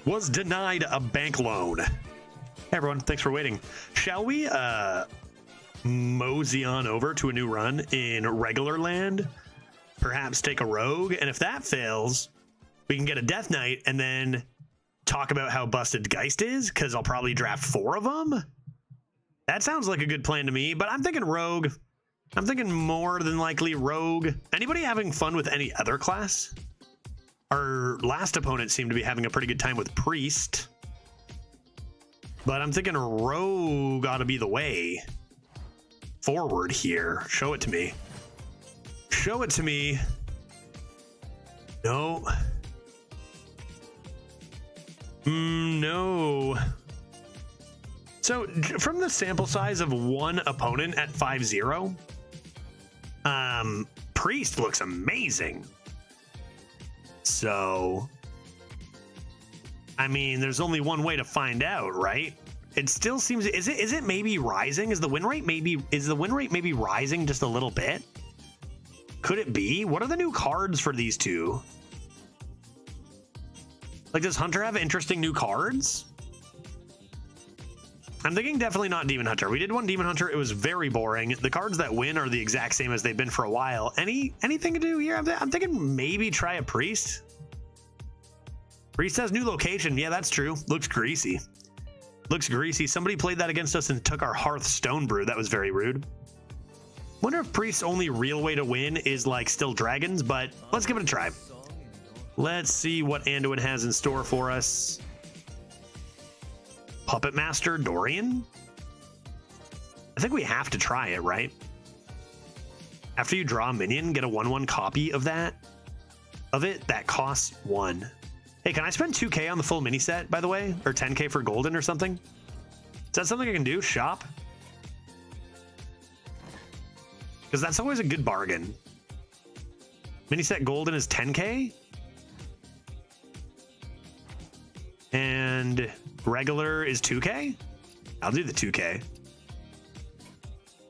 was denied a bank loan. Hey everyone, thanks for waiting. Shall we mosey on over to a new run in regular land? Perhaps take a rogue, and if that fails, we can get a Death Knight and then talk about how busted Geist is, because I'll probably draft 4 of them. That sounds like a good plan to me, but I'm thinking rogue. I'm thinking more than likely rogue. Anybody having fun with any other class? Our last opponent seemed to be having a pretty good time with priest, but I'm thinking rogue ought to be the way forward here. Show it to me. Show it to me. No. No. So from the sample size of 1 opponent at 5-0, priest looks amazing. So, I mean, there's only one way to find out, right? It still seems, is it maybe rising? Is the win rate maybe rising just a little bit? Could it be? What are the new cards for these two? Like, does Hunter have interesting new cards? I'm thinking definitely not Demon Hunter. We did one Demon Hunter. It was very boring. The cards that win are the exact same as they've been for a while. Anything to do here? I'm thinking maybe try a Priest. Priest has new location. Yeah, that's true. Looks greasy. Looks greasy. Somebody played that against us and took our Hearthstone brew. That was very rude. Wonder if Priest's only real way to win is like still dragons, but let's give it a try. Let's see what Anduin has in store for us. Puppet Master Dorian? I think we have to try it, right? After you draw a minion, get a 1/1 copy of that. That costs 1. Hey, can I spend 2K on the full mini set, by the way? Or 10K for golden or something? Is that something I can do? Shop? Because that's always a good bargain. Mini set golden is 10K? And regular is 2K? I'll do the 2K.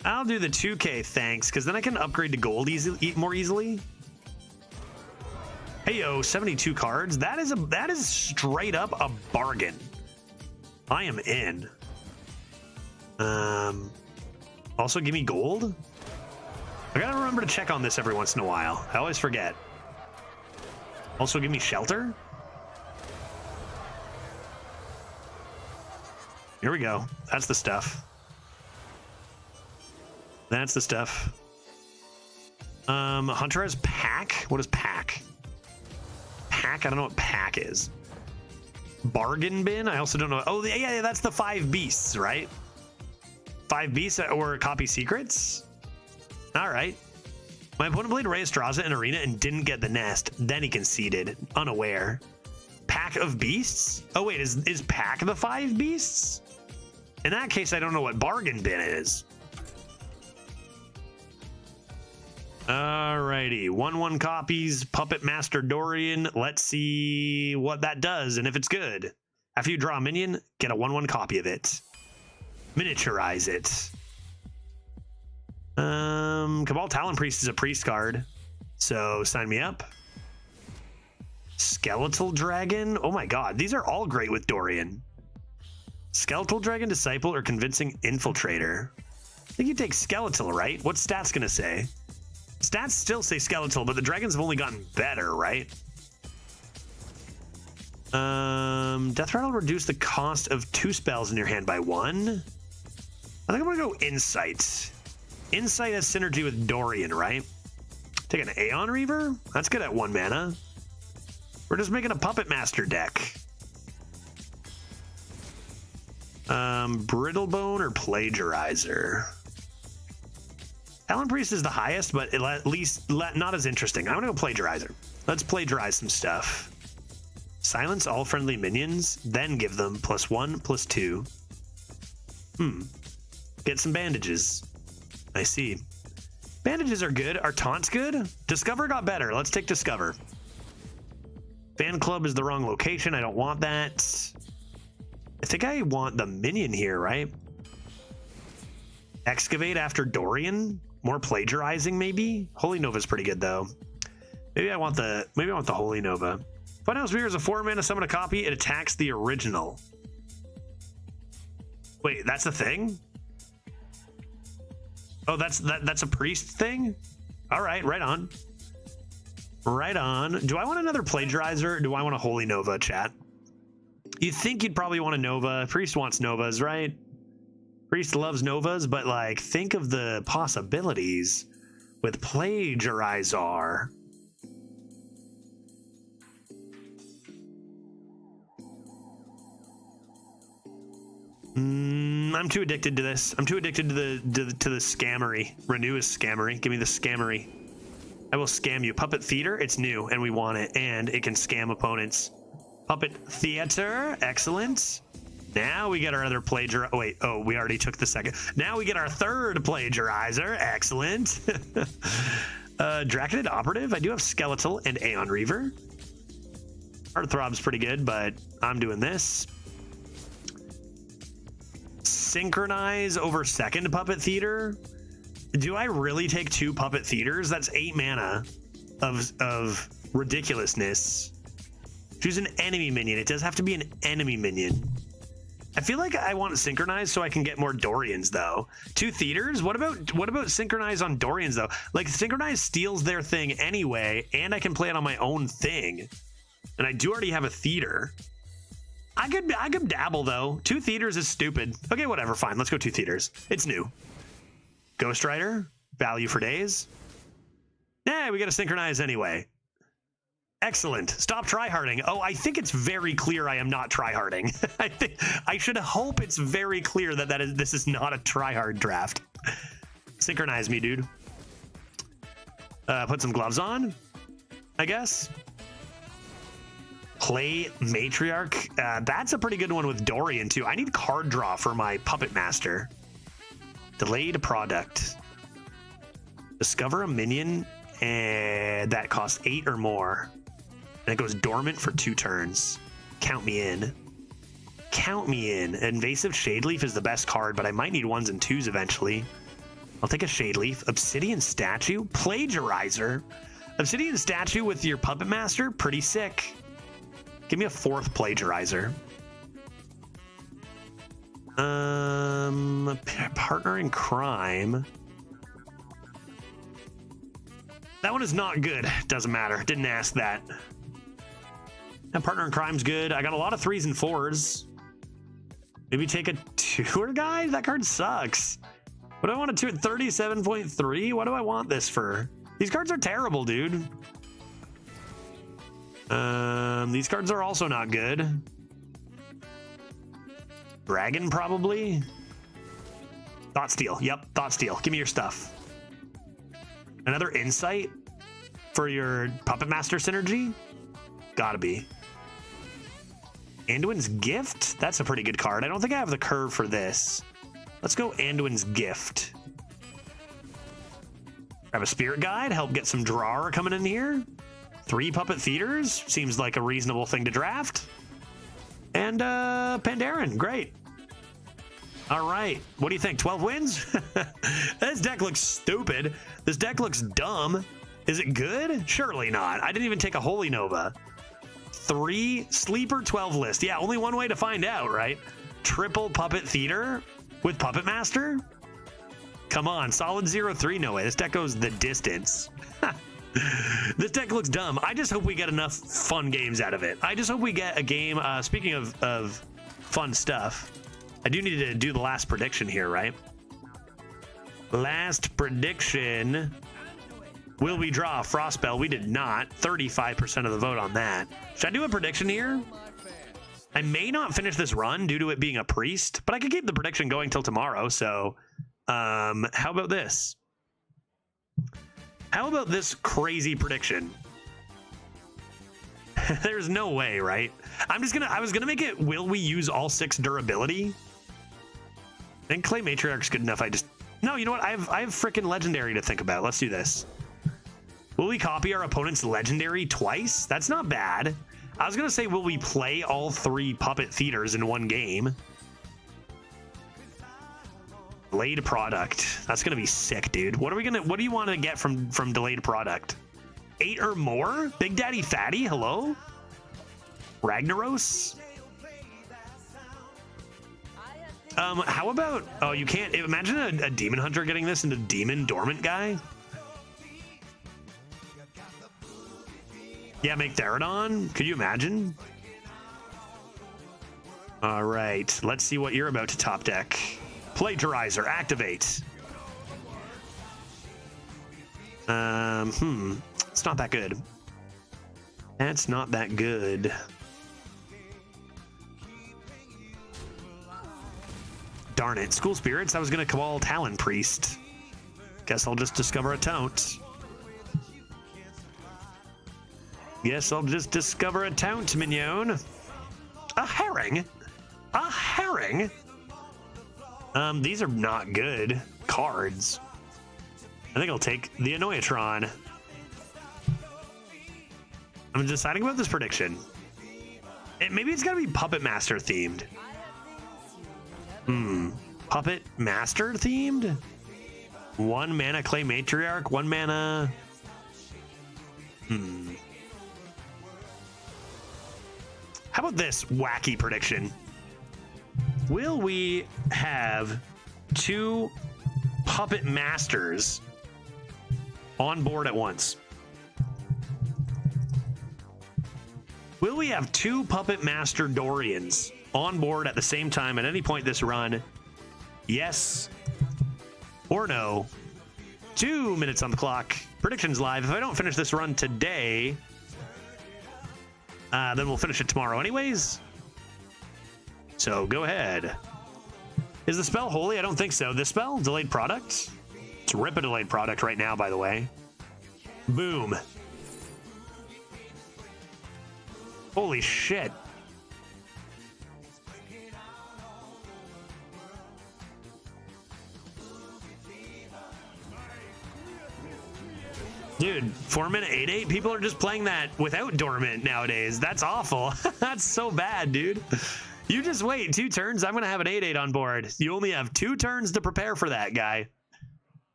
I'll do the 2K, thanks, because then I can upgrade to gold more easily. Hey yo, 72 cards. That is straight up a bargain. I am in. Also give me gold. I gotta remember to check on this every once in a while. I always forget. Also give me shelter. Here we go. That's the stuff. That's the stuff. Hunter has pack. What is pack? Pack? I don't know what pack is. Bargain bin? I also don't know. Oh, yeah, that's the 5 beasts, right? 5 beasts or copy secrets? All right. My opponent played Rey Estraza in Arena and didn't get the nest. Then he conceded, unaware. Pack of beasts? Oh, wait, is pack the 5 beasts? In that case, I don't know what bargain bin is. Alrighty, 1/1 copies, Puppet Master Dorian. Let's see what that does and if it's good. After you draw a minion, get a 1/1 copy of it. Miniaturize it. Cabal Talon Priest is a priest card, so sign me up. Skeletal Dragon. Oh my god, these are all great with Dorian. Skeletal Dragon, Disciple, or Convincing Infiltrator. I think you take Skeletal, right? What's stats gonna say? Stats still say Skeletal, but the dragons have only gotten better, right? Death Rattle reduce the cost of 2 spells in your hand by 1. I think I'm gonna go Insight. Insight has synergy with Dorian, right? Take an Aeon Reaver? That's good at 1 mana. We're just making a Puppet Master deck. Brittlebone or Plagiarizer? Talon Priest is the highest, but at least not as interesting. I'm gonna go Plagiarizer. Let's plagiarize some stuff. Silence all friendly minions, then give them +1, +2. Get some bandages. I see. Bandages are good. Are taunts good? Discover got better. Let's take Discover. Fan Club is the wrong location. I don't want that. I think I want the minion here, right? Excavate after Dorian? More plagiarizing, maybe? Holy Nova's pretty good, though. Maybe I want the Holy Nova. Funhouse Mirror is a 4-mana summon a copy. It attacks the original. Wait, that's a thing? Oh, that's a priest thing? All right, right on. Right on. Do I want another Plagiarizer or do I want a Holy Nova, chat? You think you'd probably want a Nova. Priest wants Novas, right? Priest loves Novas, but like think of the possibilities with Plagiarizer. I'm too addicted to this. I'm too addicted to the scammery. Renew is scammery. Give me the scammery. I will scam you. Puppet Theater, it's new and we want it, and it can scam opponents. Puppet Theater, excellent. Now we get our other plagiarizer. Oh, wait, oh, we already took the second. Now we get our third Plagiarizer, excellent. Draconid Operative, I do have Skeletal and Aeon Reaver. Heartthrob's pretty good, but I'm doing this. Synchronize over second Puppet Theater. Do I really take 2 Puppet Theaters? That's 8 mana of ridiculousness. Choose an enemy minion. It does have to be an enemy minion. I feel like I want Synchronize so I can get more Dorians though. 2 Theaters? What about Synchronize on Dorians though? Like Synchronize steals their thing anyway, and I can play it on my own thing. And I do already have a Theater. I could dabble though. 2 Theaters is stupid. Okay, whatever, fine. Let's go 2 Theaters. It's new. Ghost Rider, value for days. Yeah, we gotta Synchronize anyway. Excellent. Stop tryharding. Oh, I think it's very clear I am not tryharding. I should hope it's very clear that this is not a tryhard draft. Synchronize me, dude. Put some gloves on, I guess. Play Matriarch. That's a pretty good one with Dorian too. I need card draw for my Puppet Master. Delayed product. Discover a minion and that costs 8 or more. And it goes dormant for 2 turns. Count me in. Count me in. Invasive Shadeleaf is the best card, but I might need 1s and 2s eventually. I'll take a Shadeleaf. Obsidian Statue. Plagiarizer. Obsidian Statue with your Puppet Master. Pretty sick. Give me a 4th Plagiarizer. Partner in Crime. That one is not good. Doesn't matter. Didn't ask that. Now, Partner in Crime's good. I got a lot of 3s and 4s. Maybe take a Tour Guide? That card sucks. What do I want to do at 37.3? What do I want this for? These cards are terrible, dude. These cards are also not good. Dragon, probably. Thoughtsteal. Yep, Thoughtsteal. Give me your stuff. Another Insight for your Puppet Master synergy? Gotta be. Anduin's Gift? That's a pretty good card. I don't think I have the curve for this. Let's go Anduin's Gift. Grab a Spirit Guide. Help get some drawer coming in here. 3 Puppet Theaters. Seems like a reasonable thing to draft. And Pandaren. Great. All right. What do you think? 12 wins? This deck looks stupid. This deck looks dumb. Is it good? Surely not. I didn't even take a Holy Nova. 3 Sleeper 12 list. Yeah, only one way to find out, right? Triple Puppet Theater with Puppet Master? Come on. Solid 0-3. No way. This deck goes the distance. This deck looks dumb. I just hope we get enough fun games out of it. I just hope we get a game. Speaking of fun stuff, I do need to do the last prediction here, right? Last prediction. Will we draw a Frostbell? We did not. 35% of the vote on that. Should I do a prediction here? I may not finish this run due to it being a priest, but I could keep the prediction going till tomorrow. So how about this? How about this crazy prediction? There's no way, right? I was gonna make it, will we use all 6 durability? I think Clay Matriarch's good enough. No, you know what? I have freaking legendary to think about. Let's do this. Will we copy our opponent's legendary twice? That's not bad. I was gonna say, will we play all 3 Puppet Theaters in one game? Delayed product. That's gonna be sick, dude. What do you want to get from delayed product? 8 or more? Big Daddy Fatty, hello? Ragnaros? How about, oh, you can't, imagine a Demon Hunter getting this into Demon Dormant guy. Yeah, make Therodon. Could you imagine? All right, let's see what you're about to top deck. Plagiarizer, activate. It's not that good. That's not that good. Darn it, School Spirits, I was gonna call Talon Priest. Guess I'll just discover a Taunt. Guess I'll just discover a Taunt, mignon. A Herring? A Herring? These are not good cards. I think I'll take the Annoyatron. I'm deciding about this prediction. Maybe it's gotta be Puppet Master themed. Puppet Master themed? 1 mana Clay Matriarch, 1 mana. How about this wacky prediction? Will we have 2 Puppet Masters on board at once? Will we have 2 Puppet Master Dorians on board at the same time at any point this run? Yes or no? 2 minutes on the clock. Predictions live. If I don't finish this run today, then we'll finish it tomorrow anyways. So go ahead. Is the spell holy? I don't think so. This spell, delayed product. It's rip a delayed product right now, by the way. Boom. Holy shit. Dude, 4 minute 8/8. People are just playing that without Dormant nowadays. That's awful. That's so bad, dude. You just wait 2 turns. I'm going to have an 8/8 on board. You only have 2 turns to prepare for that, guy.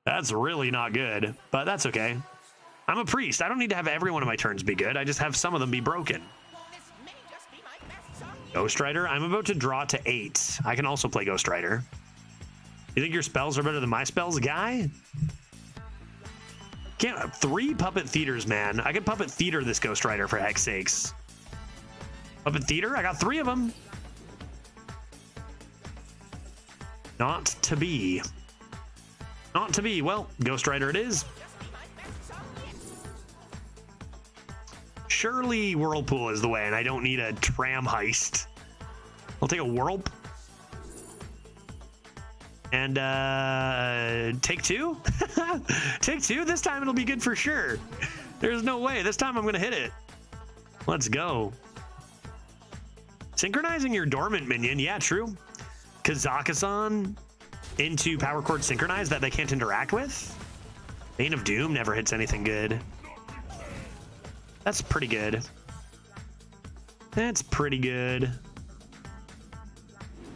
That's really not good, but that's okay. I'm a priest. I don't need to have every one of my turns be good. I just have some of them be broken. Ghost Rider. I'm about to draw to 8. I can also play Ghost Rider. You think your spells are better than my spells, guy? Can't have 3 Puppet Theaters, man. I could Puppet Theater this Ghost Rider for heck's sakes. Puppet Theater? I got 3 of them. Not to be. Not to be. Well, Ghost Rider it is. Surely Whirlpool is the way, and I don't need a Tram Heist. I'll take a Whirlp. And take 2? Take 2? This time it'll be good for sure. There's no way. This time I'm going to hit it. Let's go. Synchronizing your Dormant minion. Yeah, true. Kazakusan into Power Chord Synchronize that they can't interact with. Bane of Doom never hits anything good. That's pretty good. That's pretty good.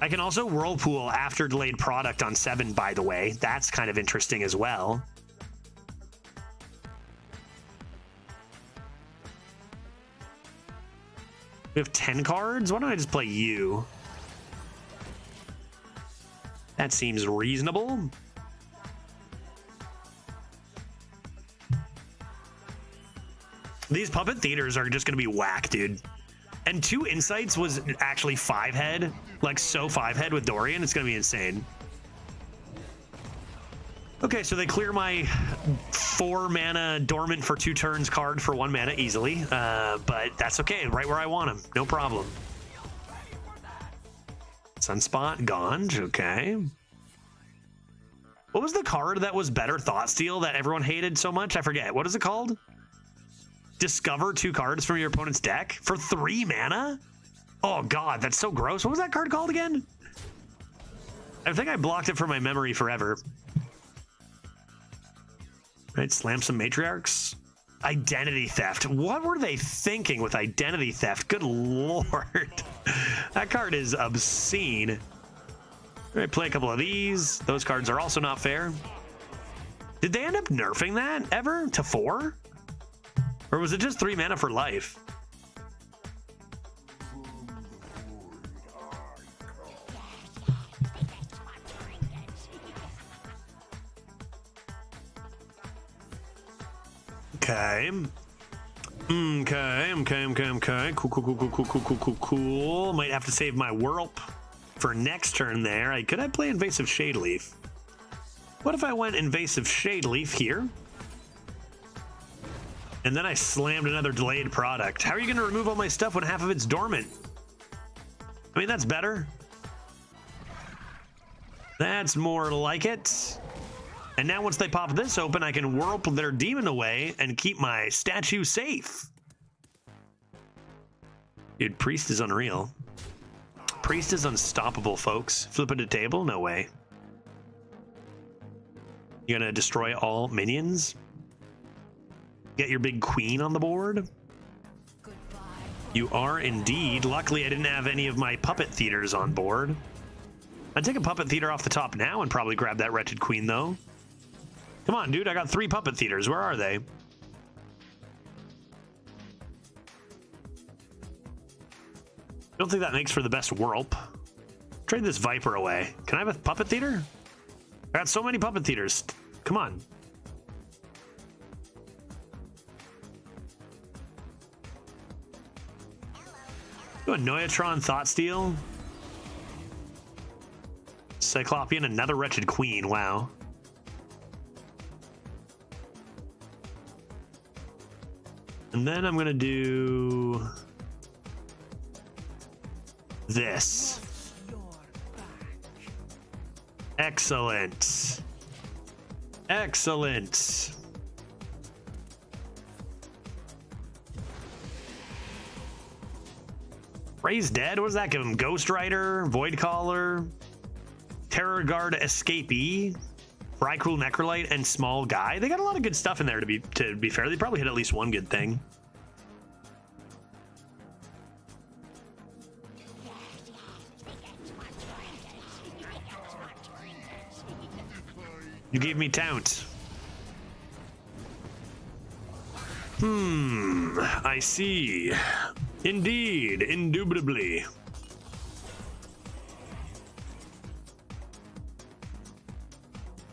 I can also Whirlpool after delayed product on 7, by the way. That's kind of interesting as well. We have 10 cards? Why don't I just play you? That seems reasonable. These Puppet Theaters are just going to be whack, dude. And 2 Insights was actually 5-head. Like, so 5-head with Dorian. It's going to be insane. Okay, so they clear my 4 mana Dormant for 2 turns card for 1 mana easily. But that's okay. Right where I want him. No problem. Sunspot, Ganj. Okay. What was the card that was better Thoughtsteal that everyone hated so much? I forget. What is it called? Discover 2 cards from your opponent's deck for 3 mana? Oh god, that's so gross. What was that card called again? I think I blocked it from my memory forever. Right, slam some Matriarchs. Identity Theft. What were they thinking with Identity Theft? Good lord. That card is obscene. All right, play a couple of these. Those cards are also not fair. Did they end up nerfing that ever to 4? Or was it just 3 mana for life? Okay. Okay. Cool. Might have to save my Whirlp for next turn there. Could I play Invasive Shadeleaf? What if I went Invasive Shadeleaf here? And then I slammed another delayed product. How are you going to remove all my stuff when half of it's dormant? I mean, that's better. That's more like it. And now once they pop this open, I can Whirlp their demon away and keep my statue safe. Dude, Priest is unreal. Priest is unstoppable, folks. Flip it to table? No way. You're gonna destroy all minions? Get your big queen on the board? You are indeed. Luckily, I didn't have any of my puppet theaters on board. I'd take a puppet theater off the top now and probably grab that wretched queen, though. Come on, dude. I got 3 puppet theaters. Where are they? I don't think that makes for the best Whirlp. Trade this Viper away. Can I have a puppet theater? I got so many puppet theaters. Come on. Do a Noyatron Thoughtsteal. Cyclopean, another wretched queen. Wow. And then I'm gonna do this. Excellent. Excellent. Ray's dead. What does that give him? Ghost Rider, Void Caller, Terror Guard Escapee, Brykul Necrolite, and Small Guy. They got a lot of good stuff in there, to be fair. They probably hit at least one good thing. You gave me Taunt. I see. Indeed, indubitably.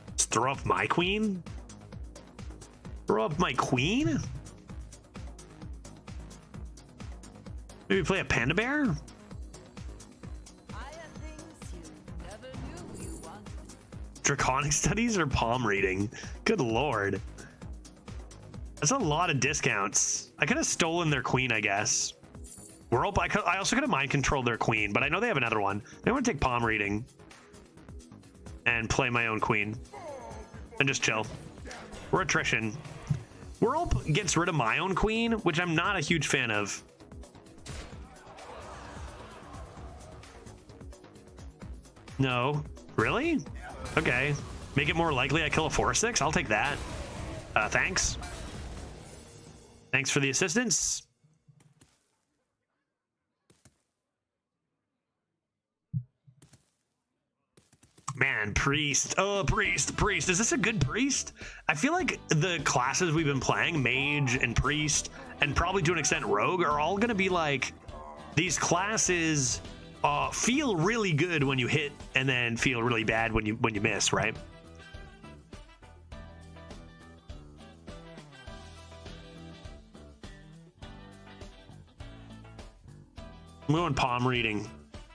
Let's throw up my queen? Throw up my queen? Maybe play a panda bear? Draconic Studies or palm reading? Good lord. That's a lot of discounts. I could have stolen their queen, I guess. Whirlp, I also could have mind controlled their queen, but I know they have another one. I want to take palm reading and play my own queen and just chill. We're attrition. Whirlp gets rid of my own queen, which I'm not a huge fan of. No. Really? Okay. Make it more likely I kill a 4/6? I'll take that. Thanks. Thanks for the assistance. Man, Priest. Oh, Priest. Is this a good Priest? I feel like the classes we've been playing, Mage and Priest, and probably to an extent Rogue, are all going to be like, these classes feel really good when you hit and then feel really bad when you miss, right? I'm going palm reading.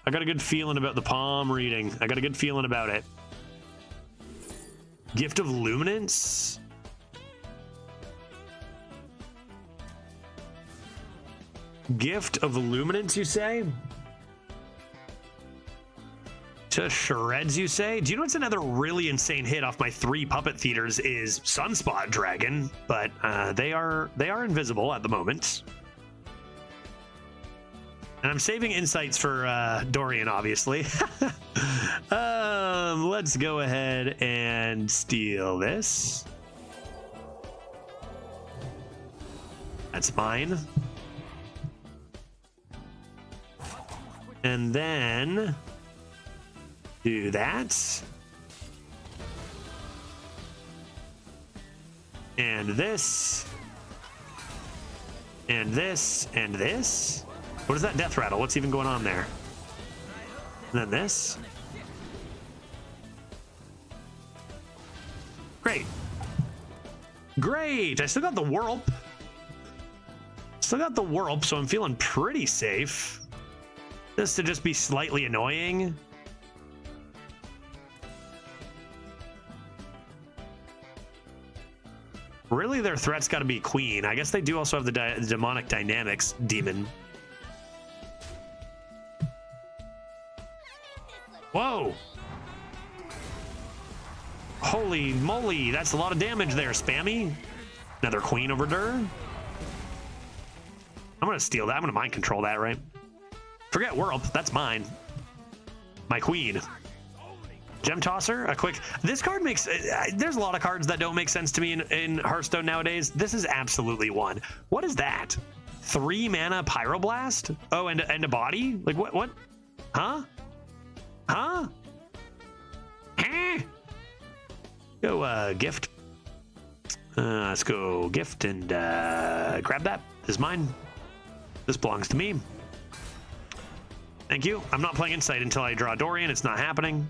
I got a good feeling about the palm reading. I got a good feeling about it. Gift of Luminance? Gift of Luminance, you say? To shreds, you say? Do you know what's another really insane hit off my 3 puppet theaters is Sunspot Dragon, but they are invisible at the moment. And I'm saving insights for Dorian, obviously. Let's go ahead and steal this. That's mine. And then do that. And this. And this, and this? What is that death rattle? What's even going on there? And then this? Great. Great! I still got the Whirlp. Still got the Whirlp, so I'm feeling pretty safe. This to just be slightly annoying. Really, their threat's got to be Queen. I guess they do also have the Demonic Dynamics Demon. Whoa! Holy moly, that's a lot of damage there, Spammy. Another Queen over there. I'm gonna steal that. I'm gonna mind control that, right? Forget Whirlp, that's mine. My Queen. Gem Tosser, a quick... This card makes... there's a lot of cards that don't make sense to me in Hearthstone nowadays. This is absolutely one. What is that? 3 mana Pyroblast? Oh, and a body? Like, what? Huh? Huh? Go, gift. Let's go gift and grab that. This is mine. This belongs to me. Thank you. I'm not playing Insight until I draw Dorian. It's not happening.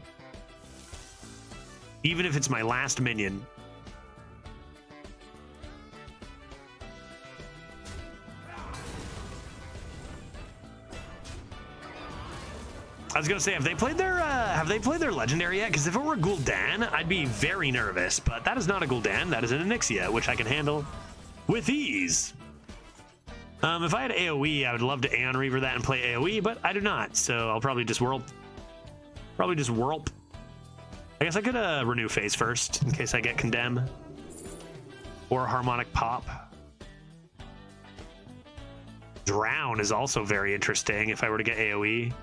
Even if it's my last minion. I was gonna say, have they played their legendary yet? Because if it were Gul'dan, I'd be very nervous. But that is not a Gul'dan. That is an Onyxia, which I can handle with ease. If I had AoE, I would love to Aeon Reaver that and play AoE, but I do not. So I'll probably just Whirlp. I guess I could renew phase first in case I get Condemn or Harmonic Pop. Drown is also very interesting if I were to get AoE.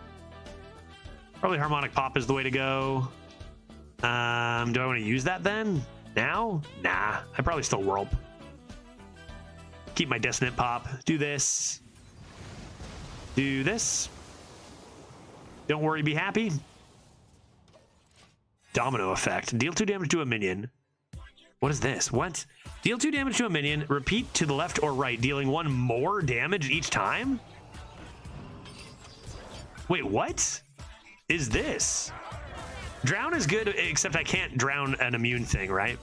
Probably Harmonic Pop is the way to go. Do I want to use that then? Now? Nah, I probably still Whirlp. Keep my Dissonant Pop. Do this. Do this. Don't worry, be happy. Domino effect. Deal 2 damage to a minion. What is this? What? Deal 2 damage to a minion. Repeat to the left or right, dealing 1 more damage each time? Wait, what is this? Drown is good, except I can't drown an immune thing, right?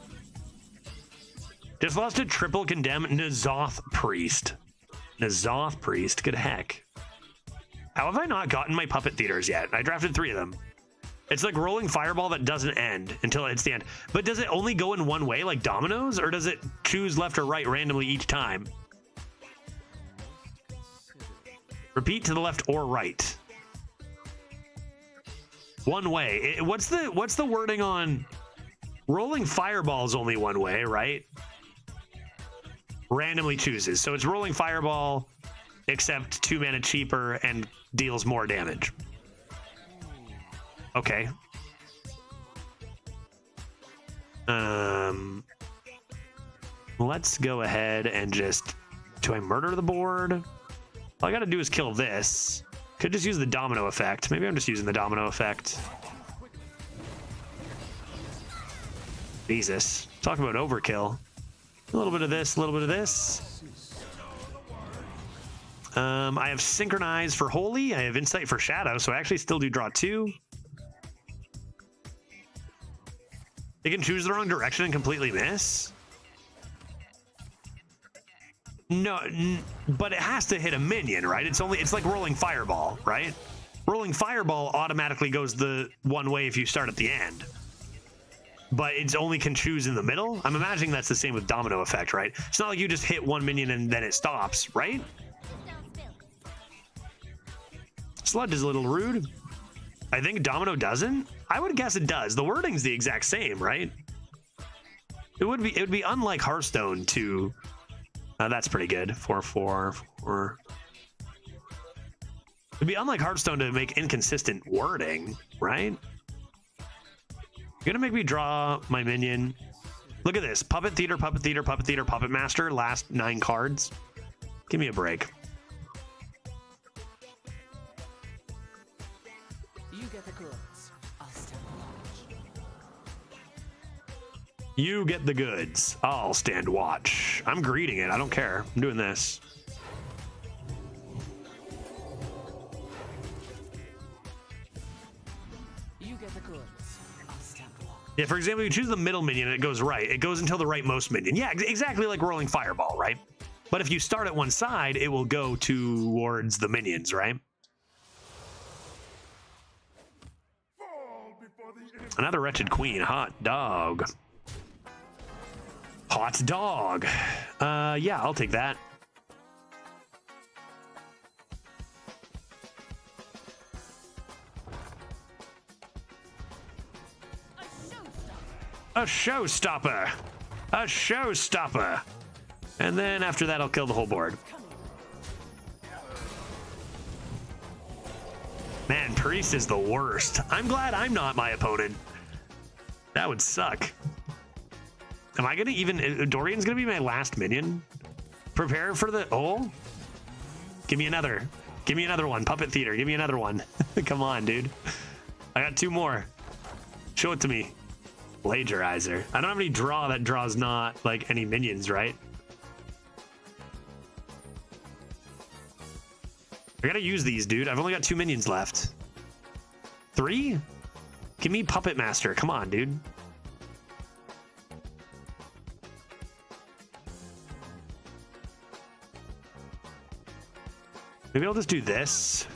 Just lost a triple condemn N'Zoth Priest. N'Zoth Priest, good heck. How have I not gotten my Puppet Theaters yet? I drafted 3 of them. It's like rolling Fireball that doesn't end until it hits the end. But does it only go in one way, like dominoes? Or does it choose left or right randomly each time? Repeat to the left or right. One way. What's the wording on... Rolling Fireball is only one way, right? Randomly chooses. So it's rolling Fireball, except 2 mana cheaper and deals more damage. Okay. Let's go ahead and just... Do I murder the board? All I gotta do is kill this. Could just use the domino effect. Maybe I'm just using the domino effect. Jesus. Talk about overkill. A little bit of this, a little bit of this. I have Synchronize for Holy. I have Insight for Shadow, so I actually still do draw 2. They can choose the wrong direction and completely miss? No, but it has to hit a minion, right? It's like rolling Fireball, right? Rolling Fireball automatically goes the one way if you start at the end. But it's only can choose in the middle? I'm imagining that's the same with Domino Effect, right? It's not like you just hit one minion and then it stops, right? Sludge is a little rude. I think Domino doesn't. I would guess it does. The wording's the exact same, right? It would be unlike Hearthstone to... that's pretty good. 4/4/4. It'd be unlike Hearthstone to make inconsistent wording, right? You're gonna make me draw my minion. Look at this. Puppet Theater, Puppet Theater, Puppet Theater, Puppet Master. Last 9 cards. Give me a break. You get the goods. I'll stand watch. You get the goods. I'll stand watch. I'm greeting it. I don't care. I'm doing this. Yeah, for example, you choose the middle minion and it goes right. It goes until the rightmost minion. Yeah, exactly like rolling fireball, right? But if you start at one side, it will go towards the minions, right? Another wretched queen. Hot dog. Hot dog. Yeah, I'll take that. A showstopper. A showstopper. And then after that, I'll kill the whole board. Man, Priest is the worst. I'm glad I'm not my opponent. That would suck. Am I gonna even... Dorian's gonna be my last minion? Prepare for the... Oh? Give me another. Give me another one. Puppet Theater. Give me another one. Come on, dude. I got 2 more. Show it to me. Plagiarizer. I don't have any draw that draws not, like, any minions, right? I gotta use these, dude. I've only got 2 minions left. 3? Give me Puppet Master. Come on, dude. Maybe I'll just do this.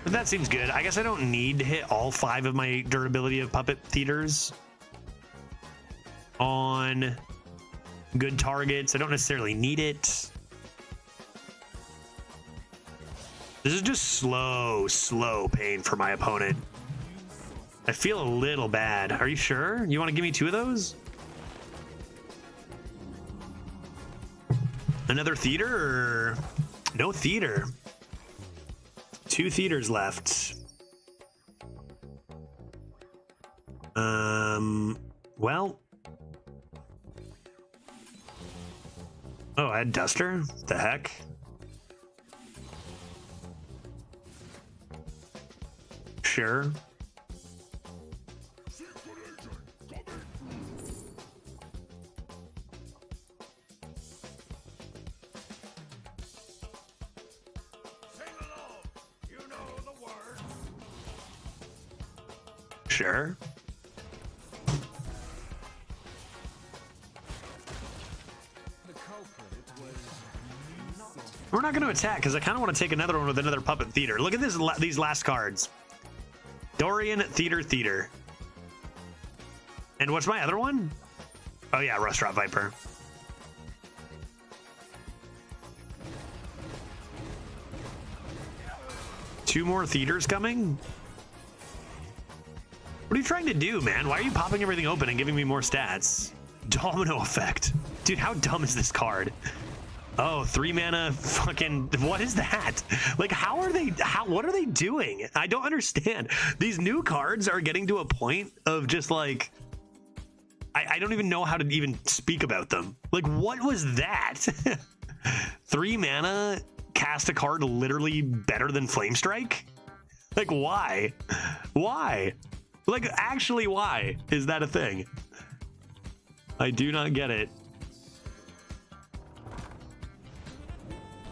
But that seems good. I guess I don't need to hit all 5 of my durability of Puppet Theaters on good targets. I don't necessarily need it. This is just slow pain for my opponent. I feel a little bad. Are you sure? You want to give me 2 of those? Another theater or no theater? 2 theaters left. Well. Oh, I had Duster? The heck? Sure. Sure. We're not going to attack because I kind of want to take another one with another Puppet Theater. Look at this, these last cards. Dorian, Theater. And what's my other one? Oh yeah, Rustrat Viper. Two more theaters coming? What are you trying to do, man? Why are you popping everything open and giving me more stats? Domino effect. Dude, how dumb is this card? Oh, 3 mana fucking... What is that? Like, how are they... What are they doing? I don't understand. These new cards are getting to a point of just like... I don't even know how to even speak about them. Like, what was that? 3 mana, cast a card literally better than Flame Strike? Like, why? Why? Like, actually, why is that a thing? I do not get it.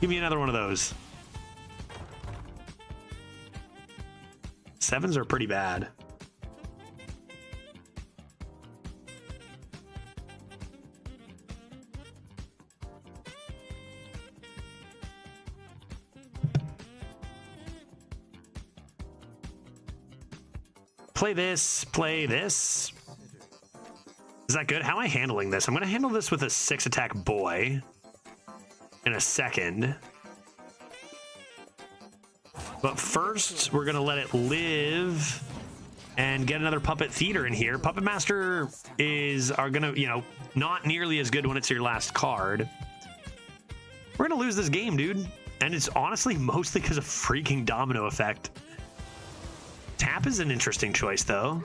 Give me another one of those. 7s are pretty bad. Play this, play this. Is that good? How am I handling this? I'm going to handle this with a 6 attack boy in a second. But first, we're going to let it live and get another Puppet Theater in here. Puppet Master are going to, you know, not nearly as good when it's your last card. We're going to lose this game, dude. And it's honestly mostly because of freaking domino effect. Tap is an interesting choice, though.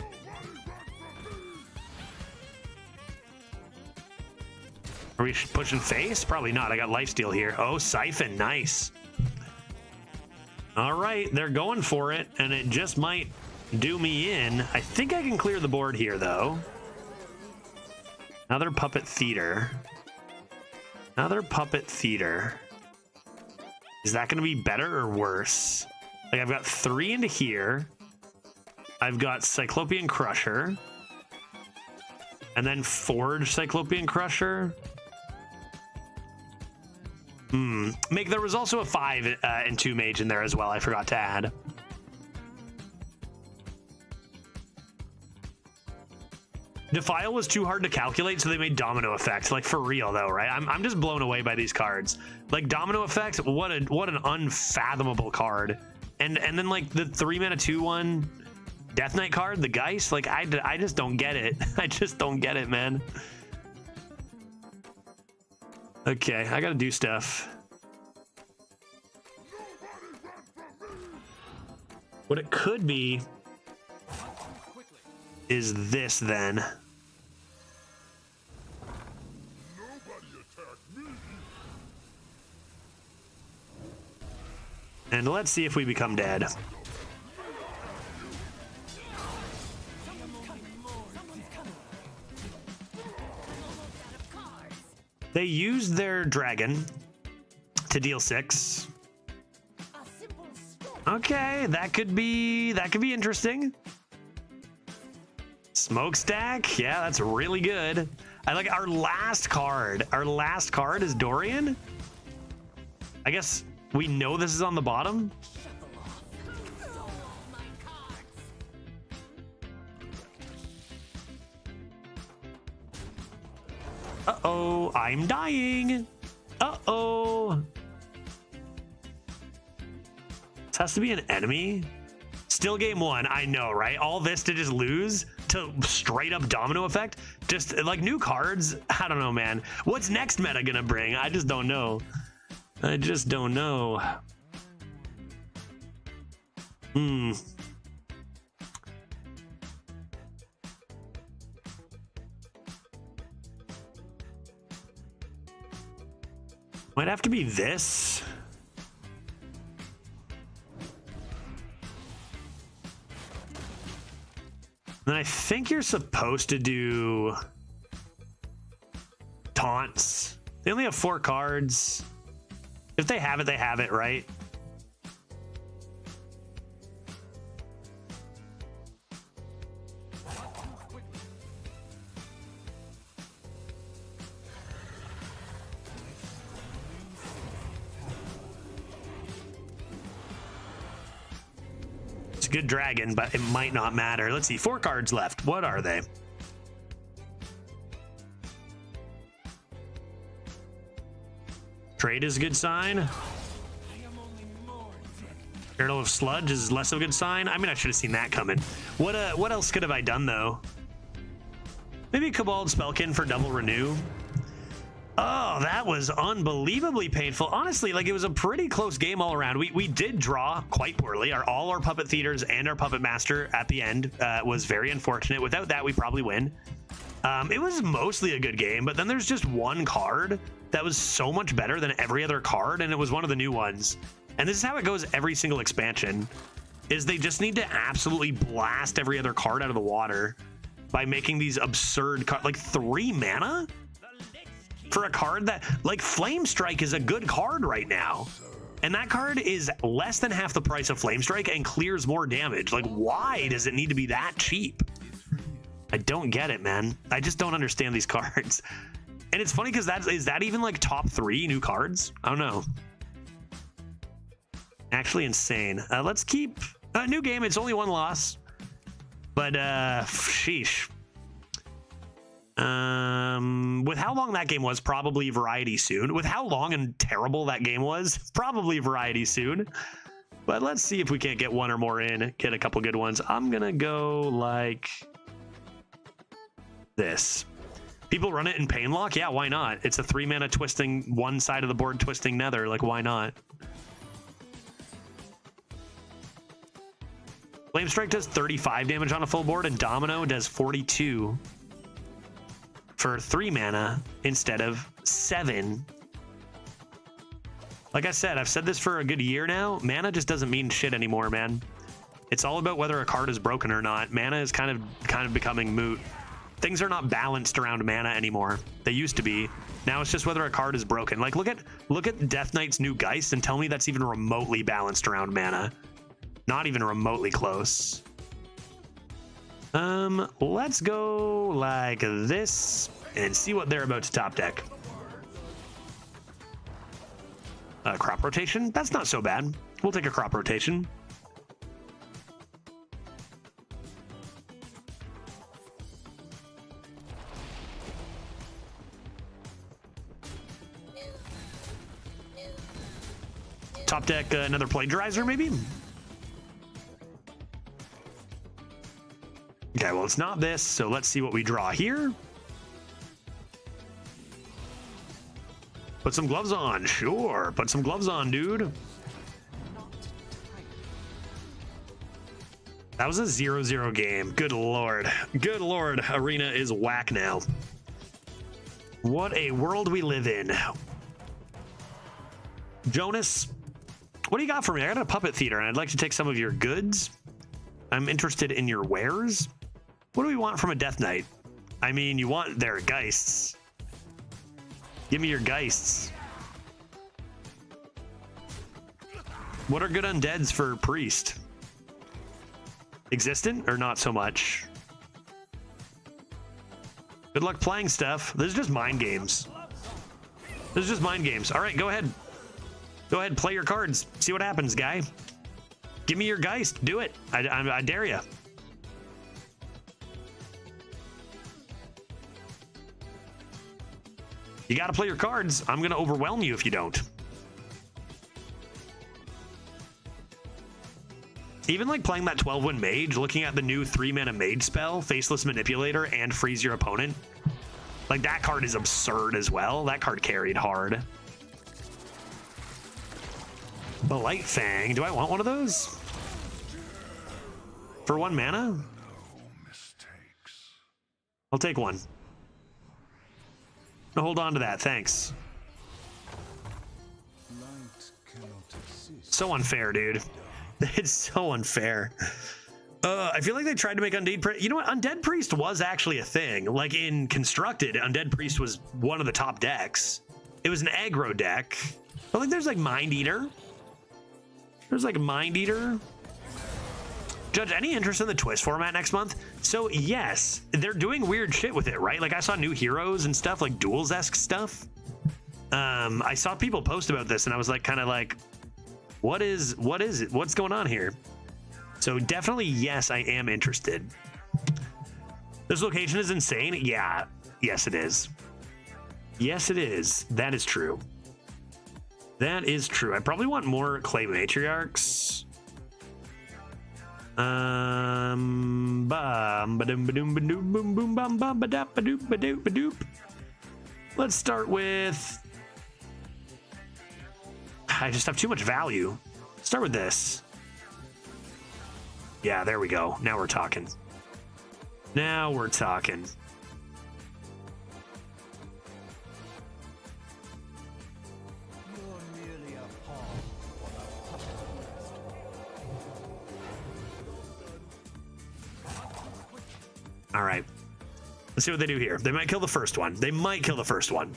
Are we pushing face? Probably not. I got lifesteal here. Oh, Siphon. Nice. All right. They're going for it, and it just might do me in. I think I can clear the board here, though. Another Puppet Theater. Another Puppet Theater. Is that going to be better or worse? Like, I've got 3 into here. I've got Cyclopean Crusher. And then Forge Cyclopean Crusher. There was also a 5 and 2 mage in there as well. I forgot to add. Defile was too hard to calculate, so they made Domino Effect. Like, for real though, right? I'm just blown away by these cards. Like, Domino Effect, what an unfathomable card. And then like the 3 mana 2/1 Death Knight card, the Geist. Like, I just don't get it. I just don't get it, man. Okay, I gotta do stuff. What it could be is this then. And let's see if we become dead. They used their dragon to deal 6. Okay, that could be interesting. Smokestack, yeah, that's really good. I like our last card. Our last card is Dorian. I guess we know this is on the bottom. Uh-oh, I'm dying. Uh-oh. This has to be an enemy. Still game 1, I know, right? All this to just lose to straight up Domino Effect. Just like new cards. I don't know, man. What's next meta gonna bring? I just don't know. I just don't know. Might have to be this. Then I think you're supposed to do taunts. They only have 4 cards. If they have it, right? It's a good dragon, but it might not matter. Let's see, 4 cards left. What are they? Trade is a good sign. Journal of Sludge is less of a good sign. I mean, I should have seen that coming. What else could have I done though? Maybe Cabal Spellkin for double renew. Oh, that was unbelievably painful. Honestly, like, it was a pretty close game all around. We did draw quite poorly. All our Puppet Theaters and our Puppet Master at the end was very unfortunate. Without that, we probably win. It was mostly a good game, but then there's just one card that was so much better than every other card, and it was one of the new ones. And this is how it goes every single expansion, is they just need to absolutely blast every other card out of the water by making these absurd cards. Like 3 mana? For a card that, like, Flame Strike is a good card right now. And that card is less than half the price of Flame Strike and clears more damage. Like, why does it need to be that cheap? I don't get it, man. I just don't understand these cards. And it's funny because is that even like top 3 new cards? I don't know. Actually insane. Let's keep a new game. It's only 1 loss. But sheesh. With how long that game was, probably variety soon. With how long and terrible that game was, probably variety soon. But let's see if we can't get 1 or more in, get a couple good ones. I'm gonna go like this. People run it in Painlock? Yeah, why not? It's a 3 mana twisting, one side of the board twisting nether. Like, why not? Flame Strike does 35 damage on a full board, and Domino does 42 for 3 mana instead of 7. Like I said, I've said this for a good year now. Mana just doesn't mean shit anymore, man. It's all about whether a card is broken or not. Mana is kind of becoming moot. things are not balanced around mana anymore. They used to be. Now it's just whether a card is broken. Like, look at Death Knight's new Geist and tell me that's even remotely balanced around mana. Not even remotely close. Let's go like this and see what they're about to top deck. Crop rotation? That's not so bad. We'll take a crop rotation. Top deck another Plagiarizer, maybe? Okay, well, it's not this, so let's see what we draw here. Put some gloves on, sure. Put some gloves on, dude. That was a 0-0 game. Good lord. Good lord, Arena is whack now. What a world we live in. Jonas, what do you got for me? I got a puppet theater, and I'd like to take some of your goods. I'm interested in your wares. What do we want from a Death Knight? I mean, you want their Geists. Give me your Geists. What are good undeads for Priest? Existent or not so much? Good luck playing stuff. This is just mind games. This is just mind games. All right, go ahead. Go ahead, play your cards. See what happens, guy. Give me your Geist. Do it. I dare you. You got to play your cards. I'm going to overwhelm you if you don't. Even like playing that 12-win mage, looking at the new 3-mana mage spell, Faceless Manipulator, and freeze your opponent. Like, that card is absurd as well. That card carried hard. The Light Fang. Do I want one of those? For 1 mana? I'll take one. I'll hold on to that, thanks. So unfair, dude. It's so unfair. I feel like they tried to make Undead Priest. You know what? Undead Priest was actually a thing. Like in Constructed, Undead Priest was one of the top decks. It was an aggro deck. But like there's like Mind Eater. There's like Mind Eater. Judge, any interest in the Twist format next month? So yes, they're doing weird shit with it, right? Like I saw new heroes and stuff, like Duels-esque stuff. I saw people post about this and I was like, kind of like, what is it? What's going on here? So definitely, yes, I am interested. This location is insane. Yeah, yes, it is. Yes, it is. That is true. That is true. I probably want more Clay Matriarchs. Let's start with. I just have too much value. Start with this. Yeah, there we go. Now we're talking. Now we're talking. All right. Let's see what they do here. They might kill the first one. They might kill the first one.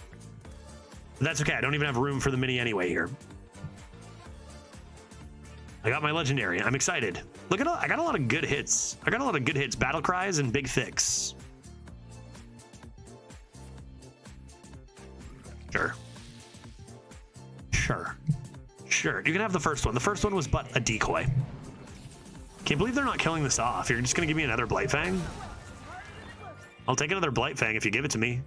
But that's okay. I don't even have room for the mini anyway here. I got my legendary. I'm excited. Look at all, I got a lot of good hits. I got a lot of good hits. Battle Cries and Big Thicks. Sure. Sure. Sure. You can have the first one. The first one was but a decoy. Can't believe they're not killing this off. You're just going to give me another Blightfang? I'll take another Blightfang if you give it to me.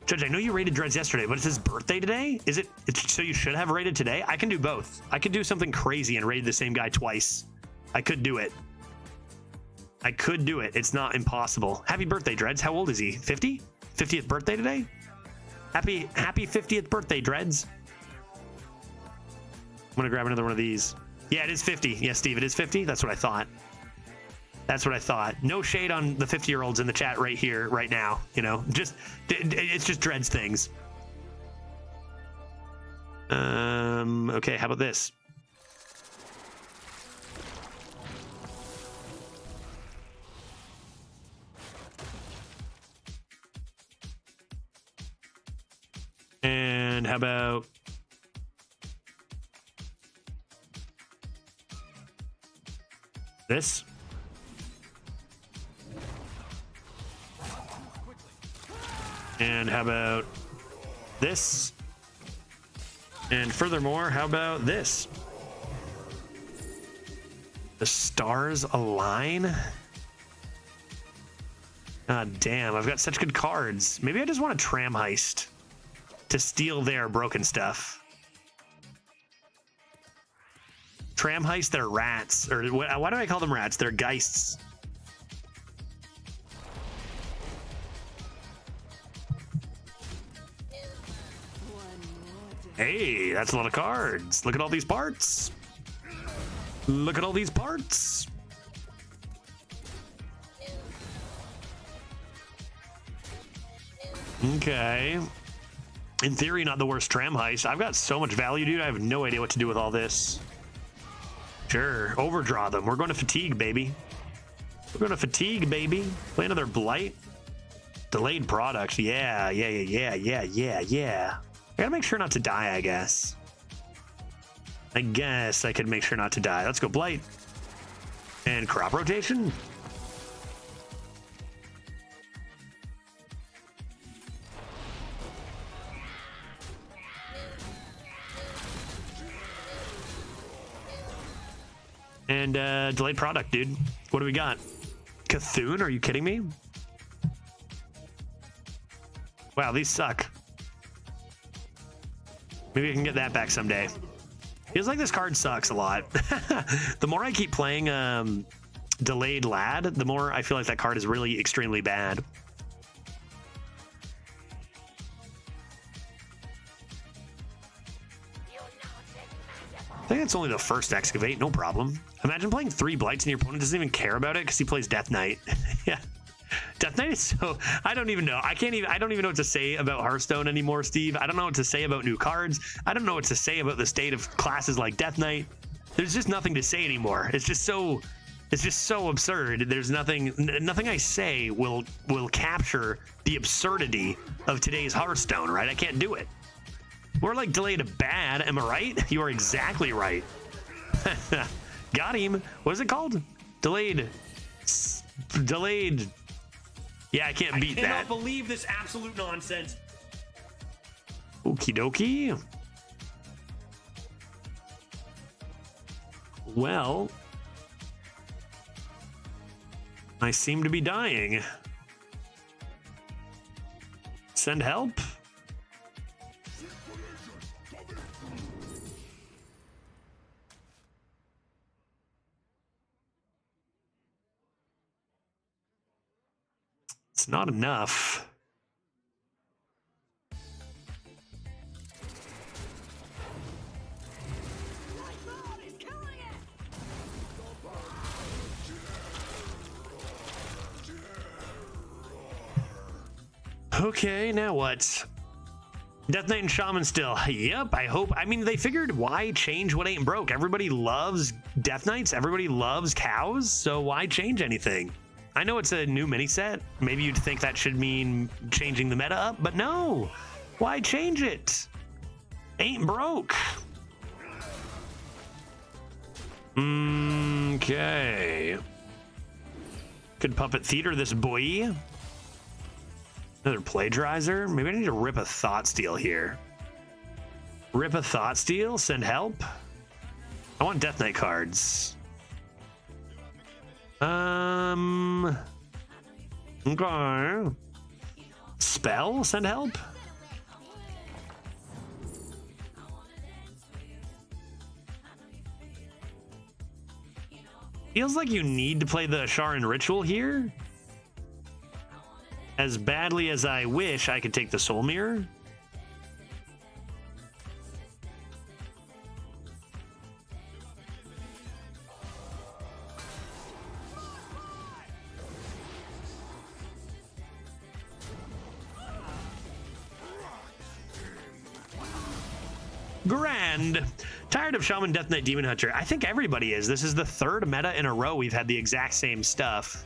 Judge, I know you raided Dreads yesterday, but it's his birthday today? Is it? So you should have raided today? I can do both. I could do something crazy and raid the same guy twice. I could do it. I could do it. It's not impossible. Happy birthday, Dreads. How old is he? 50? 50th birthday today? Happy 50th birthday, Dreads. I'm going to grab another one of these. Yeah, it is 50. Yes, Steve, it is 50. That's what I thought. That's what I thought. No shade on the 50-year-olds in the chat right here, right now. You know, just it's just Dreads things. Okay, how about this? how about this? And how about this? And furthermore, how about this? The stars align? Ah, damn, I've got such good cards. Maybe I just want a tram heist to steal their broken stuff. Tram heist, they're rats. Or why do I call them rats? They're geists. Hey, that's a lot of cards. Look at all these parts. Look at all these parts. Okay. In theory, not the worst tram heist. I've got so much value, dude. I have no idea what to do with all this. Sure, overdraw them. We're going to fatigue, baby. We're going to fatigue, baby. Play another blight. Delayed products. Yeah. I gotta make sure not to die, I guess. I guess I could make sure not to die. Let's go blight. And crop rotation. And delayed product, dude. What do we got? Cthulhu? Are you kidding me? Wow, these suck. Maybe I can get that back someday. Feels like this card sucks a lot. The more I keep playing Delayed Lad, the more I feel like that card is really extremely bad. I think it's only the first excavate, no problem. Imagine playing 3 blights and your opponent doesn't even care about it because he plays Death Knight. Yeah. Death Knight is so, I don't even know. I don't even know what to say about Hearthstone anymore, Steve. I don't know what to say about new cards. I don't know what to say about the state of classes like Death Knight. There's just nothing to say anymore. It's just so absurd. There's nothing I say will capture the absurdity of today's Hearthstone, right? I can't do it. We're like delayed bad, am I right? You are exactly right. Got him. What is it called? Delayed. Yeah, I can't beat that. I cannot believe this absolute nonsense. Okie dokie. Well, I seem to be dying. Send help? It's not enough. Okay, now what? Death Knight and Shaman still. Yep, I hope. I mean, they figured why change what ain't broke? Everybody loves Death Knights. Everybody loves cows. So why change anything? I know it's a new mini set. Maybe you'd think that should mean changing the meta up, but no. Why change it? Ain't broke. Okay. Could Puppet Theater this boy. Another Plagiarizer. Maybe I need to rip a Thought Steal here. Rip a Thought Steal? Send help? I want Death Knight cards. Okay. Spell? Send help? Feels like you need to play the Sharon Ritual here. As badly as I wish I could take the Soul Mirror. Grand. Tired of Shaman, Death Knight, Demon Hunter. I think everybody is. This is the 3rd meta in a row we've had the exact same stuff.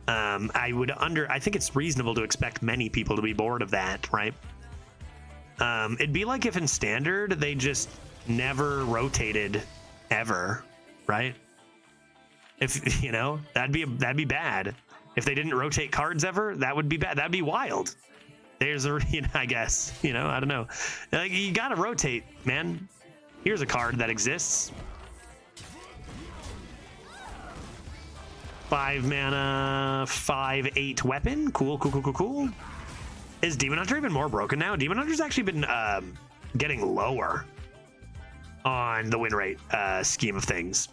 I think it's reasonable to expect many people to be bored of that, right? It'd be like if in standard they just never rotated ever, right? If you know, that'd be bad. If they didn't rotate cards ever, that would be bad. That'd be wild. There's a, you know, I guess, you know, I don't know. Like, you gotta rotate, man. Here's a card that exists. 5 mana, 5/8 weapon. Cool, cool, cool, cool, cool. Is Demon Hunter even more broken now? Demon Hunter's actually been getting lower on the win rate scheme of things,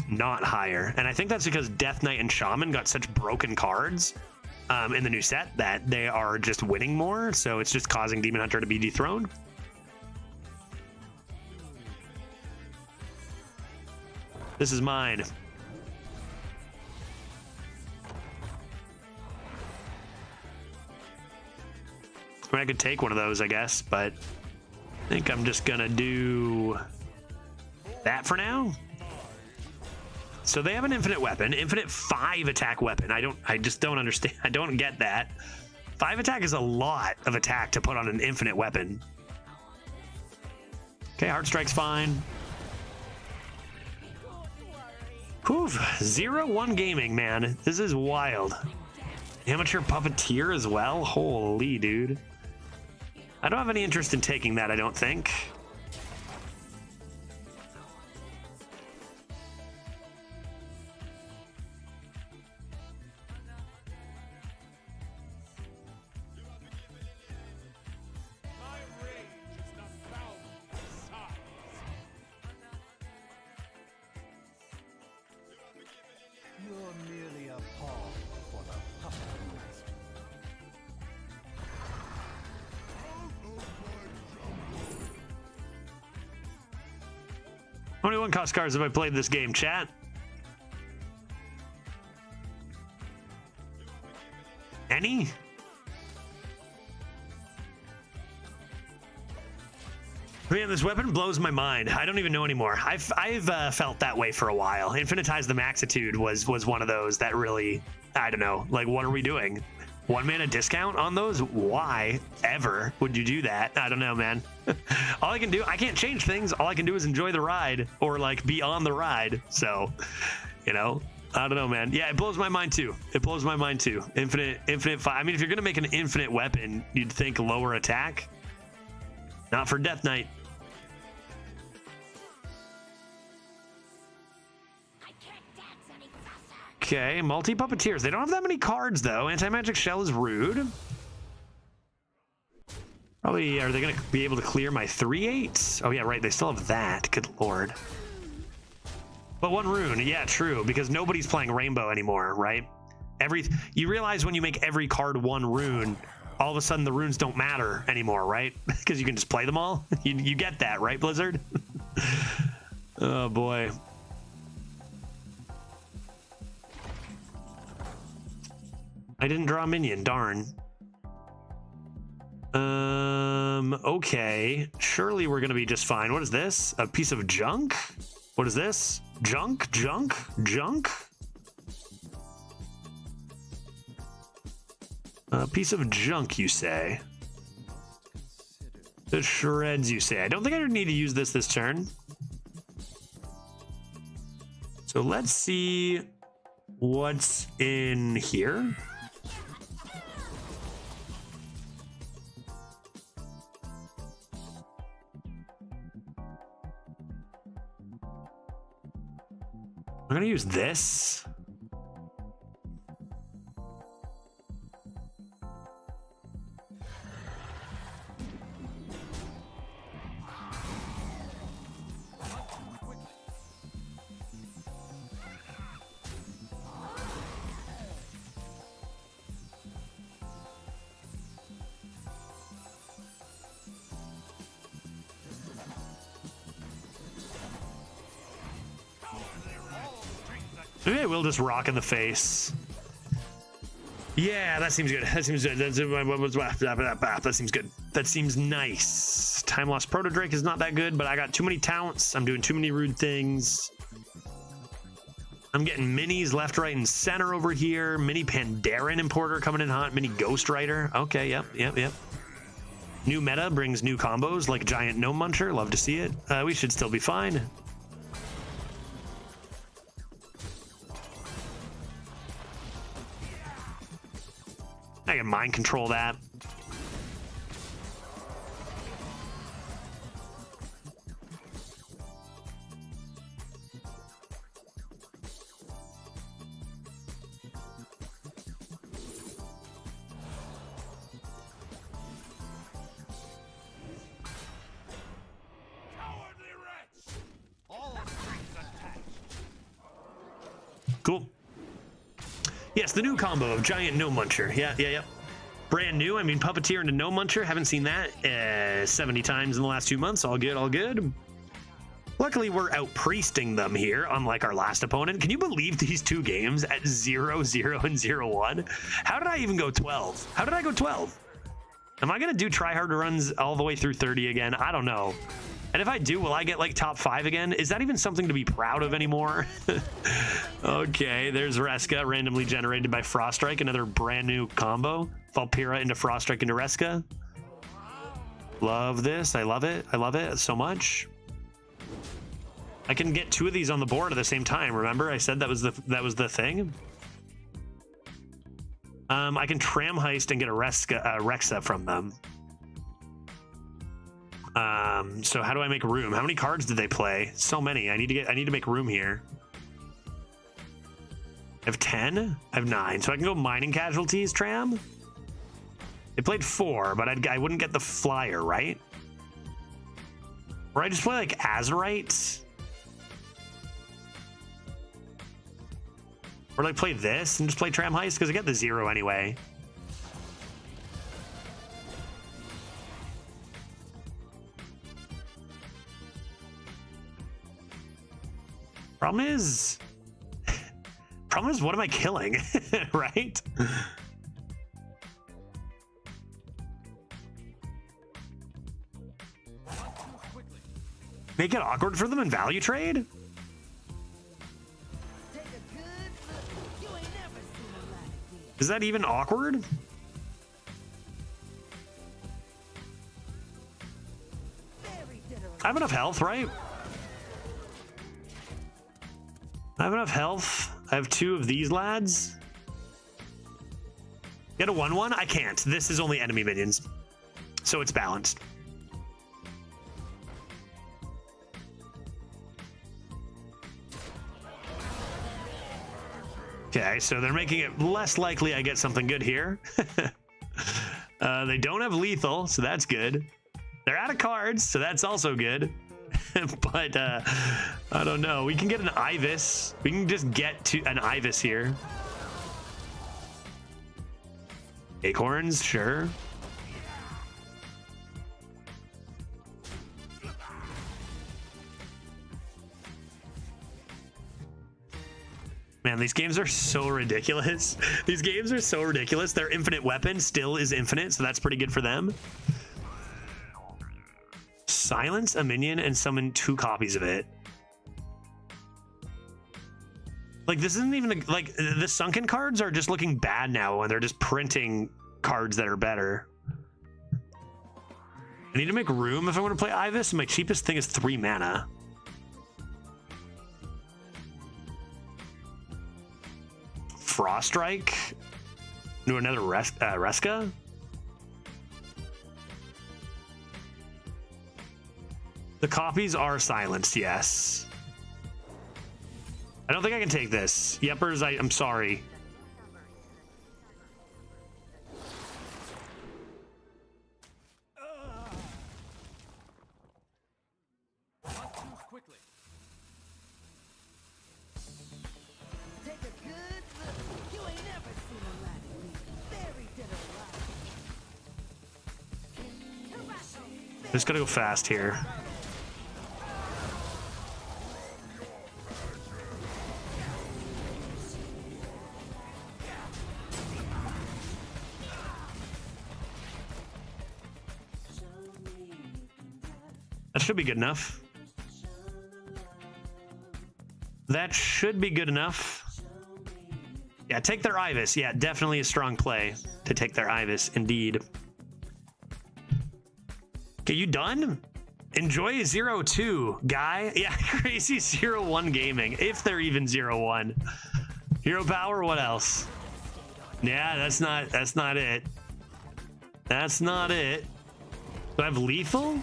not higher. And I think that's because Death Knight and Shaman got such broken cards in the new set that they are just winning more. So it's just causing Demon Hunter to be dethroned. This is mine. I mean, I could take one of those, I guess, but I think I'm just gonna do that for now. So they have an infinite weapon, infinite 5 attack weapon. I just don't understand. I don't get that. 5 attack is a lot of attack to put on an infinite weapon. Okay, Heart Strike's fine. Whew, 0-1 gaming, man. This is wild. Amateur Puppeteer as well? Holy dude. I don't have any interest in taking that, I don't think. You're merely a pawn for the puppet master. How many one-cost cards have I played this game, chat? Any? Man, this weapon blows my mind. I don't even know anymore. I've felt that way for a while. Infinitize the Maxitude was one of those that really, I don't know. Like, what are we doing? 1 mana discount on those? Why ever would you do that? I don't know, man. All I can do, I can't change things. All I can do is enjoy the ride or like be on the ride. So, you know, I don't know, man. Yeah, it blows my mind too. It blows my mind too. Infinite 5. I mean, if you're gonna make an infinite weapon, you'd think lower attack. Not for Death Knight. Okay, multi-puppeteers. They don't have that many cards, though. Anti-magic shell is rude. Probably, are they going to be able to clear my 3/8? Oh, yeah, right. They still have that. Good lord. But 1 rune. Yeah, true. Because nobody's playing Rainbow anymore, right? You realize when you make every card 1 rune, all of a sudden the runes don't matter anymore, right? Because you can just play them all. You get that, right, Blizzard? Oh, boy. I didn't draw a minion, darn. Okay. Surely we're gonna be just fine. What is this? A piece of junk? What is this? Junk? Junk? Junk? A piece of junk, you say? The shreds, you say? I don't think I need to use this turn. So let's see what's in here. I'm gonna use this. Maybe we'll just rock in the face. Yeah, that seems good. That seems good. That seems good. That seems nice. Time Lost Proto Drake is not that good, but I got too many talents. I'm doing too many rude things. I'm getting minis left, right, and center over here. Mini Pandaren Importer coming in hot. Mini Ghost Rider. Okay, yep. New meta brings new combos like Giant Gnome Muncher. Love to see it. We should still be fine. I can mind control that. Cool. Yes, the new combo of Giant Gnome Muncher. Yeah. Brand new. I mean, Puppeteer into Gnome Muncher. Haven't seen that 70 times in the last 2 months. All good, all good. Luckily, we're out-priesting them here, unlike our last opponent. Can you believe these 2 games at 0-0 and 0-1? How did I even go 12? How did I go 12? Am I going to do tryhard runs all the way through 30 again? I don't know. And if I do, will I get like top 5 again? Is that even something to be proud of anymore? Okay, there's Reska, randomly generated by Froststrike, another brand new combo. Valpyra into Froststrike into Reska. Love this. I love it. I love it so much. I can get 2 of these on the board at the same time. Remember, I said that was the thing. I can Tram Heist and get a Rexa from them. So how do I make room? How many cards did they play? So many. I need to make room here. I have 10. I have 9. So I can go Mining Casualties, Tram. They played 4, but I wouldn't get the flyer, right? Or I just play like Azurite. Or like play this and just play Tram Heist because I get the 0 anyway. Problem is, what am I killing, right? Make it awkward for them in value trade? Is that even awkward? I have enough health, right? I have enough health. I have 2 of these lads. Get a 1/1? I can't. This is only enemy minions. So it's balanced. Okay, so they're making it less likely I get something good here. They don't have lethal, so that's good. They're out of cards, so that's also good. But I don't know. We can get an Ibis. We can just get to an Ibis here. Acorns, sure. Man, these games are so ridiculous. These games are so ridiculous. Their infinite weapon still is infinite, so that's pretty good for them. Silence a minion and summon 2 copies of it. Like, this isn't even like the sunken cards are just looking bad now and they're just printing cards that are better. I need to make room if I want to play Ibis. My cheapest thing is 3 mana. Froststrike? Do another Reska? The copies are silenced, yes. I don't think I can take this. Yeppers, I'm sorry. Just gotta go fast here. That should be good enough. That should be good enough. Yeah, take their Ibis. Yeah, definitely a strong play to take their Ibis, indeed. you done? Enjoy 0-2, guy. Yeah, crazy 0-1 gaming, if they're even 0-1. Hero power, what else? Yeah, that's not it. That's not it. Do I have lethal?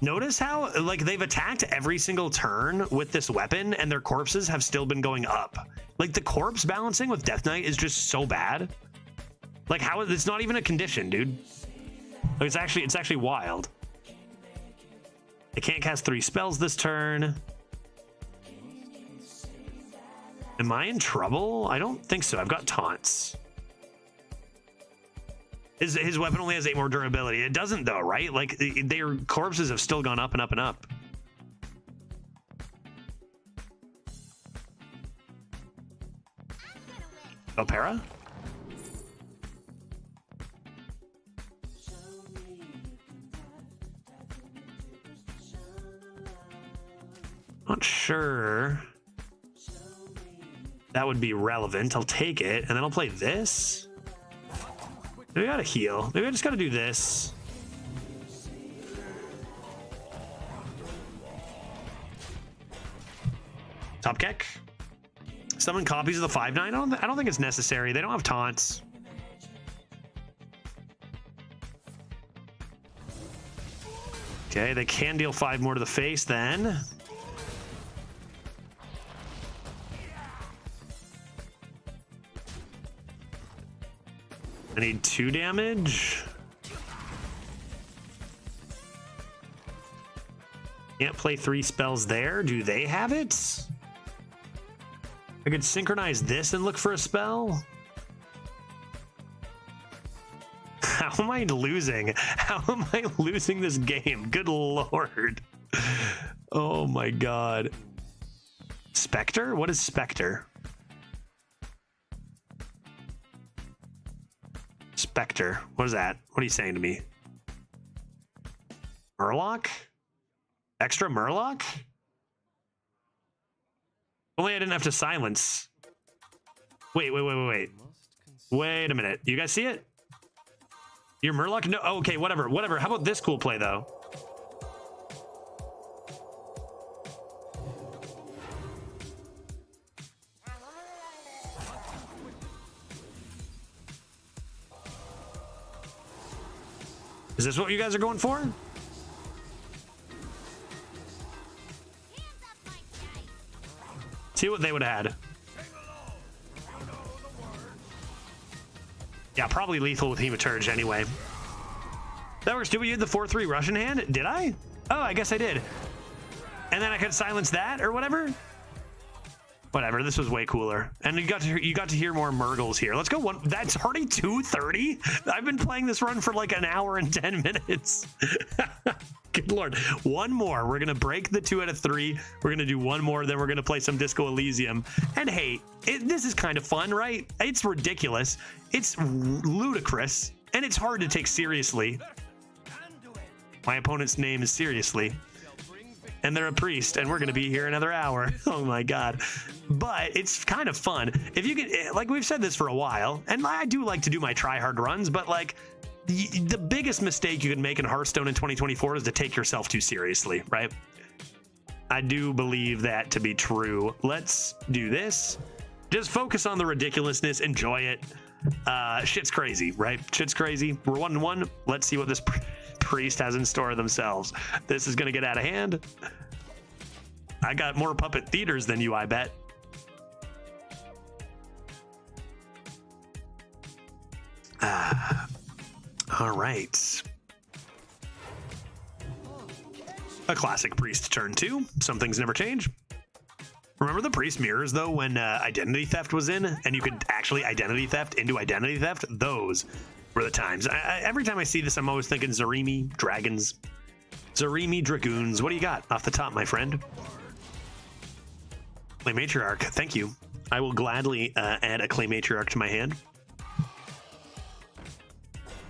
Notice how like they've attacked every single turn with this weapon and their corpses have still been going up. Like the corpse balancing with Death Knight is just so bad. Like how it's not even a condition, dude. Like, it's actually wild. I can't cast 3 spells this turn. Am I in trouble? I don't think so. I've got taunts. His weapon only has 8 more durability. It doesn't though, right? Like their corpses have still gone up and up and up. Opera? Not sure that would be relevant. I'll take it, and then I'll play this. Maybe I gotta heal. Maybe I just gotta do this. Top kick. Summon copies of the 5/9. I don't think it's necessary. They don't have taunts. Okay, they can deal 5 more to the face then. I need 2 damage. Can't play 3 spells there. Do they have it? I could synchronize this and look for a spell. How am I losing? How am I losing this game? Good lord. Oh my god. Spectre? What is Spectre? Spectre. What is that? What are you saying to me? Murloc? Extra Murloc? Only I didn't have to silence. Wait. Wait a minute. You guys see it? Your Murloc? No. Oh, okay, whatever. How about this cool play, though? Is this what you guys are going for? See what they would have had. Yeah, probably lethal with Hematurge anyway. That works. Did we use the 4/3 Russian hand? Did I? Oh, I guess I did. And then I could silence that or whatever. Whatever. This was way cooler. And you got to hear more Murgles here. Let's go one. That's already 2:30. I've been playing this run for like an hour and 10 minutes. Good lord. One more. We're gonna break the 2 out of 3. We're gonna do one more. Then we're gonna play some Disco Elysium. And hey, this is kind of fun, right? It's ridiculous. It's ludicrous, and it's hard to take seriously. My opponent's name is Seriously. And they're a priest, and we're gonna be here another hour. Oh my god. But it's kind of fun. If you can, like we've said this for a while, and I do like to do my try-hard runs, but like the biggest mistake you can make in Hearthstone in 2024 is to take yourself too seriously, right? I do believe that to be true. Let's do this. Just focus on the ridiculousness, enjoy it. Shit's crazy, right? Shit's crazy. We're 1-1. Let's see what this priest has in store themselves. This is gonna get out of hand. I got more puppet theaters than you, I bet. All right. A classic priest turn 2. Some things never change. Remember the priest mirrors though when identity theft was in and you could actually identity theft into identity theft? Those were the times. Every time I see this, I'm always thinking Zarimi, dragons. Zarimi, dragoons. What do you got off the top, my friend? Clay Matriarch, thank you. I will gladly add a Clay Matriarch to my hand.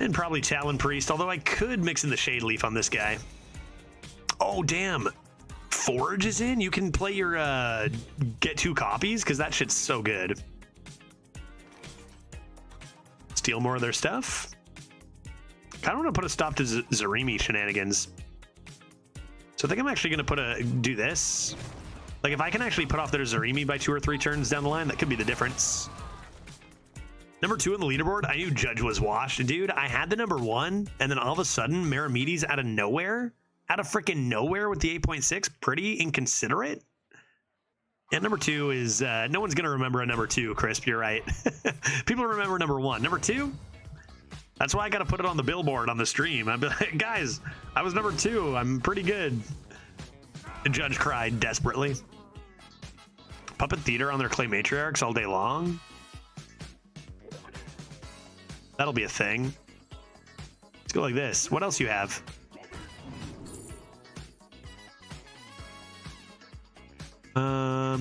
And probably Talon Priest, although I could mix in the Shade Leaf on this guy. Oh, damn. Forge is in? You can play your get 2 copies? Because that shit's so good. Steal more of their stuff. Kind of want to put a stop to Zarimi shenanigans. So I think I'm actually going to do this. Like, if I can actually put off their Zarimi by 2 or 3 turns down the line, that could be the difference. Number 2 on the leaderboard, I knew Judge was washed. Dude, I had the number 1, and then all of a sudden, Meramides out of nowhere? Out of freaking nowhere with the 8.6? Pretty inconsiderate. And number 2 is, no one's going to remember a number 2, Crisp, you're right. People remember number 1. Number 2? That's why I got to put it on the billboard on the stream. I'd be like, guys, I was number 2. I'm pretty good. The Judge cried desperately. Puppet Theater on their Clay Matriarchs all day long. That'll be a thing. Let's go like this. What else you have?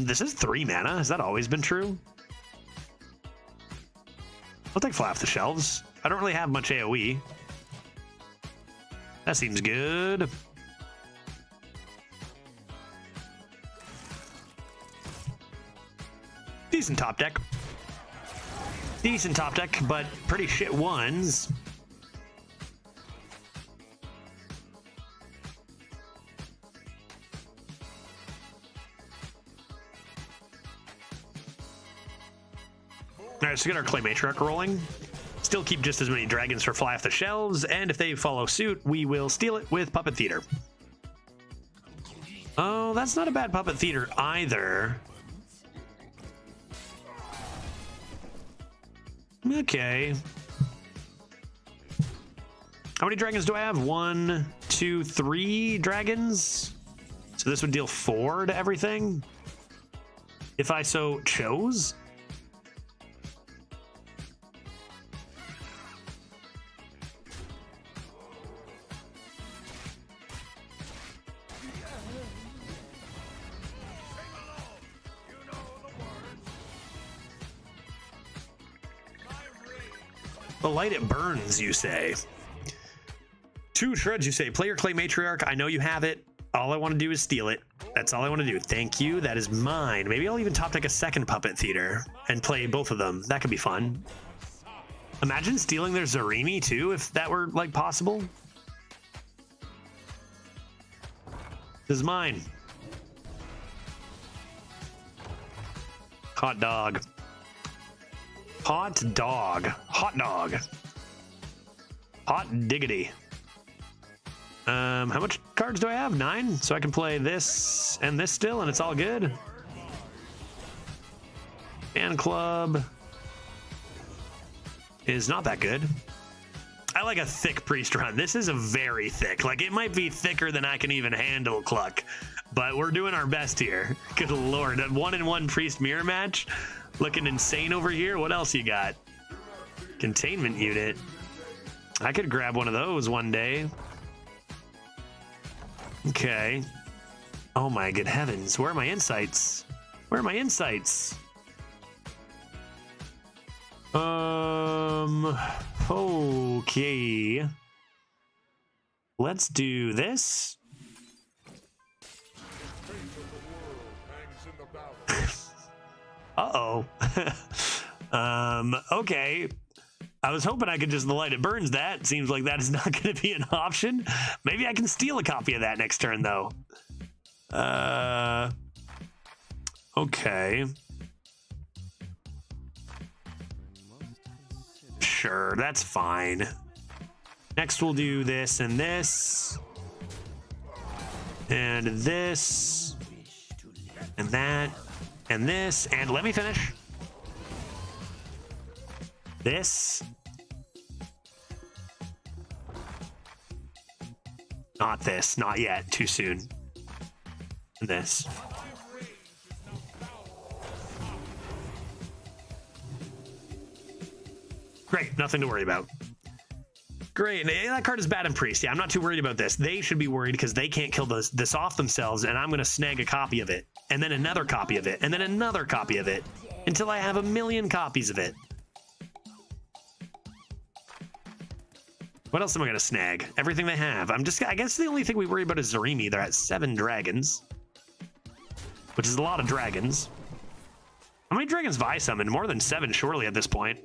This is 3 mana. Has that always been true? I'll take Fly Off the Shelves. I don't really have much AoE. That seems good. Decent top deck. Decent top deck, but pretty shit ones. All right, so get our Clay Matriarch rolling. Still keep just as many dragons for Fly Off the Shelves, and if they follow suit, we will steal it with Puppet Theater. Oh, that's not a bad Puppet Theater either. Okay. How many dragons do I have? 1, 2, 3 dragons. So this would deal 4 to everything, if I so chose. The light it burns, you say. 2 shreds, you say. Play your Clay Matriarch. I know you have it. All I want to do is steal it. That's all I want to do. Thank you. That is mine. Maybe I'll even top deck a second Puppet Theater and play both of them. That could be fun. Imagine stealing their Zarimi too, if that were like possible. This is mine. Hot dog. Hot dog. Hot dog. Hot diggity. How much cards do I have? 9? So I can play this and this still, and it's all good. Fan club is not that good. I like a thick priest run. This is a very thick. Like, it might be thicker than I can even handle, Cluck. But we're doing our best here. Good lord. A 1-in-1 priest mirror match. Looking insane over here. What else you got? Containment unit. I could grab one of those one day. Okay. Oh my good heavens. Where are my insights? Where are my insights? Okay. Let's do this. Uh-oh. Okay. I was hoping I could just the light it burns that. Seems like that is not going to be an option. Maybe I can steal a copy of that next turn, though. Okay. Sure, that's fine. Next, we'll do this and this. And this. And that. And this. And let me finish. This. Not this. Not yet. Too soon. And this. Great. Nothing to worry about. Great. And that card is bad in Priest. Yeah, I'm not too worried about this. They should be worried because they can't kill this off themselves, and I'm going to snag a copy of it. And then another copy of it. And then another copy of it. Until I have 1,000,000 copies of it. What else am I going to snag? Everything they have. I guess the only thing we worry about is Zarimi. They're at 7 dragons. Which is a lot of dragons. How many dragons Vi summoned? More than 7, surely, at this point.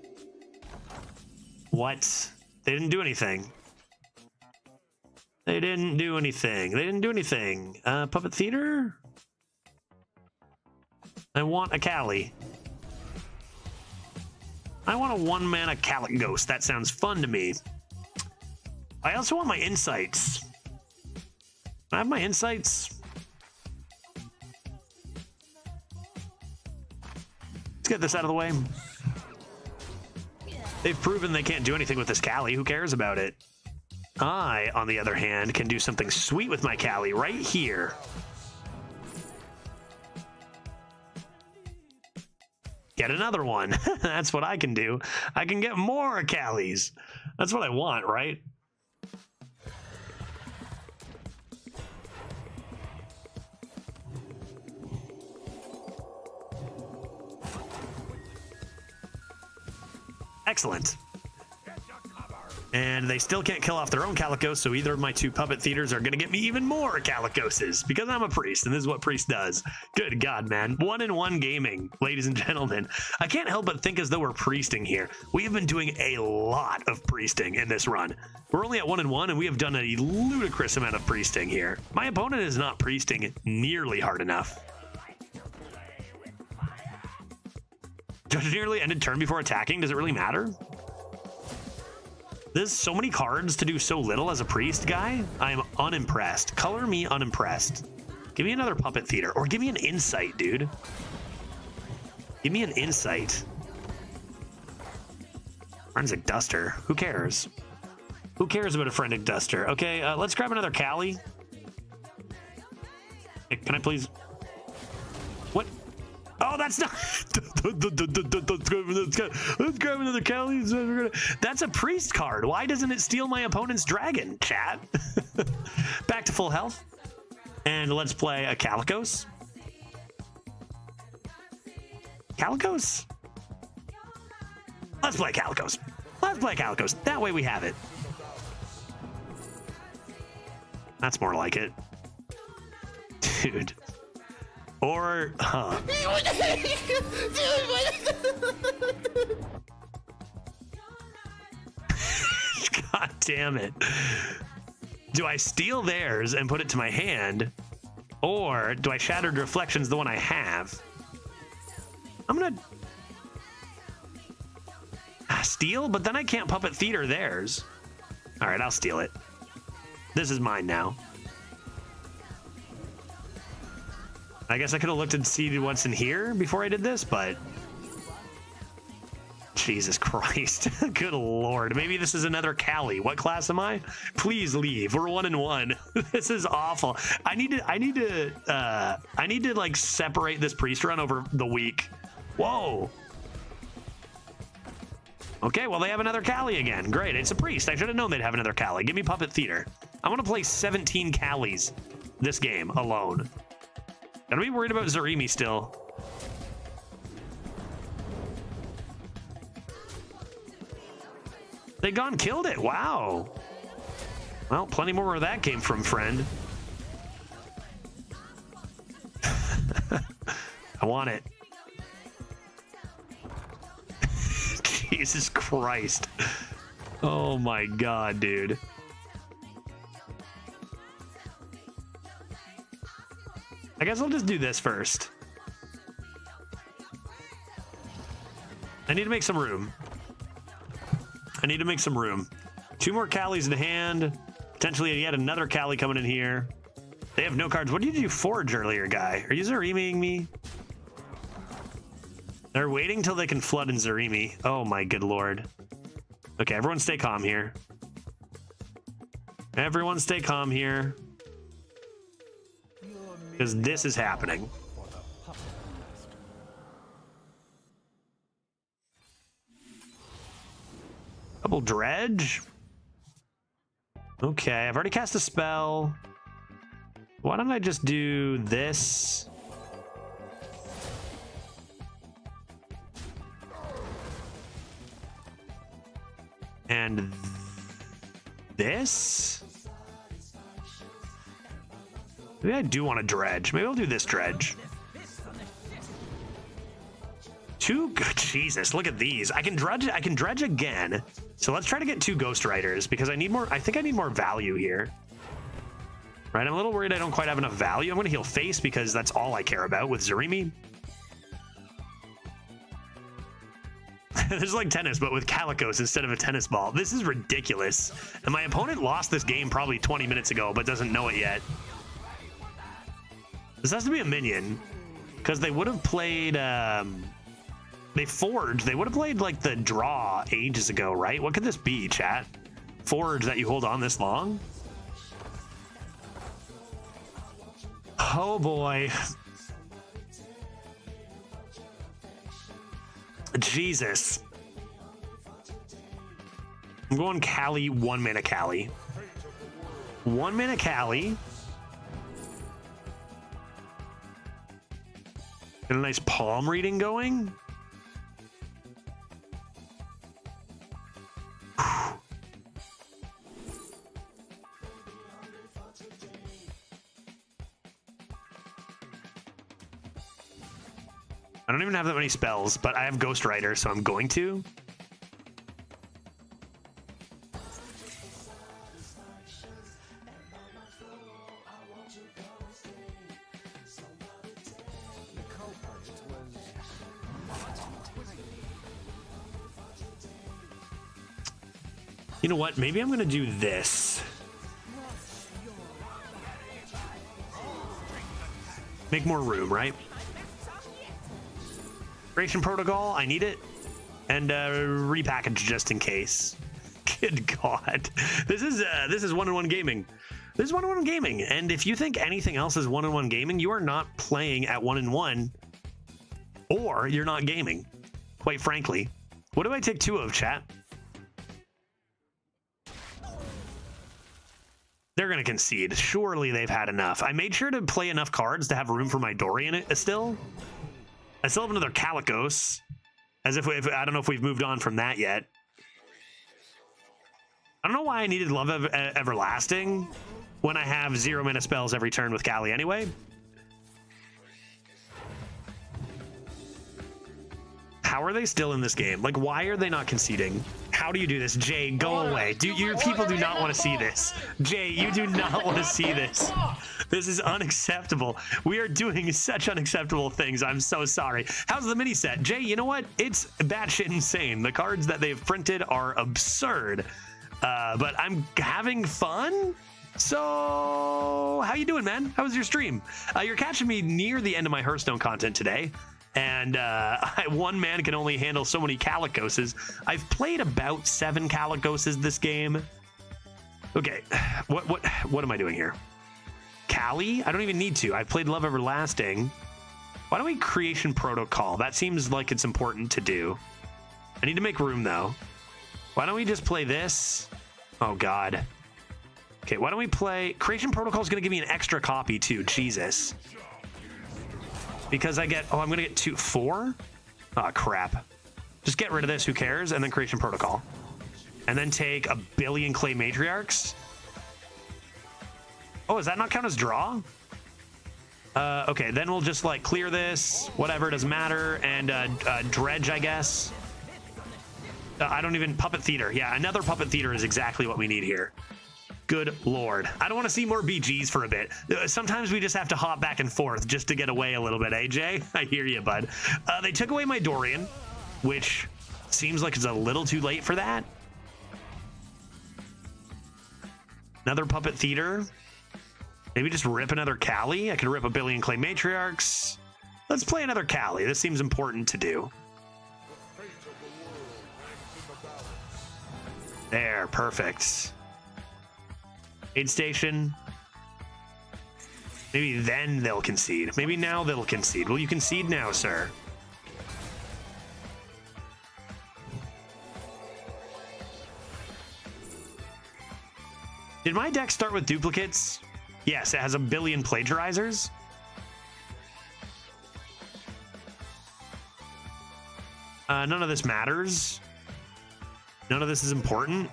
What? They didn't do anything. They didn't do anything. They didn't do anything. Puppet Theater? I want a Callie. I want a one-mana Calic Ghost. That sounds fun to me. I also want my Insights. I have my Insights. Let's get this out of the way. They've proven they can't do anything with this Callie. Who cares about it? I, on the other hand, can do something sweet with my Callie right here. Get another one. That's what I can do. I can get more Callies. That's what I want, right? Excellent. And they still can't kill off their own Calicos, so either of my two puppet theaters are going to get me even more Calicoses, because I'm a priest, and this is what priest does. Good God, man. 1-in-1 gaming, ladies and gentlemen. I can't help but think as though we're priesting here. We have been doing a lot of priesting in this run. We're only at 1-in-1, and we have done a ludicrous amount of priesting here. My opponent is not priesting nearly hard enough. Judge nearly ended turn before attacking. Does it really matter? There's so many cards to do so little as a priest guy. I am unimpressed. Color me unimpressed. Give me another puppet theater, or give me an insight, dude. Give me an insight. Forensic Duster. Who cares? Who cares about a Forensic Duster? Okay, let's grab another Callie. Hey, can I please? What? Oh, that's not. Let's grab another Callie. That's a priest card. Why doesn't it steal my opponent's dragon, chat? Back to full health. And let's play a Calicos. Calicos? Let's play Calicos. Let's play Calicos. That way we have it. That's more like it. Dude. Or, huh. God damn it. Do I steal theirs and put it to my hand? Or do I Shattered Reflections, the one I have? I'm gonna steal, but then I can't Puppet Theater theirs. All right, I'll steal it. This is mine now. I guess I could have looked and see what's in here before I did this, but Jesus Christ. Good Lord. Maybe this is another Callie. What class am I? Please leave. We're 1-in-1. This is awful. I need to like separate this priest run over the week. Whoa. Okay, well, they have another Callie again. Great. It's a priest. I should have known they'd have another Callie. Give me Puppet Theater. I want to play 17 Callies this game alone. Gotta be worried about Zarimi still. They gone killed it. Wow. Well, plenty more where that came from, friend. I want it. Jesus Christ. Oh my God, dude. I guess I'll just do this first. I need to make some room. I need to make some room. 2 more Callies in hand. Potentially yet another Callie coming in here. They have no cards. What did you do Forge earlier, guy? Are you Zarimiing me? They're waiting till they can flood in Zarimi. Oh my good Lord. Okay, everyone stay calm here. Everyone stay calm here. Because this is happening. Double Dredge. Okay, I've already cast a spell. Why don't I just do this? And this? Maybe I do want to dredge. Maybe I'll do this dredge. 2 good. Jesus, look at these. I can dredge again. So let's try to get 2 Ghost Riders because I need more. I think I need more value here. Right, I'm a little worried I don't quite have enough value. I'm going to heal face because that's all I care about with Zarimi. This is like tennis, but with Calicos instead of a tennis ball. This is ridiculous. And my opponent lost this game probably 20 minutes ago, but doesn't know it yet. This has to be a minion because they would have played... They forged. They would have played like the draw ages ago, right? What could this be, chat? Forge that you hold on this long? Oh boy. Jesus. I'm going Kali, 1 mana Kali. 1 mana Kali. And a nice palm reading going. I don't even have that many spells, but I have Ghost Rider, so I'm going to. You know what? Maybe I'm going to do this. Make more room, right? Creation protocol, I need it. And repackage just in case. Good God. This is one-on-one gaming. This is one-on-one gaming. And if you think anything else is one-on-one gaming, you are not playing at 1-on-1 or you're not gaming. Quite frankly. What do I take 2 of, chat? They're going to concede. Surely they've had enough. I made sure to play enough cards to have room for my Dorian still. I still have another Calicos. As if I don't know if we've moved on from that yet. I don't know why I needed Love Everlasting when I have 0 mana spells every turn with Kali anyway. How are they still in this game? Like, why are they not conceding? How do you do this? Jay, go away. Your people do not want to see this. Jay, you do not want to see this. This is unacceptable. We are doing such unacceptable things. I'm so sorry. How's the mini set? Jay, you know what? It's batshit insane. The cards that they've printed are absurd. But I'm having fun. So how you doing, man? How was your stream? You're catching me near the end of my Hearthstone content today. And one man can only handle so many Calicoses. I've played about 7 Calicoses this game. Okay, what am I doing here? Kali? I don't even need to. I've played Love Everlasting. Why don't we Creation Protocol? That seems like it's important to do. I need to make room though. Why don't we just play this? Oh God. Okay, why don't we play Creation Protocol is going to give me an extra copy too. Jesus. Because I get, I'm going to get 4? Oh, crap. Just get rid of this, who cares? And then Creation Protocol. And then take a billion Clay Matriarchs. Oh, does that not count as draw? Okay, then we'll just like clear this, whatever, doesn't matter. And dredge, I guess. I don't even, Puppet Theater. Yeah, another Puppet Theater is exactly what we need here. Good Lord. I don't want to see more BGs for a bit. Sometimes we just have to hop back and forth just to get away a little bit, AJ. I hear you, bud. They took away my Dorian, which seems like it's a little too late for that. Another Puppet Theater. Maybe just rip another Kali. I could rip a billion Clay Matriarchs. Let's play another Kali. This seems important to do. There, perfect. Aid station. Maybe then they'll concede. Maybe now they'll concede. Will you concede now, sir? Did my deck start with duplicates? Yes, it has a billion plagiarizers. None of this matters. None of this is important.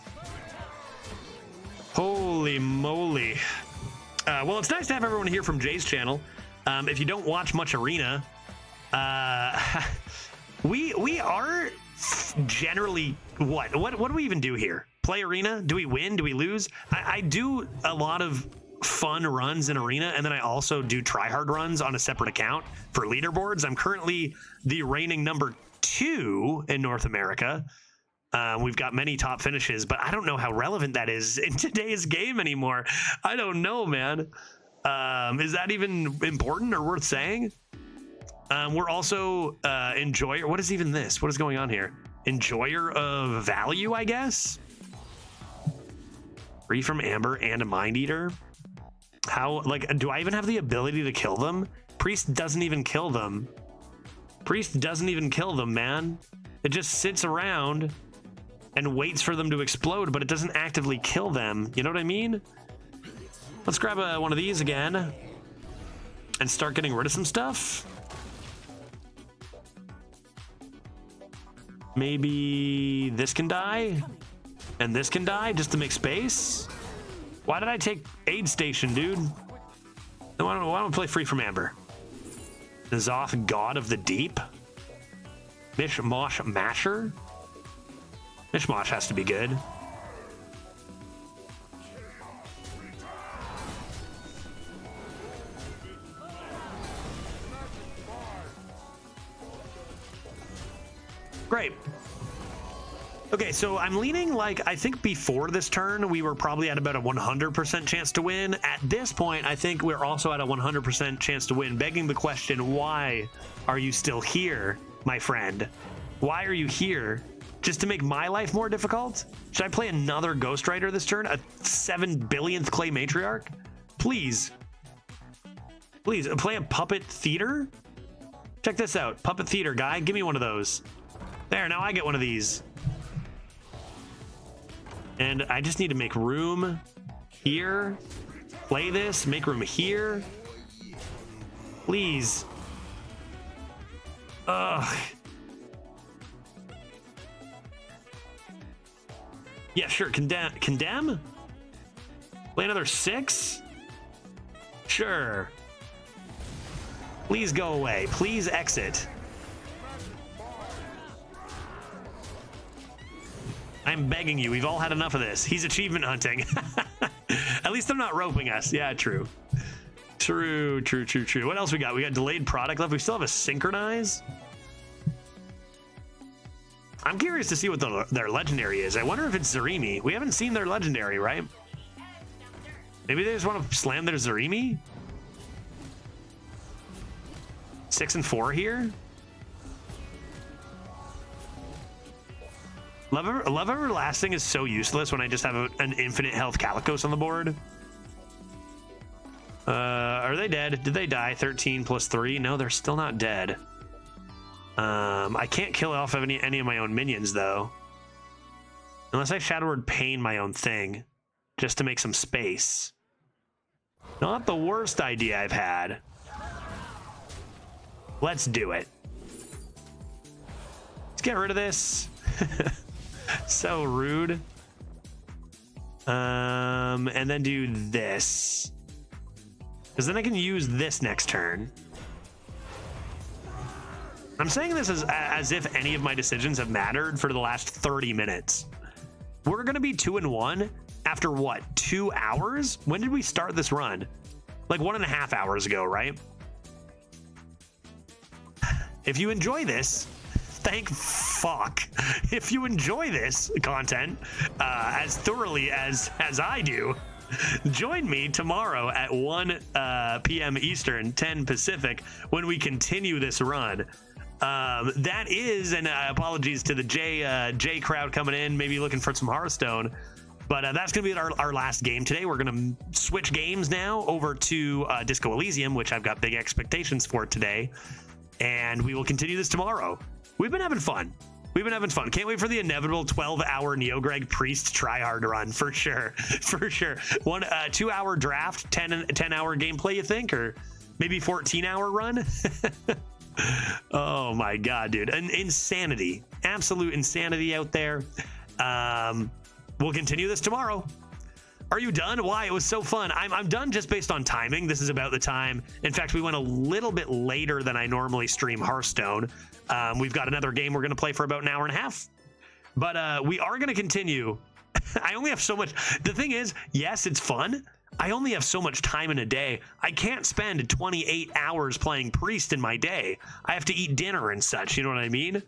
Holy moly. Well, it's nice to have everyone here from Jay's channel. If you don't watch much Arena, we are generally what do we even do here? Play arena? Do we win? Do we lose? I do a lot of fun runs in arena, and then I also do tryhard runs on a separate account for leaderboards. I'm currently the reigning number 2 in North America. We've got many top finishes, but I don't know how relevant that is in today's game anymore. I don't know, man. Is that even important or worth saying? We're also enjoyer. What is even this? What is going on here? Enjoyer of value, I guess. Free from Amber and a Mind Eater. How, like, do I even have the ability to kill them? Priest doesn't even kill them. Priest doesn't even kill them, man. It just sits around and waits for them to explode, but it doesn't actively kill them. You know what I mean? Let's grab one of these again and start getting rid of some stuff. Maybe this can die and this can die just to make space. Why did I take aid station, dude? Why don't we play free from Amber? Nazoth, God of the Deep. Mishmosh Masher. Mishmosh has to be good. Great. Okay, so I'm leaning like, I think before this turn, we were probably at about a 100% chance to win. At this point, I think we're also at a 100% chance to win, begging the question, why are you still here, my friend? Why are you here? Just to make my life more difficult? Should I play another Ghost Rider this turn? A 7 billionth Clay Matriarch? Please. Please, play a Puppet Theater? Check this out. Puppet Theater guy, give me one of those. There, now I get one of these. And I just need to make room here. Play this, make room here. Please. Ugh. Yeah, sure. Condemn? Play another 6? Sure. Please go away. Please exit. I'm begging you. We've all had enough of this. He's achievement hunting. At least they're not roping us. Yeah, true. True. What else we got? We got delayed product left. We still have a synchronize. I'm curious to see what their legendary is. I wonder if it's Zarimi. We haven't seen their legendary, right? Maybe they just want to slam their Zarimi? 6 and 4 here. Love Everlasting is so useless when I just have an infinite health Calicos on the board. Are they dead? Did they die? 13 plus 3? No, they're still not dead. I can't kill off any of my own minions, though. Unless I Shadow Word Pain my own thing, just to make some space. Not the worst idea I've had. Let's do it. Let's get rid of this. So rude. And then do this. Because then I can use this next turn. I'm saying this as if any of my decisions have mattered for the last 30 minutes. We're going to be 2-1 after what? 2 hours? When did we start this run? Like 1.5 hours ago, right? If you enjoy this, thank fuck. If you enjoy this content as thoroughly as I do, join me tomorrow at 1 p.m. Eastern, 10 Pacific, when we continue this run. That is, and apologies to the J crowd coming in, maybe looking for some Hearthstone, but that's going to be our last game today. We're going to switch games now over to Disco Elysium, which I've got big expectations for today, and we will continue this tomorrow. We've been having fun. Can't wait for the inevitable 12-hour Neogreg Priest tryhard run, for sure. For sure. 2-hour draft, 10-hour gameplay, you think? Or maybe 14-hour run? Oh my god, dude. Insanity. Absolute insanity out there. We'll continue this tomorrow. Are you done? Why? It was so fun. I'm done just based on timing. This is about the time. In fact, we went a little bit later than I normally stream Hearthstone. We've got another game we're going to play for about an hour and a half. But we are going to continue. I only have so much. The thing is, yes, it's fun. I only have so much time in a day. I can't spend 28 hours playing Priest in my day. I have to eat dinner and such. You know what I mean?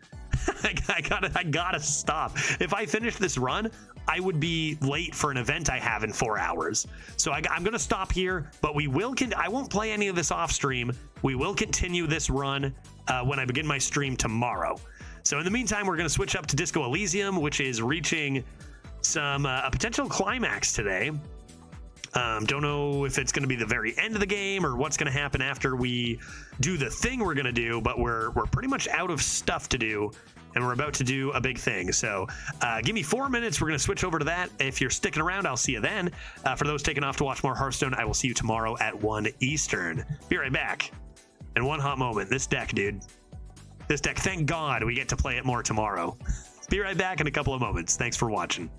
I gotta stop. If I finish this run, I would be late for an event I have in 4 hours. So I'm gonna stop here, but we will. I won't play any of this off stream. We will continue this run when I begin my stream tomorrow. So in the meantime, we're gonna switch up to Disco Elysium, which is reaching a potential climax today. Don't know if it's going to be the very end of the game or what's going to happen after we do the thing we're going to do, but we're pretty much out of stuff to do, and we're about to do a big thing. So give me 4 minutes. We're going to switch over to that. If you're sticking around, I'll see you then. For those taking off to watch more Hearthstone, I will see you tomorrow at 1 Eastern. Be right back. And one hot moment. This deck, dude. This deck, thank God we get to play it more tomorrow. Be right back in a couple of moments. Thanks for watching.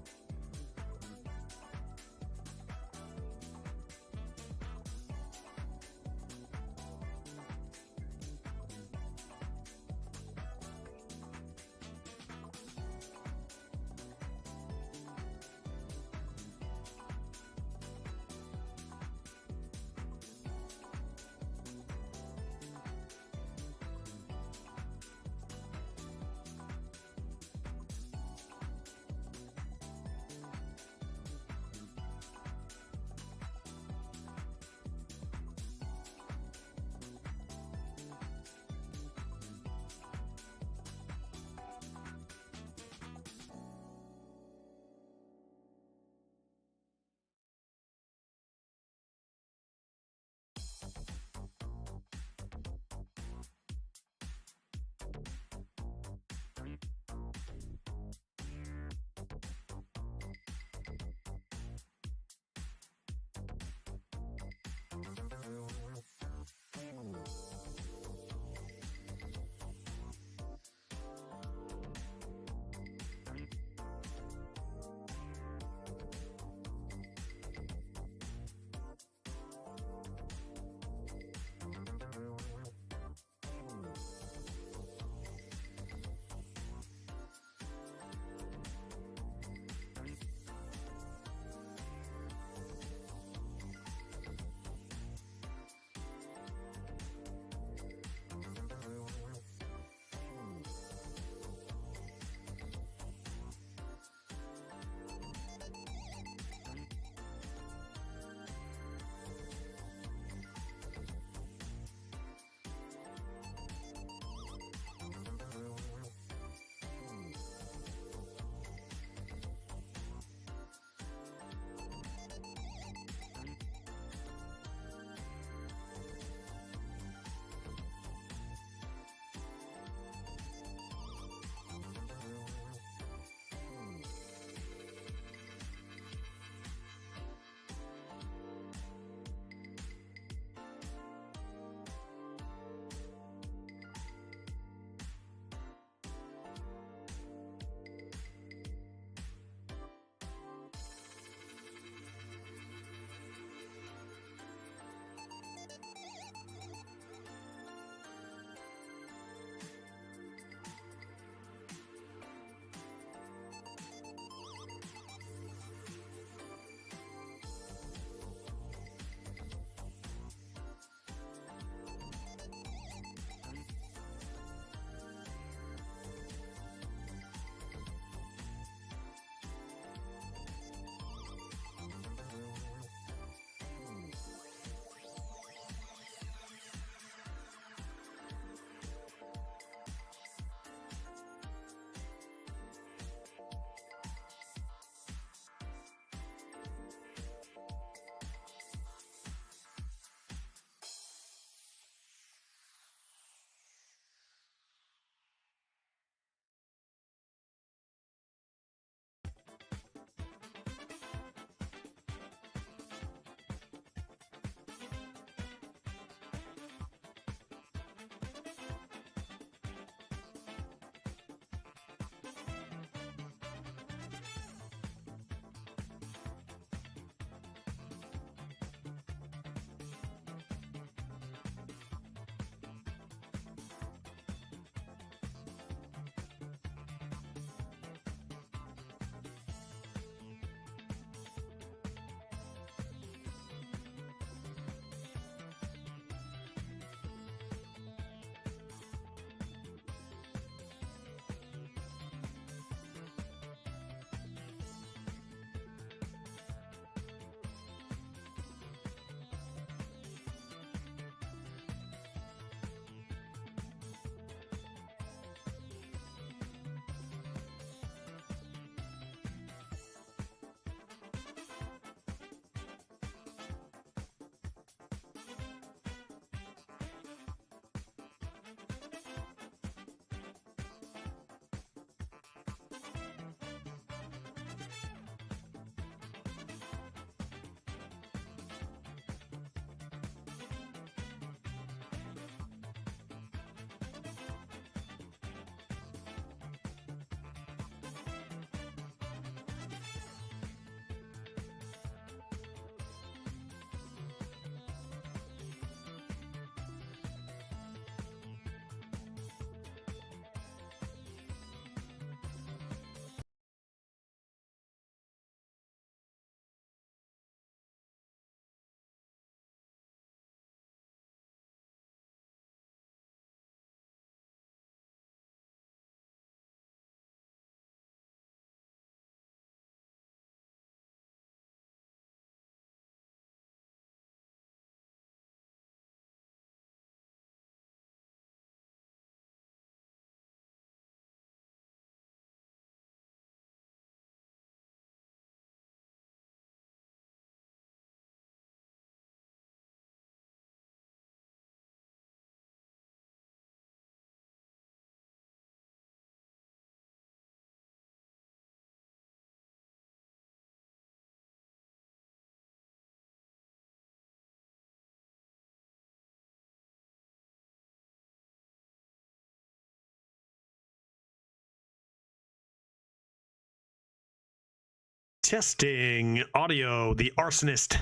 Testing audio. The arsonist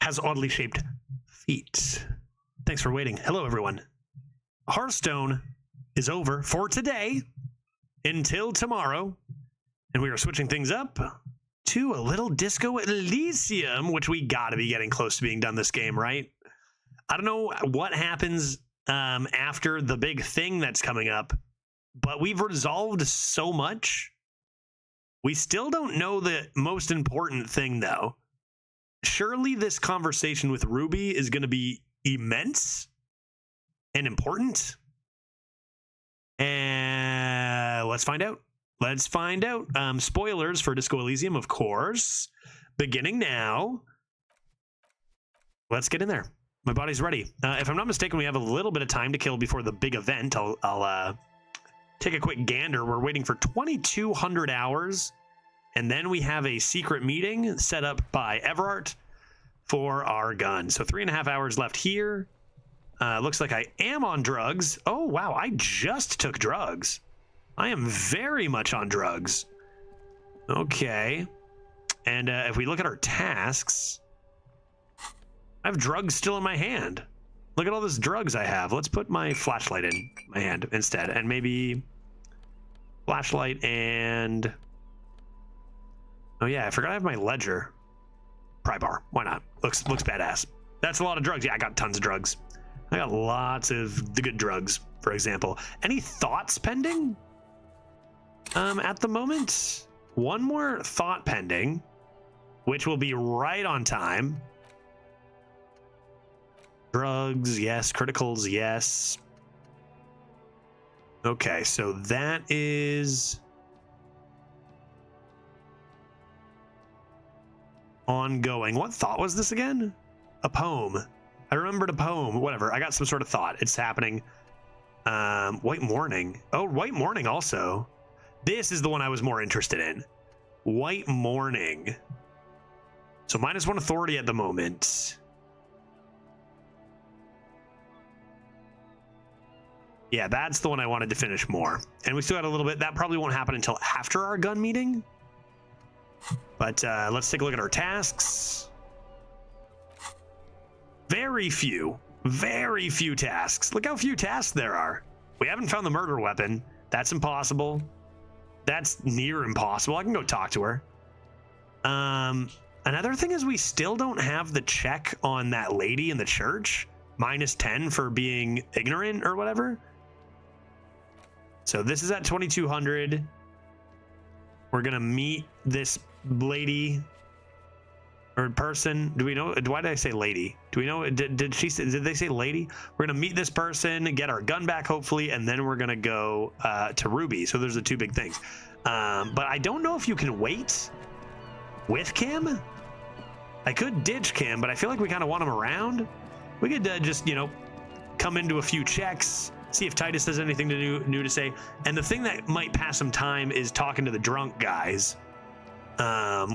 has oddly shaped feet. Thanks for waiting. Hello, everyone. Hearthstone is over for today until tomorrow, and we are switching things up to a little Disco Elysium, which we gotta be getting close to being done this game, right? I don't know what happens after the big thing that's coming up, but we've resolved so much. We still don't know the most important thing, though. Surely this conversation with Ruby is going to be immense and important. And let's find out. Let's find out. Spoilers for Disco Elysium, of course. Beginning now. Let's get in there. My body's ready. If I'm not mistaken, we have a little bit of time to kill before the big event. I'll take a quick gander. We're waiting for 2,200 hours, and then we have a secret meeting set up by Everart for our gun. So 3.5 hours left here. Looks like I am on drugs. Oh, wow. I just took drugs. I am very much on drugs. Okay. And if we look at our tasks, I have drugs still in my hand. Look at all this drugs I have. Let's put my flashlight in my hand instead. And maybe flashlight and... Oh yeah, I forgot I have my ledger. Pry bar. Why not? Looks badass. That's a lot of drugs. Yeah, I got tons of drugs. I got lots of the good drugs, for example. Any thoughts pending? At the moment, one more thought pending, which will be right on time. Drugs, yes. Criticals, yes. Okay, so that is ongoing. What thought was this again? A poem. I remembered a poem. Whatever. I got some sort of thought. It's happening. White Morning. Oh, White Morning also. This is the one I was more interested in. White Morning. So -1 authority at the moment. Yeah, that's the one I wanted to finish more. And we still got a little bit. That probably won't happen until after our gun meeting. But let's take a look at our tasks. Very few tasks. Look how few tasks there are. We haven't found the murder weapon. That's impossible. That's near impossible. I can go talk to her. Another thing is we still don't have the check on that lady in the church. -10 for being ignorant or whatever. So this is at 2,200. We're going to meet this lady or person. Do we know? Why did I say lady? Do we know? Did they say lady? We're going to meet this person, get our gun back, hopefully, and then we're going to go to Ruby. So there's the two big things. But I don't know if you can wait with Kim. I could ditch Kim, but I feel like we kind of want him around. We could just, come into a few checks, see if Titus has anything new to say. And the thing that might pass some time is talking to the drunk guys,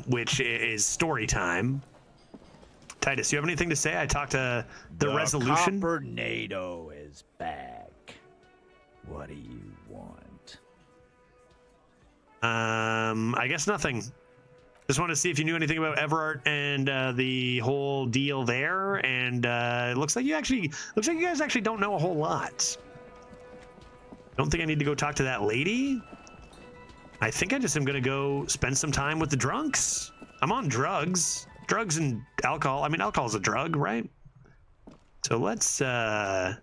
which is story time. Titus, do you have anything to say? I talked to the resolution. The Copper-nado is back. What do you want? I guess nothing. Just wanted to see if you knew anything about Everart and the whole deal there. And it looks like you guys actually don't know a whole lot. Don't think I need to go talk to that lady. I think I just am going to go spend some time with the drunks. I'm on drugs. Drugs and alcohol. I mean, alcohol is a drug, right? So let's zerp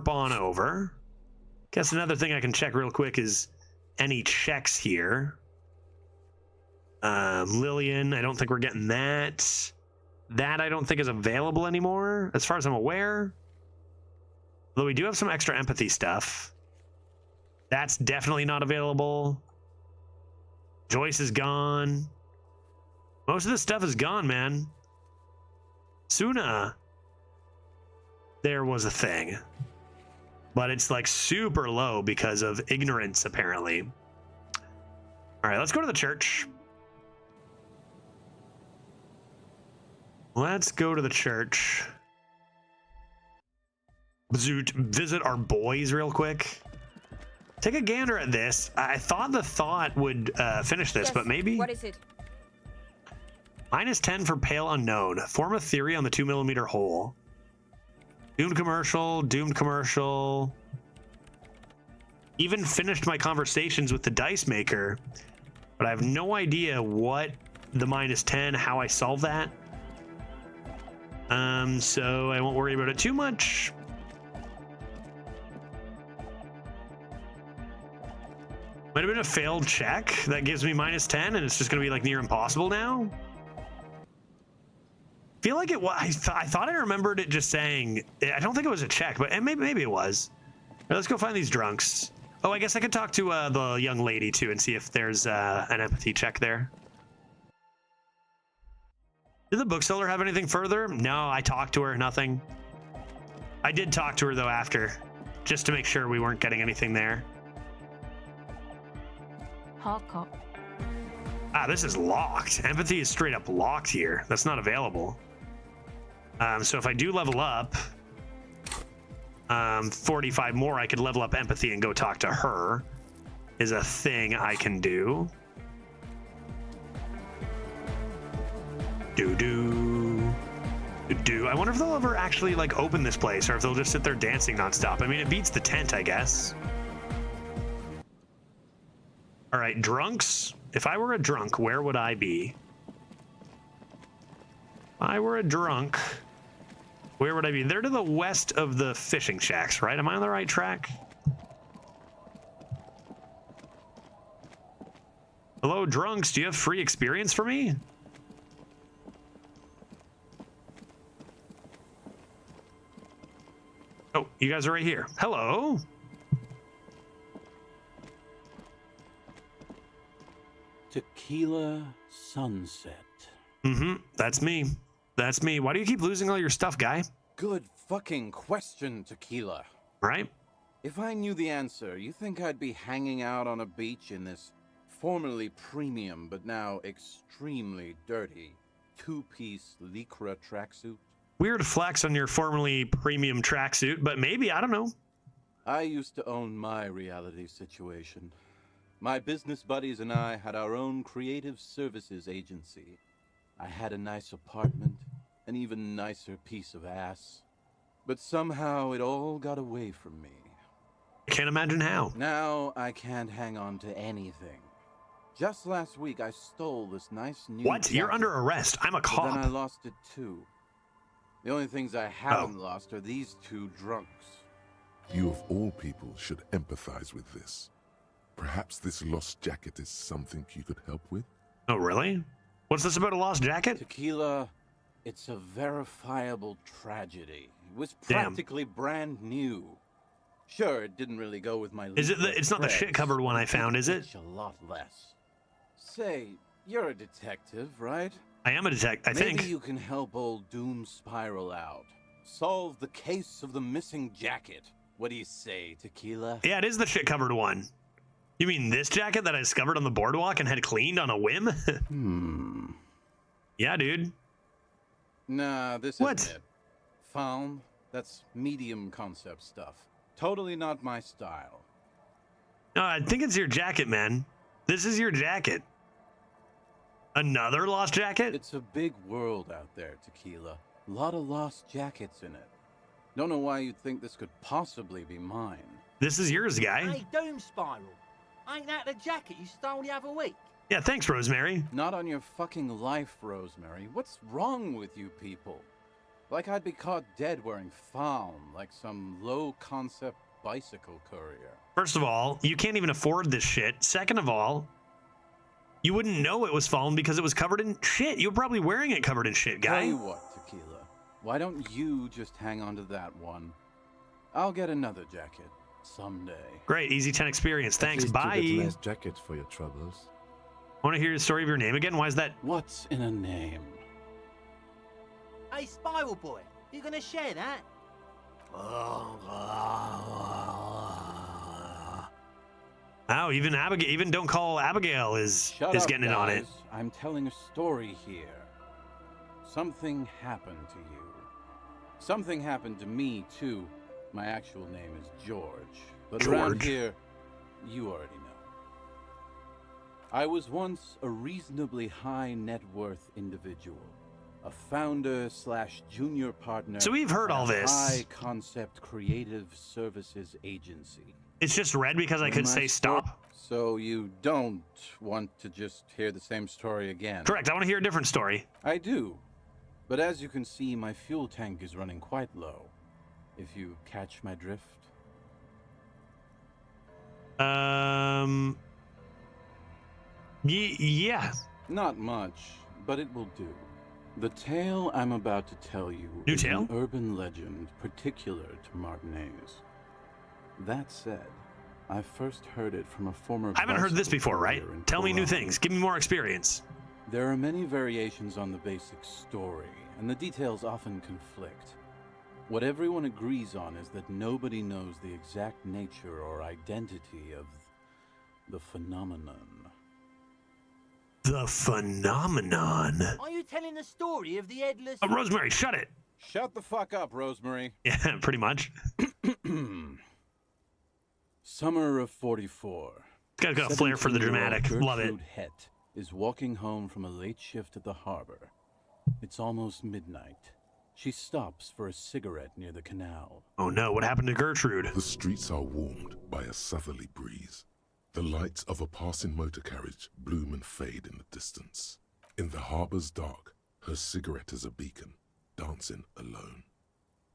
on over. Guess another thing I can check real quick is any checks here. Lillian, I don't think we're getting that. That I don't think is available anymore, as far as I'm aware. Though we do have some extra empathy stuff. That's definitely not available. Joyce is gone. Most of this stuff is gone, man. Suna, there was a thing. But it's like super low because of ignorance, apparently. All right, let's go to the church. Let's go to the church. Zoot, visit our boys real quick. Take a gander at this. I thought the thought would finish this, Yes, but maybe. What is it? -10 for Pale Unknown. Form a theory on the 2mm hole. Doomed commercial, doomed commercial. Even finished my conversations with the dice maker, but I have no idea what the -10, how I solve that. So I won't worry about it too much. Might have been a failed check that gives me -10, and it's just gonna be like near impossible now. Feel like it was. I thought I remembered it just saying. I don't think it was a check, but maybe it was. Right, let's go find these drunks. Oh, I guess I could talk to the young lady too and see if there's an empathy check there. Did the bookseller have anything further? No, I talked to her. Nothing. I did talk to her though after, just to make sure we weren't getting anything there. Hard cop. Ah, this is locked. Empathy is straight up locked here. That's not available. So if I do level up 45 more, I could level up empathy and go talk to her. Is a thing I can do. I wonder if they'll ever actually like open this place, or if they'll just sit there dancing nonstop. I mean, it beats the tent, I guess. All right, drunks. If I were a drunk, where would I be? If I were a drunk, where would I be? They're to the west of the fishing shacks, right? Am I on the right track? Hello, drunks. Do you have free experience for me? Oh, you guys are right here. Hello. Tequila Sunset. That's me. That's me. Why do you keep losing all your stuff, guy? Good fucking question, Tequila. Right? If I knew the answer, you think I'd be hanging out on a beach in this formerly premium but now extremely dirty two-piece lycra tracksuit? Weird flex on your formerly premium tracksuit, but maybe, I don't know. I used to own my reality situation. My business buddies and I had our own creative services agency. I had a nice apartment, an even nicer piece of ass. But somehow it all got away from me. I can't imagine how. Now I can't hang on to anything. Just last week I stole this nice new What? You're jacket, under arrest. I'm a but then I cop. lost it too. The only things I haven't lost are these two drunks. You of all people should empathize with this. Perhaps this lost jacket is something you could help with? Oh, really? What's this about a lost jacket? Tequila, it's a verifiable tragedy. It was Damn. practically brand new. Sure, it didn't really go with my. Is it Lycra it's not the threads, shit-covered one I but found, is it? it's a lot less. Say, you're a detective, right? I am a detective, I think. Maybe you can help old Doom Spiral out. Solve the case of the missing jacket. What do you say, Tequila? Yeah, it is the shit-covered one. You mean this jacket that I discovered on the boardwalk and had cleaned on a whim? Yeah, dude. Nah, this What? isn't it. Found? That's medium concept stuff. Totally not my style. No, I think it's your jacket, man. This is your jacket. Another lost jacket? It's a big world out there, Tequila. A lot of lost jackets in it. Don't know why you'd think this could possibly be mine. This is yours, guy. Hey, Doom Spiral. Ain't that the jacket you stole the other week? Yeah, thanks, Rosemary. Not on your fucking life, Rosemary. What's wrong with you people? Like I'd be caught dead wearing fawn, like some low-concept bicycle courier. First of all, you can't even afford this shit. Second of all, you wouldn't know it was fallen because it was covered in shit. You were probably wearing it covered in shit, Tell guy. you what, Tequila. Why don't you just hang on to that one? I'll get another jacket someday. Great, easy 10 experience. Thanks, bye. You get a nice jacket for your troubles. Want to hear the story of your name again? Why is that? What's in a name? Hey, Spiral Boy, you gonna share that? Oh, even Abigail, even Don't Call Abigail is Shut up, getting in on it. guys. I'm telling a story here. Something happened to you. Something happened to me, too. My actual name is George. But around George? here, you already know. I was once a reasonably high net worth individual. A founder / junior partner. So we've heard at all a this. High concept creative services agency. It's just red because I could say stop. So you don't want to just hear the same story again? Correct. I want to hear a different story. I do. But as you can see, my fuel tank is running quite low. If you catch my drift. Yeah. Not much, but it will do. The tale I'm about to tell you New is tale? an urban legend particular to Martinez. That said, I first heard it from a former I haven't heard this before, right? bicycle Tell me new courier in things. Give me more experience. There are many variations on the basic story, and the details often conflict. What everyone agrees on is that nobody knows the exact nature or identity of the phenomenon. The phenomenon. Are you telling the story of the headless... Rosemary, shut it. Shut the fuck up, Rosemary. Yeah, pretty much. Summer of 44. Got a flair for the dramatic. Love it. Gertrude Het is walking home from a late shift at the harbor. It's almost midnight. She stops for a cigarette near the canal. Oh no, what happened to Gertrude? The streets are warmed by a southerly breeze. The lights of a passing motor carriage bloom and fade in the distance. In the harbor's dark, her cigarette is a beacon, dancing alone.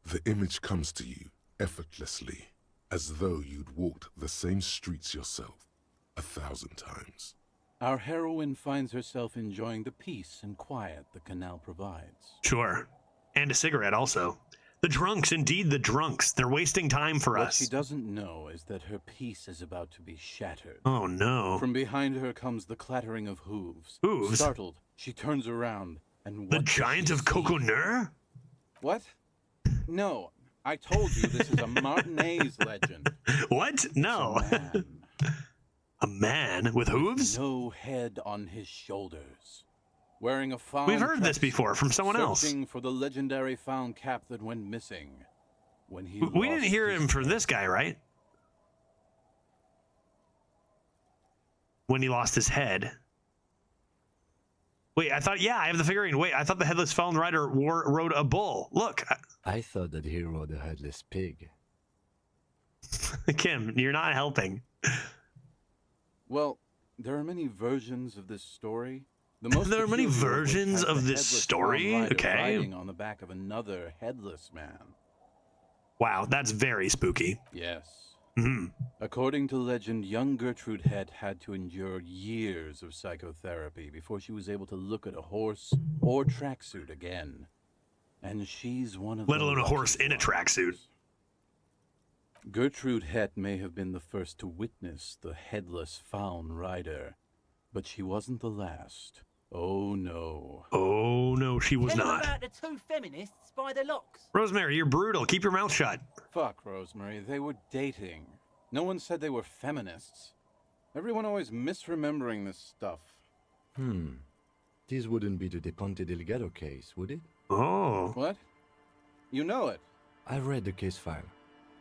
The image comes to you effortlessly, as though you'd walked the same streets yourself 1,000 times. Our heroine finds herself enjoying the peace and quiet the canal provides. Sure. And a cigarette also. The drunks, indeed the drunks. They're wasting time for What us. she doesn't know is that her peace is about to be shattered. Oh no. From behind her comes the clattering of hooves. Hooves? Startled, she turns around and The what does giant she of see? Coconur? What? No, I told you this is a Martinez legend. What? No. It's a man. A man with hooves? No head on his shoulders. Wearing a fawn We've heard this crest, before from someone else. Searching for the legendary fawn cap that went missing. When he We didn't lost hear his him from head. this guy, right? When he lost his head. Wait, I thought, yeah, I have the figurine. Wait, I thought the headless fallen rider rode a bull. Look, I thought that he rode a headless pig. Kim, you're not helping. Well, there are many versions of this story. The most There are many peculiar which versions has the of this headless story? fawn rider Okay. riding on the back of another headless man. Wow, that's very spooky. Yes. Hmm. According to legend, young Gertrude Het had to endure years of psychotherapy before she was able to look at a horse or tracksuit again. And she's one of Let the alone a lucky horse in a ones. tracksuit. Gertrude Het may have been the first to witness the headless fawn rider, but she wasn't the last. Oh no. Oh, no, she was Tell them not. about the two feminists by the locks. Rosemary, you're brutal. Keep your mouth shut. Fuck, Rosemary, they were dating. No one said they were feminists. Everyone always misremembering this stuff. This wouldn't be the De Ponte Delgado case, would it? Oh. What? You know it. I've read the case file.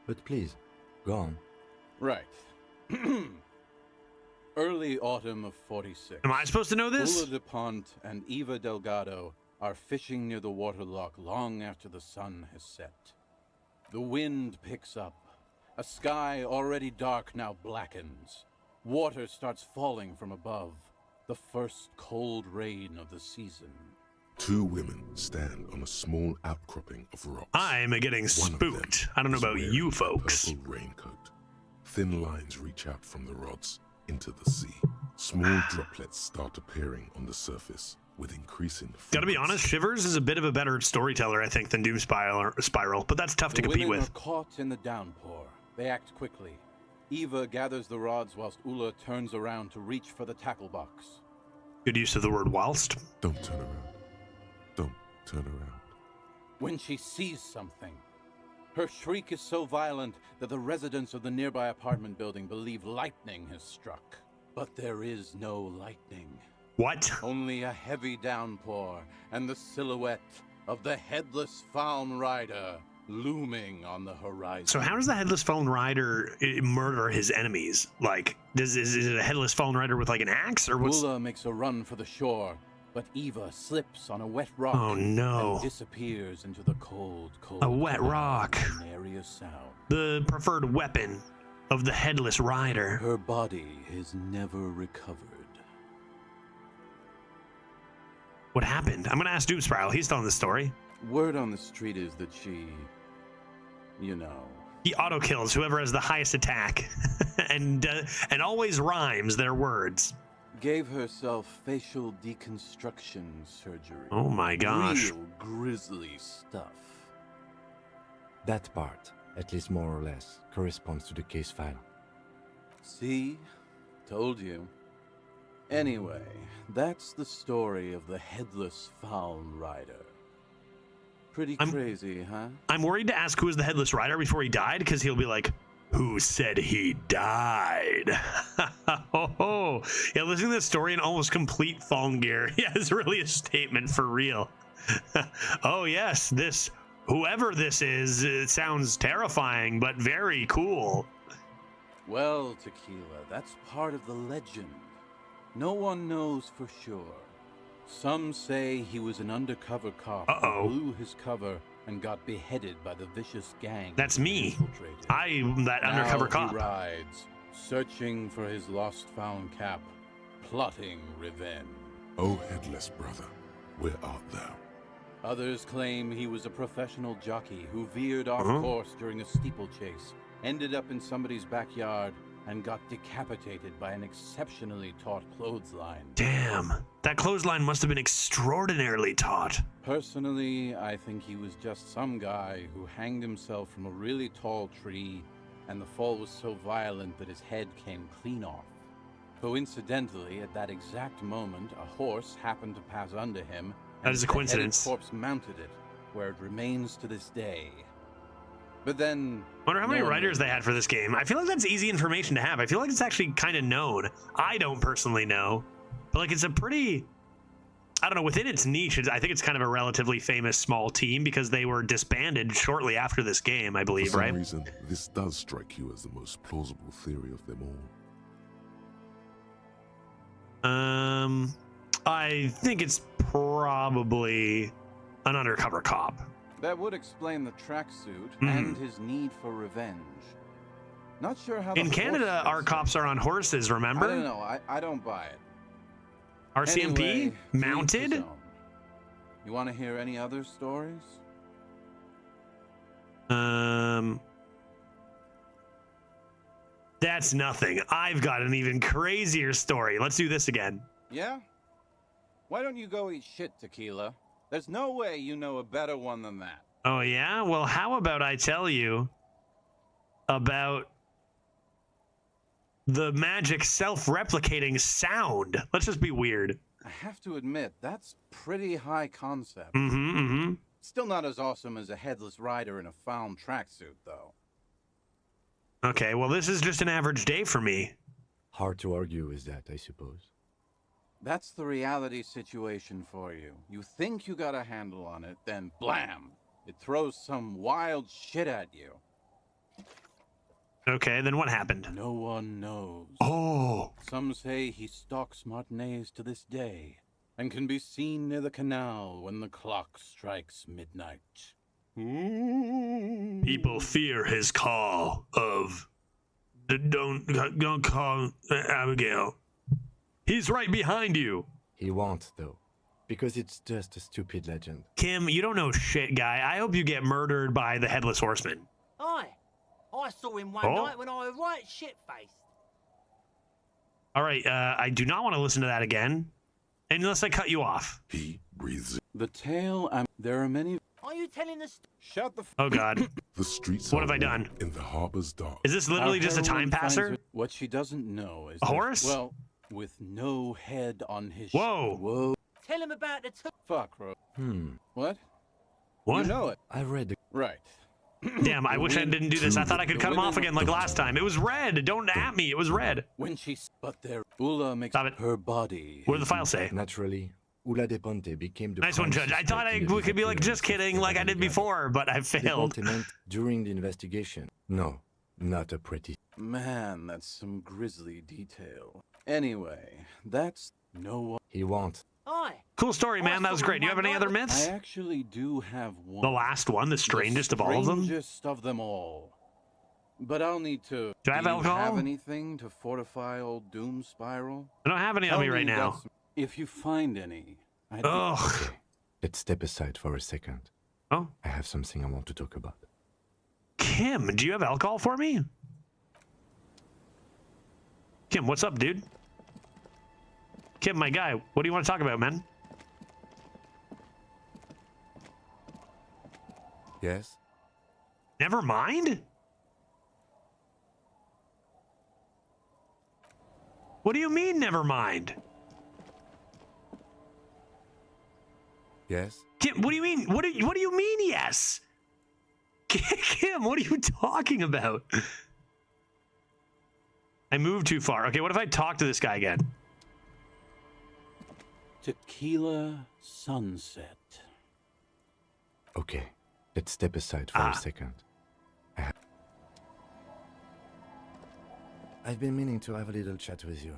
But please, go on. Right. Early autumn of 46. Am I supposed to know this? Ula DuPont and Eva Delgado are fishing near the waterlock long after the sun has set. The wind picks up. A sky already dark now blackens. Water starts falling from above. The first cold rain of the season. Two women stand on a small outcropping of rocks. I'm getting One of them spooked. I don't know is about wearing you a folks. purple raincoat. Thin lines reach out from the rods into the sea. Small droplets start appearing on the surface with increasing Gotta be frequency. honest, Shivers is a bit of a better storyteller, I think, than Doom Spiral, but that's tough to The compete women with. are caught in the downpour. They act quickly. Eva gathers the rods whilst Ula turns around to reach for the tackle box. Good use of the word whilst. Don't turn around. Don't turn around. When she sees something, her shriek is so violent that the residents of the nearby apartment building believe lightning has struck. But there is no lightning. What? Only a heavy downpour and the silhouette of the headless fawn rider looming on the horizon. So how does the Headless Fallen Rider murder his enemies? Like, is it a Headless Fallen Rider with like an axe, or what's? Ula makes a run for the shore, but Eva slips on a wet rock Oh no! and disappears into the cold, cold. A wet rock. Area sound. The preferred weapon of the Headless Rider. Her body is never recovered. What happened? I'm gonna ask Doom Spiral. He's telling the story. Word on the street is that she, you know. He auto kills whoever has the highest attack, and always rhymes their words. Gave herself facial deconstruction surgery. Oh my gosh! Real grisly stuff. That part, at least more or less, corresponds to the case file. See? Told you. Anyway, that's the story of the Headless Fallen Rider. Pretty crazy, huh? I'm worried to ask who was the Headless Rider before he died, because he'll be like, "Who said he died?" Oh, yeah. Listening to this story in almost complete Fallen gear, yeah, is really a statement for real. Oh yes, whoever this is, it sounds terrifying, but very cool. Well, Tequila, that's part of the legend. No one knows for sure. Some say he was an undercover cop who blew his cover and got beheaded by the vicious gang. That's me. I'm that undercover cop. He rides, searching for his lost found cap, plotting revenge. O Headless brother, where art thou? Others claim he was a professional jockey who veered off course during a steeplechase, ended up in somebody's backyard, and got decapitated by an exceptionally taut clothesline. Damn, that clothesline must have been extraordinarily taut. Personally, I think he was just some guy who hanged himself from a really tall tree, and the fall was so violent that his head came clean off. Coincidentally, at that exact moment, a horse happened to pass under him. That is a coincidence. The corpse mounted it, where it remains to this day. But then... I wonder how many writers they had for this game. I feel like that's easy information to have. I feel like it's actually kind of known. I don't personally know, but like it's a pretty, I don't know, within its niche, I think it's kind of a relatively famous small team because they were disbanded shortly after this game, I believe, For right? some reason, this does strike you as the most plausible theory of them all. I think it's probably an undercover cop. That would explain the tracksuit and his need for revenge. Not sure how. In Canada, our cops are on horses, remember? I don't know. I don't buy it. RCMP? Anyway, mounted? You want to hear any other stories? That's nothing. I've got an even crazier story. Let's do this again. Yeah? Why don't you go eat shit, Tequila? There's no way you know a better one than that. Oh, yeah? Well, how about I tell you about the magic self-replicating sound? Let's just be weird. I have to admit, that's pretty high concept. Mm-hmm. Still not as awesome as a headless rider in a found tracksuit, though. Okay, well, this is just an average day for me. Hard to argue with that, I suppose. That's the reality situation for you. You think you got a handle on it, then blam! It throws some wild shit at you. Okay, then what happened? No one knows. Oh! Some say he stalks Martinez to this day, and can be seen near the canal when the clock strikes midnight. People fear his call of... Don't call Abigail. He's right behind you. He won't, though, because it's just a stupid legend. Kim, you don't know shit, guy. I hope you get murdered by the Headless Horseman. Aye. I saw him one night when I was right shit-faced. All right, I do not want to listen to that again, unless I cut you off. He breathes. The tale, there are many... Are you telling the Shut the Oh, God. The streets What are have I done? warm in the harbor's dark. Is this literally just a time passer? What she doesn't know is... A horse? Well, with no head on his... Whoa. Whoa. Tell him about the... Fuck, bro. What? What? You know it. I read the... Right. Damn, I wish I didn't do this. I thought I could cut him off again like last time. It was red. Don't at me. It was red. When she... But there... Ula makes Stop it. her body... What did the file say? Naturally, Ula de Ponte became the Nice one, prime Judge. I thought suspect in the we could be like, just disappearance kidding, of like I did Evan Gardner. before, but I De failed. Ponte meant during the investigation. No, not a pretty. Man, that's some grisly detail. Anyway, that's no one. He won't. Aye. Cool story, man. That was great. Do you have any other myths? I actually do have one. The last one, the strangest of all of them? Strangest of them all. But I'll need to. Do I have alcohol? Have anything to fortify old Doom Spiral? I don't have any on me right now. If you find any, I'd Ugh. Okay, let's step aside for a second. Oh, I have something I want to talk about. Kim, do you have alcohol for me? Kim, what's up, dude? Kim, my guy, what do you want to talk about, man? Yes? Never mind? What do you mean, never mind? Yes? Kim, what do you mean? What do you mean, yes? Kim, what are you talking about? I moved too far. Okay, what if I talk to this guy again? Tequila Sunset. Okay, let's step aside for a second. I've been meaning to have a little chat with you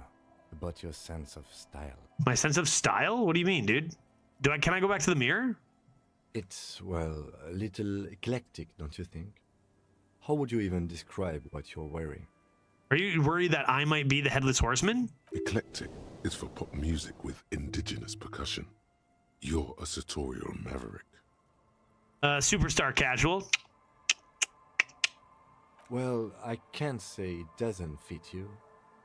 about your sense of style. My sense of style? What do you mean, dude? Can I go back to the mirror? It's, well, a little eclectic, don't you think? How would you even describe what you're wearing? Are you worried that I might be the Headless Horseman? Eclectic is for pop music with indigenous percussion. You're a sartorial maverick. Superstar casual. Well, I can't say it doesn't fit you.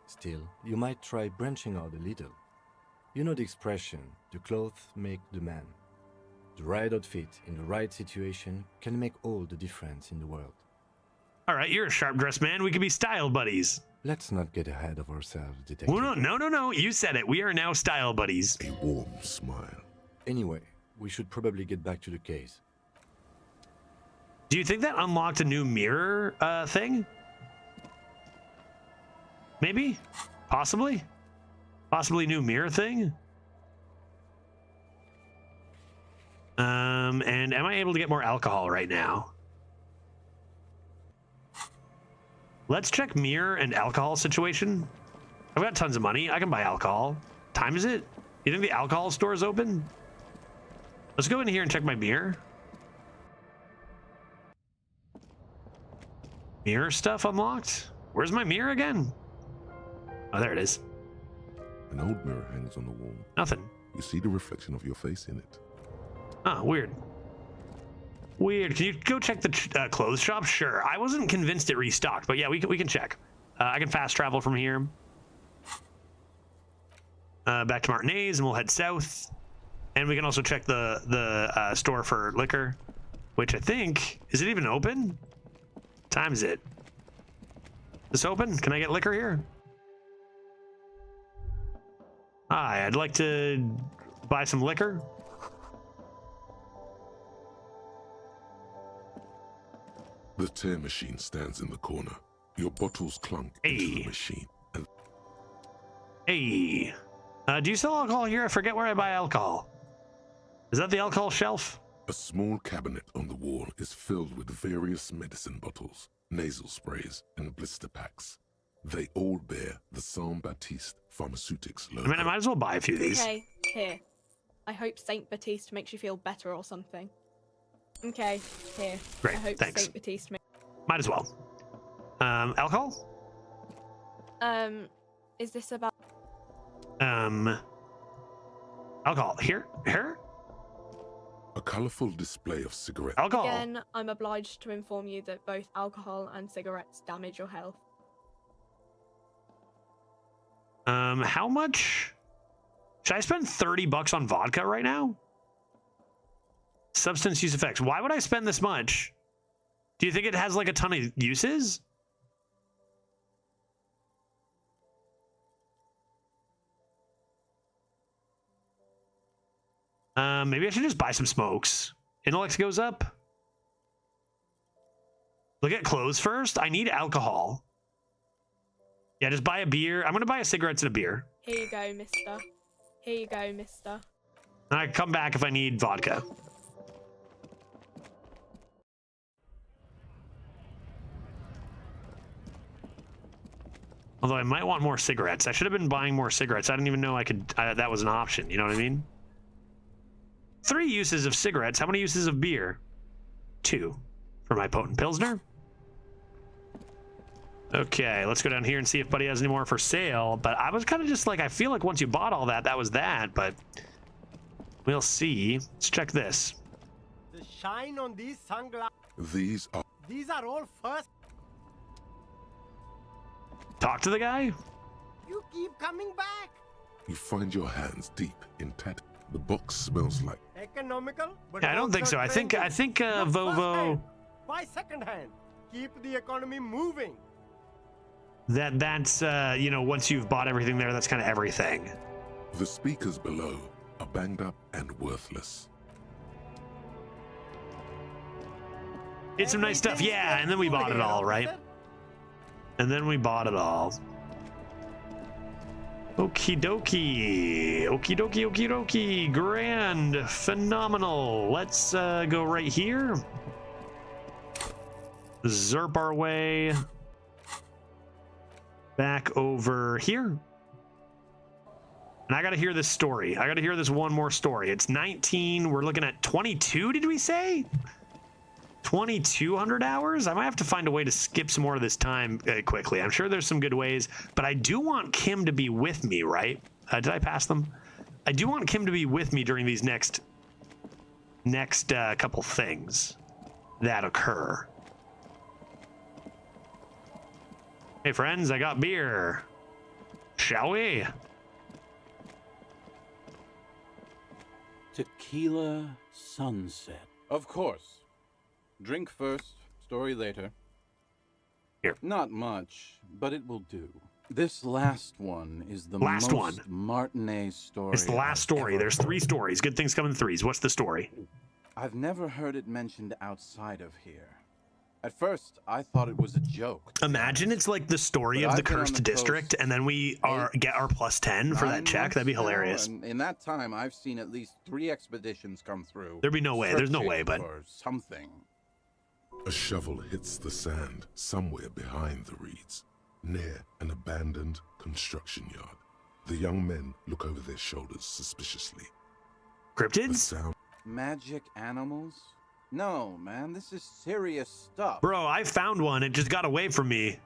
Still, you might try branching out a little. You know the expression, the clothes make the man. The right outfit in the right situation can make all the difference in the world. All right, you're a sharp-dressed man. We could be style buddies. Let's not get ahead of ourselves, detective. Oh, no. You said it. We are now style buddies. A warm smile. Anyway, we should probably get back to the case. Do you think that unlocked a new mirror thing? Maybe? Possibly? Possibly new mirror thing? And am I able to get more alcohol right now? Let's check mirror and alcohol situation. I've got tons of money. I can buy alcohol. Time is it? You think the alcohol store is open? Let's go in here and check my mirror. Mirror stuff unlocked? Where's my mirror again? Oh, there it is. An old mirror hangs on the wall. Nothing. You see the reflection of your face in it. Oh, weird. Weird. Can you go check the clothes shop? Sure. I wasn't convinced it restocked, but yeah, we can check. I can fast travel from here. Back to Martinez, and we'll head south. And we can also check the store for liquor, which I think, is it even open? Time is it? This open? Can I get liquor here? Hi, I'd like to buy some liquor. The tear machine stands in the corner. Your bottles clunk into the machine. And Hey. Do you sell alcohol here? I forget where I buy alcohol. Is that the alcohol shelf? a small cabinet on the wall is filled with various medicine bottles, nasal sprays, and blister packs. They all bear the Saint Baptiste Pharmaceutics logo. I mean, I might as well buy a few of these. Okay, here. I hope Saint Baptiste makes you feel better or something. Okay, here. Great, I hope thanks. Saint Baptiste makes... Might as well. Alcohol? Is this about... Alcohol. Here? A colorful display of cigarette. Alcohol. Again, I'm obliged to inform you that both alcohol and cigarettes damage your health. How much? Should I spend $30 on vodka right now? Substance use effects. Why would I spend this much? Do you think it has like a ton of uses? Maybe I should just buy some smokes. Intellect goes up. Look at clothes first. I need alcohol. Yeah, just buy a beer. I'm gonna buy a cigarettes and a beer. Here you go, mister. Here you go, mister. And I can come back if I need vodka. Although I might want more cigarettes. I should have been buying more cigarettes. I didn't even know I could. That was an option. You know what I mean? 3 uses of cigarettes. How many uses of beer? 2 for my potent pilsner. Okay, let's go down here and see if Buddy has any more for sale. But I was kind of just like, I feel like once you bought all that, that was that. But we'll see. Let's check this. The shine on these sunglasses. These are all first. Talk to the guy? You keep coming back. You find your hands deep in tat. The box smells like Economical, but I don't think so. I think Vovo. Buy second hand. Keep the economy moving. That's you know, once you've bought everything there, that's kind of everything. the speakers below are banged up and worthless. It's some nice stuff, yeah, and then we bought it all, right? And then we bought it all. Okie dokie. Okie dokie, okie dokie. Grand. Phenomenal. Let's go right here. Zerp our way back over here. And I got to hear this story. I got to hear this one more story. It's 19. We're looking at 22, did we say? 2,200 hours? I might have to find a way to skip some more of this time quickly. I'm sure there's some good ways, but I do want Kim to be with me, right? Did I pass them? I do want Kim to be with me during these next couple things that occur. Hey, friends, I got beer. Shall we? Tequila sunset. Of course. Drink first, story later. Here. Not much, but it will do. This last one is the Last most one. Martinet story. It's the last I've story. ever There's 3 heard. stories. Good things come in threes. What's the story? I've never heard it mentioned outside of here. At first, I thought it was a joke. Imagine it's like the story But of the I've been on cursed the district, coast and then we get our +10 for that 9 check. That'd be months now, hilarious. and in that time, I've seen at least 3 expeditions come through. There'd be no way. There's no searching way, but for something. A shovel hits the sand somewhere behind the reeds, near an abandoned construction yard. The young men look over their shoulders suspiciously. The Cryptids? sound Magic animals? No, man, this is serious stuff. Bro, I found one. It just got away from me.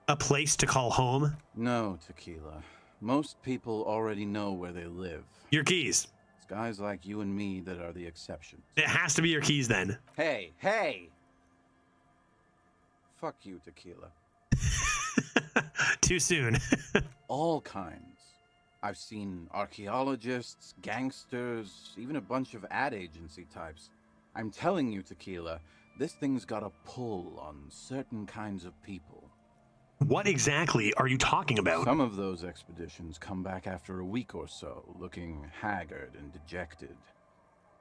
A place to call home. No, Tequila. Most people already know where they live. Your keys. It's guys like you and me that are the exceptions. It has to be your keys then. Hey, hey! Fuck you, Tequila. Too soon. All kinds. I've seen archaeologists, gangsters, even a bunch of ad agency types. I'm telling you, Tequila, this thing's got a pull on certain kinds of people. What exactly are you talking about? Some of those expeditions come back after a week or so, looking haggard and dejected.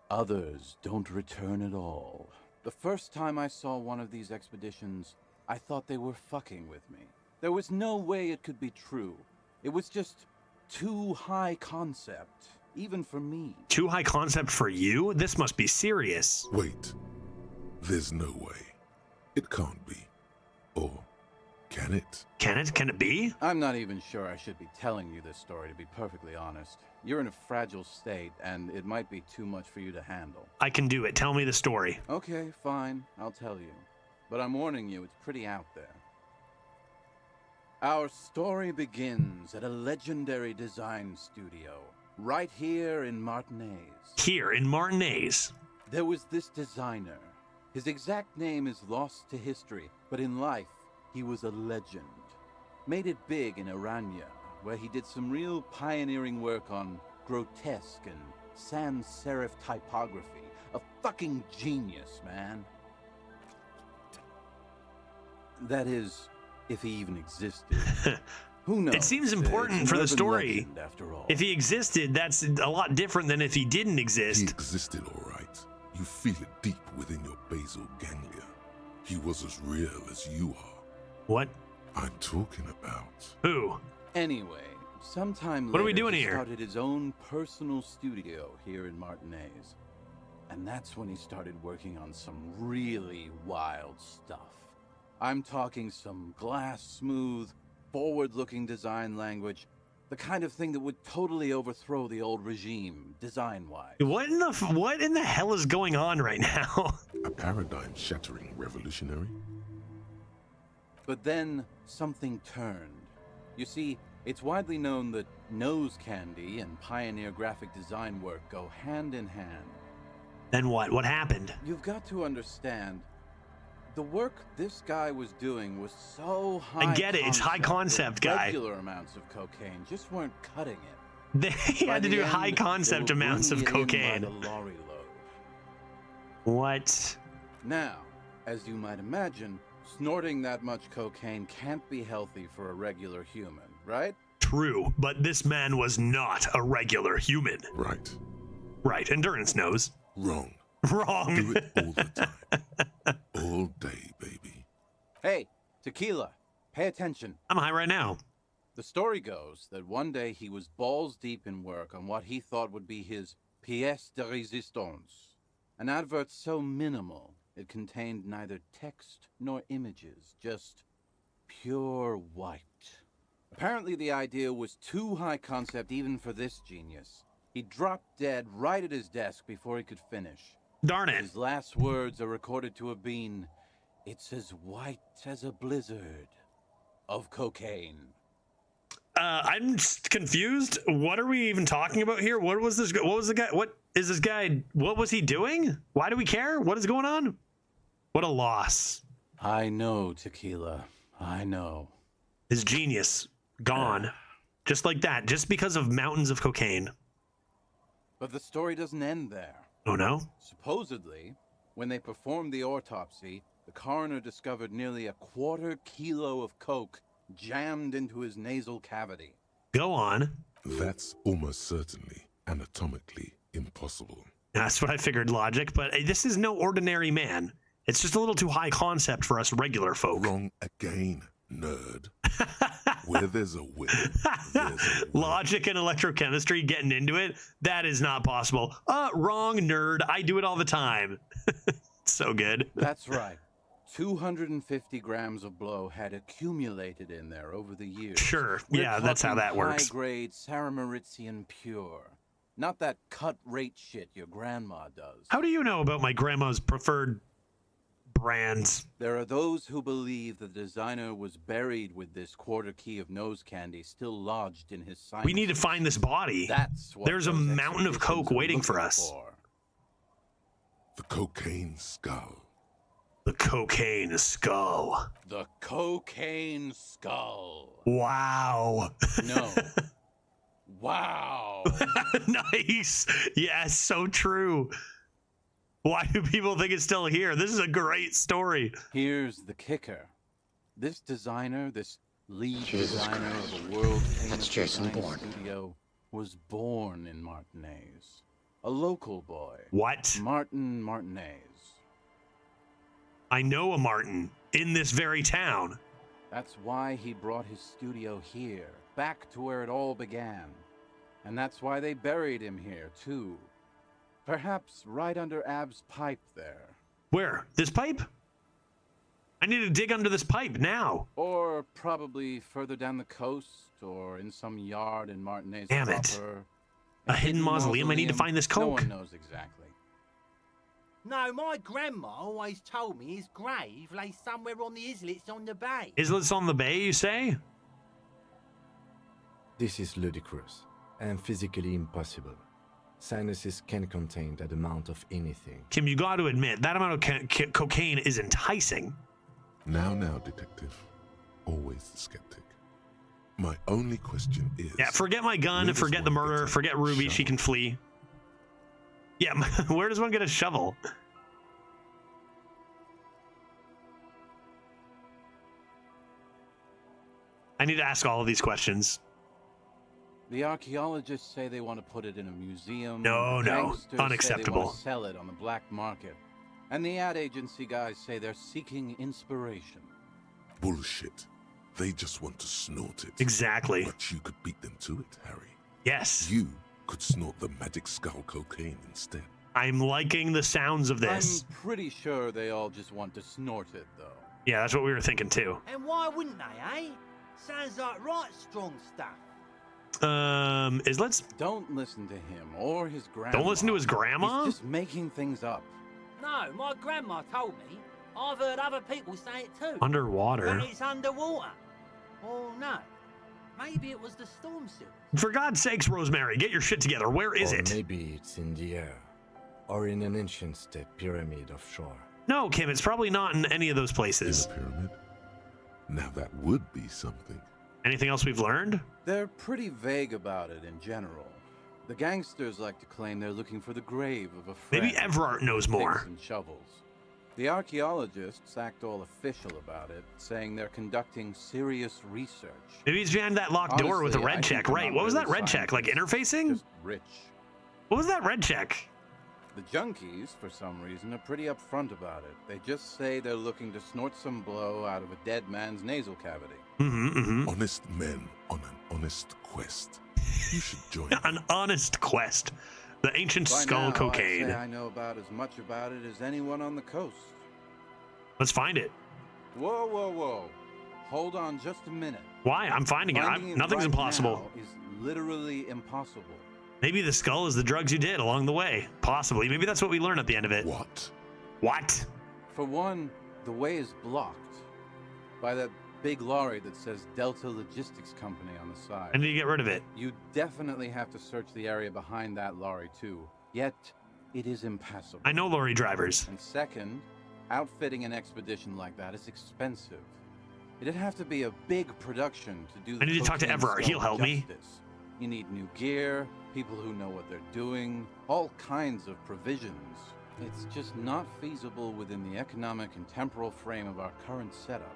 Others don't return at all. The first time I saw one of these expeditions, I thought they were fucking with me. There was no way it could be true. It was just too high concept, even for me. Too high concept for you? This must be serious. Wait, there's no way. It can't be. Or can it? Can it? Can it be? I'm not even sure I should be telling you this story, to be perfectly honest. You're in a fragile state, and it might be too much for you to handle. I can do it. Tell me the story. Okay, fine, I'll tell you. But I'm warning you, it's pretty out there. Our story begins at a legendary design studio, right here in Martinez. Here in Martinez. There was this designer. His exact name is lost to history, but in life, he was a legend. Made it big in Aranya, where he did some real pioneering work on grotesque and sans serif typography. A fucking genius, man. That is, if he even existed. Who knows? It seems It's important an for the urban story. legend, after all. If he existed, that's a lot different than if he didn't He exist. existed, all right. You feel it deep within your basal ganglia. He was as real as you are. What? I'm talking about. Who? Anyway, Sometime later, What are we doing he here? started his own personal studio here in Martinez. And that's when he started working on some really wild stuff. I'm talking some glass-smooth, forward-looking design language, the kind of thing that would totally overthrow the old regime, design-wise. What in the hell is going on right now? A paradigm-shattering revolutionary? But then, something turned. You see, it's widely known that nose candy and pioneer graphic design work go hand in hand. Then what? What happened? You've got to understand, the work this guy was doing was so high. I get it. It's high concept, guy. Regular amounts of cocaine just weren't cutting it. They had to do high concept amounts of cocaine. Lorry load. What? Now, as you might imagine, snorting that much cocaine can't be healthy for a regular human, right? True, but this man was not a regular human. Right. Right, Endurance knows. Wrong. Wrong. Do it all the time. All day, baby. Hey, tequila, pay attention. I'm high right now. The story goes that one day he was balls deep in work on what he thought would be his pièce de résistance, an advert so minimal it contained neither text nor images, just pure white. Apparently the idea was too high concept even for this genius. He dropped dead right at his desk before he could finish. Darn it. His last words are recorded to have been, "It's as white as a blizzard of cocaine." I'm just confused. What are we even talking about here? What was this? What was the guy? What is this guy? What was he doing? Why do we care? What is going on? What a loss. I know, Tequila. I know. His genius gone. Just like that. Just because of mountains of cocaine. But the story doesn't end there. Oh no? Supposedly, when they performed the autopsy, the coroner discovered nearly a quarter kilo of coke jammed into his nasal cavity. Go on. That's almost certainly anatomically impossible. That's what I figured, logic, but this is no ordinary man. It's just a little too high concept for us regular folk. Wrong again, nerd. Where there's a will, there's a way. Logic and electrochemistry, getting into it, that is not possible. Wrong, nerd. I do it all the time. So good. That's right. 250 grams of blow had accumulated in there over the years. Sure. We're Yeah, that's how that works. High-grade Saramaritsian pure. Not that cut rate shit your grandma does. How do you know about my grandma's preferred brands? There are those who believe the designer was buried with this quarter key of nose candy still lodged in his sinuses. We need to find this body. That's what There's a those mountain of expeditions coke are waiting for looking us. for. The cocaine skull. The cocaine skull. The cocaine skull. Wow. No. Wow. Nice. Yes, so true. Why do people think it's still here? This is a great story. Here's the kicker. This designer, this lead designer of a world-famous design studio, was born in Martinez. A local boy. What? Martin Martinez. I know a Martin in this very town. That's why he brought his studio here, back to where it all began. And that's why they buried him here, too. Perhaps right under Ab's pipe there. Where? This pipe? I need to dig under this pipe now. Or probably further down the coast, or in some yard in Martinez Damn proper. it. A hidden mausoleum? I need to find this No coke. one knows exactly. No, my grandma always told me his grave lay somewhere on the islets on the bay. Islets on the bay, you say? This is ludicrous and physically impossible. Sinuses can contain that amount of anything. Kim, you got to admit, that amount of cocaine is enticing. Now, detective. Always the skeptic. My only question is... Yeah, forget my gun, where does forget the one murder, get a forget Ruby, she shovel? can flee. Yeah, where does one get a shovel? I need to ask all of these questions. The archaeologists say they want to put it in a museum. No, The no, gangsters say they unacceptable. want to sell it on the black market. And the ad agency guys say they're seeking inspiration. Bullshit. They just want to snort it. Exactly. But you could beat them to it, Harry. Yes. You could snort the magic skull cocaine instead. I'm liking the sounds of this. I'm pretty sure they all just want to snort it, though. Yeah, that's what we were thinking too. And why wouldn't they, eh? Sounds like right strong stuff. Let's Don't listen to him or his grandma. don't listen to his grandma? He's just making things up. No, my grandma told me. I've heard other people say it too. Underwater. That it's underwater. Oh no. Maybe it was the storm sewer. For God's sakes, Rosemary, get your shit together. Where is Or it? maybe it's in the air. Or in an ancient step pyramid offshore. No, Kim, it's probably not in any of those In places. a pyramid? Now that would be something. Anything else we've learned? They're pretty vague about it in general. The gangsters like to claim they're looking for the grave of a friend. Maybe Everard knows more. Picks and shovels. The archaeologists act all official about it, saying they're conducting serious research. Maybe he's behind that locked door with a Honestly, red I think check. they're Right. not What was really that red check? Like scientists, interfacing? Just rich. What was that red check? The junkies, for some reason, are pretty upfront about it. They just say they're looking to snort some blow out of a dead man's nasal cavity. Honest men on an honest quest. You should join An honest quest. The ancient By skull now, cocaine. I'd say I know about as much about it as anyone on the coast. Let's find it. Whoa, whoa, whoa. Hold on just a minute. Why? I'm finding it. Finding it Nothing's right impossible. now is literally impossible. Maybe the skull is the drugs you did along the way. Possibly. Maybe that's what we learn at the end of it. What? What? For one, the way is blocked by that big lorry that says Delta Logistics Company on the side. I need to get rid of it. You definitely have to search the area behind that lorry too. Yet, it is impassable. I know lorry drivers. And second, outfitting an expedition like that is expensive. It'd have to be a big production to do the I need to talk to cocaine Everard. He'll skull help me. justice. You need new gear, people who know what they're doing, all kinds of provisions. It's just not feasible within the economic and temporal frame of our current setup.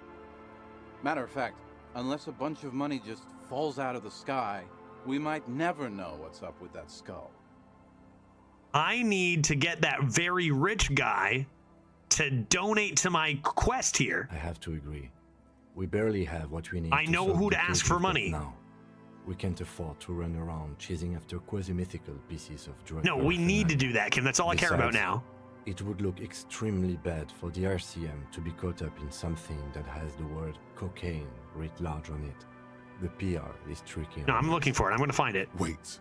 Matter of fact, unless a bunch of money just falls out of the sky, we might never know what's up with that skull. I need to get that very rich guy to donate to my quest here. I have to agree. We barely have what we need. I know solve who the to ask case for we've got money. Now, we can't afford to run around chasing after quasi-mythical pieces of drug. No, we need to paraphernalia. do that, Kim. That's all I care about Besides, now. It would look extremely bad for the RCM to be caught up in something that has the word cocaine writ large on it. The PR is tricky. No, I'm looking for it. I'm going to find it. Wait.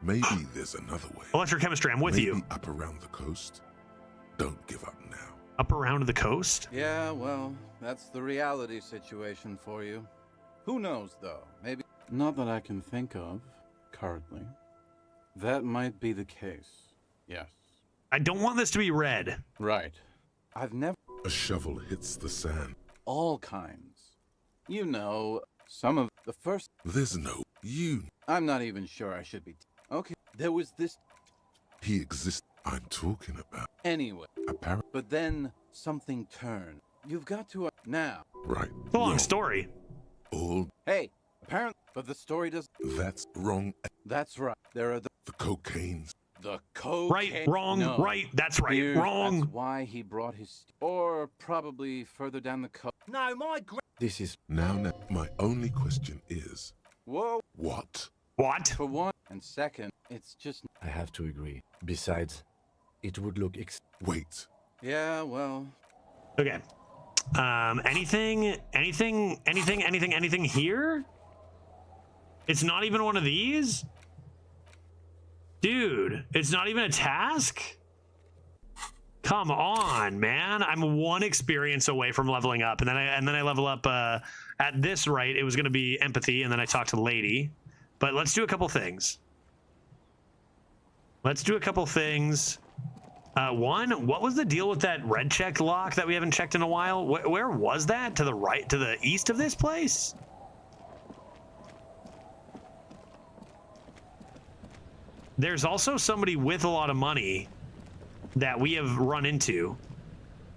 Maybe there's another way. Electrochemistry, I'm with Maybe you. up around the coast. Don't give up now. Up around the coast? Yeah, well, that's the reality situation for you. Who knows, though? Maybe. Not that I can think of, currently. That might be the case. Yes. I don't want this to be red. Right. I've never. A shovel hits the sand. All kinds. You know, some of the first. There's no you. I'm not even sure I should be. Okay, there was this. He exists. I'm talking about. Anyway. Apparent. But then something turned. You've got to. Now. Right. It's a long Wrong. story. All. Hey, apparently. But the story does. That's wrong. That's right. There are The cocaine's. the cocaine. Right, wrong, No. right. That's right, Here's- wrong. That's why he brought his. Or probably further down the coast. No, my This is Now, my only question is, Whoa. what? What? For one. And second, it's just. I have to agree. Besides, it would look Wait. Yeah, well. Okay. Anything here? It's not even one of these? Dude, it's not even a task? Come on, man. I'm one experience away from leveling up, and then I level up at this rate. It was going to be empathy, and then I talked to the lady. But let's do a couple things. One, what was the deal with that red check lock that we haven't checked in a while? Where was that? To the right, to the east of this place? There's also somebody with a lot of money that we have run into.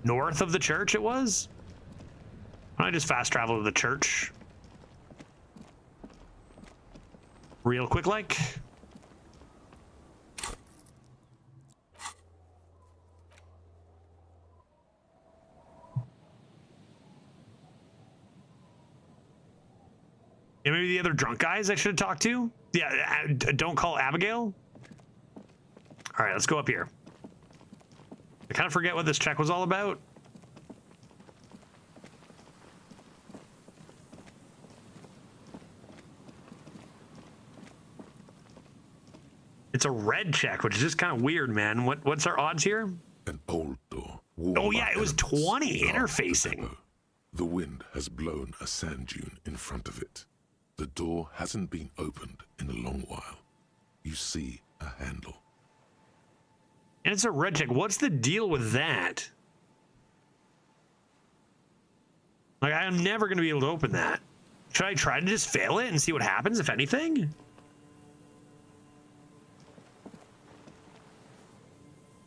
North of the church, it was? Why don't I just fast travel to the church? Real quick, like. And maybe the other drunk guys I should have talked to. Yeah, don't call Abigail. All right, let's go up here. I kind of forget what this check was all about. It's a red check, which is just kind of weird, man. What's our odds here? An old door. Oh yeah, it was 20 interfacing. The wind has blown a sand dune in front of it. The door hasn't been opened in a long while. You see a handle. And it's a red check. What's the deal with that? Like, I'm never going to be able to open that. Should I try to just fail it and see what happens, if anything?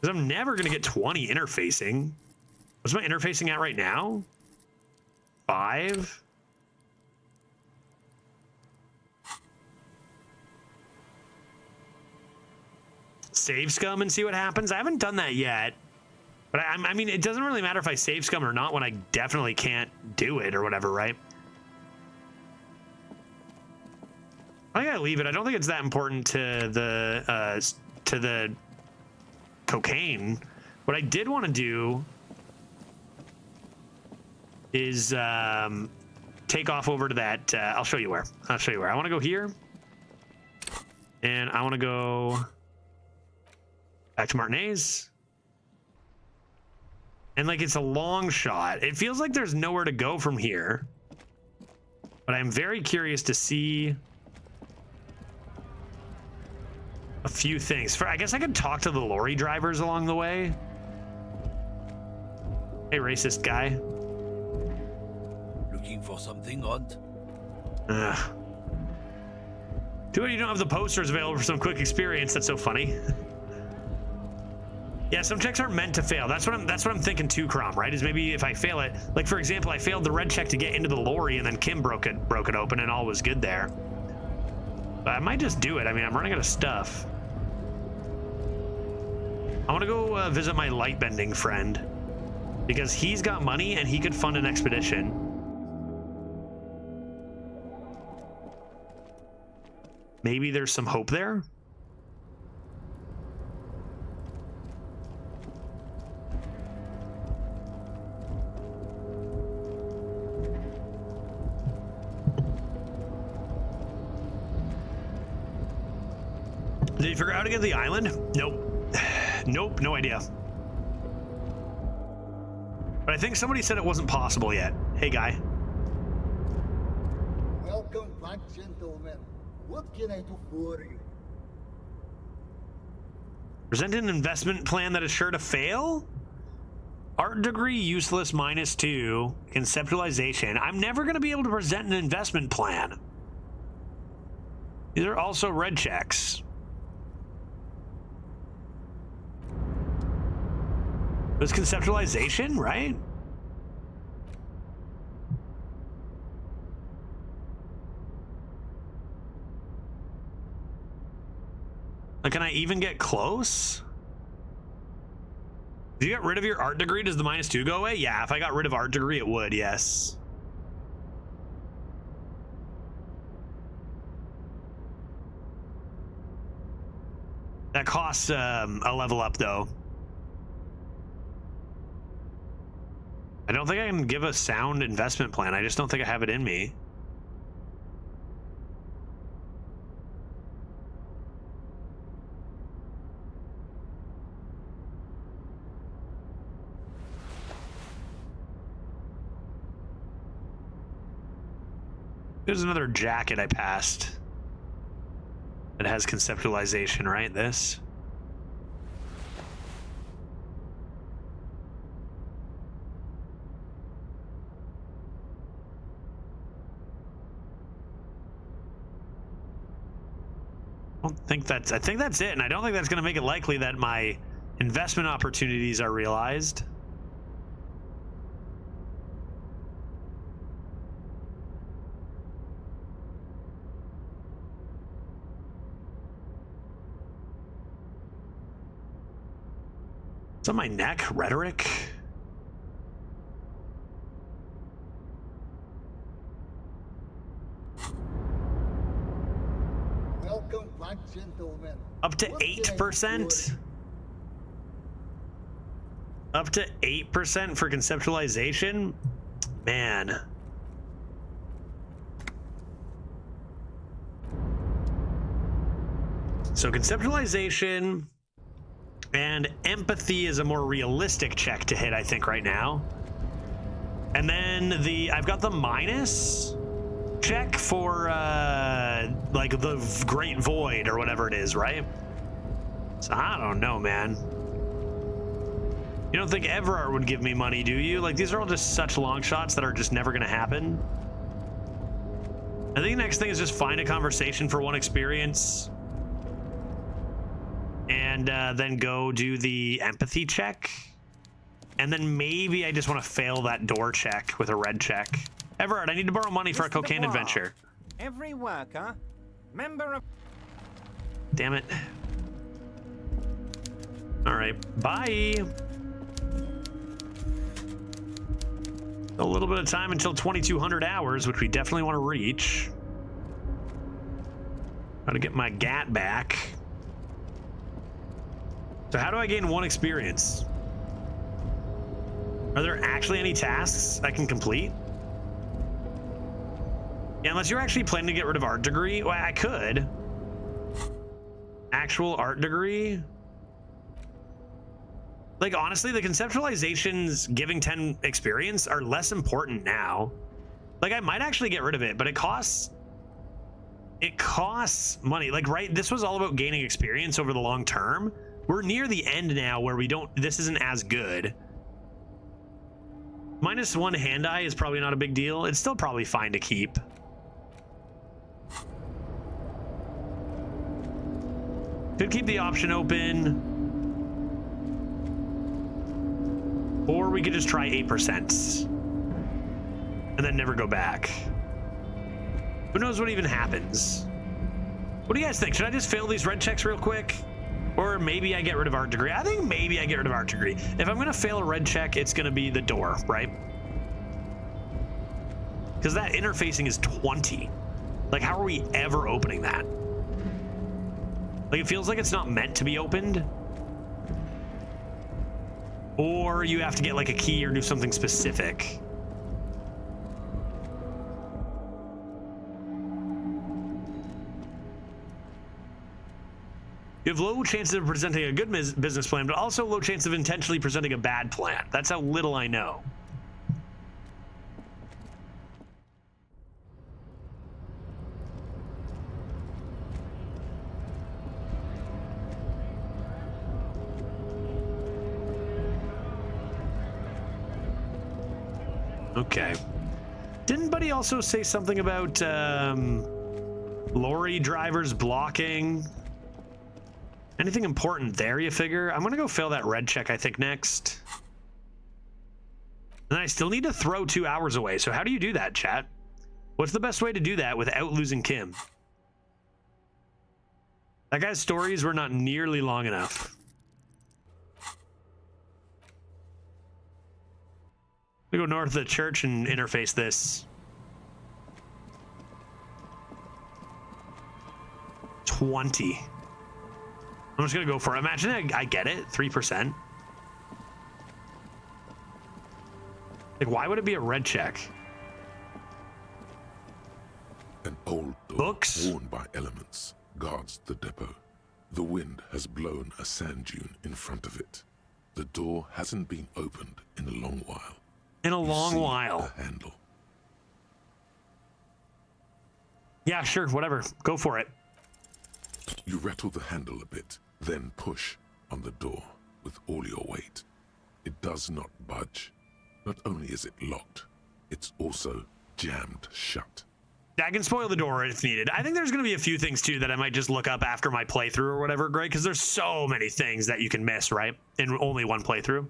Because I'm never going to get 20 interfacing. What's my interfacing at right now? 5? Save scum and see what happens. I haven't done that yet. But I mean, it doesn't really matter if I save scum or not when I definitely can't do it or whatever, right? I think I leave it. I don't think it's that important to the cocaine. What I did want to do is take off over to that. I'll show you where. I'll show you where. I want to go here, and I want to go back to Martinez. And like, it's a long shot. It feels like there's nowhere to go from here. But I'm very curious to see a few things. I guess I could talk to the lorry drivers along the way. Hey, racist guy. Looking for something odd? Too bad you don't have the posters available for some quick experience. That's so funny. Yeah, some checks aren't meant to fail. That's what I'm thinking too, Crom, right? Is maybe if I fail it, like for example, I failed the red check to get into the lorry and then Kim broke it open and all was good there. But I might just do it. I mean, I'm running out of stuff. I want to go visit my light bending friend because he's got money and he could fund an expedition. Maybe there's some hope there. Did you figure out how to get to the island? Nope. Nope, no idea. But I think somebody said it wasn't possible yet. Hey, guy. Welcome back, gentlemen. What can I do for you? Present an investment plan that is sure to fail? Art degree useless -2. Conceptualization. I'm never going to be able to present an investment plan. These are also red checks. It was conceptualization, right? Like, can I even get close? If you get rid of your art degree, does the -2 go away? Yeah, if I got rid of art degree, it would, yes. That costs a level up, though. I don't think I can give a sound investment plan. I just don't think I have it in me. There's another jacket I passed. It has conceptualization, right? This. I think that's it, and I don't think that's going to make it likely that my investment opportunities are realized. It's on my neck, rhetoric. gentlemen. Up to What can I do 8%? Up to 8% for conceptualization? Man. So conceptualization and empathy is a more realistic check to hit, I think, right now. And then I've got the minus check for like the Great Void or whatever it is, right? So I don't know, man. You don't think Everard would give me money, do you? Like, these are all just such long shots that are just never gonna happen. I think the next thing is just find a conversation for 1 experience. And then go do the empathy check. And then maybe I just want to fail that door check with a red check. Everard, I need to borrow money for a cocaine adventure. Every worker, member of... Damn it. All right, bye. A little bit of time until 2,200 hours, which we definitely want to reach. Gotta get my GAT back. So how do I gain 1 experience? Are there actually any tasks I can complete? Yeah, unless you're actually planning to get rid of art degree. Well, I could. Actual art degree. Like, honestly, the conceptualizations giving 10 experience are less important now. Like, I might actually get rid of it, but it costs money. Like, right, this was all about gaining experience over the long term. We're near the end now where this isn't as good. -1 hand-eye is probably not a big deal. It's still probably fine to keep. Could keep the option open. Or we could just try 8%. And then never go back. Who knows what even happens? What do you guys think? Should I just fail these red checks real quick? Or maybe I get rid of art degree. I think maybe I get rid of art degree. If I'm going to fail a red check, it's going to be the door, right? Because that interfacing is 20. Like, how are we ever opening that? Like, it feels like it's not meant to be opened. Or you have to get, like, a key or do something specific. You have low chances of presenting a good business plan, but also low chance of intentionally presenting a bad plan. That's how little I know. Okay. Didn't Buddy also say something about lorry drivers blocking? Anything important there, you figure? I'm gonna go fail that red check, I think, next. And I still need to throw 2 hours away. So how do you do that, chat? What's the best way to do that without losing Kim? That guy's stories were not nearly long enough. We go north of the church and interface this. 20. I'm just gonna go for it. Imagine I get it, 3%. Like, why would it be a red check? An old door Books? worn by elements guards the depot. The wind has blown a sand dune in front of it. The door hasn't been opened in a long while. In a long while. The handle. Yeah, sure, whatever. Go for it. You rattle the handle a bit, then push on the door with all your weight. It does not budge. Not only is it locked, it's also jammed shut. I can spoil the door if needed. I think there's going to be a few things, too, that I might just look up after my playthrough or whatever, Greg, because there's so many things that you can miss, right? In only one playthrough.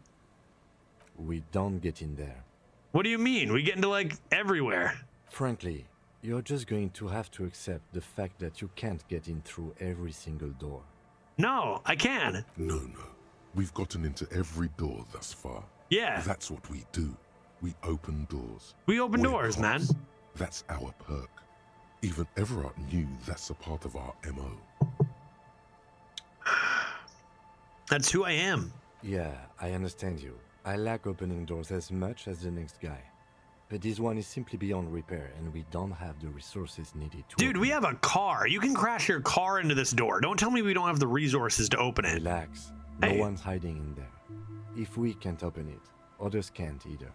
We don't get in there. What do you mean? We get into, like, everywhere. Frankly, you're just going to have to accept the fact that you can't get in through every single door. No, I can. No. We've gotten into every door thus far. Yeah. That's what we do. We open doors. We open We're doors, cops. man. That's our perk. Even Everard knew that's a part of our MO. That's who I am. Yeah, I understand you. I lack opening doors as much as the next guy. But this one is simply beyond repair, and we don't have the resources needed to Dude, open we it. have a car. You can crash your car into this door. Don't tell me we don't have the resources to open it. Relax. No Hey. one's hiding in there. If we can't open it, others can't either.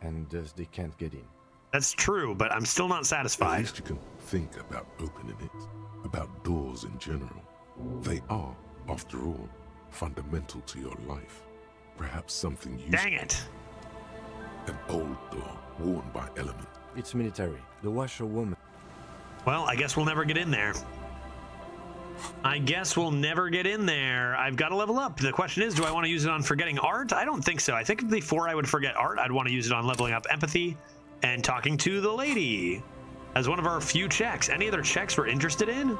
And thus they can't get in. That's true, but I'm still not At satisfied. least you can think about opening it, about doors in general. They are, after all, fundamental to your life. Perhaps something useful. Dang it. An old door, worn by element. It's military. The washerwoman. Well, I guess we'll never get in there. I've got to level up. The question is, do I want to use it on forgetting art? I don't think so. I think before I would forget art, I'd want to use it on leveling up empathy and talking to the lady as one of our few checks. Any other checks we're interested in?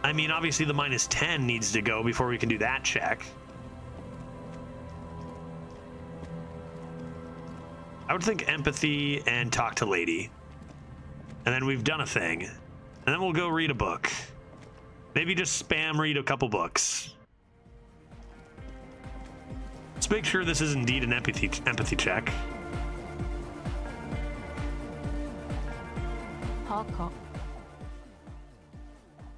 I mean, obviously the -10 needs to go before we can do that check. I would think empathy and talk to lady. And then we've done a thing. And then we'll go read a book. Maybe just spam read a couple books. Let's make sure this is indeed an empathy check. Hardcore.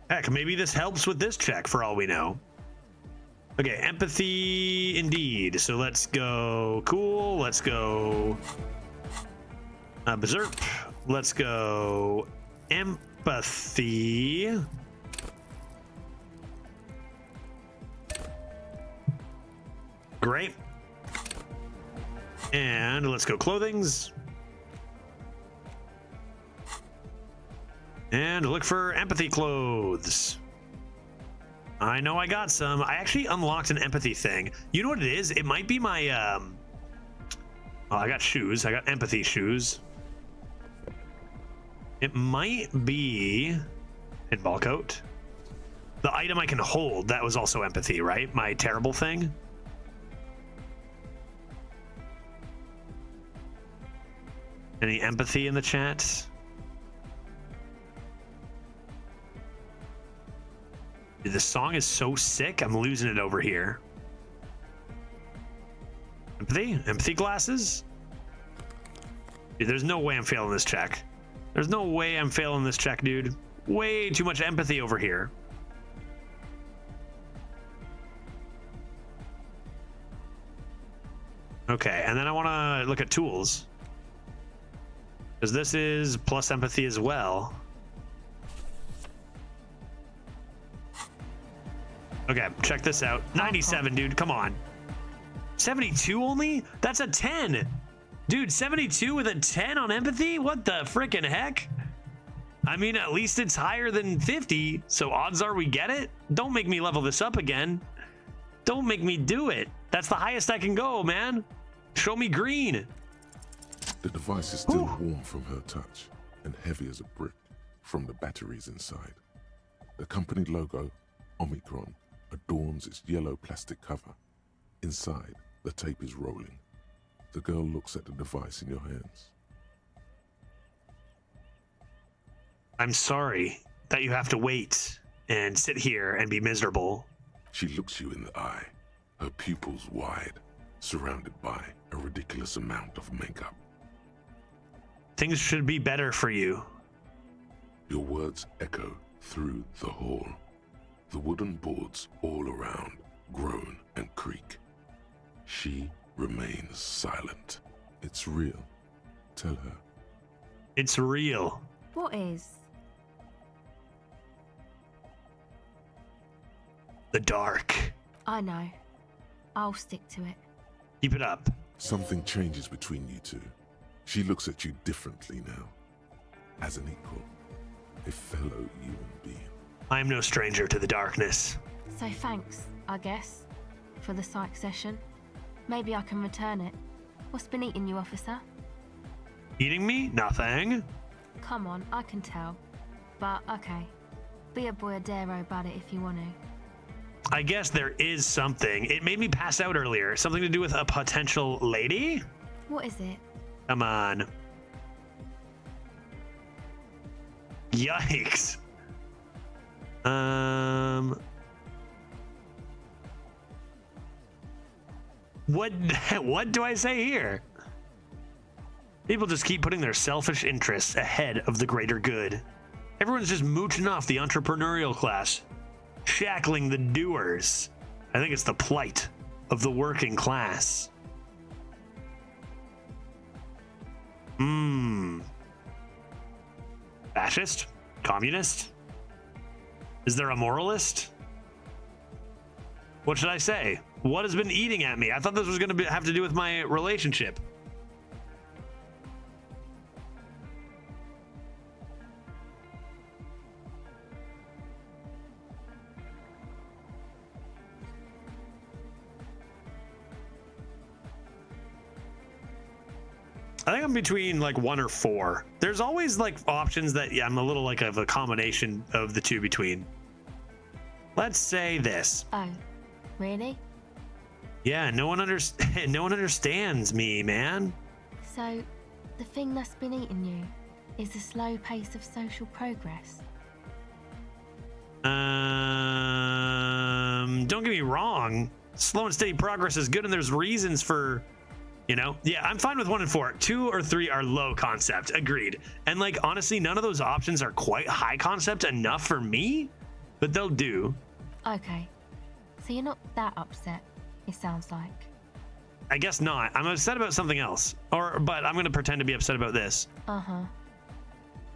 Heck, maybe this helps with this check for all we know. Okay, empathy indeed. So let's go cool. Let's go berserk. Let's go empathy. Great. And let's go clothings. And look for empathy clothes. I know I got some. I actually unlocked an empathy thing. You know what it is? It might be my oh, I got shoes. I got empathy shoes. It might be pinball coat. The item I can hold, that was also empathy, right? My terrible thing. Any empathy in the chat? Dude, this song is so sick, I'm losing it over here. Empathy glasses? Dude, there's no way I'm failing this check. There's no way I'm failing this check, dude. Way too much empathy over here. Okay, and then I want to look at tools. Because this is plus empathy as well. Okay, check this out. 97, dude, come on. 72 only? That's a 10. Dude, 72 with a 10 on empathy? What the frickin' heck? I mean, at least it's higher than 50, so odds are we get it? Don't make me level this up again. Don't make me do it. That's the highest I can go, man. Show me green. The device is still warm from her touch and heavy as a brick from the batteries inside. The company logo, Omicron, adorns its yellow plastic cover. Inside, the tape is rolling. The girl looks at the device in your hands. I'm sorry that you have to wait and sit here and be miserable. She looks you in the eye, her pupils wide, surrounded by a ridiculous amount of makeup. Things should be better for you. Your words echo through the hall. The wooden boards all around groan and creak. She remains silent. It's real. Tell her. It's real. What is? The dark. I know. I'll stick to it. Keep it up. Something changes between you two. She looks at you differently now. As an equal. A fellow human being. I am no stranger to the darkness. So thanks, I guess, for the psych session. Maybe I can return it. What's been eating you, officer? Eating me? Nothing. Come on, I can tell. But okay. Be a boyadero about it if you want to. I guess there is something. It made me pass out earlier. Something to do with a potential lady? What is it? Come on. Yikes. What do I say here? People just keep putting their selfish interests ahead of the greater good. Everyone's just mooching off the entrepreneurial class, shackling the doers. I think it's the plight of the working class. Fascist? Communist? Is there a moralist? What should I say? What has been eating at me? I thought this was going to have to do with my relationship. I think I'm between like 1 or 4. There's always like options that I'm a little like of a combination of the two between. Let's say this. Oh, really? Yeah, no one understands me, man. So, the thing that's been eating you is the slow pace of social progress. Don't get me wrong. Slow and steady progress is good, and there's reasons for, yeah, I'm fine with 1 and 4. 2 or 3 are low concept. Agreed. And like, honestly, none of those options are quite high concept enough for me, but they'll do. Okay. So you're not that upset, it sounds like. I guess not. I'm upset about something else. But I'm going to pretend to be upset about this. Uh-huh.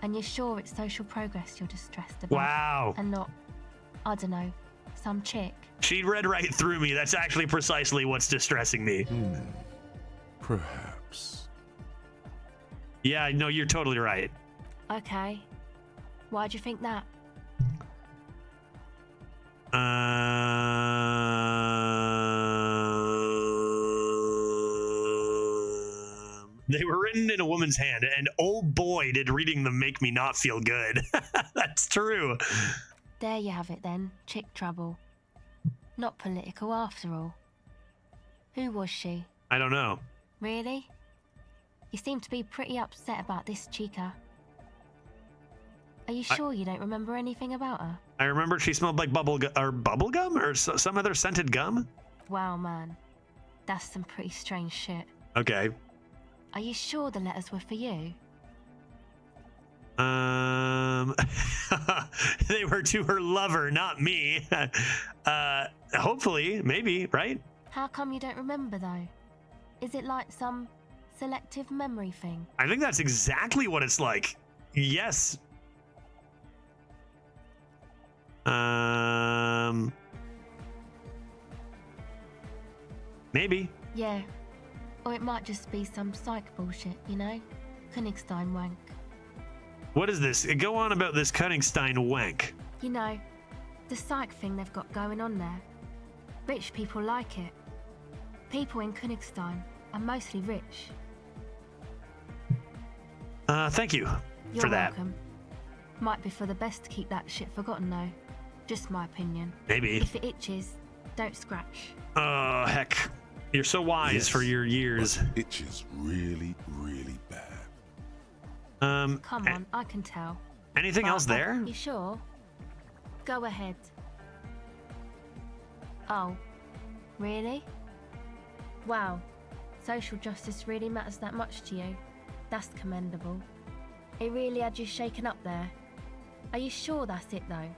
And you're sure it's social progress you're distressed about? Wow. And not, I don't know, some chick? She read right through me. That's actually precisely what's distressing me. Perhaps. Yeah, no, you're totally right. Okay. Why'd you think that? They were written in a woman's hand, and oh boy, did reading them make me not feel good. That's true. There you have it then, chick trouble. Not political after all. Who was she? I don't know. Really? You seem to be pretty upset about this chica. Are you sure you don't remember anything about her? I remember she smelled like bubblegum or some other scented gum. Wow, man. That's some pretty strange shit. Okay. Are you sure the letters were for you? They were to her lover, not me. Hopefully, maybe, right? How come you don't remember though? Is it like some selective memory thing? I think that's exactly what it's like. Yes. Maybe. Yeah. Or it might just be some psych bullshit, you know? Königstein wank. What is this? Go on about this Königstein wank. You know, the psych thing they've got going on there. Rich people like it. People in Königstein are mostly rich. Thank you You're for that. Welcome. Might be for the best to keep that shit forgotten though. Just my opinion. Maybe. If it itches, don't scratch. Oh, heck. You're so wise for your years. But it itches really, really bad. Come on, I can tell. Anything else there? You sure? Go ahead. Oh, really? Wow, social justice really matters that much to you. That's commendable. It really had you shaken up there. Are you sure that's it though?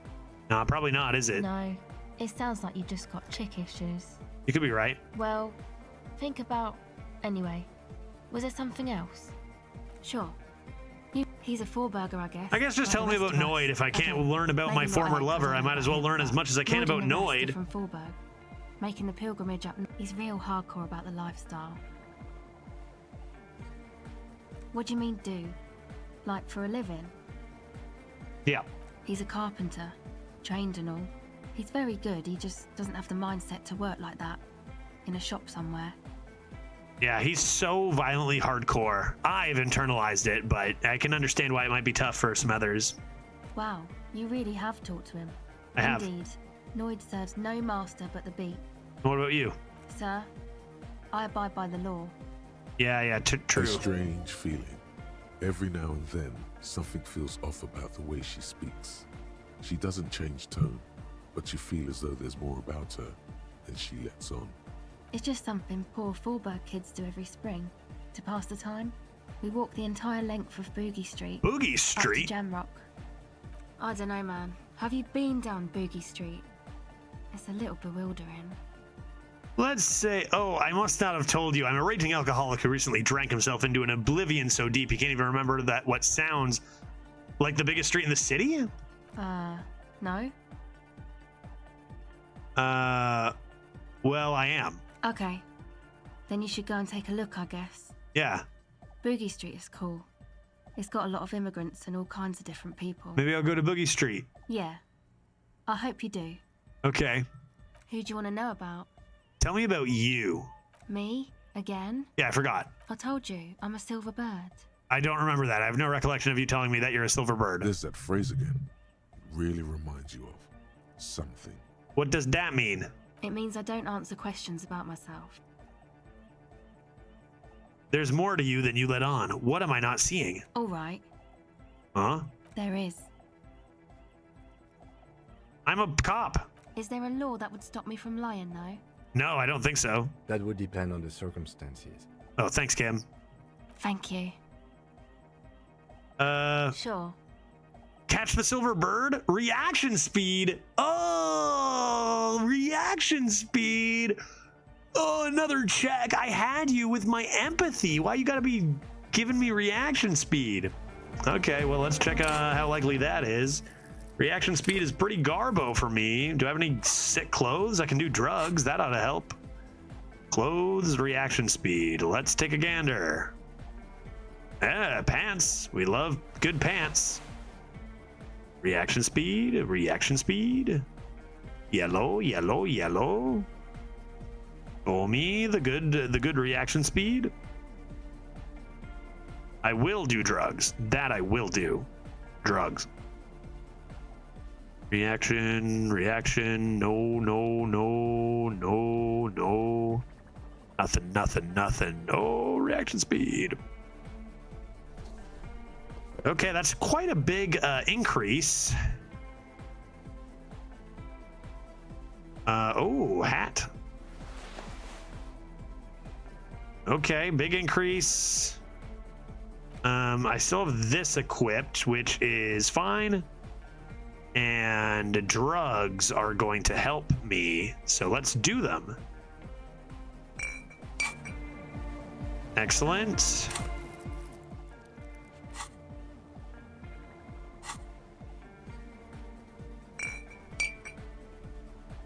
No, probably not, is it? No, it sounds like you just got chick issues. You could be right. Well, think about... Anyway, was there something else? Sure. He's a four-burger, I guess. I guess just tell me about Noid. If I can't learn about my former lover, I might as well learn as much as I can about Noid. From Forberg, making the pilgrimage up. He's real hardcore about the lifestyle. What do you mean do? Like for a living? Yeah. He's a carpenter, trained and all. He's very good, he just doesn't have the mindset to work like that. In a shop somewhere. Yeah, he's so violently hardcore. I've internalized it, but I can understand why it might be tough for some others. Wow, you really have talked to him. I have. Indeed. Noid serves no master but the beat. What about you? Sir, I abide by the law. Yeah, true. A strange feeling. Every now and then, something feels off about the way she speaks. She doesn't change tone, but you feel as though there's more about her than she lets on. It's just something poor Fallberg kids do every spring. To pass the time, we walk the entire length of Boogie Street. Boogie Up Street? to Jamrock. I don't know, man. Have you been down Boogie Street? It's a little bewildering. Let's say, oh, I must not have told you. I'm a raging alcoholic who recently drank himself into an oblivion so deep he can't even remember that what sounds like the biggest street in the city? No? Well, I am. Okay. Then you should go and take a look, I guess. Yeah. Boogie Street is cool. It's got a lot of immigrants and all kinds of different people. Maybe I'll go to Boogie Street. Yeah. I hope you do. Okay. Who do you want to know about? Tell me about you. Me? Again? Yeah, I forgot. I told you, I'm a silver bird. I don't remember that. I have no recollection of you telling me that you're a silver bird. There's that phrase again. It really reminds you of something. What does that mean? It means I don't answer questions about myself. There's more to you than you let on. What am I not seeing? All right. Huh? There is. I'm a cop. Is there a law that would stop me from lying, though? No, I don't think so. That would depend on the circumstances. Oh, thanks, Kim. Thank you. Sure. Catch the silver bird? Reaction speed. Oh, reaction speed. Oh, another check. I had you with my empathy. Why you gotta be giving me reaction speed? Okay, well, let's check how likely that is. Reaction speed is pretty garbo for me. Do I have any sick clothes? I can do drugs. That ought to help. Clothes, reaction speed. Let's take a gander. Pants. We love good pants. Reaction speed, reaction speed. Yellow, yellow, yellow. Show me the good reaction speed. I will do drugs. That I will do. Drugs. Reaction, reaction. No, no, no, no, no. Nothing, nothing, nothing. No reaction speed. Okay, that's quite a big increase. Oh, hat. Okay, big increase. I still have this equipped, which is fine. And drugs are going to help me, so let's do them. Excellent.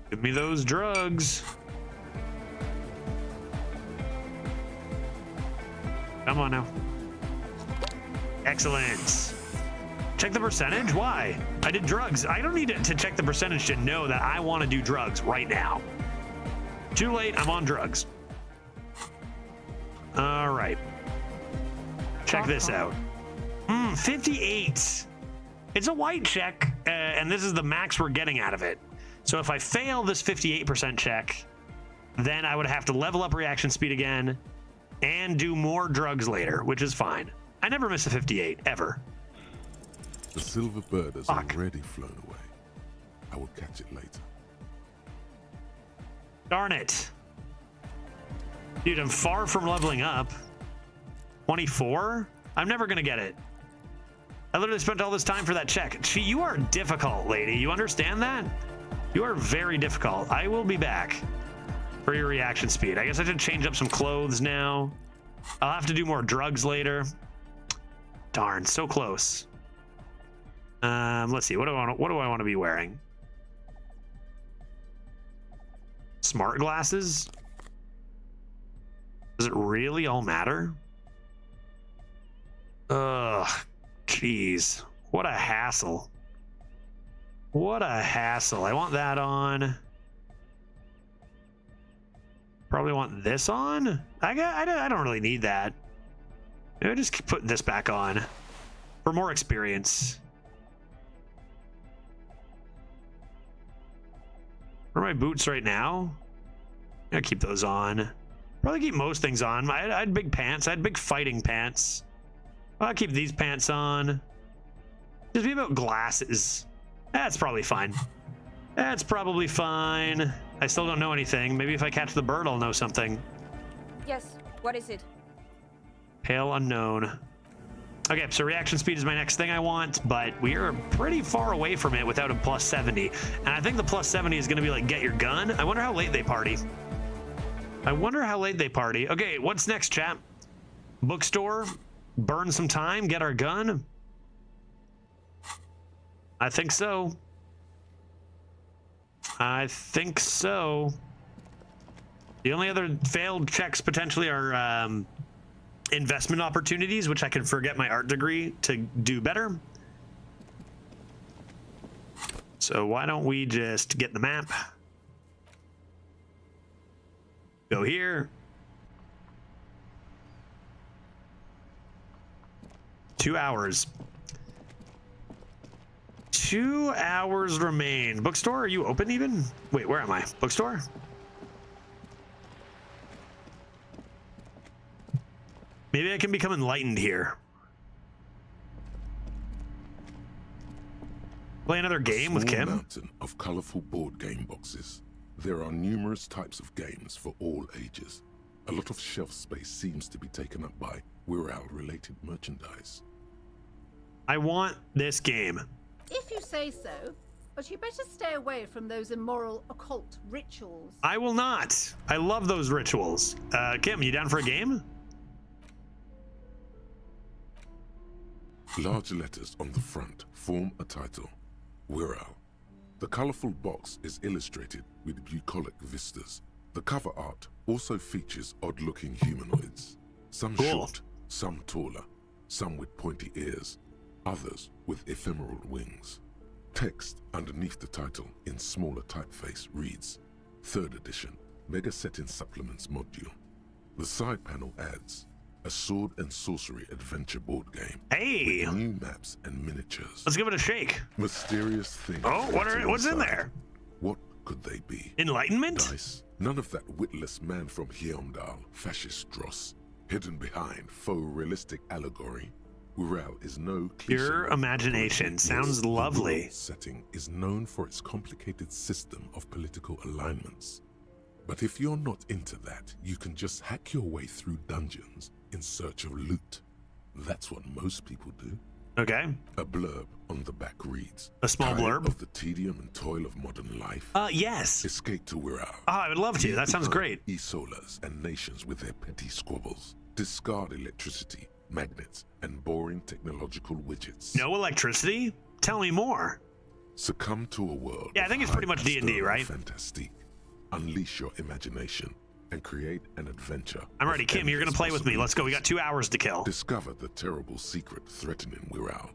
Give me those drugs. Come on now. Excellent. Check the percentage? Why? I did drugs. I don't need to check the percentage to know that I want to do drugs right now. Too late. I'm on drugs. All right. Check this out. 58. It's a white check, and this is the max we're getting out of it. So if I fail this 58% check, then I would have to level up reaction speed again and do more drugs later, which is fine. I never miss a 58, ever. The silver bird has already flown away. I will catch it later. Darn it. Dude, I'm far from leveling up. 24? I'm never gonna get it. I literally spent all this time for that check. Gee, you are difficult, lady. You understand that? You are very difficult. I will be back for your reaction speed. I guess I should change up some clothes now. I'll have to do more drugs later. Darn, so close. Let's see. What do I want to be wearing? Smart glasses? Does it really all matter? Ugh, jeez. What a hassle. What a hassle. I want that on. Probably want this on. I don't really need that. Maybe I just put this back on for more experience. Where are my boots right now? I keep those on. Probably keep most things on. I had big pants. I had big fighting pants. I'll keep these pants on. Just be about glasses. That's probably fine. That's probably fine. I still don't know anything. Maybe if I catch the bird, I'll know something. Yes, what is it? Pale unknown. Okay, so reaction speed is my next thing I want, but we are pretty far away from it without a plus 70. And I think the plus 70 is going to be like, get your gun. I wonder how late they party. Okay, what's next, chat? Bookstore, burn some time, get our gun. I think so. The only other failed checks potentially are investment opportunities, which I can forget my art degree to do better. So why don't we just get the map? Go here. 2 hours. 2 hours remain. Bookstore, are you open even? Wait, where am I? Bookstore? Maybe I can become enlightened here. Play another game with Kim? Mountain of colorful board game boxes. There are numerous types of games for all ages. A lot of shelf space seems to be taken up by Wirral-related merchandise. I want this game. If you say so, but you better stay away from those immoral occult rituals. I will not. I love those rituals. Kim, you down for a game? Large letters on the front form a title, Wirral. The colorful box is illustrated with bucolic vistas. The cover art also features odd-looking humanoids. Some short, some taller, some with pointy ears, others with ephemeral wings. Text underneath the title in smaller typeface reads, 3rd edition, Mega Setting Supplements Module. The side panel adds, a sword and sorcery adventure board game. Hey! With new maps and miniatures. Let's give it a shake. Mysterious things. Oh, what's in there? What could they be? Enlightenment? Dice. None of that witless man from Heimdall, fascist dross. Hidden behind faux realistic allegory. Wirral is no cliche. Your imagination sounds lovely. The world setting is known for its complicated system of political alignments. But if you're not into that, you can just hack your way through dungeons in search of loot. That's what most people do. Okay. A blurb on the back reads, a small blurb of the tedium and toil of modern life. Yes. Escape to Wirral. Oh, I would love to. That sounds great. Isolas and nations with their petty squabbles. Discard electricity, magnets, and boring technological widgets. No electricity? Tell me more. Succumb to a world. Yeah, I think it's pretty much D&D, right? Fantastique. Unleash your imagination and create an adventure. I'm ready. Kim, you're going to play with me. Let's go. We got 2 hours to kill. Discover the terrible secret threatening Wirral.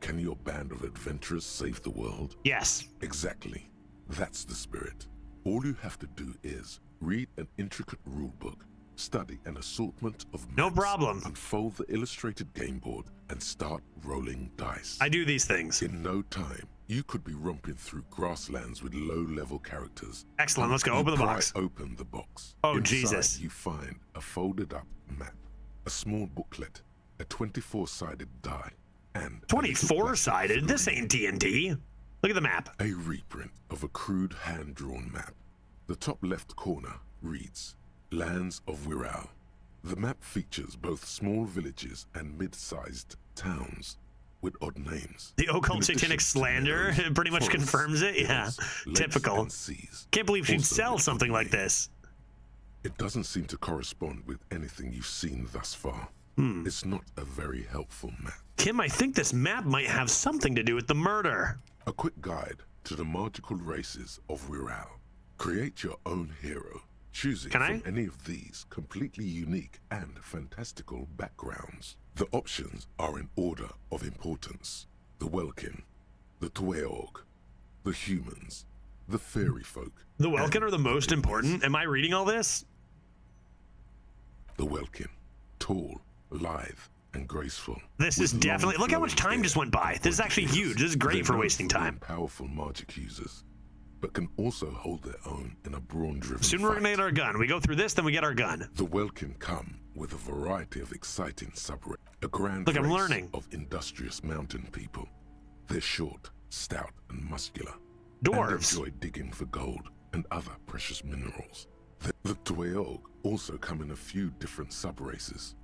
Can your band of adventurers save the world? Yes. Exactly. That's the spirit. All you have to do is read an intricate rulebook, study an assortment of maps, no problem, unfold the illustrated game board, and start rolling dice. I do these things. In no time, you could be romping through grasslands with low-level characters. Excellent. Let's go. Open the box. Open the box. Oh, Inside, Jesus. You find a folded-up map, a small booklet, a 24-sided die, and 24-sided? This ain't D&D. Look at the map. A reprint of a crude hand-drawn map. The top left corner reads, Lands of Wirral. The map features both small villages and mid-sized towns with odd names. The occult satanic slander pretty much confirms it. Yeah, typical. Can't believe she'd sell something like this. It doesn't seem to correspond with anything you've seen thus far. It's not a very helpful map. Kim, I think this map might have something to do with the murder. A quick guide to the magical races of Wirral. Create your own hero, choosing from any of these completely unique and fantastical backgrounds. The options are in order of importance. The Welkin, the Tweog, the humans, the fairy folk. The Welkin are the most important? Am I reading all this? The Welkin, tall, lithe, and graceful. This is definitely... Look how much time just went by. This is actually huge. This is great for wasting time. Powerful magic users, but can also hold their own in a brawn-driven Soon we're gonna get our gun. We go through this, then we get our gun. The Welkin come with a variety of exciting subreddits. A grand Look, I'm race learning. of industrious mountain people. They're short, stout, and muscular. Dwarves. And enjoy digging for gold and other precious minerals. The Dweog also come in a few different sub-races.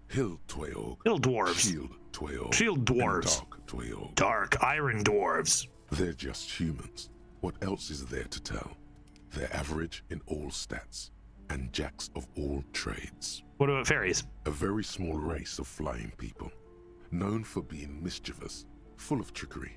Hill Dweog, Hill dwarves, Shield Dweog, Shield dwarves, and Dark Dweog. Dark Iron dwarves. They're just humans. What else is there to tell? They're average in all stats, and jacks of all trades. What about fairies? A very small race of flying people, known for being mischievous, full of trickery.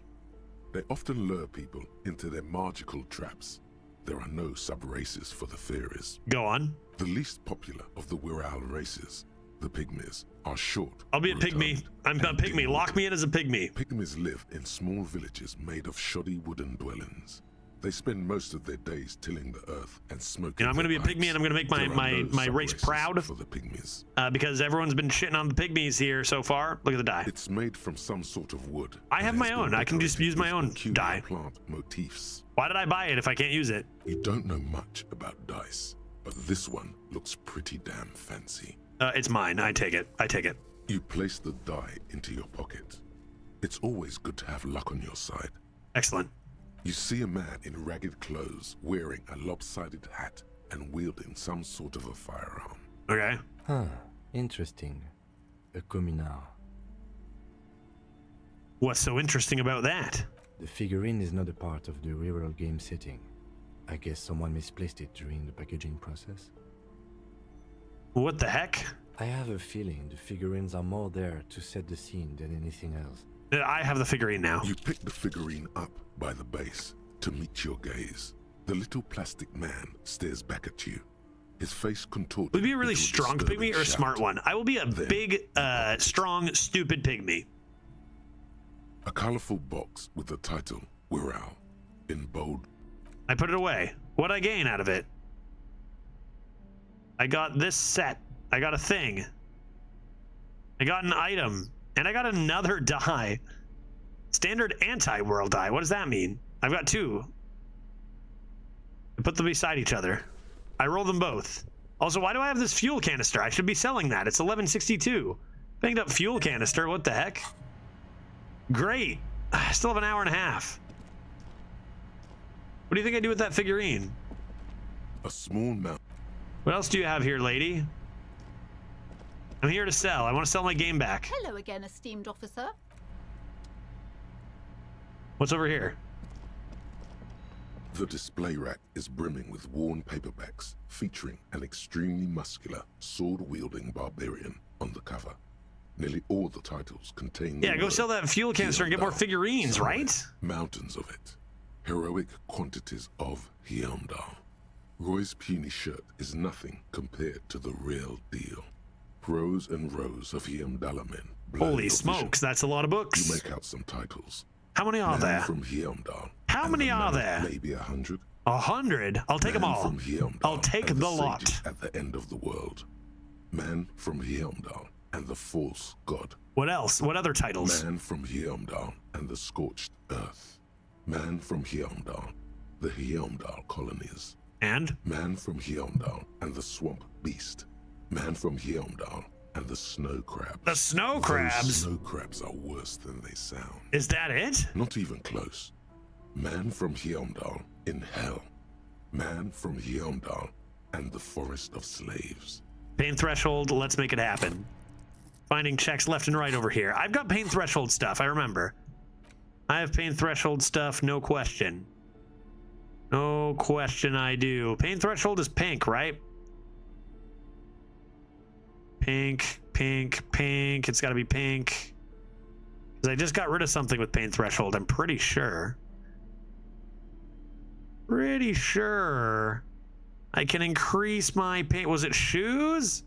They often lure people into their magical traps. There are no sub-races for the fairies. Go on. The least popular of the Wirral races, the pygmies, are short. I'll be a pygmy. I'm a pygmy. Lock me in as a pygmy. Pygmies live in small villages made of shoddy wooden dwellings. They spend most of their days tilling the earth and smoking. I'm going to be a pygmy, and I'm going to make my race proud. For the pygmies. Because everyone's been shitting on the pygmies here so far. Look at the die. It's made from some sort of wood. I have my own. I can just use my own die. Plant motifs. Why did I buy it if I can't use it? You don't know much about dice, but this one looks pretty damn fancy. It's mine. I take it. I take it. You place the die into your pocket. It's always good to have luck on your side. Excellent. You see a man in ragged clothes wearing a lopsided hat and wielding some sort of a firearm. Okay. Huh. Interesting. A communard. What's so interesting about that? The figurine is not a part of the real game setting. I guess someone misplaced it during the packaging process. What the heck? I have a feeling the figurines are more there to set the scene than anything else. I have the figurine now. You pick the figurine up by the base to meet your gaze. The little plastic man stares back at you, his face contorted. Will you be a really strong pygmy or a smart one? I will be a big, strong, stupid pygmy. A colorful box with the title Wirral in bold. I put it away. What'd I gain out of it? I got this set. I got a thing. I got an item. And I got another die. Standard anti-world die. What does that mean? I've got two. I put them beside each other. I roll them both. Also, why do I have this fuel canister? I should be selling that. It's 1162. Picked up fuel canister. What the heck? Great. I still have an hour and a half. What do you think I do with that figurine? A small mount. What else do you have here, lady? I'm here to sell. I want to sell my game back. Hello again, esteemed officer. What's over here? The display rack is brimming with worn paperbacks featuring an extremely muscular, sword-wielding barbarian on the cover. Nearly all the titles contain... Yeah, go sell that fuel canister and get more figurines, right? Mountains of it. Heroic quantities of Heimdall. Roy's puny shirt is nothing compared to the real deal. Rows and rows of Heimdall men. Holy smokes, that's a lot of books. You make out some titles. How many are there? From Heimdall. How many are there? Maybe 100. 100? I'll take them all. From Heimdall. I'll take the lot. At the end of the world. Man from Heimdall and the false god. What else? What other titles? Man from Heimdall and the scorched earth. Man from Heimdall, the Heimdall colonies. And? Man from Heimdall and the swamp beast. Man from Heimdall and the snow crabs. The snow crabs? Those snow crabs are worse than they sound. Is that it? Not even close. Man from Heimdall in hell. Man from Heimdall and the forest of slaves. Pain threshold, let's make it happen. Finding checks left and right over here. I've got pain threshold stuff, I remember. I have pain threshold stuff, no question. No question I do. Pain threshold is pink, right? Pink, pink, pink. It's got to be pink. Because I just got rid of something with pain threshold, I'm pretty sure. Pretty sure I can increase my pain. Was it shoes?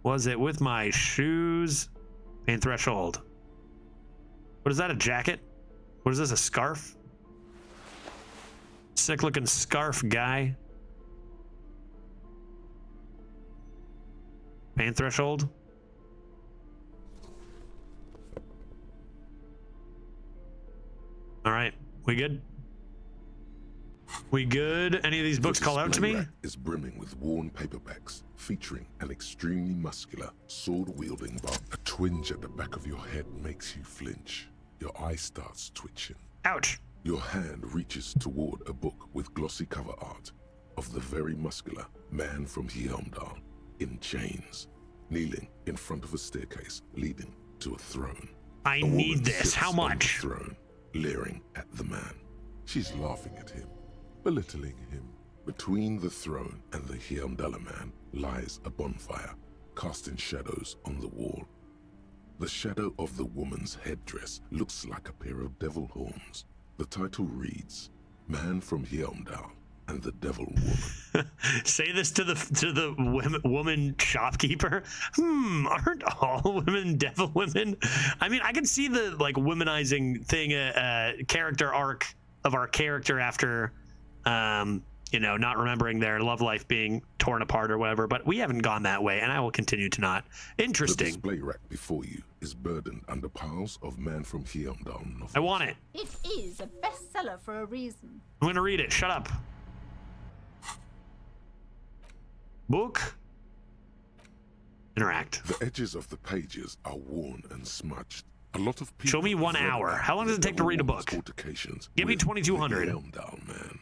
Was it with my shoes? Pain threshold. What is that, a jacket? What is this, a scarf? Sick looking scarf guy. Pain threshold. All right, we good? We good? Any of these books call out to me? Is brimming with worn paperbacks featuring an extremely muscular, sword-wielding barb. A twinge at the back of your head makes you flinch. Your eye starts twitching. Ouch. Your hand reaches toward a book with glossy cover art of the very muscular man from Heimdall in chains, kneeling in front of a staircase leading to a throne. I A need woman this. sits How on the much? throne, leering at the man. She's laughing at him, belittling him. Between the throne and the Heimdall man lies a bonfire, casting shadows on the wall. The shadow of the woman's headdress looks like a pair of devil horns. The title reads, Man from Heimdall and the Devil Woman. Say this to the woman shopkeeper. Aren't all women devil women? I mean, I can see the like womanizing thing, character arc of our character after, you know, not remembering their love life being torn apart or whatever. But we haven't gone that way, and I will continue to not. Interesting. The display rack before you is burdened under piles of Man from Heimdall novels. I want it. It is a bestseller for a reason. I'm gonna read it. Shut up. Book. Interact. The edges of the pages are worn and smudged. A lot of people Show me 1 hour. How long does it take to read a book? Give me 2,200. Heimdall man.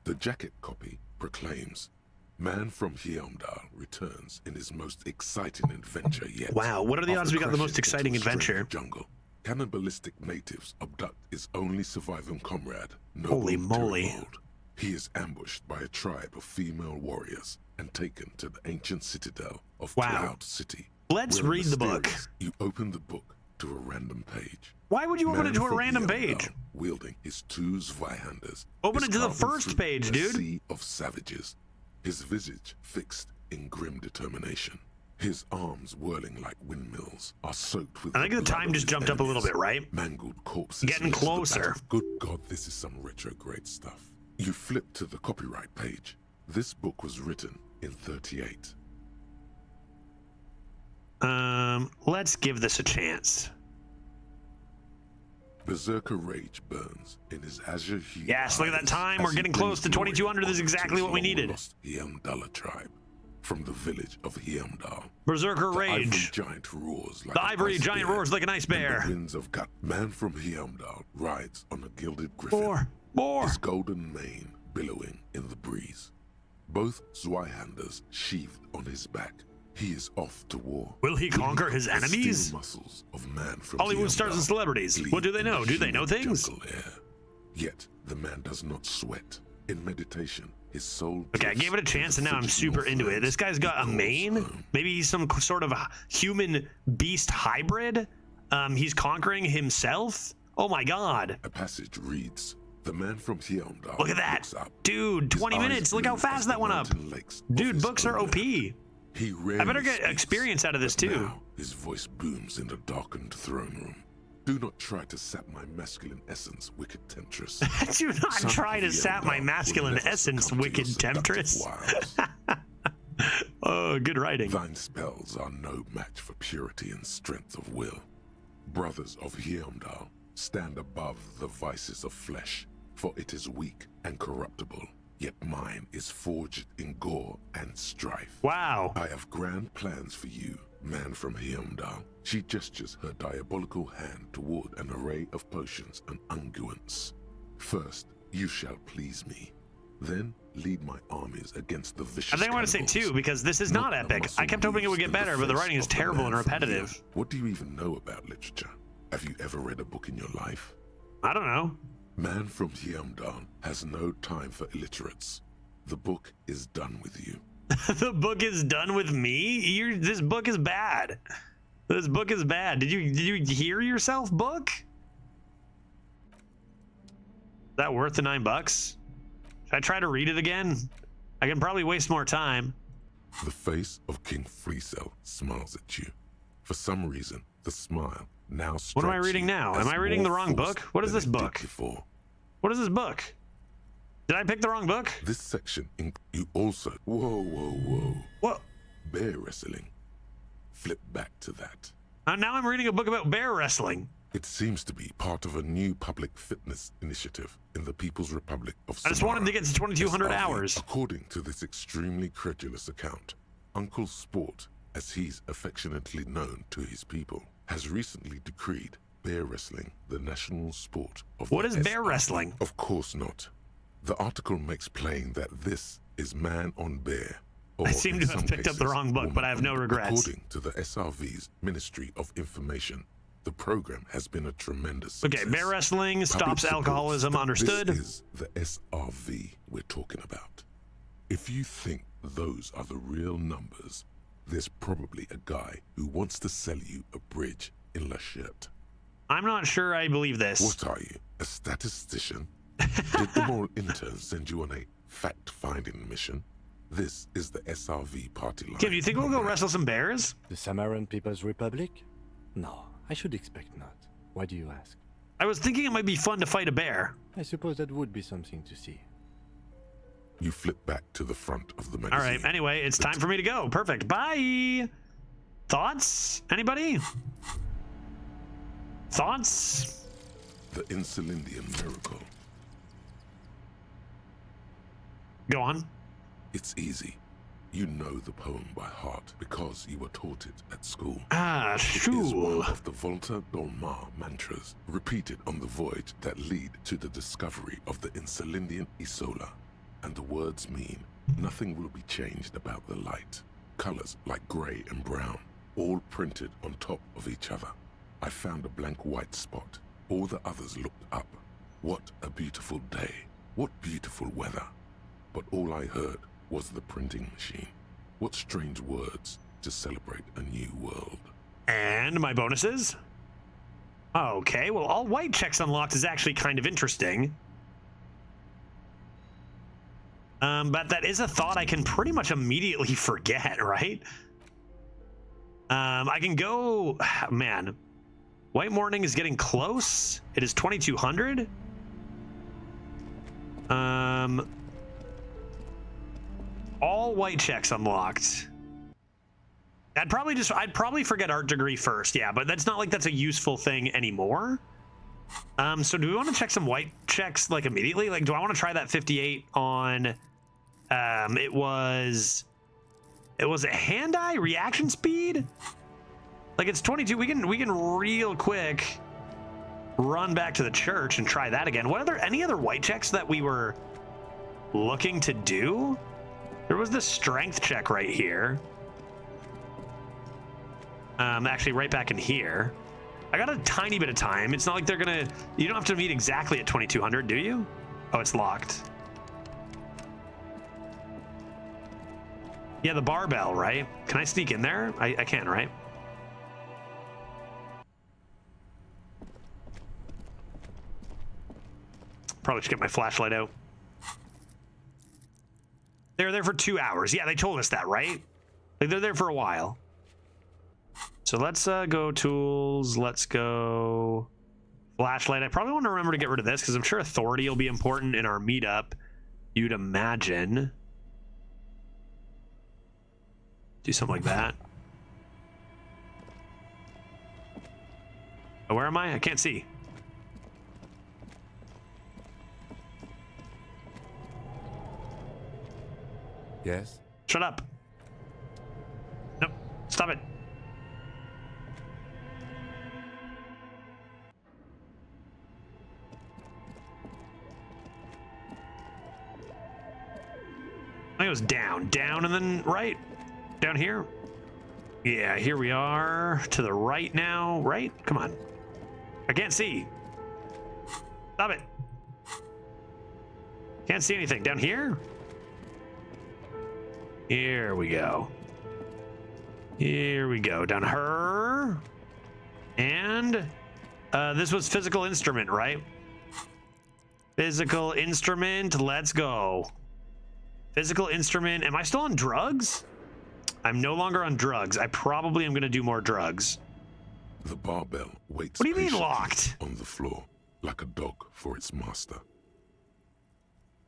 The jacket copy proclaims, Man from Heimdall returns in his most exciting adventure yet. Wow, what are the odds we got the most After crashing exciting into a strange adventure? Jungle. Cannibalistic natives abduct his only surviving comrade, Holy moly. Terribold. He is ambushed by a tribe of female warriors and taken to the ancient citadel of Wow. Cloud City. Let's where read the book. mysterious, You open the book to a random page. Why would you open Man it to a from random Heimdall, page? wielding his two Zweihanders. Open is it to the carving first through page, a dude. Sea of savages. His visage fixed in grim determination. His arms whirling like windmills are soaked with. I think the blood time of just his jumped up a little enemies. bit, right? Mangled corpses. Getting litter the closer. battlefield. Good God, this is some retrograde stuff. You flip to the copyright page. This book was written in 38. Let's give this a chance. Berserker rage burns in his azure hue. Yes, look at that time. We're getting close to 2,200. This is exactly what we needed. Heimdall tribe from the village of Heimdall. Berserker The ivory rage. giant roars like The an ivory ice giant bear, roars like an ice and bear. The winds of gut. Man from Heimdall rides on a gilded griffin. More. His golden mane billowing in the breeze. Both Zweihanders sheathed on his back. He is off to war. Will he conquer his The enemies? steel muscles of man from Hollywood stars and Heimdall celebrities. bleed What do they in the know? Do they know humid things? jungle air. Yet the man does not sweat. In meditation, his soul. Okay, I gave it a chance, and now I'm super into it. This guy's got a mane. Maybe he's some sort of human beast hybrid. He's conquering himself. Oh my God! A passage reads, "The man from Heimdall." Look at that, looks up. dude! 20 His eyes minutes. Look how blue fast as that the went up. mountain lakes of Dude, his books are own OP. land. He I better rarely get speaks, experience out of this but too. now his voice booms in the darkened throne room. Do not try to sap my masculine essence, wicked temptress. Do not Son try of to sap my Heimdall will masculine never essence, succumb to your wicked seductive temptress. wiles. Oh, good writing. Thine spells are no match for purity and strength of will. Brothers of Heimdall, stand above the vices of flesh, for it is weak and corruptible. Yet mine is forged in gore and strife. Wow. I have grand plans for you, man from Heimdall. She gestures her diabolical hand toward an array of potions and unguents. First, you shall please me. Then lead my armies against the vicious I think I want to say cannibals. 2 because this is not a epic. muscle I kept hoping it would bruised get in better, but the face writing is of the terrible man and from repetitive. Heimdall. What do you even know about literature? Have you ever read a book in your life? I don't know. Man from Heimdall has no time for illiterates. The book is done with you. The book is done with me? This book is bad. This book is bad. Did you hear yourself, book? Is that worth the $9? Should I try to read it again? I can probably waste more time. The face of King Fleecell smiles at you. For some reason, the smile now strikes What am I reading you now? as Am I reading more the wrong forced book? What is than this it did book? Before. What is this book? Did I pick the wrong book? This section, you also... Whoa. What? Bear wrestling. Flip back to that. Now I'm reading a book about bear wrestling. It seems to be part of a new public fitness initiative in the People's Republic of I just wanted to get to 2,200 hours. According to this extremely credulous account, Uncle Sport, as he's affectionately known to his people, has recently decreed bear wrestling the national sport of What the is bear SRV? wrestling? Of course not. The article makes plain that this is man on bear. Or I seem in to have some picked up the cases, wrong book, but I have no woman. regrets. According to the SRV's Ministry of Information, the program has been a tremendous Okay, success. bear wrestling Public stops supports alcoholism, that understood. This is the SRV we're talking about. If you think those are the real numbers, there's probably a guy who wants to sell you a bridge in Lachette. I'm not sure I believe this. What are you, a statistician? Did the moral intern send you on a fact-finding mission? This is the SRV party line. Kim, do you think we'll go wrestle some bears? The Samaran People's Republic? No, I should expect not. Why do you ask? I was thinking it might be fun to fight a bear. I suppose that would be something to see. You flip back to the front of the magazine. All right, anyway, it's time for me to go. Perfect. Bye. Thoughts? Anybody? Thoughts? The Insulindian Miracle. Go on. It's easy. You know the poem by heart because you were taught it at school. Ah, It is sure. one of the Volta Dolmar mantras, repeated on the voyage that lead to the discovery of the Insulindian Isola. And the words mean, nothing will be changed about the light. Colors like gray and brown, all printed on top of each other. I found a blank white spot. All the others looked up. What a beautiful day. What beautiful weather. But all I heard was the printing machine. What strange words to celebrate a new world. And my bonuses? Okay, well, all white checks unlocked is actually kind of interesting. But that is a thought I can pretty much immediately forget, right? I can go... Man. White Morning is getting close. It is 2200. All white checks unlocked. I'd probably forget art degree first, yeah, but that's not like that's a useful thing anymore. So do we want to check some white checks like immediately? Like, do I want to try that 58 on it was a hand-eye reaction speed? Like, it's 22. We can real quick run back to the church and try that again. What are there any other white checks that we were looking to do? There was this strength check right here. Actually right back in here. I got a tiny bit of time. It's not like they're gonna, you don't have to meet exactly at 2200, do you? Oh, it's locked. Yeah, the barbell, right? Can I sneak in there? I can, right? Probably should get my flashlight out. They're there for 2 hours. Yeah, they told us that, right? Like, they're there for a while. So let's go tools. Let's go flashlight. I probably want to remember to get rid of this because I'm sure authority will be important in our meetup. You'd imagine. Do something like that. Oh, where am I? I can't see. Yes? Shut up. Nope. Stop it. I think it was down, and then right. Down here. Yeah, here we are. To the right now, right? Come on. I can't see. Stop it. Can't see anything. Down here? Here we go. Here we go. Down her. And this was physical instrument, right? Physical instrument. Let's go. Physical instrument. Am I still on drugs? I'm no longer on drugs. I probably am going to do more drugs. The barbell waits. What do you mean patiently locked? On the floor, like a dog for its master.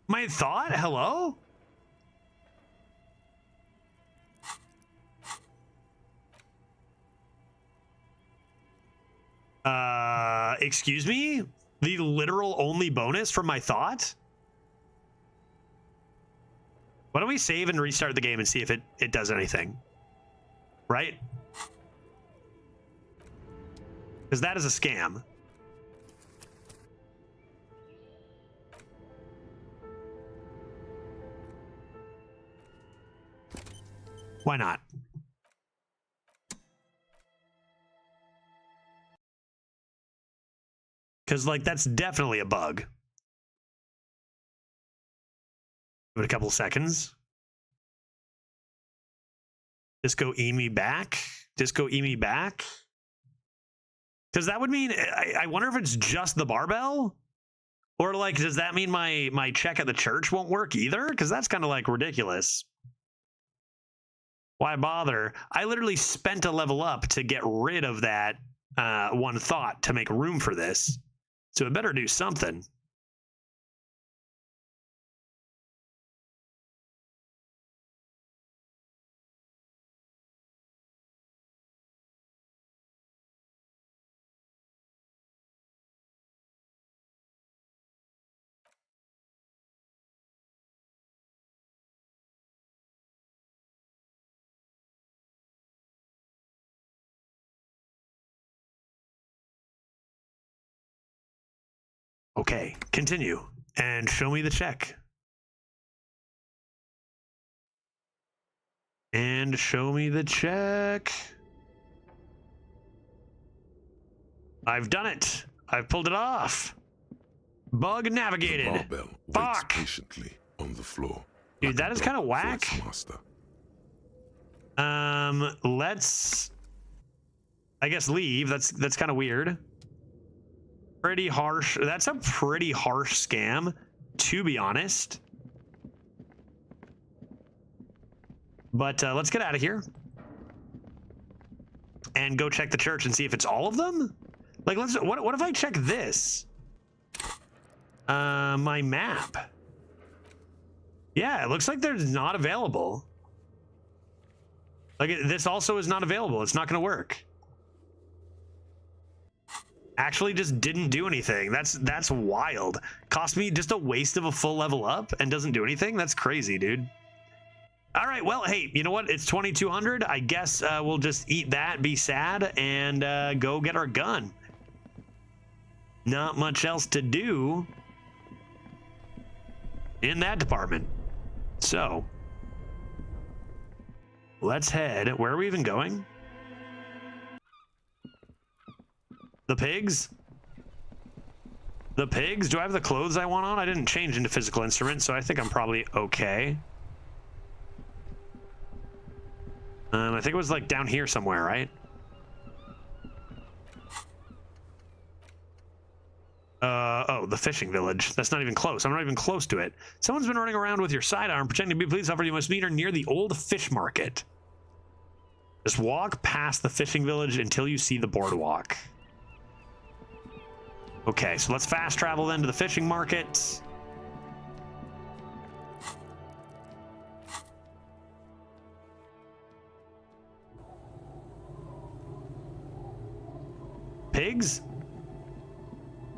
My thought? Hello? Excuse me? The literal only bonus from my thought? Why don't we save and restart the game and see if it does anything? Right? Because that is a scam. Why not? Because, like, that's definitely a bug. Give it a couple seconds. Disco Emi back? Disco Emi back? Because that would mean, I wonder if it's just the barbell? Or, like, does that mean my check at the church won't work either? Because that's kind of, like, ridiculous. Why bother? I literally spent a level up to get rid of that one thought to make room for this. So it better do something. Okay, continue. And show me the check. And show me the check. I've done it. I've pulled it off. Bug navigated. The barbell waits patiently on the floor. Dude, that is kind of whack. Master. Let's, I guess, leave. That's kind of weird. Pretty harsh. That's a pretty harsh scam, to be honest. But let's get out of here and go check the church and see if it's all of them. Like, let's. What if I check this? My map. Yeah, it looks like they're not available. Like, this also is not available. It's not going to work. Actually just didn't do anything. That's wild. Cost me just a waste of a full level up and doesn't do anything? That's crazy, dude. All right, well, hey, you know what? It's 2200. I guess we'll just eat that, be sad, and go get our gun. Not much else to do in that department. So, let's head. Where are we even going? The pigs? The pigs? Do I have the clothes I want on? I didn't change into physical instruments, so I think I'm probably okay. I think it was like down here somewhere, right? Oh, the fishing village. That's not even close. I'm not even close to it. Someone's been running around with your sidearm pretending to be a police officer. You must meet her near the old fish market. Just walk past the fishing village until you see the boardwalk. Okay, so let's fast travel then to the fishing market. Pigs?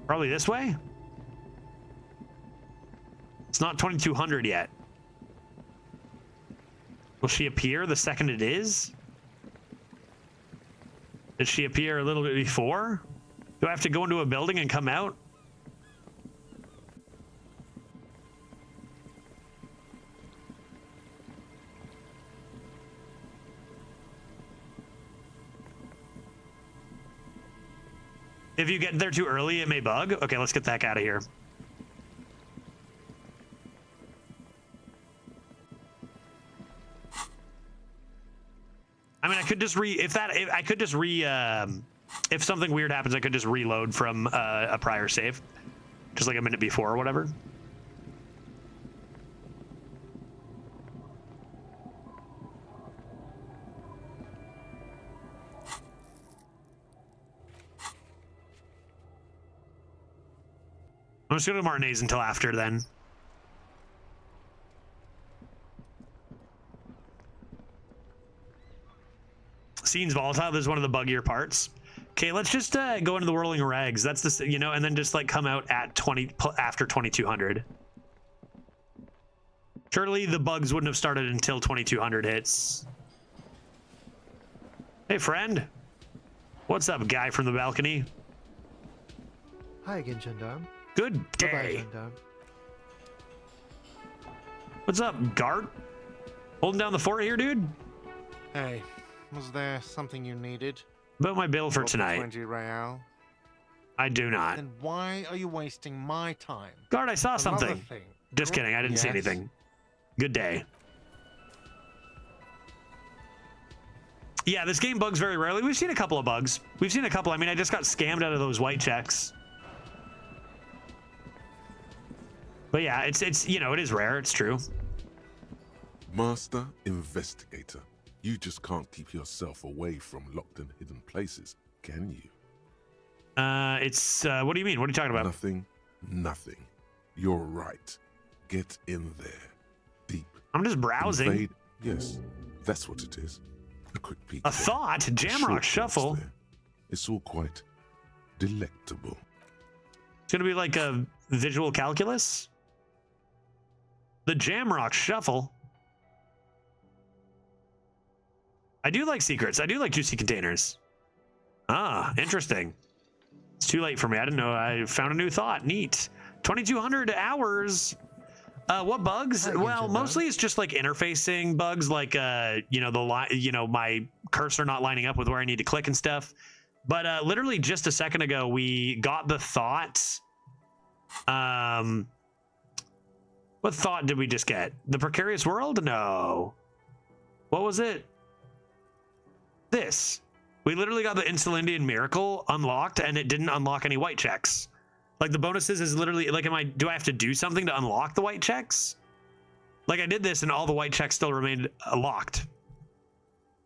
Probably this way? It's not 2200 yet. Will she appear the second it is? Did she appear a little bit before? Do I have to go into a building and come out? If you get there too early, it may bug. Okay, let's get the heck out of here. I mean, I could just if something weird happens, I could just reload from a prior save, just like a minute before or whatever. I'm just going to Martinez until after then. Scene's volatile. This is one of the buggier parts. Okay, let's just go into the whirling rags. That's the, you know, and then just like come out at after 2200. Surely the bugs wouldn't have started until 2200 hits. Hey, friend. What's up, guy from the balcony? Hi again, Gendarme. Good Bye-bye, day. Gendarme. What's up, Gart? Holding down the fort here, dude? Hey, was there something you needed? About my bill for tonight. 20 real. I do not. Then why are you wasting my time? Guard, I saw Another something. thing. Just kidding, I didn't see Yes? anything. Good day. Yeah, this game bugs very rarely. We've seen a couple of bugs. We've seen a couple. I mean, I just got scammed out of those white checks. But yeah, it's you know, it is rare. It's true. Master Investigator, you just can't keep yourself away from locked and hidden places, can you? What do you mean? What are you talking about? Nothing. You're right. Get in there. Deep. I'm just browsing. Invade. Yes, that's what it is. A quick peek. A thought? Jamrock Shuffle? It's all quite delectable. It's gonna be like a visual calculus? The Jamrock Shuffle? I do like secrets. I do like juicy containers. Ah, interesting. It's too late for me. I didn't know. I found a new thought. Neat. 2,200 hours. What bugs? Well, mostly it's just like interfacing bugs, like you know, my cursor not lining up with where I need to click and stuff. But literally just a second ago, we got the thought. What thought did we just get? The precarious world? No. What was it? This. We literally got the Insulindian Miracle unlocked, and it didn't unlock any white checks. Like, the bonuses is literally, like, do I have to do something to unlock the white checks? Like, I did this, and all the white checks still remained locked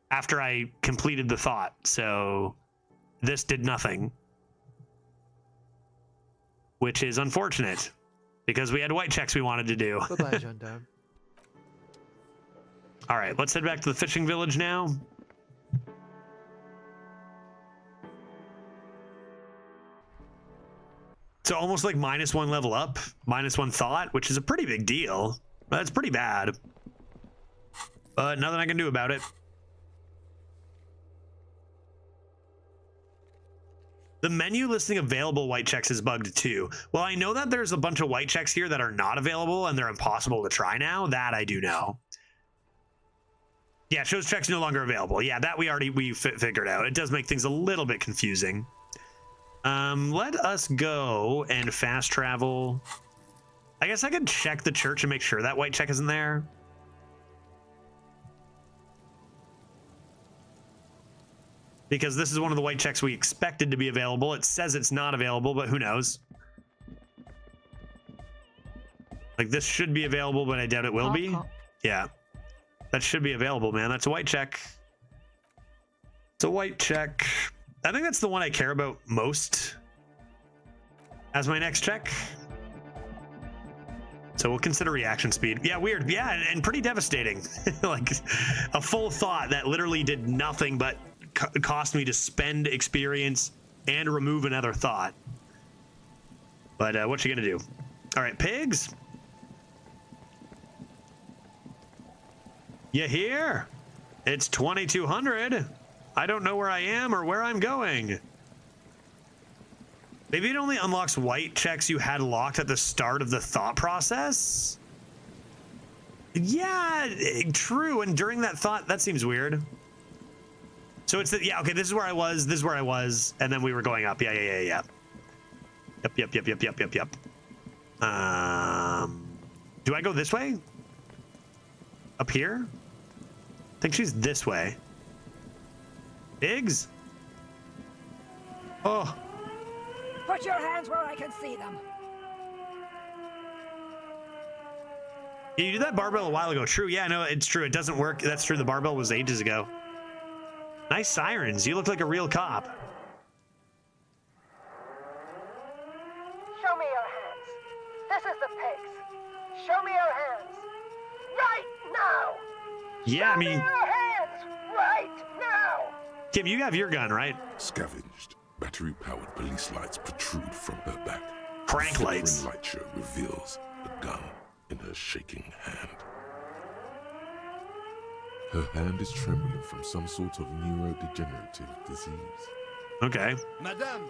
after I completed the thought, so this did nothing. Which is unfortunate, because we had white checks we wanted to do. Bye-bye, Gendarme. All right, let's head back to the fishing village now. So almost like -1 level up, -1 thought, which is a pretty big deal. That's pretty bad. But nothing I can do about it. The menu listing available white checks is bugged too. Well, I know that there's a bunch of white checks here that are not available and they're impossible to try now. That I do know. Yeah, shows checks no longer available. Yeah, that we figured out. It does make things a little bit confusing. Let us go and fast travel. I guess I could check the church and make sure that white check isn't there. Because this is one of the white checks we expected to be available. It says it's not available, but who knows? Like, this should be available, but I doubt it will be. Yeah. That should be available, man. That's a white check. It's a white check. I think that's the one I care about most as my next check. So we'll consider reaction speed. Yeah, weird. Yeah, and pretty devastating. Like a full thought that literally did nothing but cost me to spend experience and remove another thought. But what you gonna do? All right, pigs. You here? It's 2,200. I don't know where I am or where I'm going. Maybe it only unlocks white checks you had locked at the start of the thought process? Yeah, true. And during that thought, that seems weird. So it's yeah, okay, this is where I was, this is where I was, and then we were going up. Yeah. Yep. Do I go this way? Up here? I think she's this way. Pigs? Oh. Put your hands where I can see them. Yeah, you did that barbell a while ago. True, yeah, no, it's true. It doesn't work. That's true. The barbell was ages ago. Nice sirens. You look like a real cop. Show me your hands. This is the pigs. Show me your hands. Right now. Yeah, I mean, Show me your hands. Right now. Kim, you have your gun, right? Scavenged. Battery-powered police lights protrude from her back. Crank lights. Light show reveals a gun in her shaking hand. Her hand is trembling from some sort of neurodegenerative disease. Okay. Madame,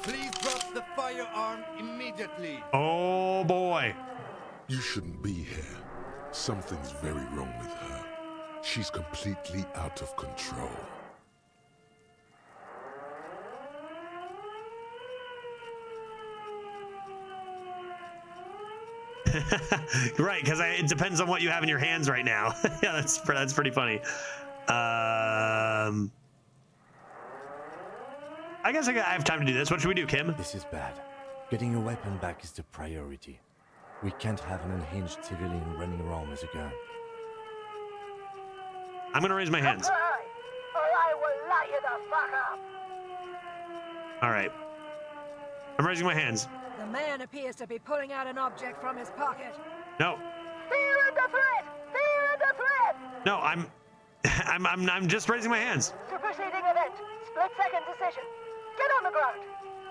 please drop the firearm immediately. Oh boy. You shouldn't be here. Something's very wrong with her. She's completely out of control. Right, because it depends on what you have in your hands right now. Yeah, that's pretty funny. I guess I have time to do this. What should we do, Kim? This is bad. Getting your weapon back is the priority. We can't have an unhinged civilian running around with a gun. I'm gonna raise my hands. Comply, or I will light you the fuck up. All right. I'm raising my hands. The man appears to be pulling out an object from his pocket. No. Fear and a threat! Fear and a threat! No, I'm just raising my hands. Superseding event. Split-second decision. Get on the ground.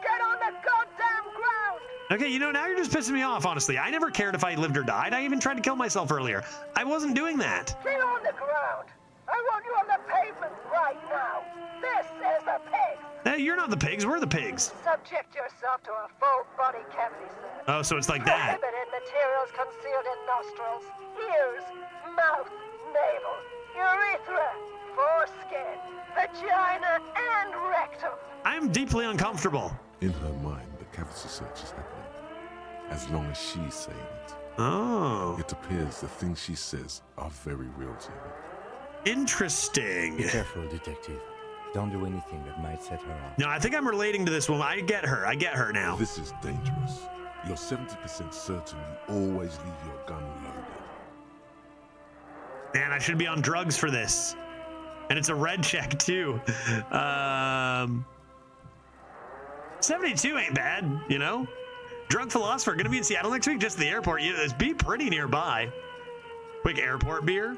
Get on the goddamn ground! Okay, you know, now you're just pissing me off, honestly. I never cared if I lived or died. I even tried to kill myself earlier. I wasn't doing that. Get on the ground. I want you on the pavement right now. This is the pigs. Hey, you're not the pigs. We're the pigs. Subject yourself to a full body cavity search. Oh, so it's like that. Prohibited materials concealed in nostrils, ears, mouth, navel, urethra, foreskin, vagina, and rectum. I'm deeply uncomfortable. In her mind, the cavity search is happening. As long as she's saying it. Oh. It appears the things she says are very real to her. Interesting. Be careful, detective. Don't do anything that might set her off. No, I think I'm relating to this woman. I get her. I get her now. This is dangerous. You're 70% certain you always leave your gun loaded. Man, I should be on drugs for this. And it's a red check, too. 72 ain't bad, you know? Drug philosopher, gonna be in Seattle next week, just the airport. It's be pretty nearby. Quick airport beer.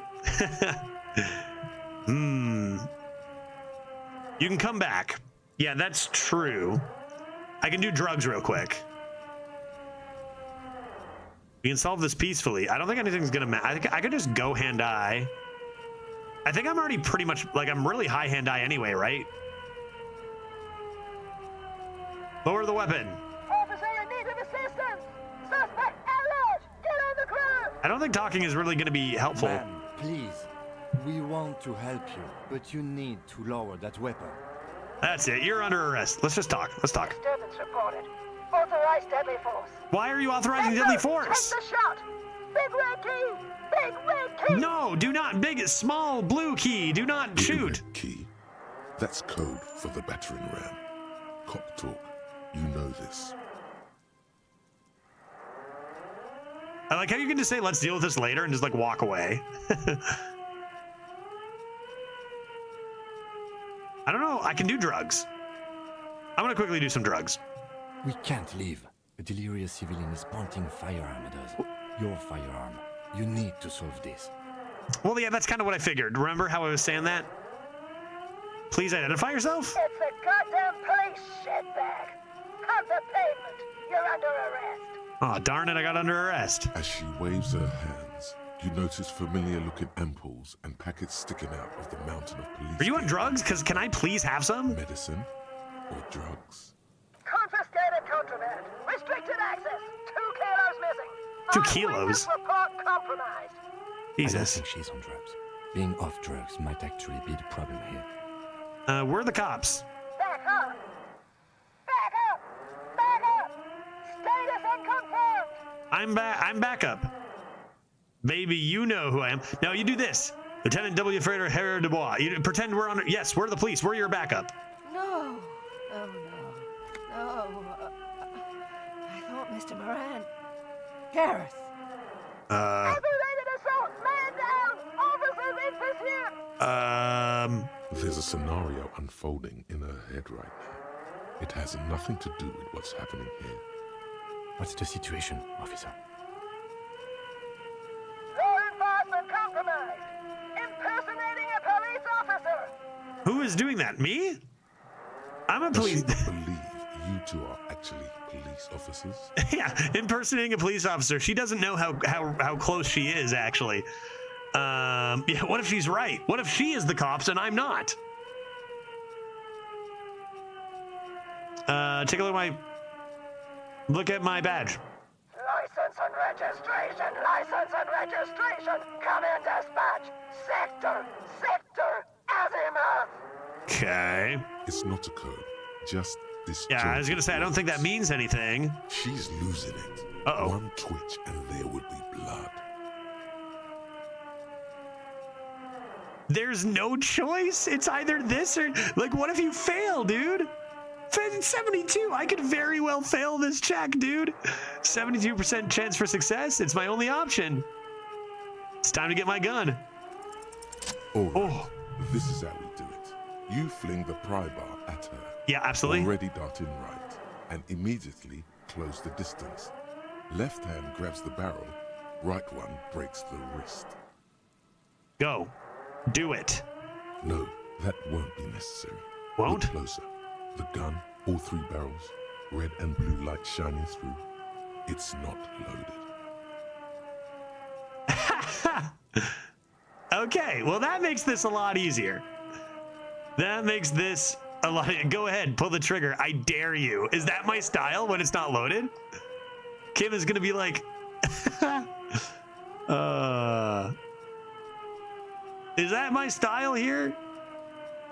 You can come back. Yeah, that's true. I can do drugs real quick. We can solve this peacefully. I don't think anything's gonna matter. I think I could just go hand-eye. I think I'm already pretty much, like, I'm really high hand-eye anyway, right? Lower the weapon. Officer in need of assistance. Suspect alert. Get on the ground. I don't think talking is really gonna be helpful. Ma'am, please. We want to help you, but you need to lower that weapon. That's it. You're under arrest. Let's just talk. Let's talk. Disturbance reported. Authorized deadly force. Why are you authorizing deadly force? Take the shot. Big red key. Big red key. No, do not. Big, small blue key. Do not shoot. Red key. That's code for the battering ram. Cop talk. You know this. I like how you can just say, let's deal with this later, and just, like, walk away. I don't know. I can do drugs. I'm going to quickly do some drugs. We can't leave. A delirious civilian is pointing a firearm at us. Your firearm. You need to solve this. Well, yeah, that's kind of what I figured. Remember how I was saying that? Please identify yourself? It's a goddamn police shitbag. Cut the pavement. You're under arrest. Oh, darn it, I got under arrest. As she waves her hands, you notice familiar-looking ampoules and packets sticking out of the mountain of police. Are you on drugs? Because can I please have some? Medicine or drugs? Confiscated contraband. Restricted access. 2 kilos missing. 2 kilos? Eyewitness report compromised. I don't Jesus. think she's on drugs. Being off drugs might actually be the problem here. Where are the cops? Back up. Back up. Back up. Status unconfirmed. I'm back up. Baby, you know who I am. Now you do this. Lieutenant W. Frater Herr Dubois. You pretend we're on. Yes, we're the police. We're your backup. No. Oh, no. No. I thought Mr. Moran. Gareth. Aggravated assault. Man down. Officers in pursuit. There's a scenario unfolding in her head right now. It has nothing to do with what's happening here. What's the situation, officer? Law enforcement compromised. Impersonating a police officer. Who is doing that? Me? I'm a police. Does she believe you two are actually police officers? Yeah, impersonating a police officer. She doesn't know how close she is, actually. Yeah, what if she's right? What if she is the cops and I'm not? Take a look at my badge. License and registration, license and registration. Come in, dispatch. Sector, Azimuth. Okay. It's not a code, just this. Yeah, I was gonna say, I don't think that means anything. She's losing it. Uh-oh. One twitch and there would be blood. There's no choice. It's either this or, like, what if you fail, dude? 72. I could very well fail this check, dude. 72% chance for success. It's my only option. It's time to get my gun. All right. This is how we do it. You fling the pry bar at her. Yeah, absolutely. Already darting right, and immediately close the distance. Left hand grabs the barrel, right one breaks the wrist. Go. Do it. No, that won't be necessary. Won't? Look closer. The gun, all 3 barrels, red and blue light shining through. It's not loaded. Okay, well that makes this a lot easier. That makes this a lot. Go ahead, pull the trigger. I dare you. Is that my style when it's not loaded? Kim is gonna be like, is that my style here?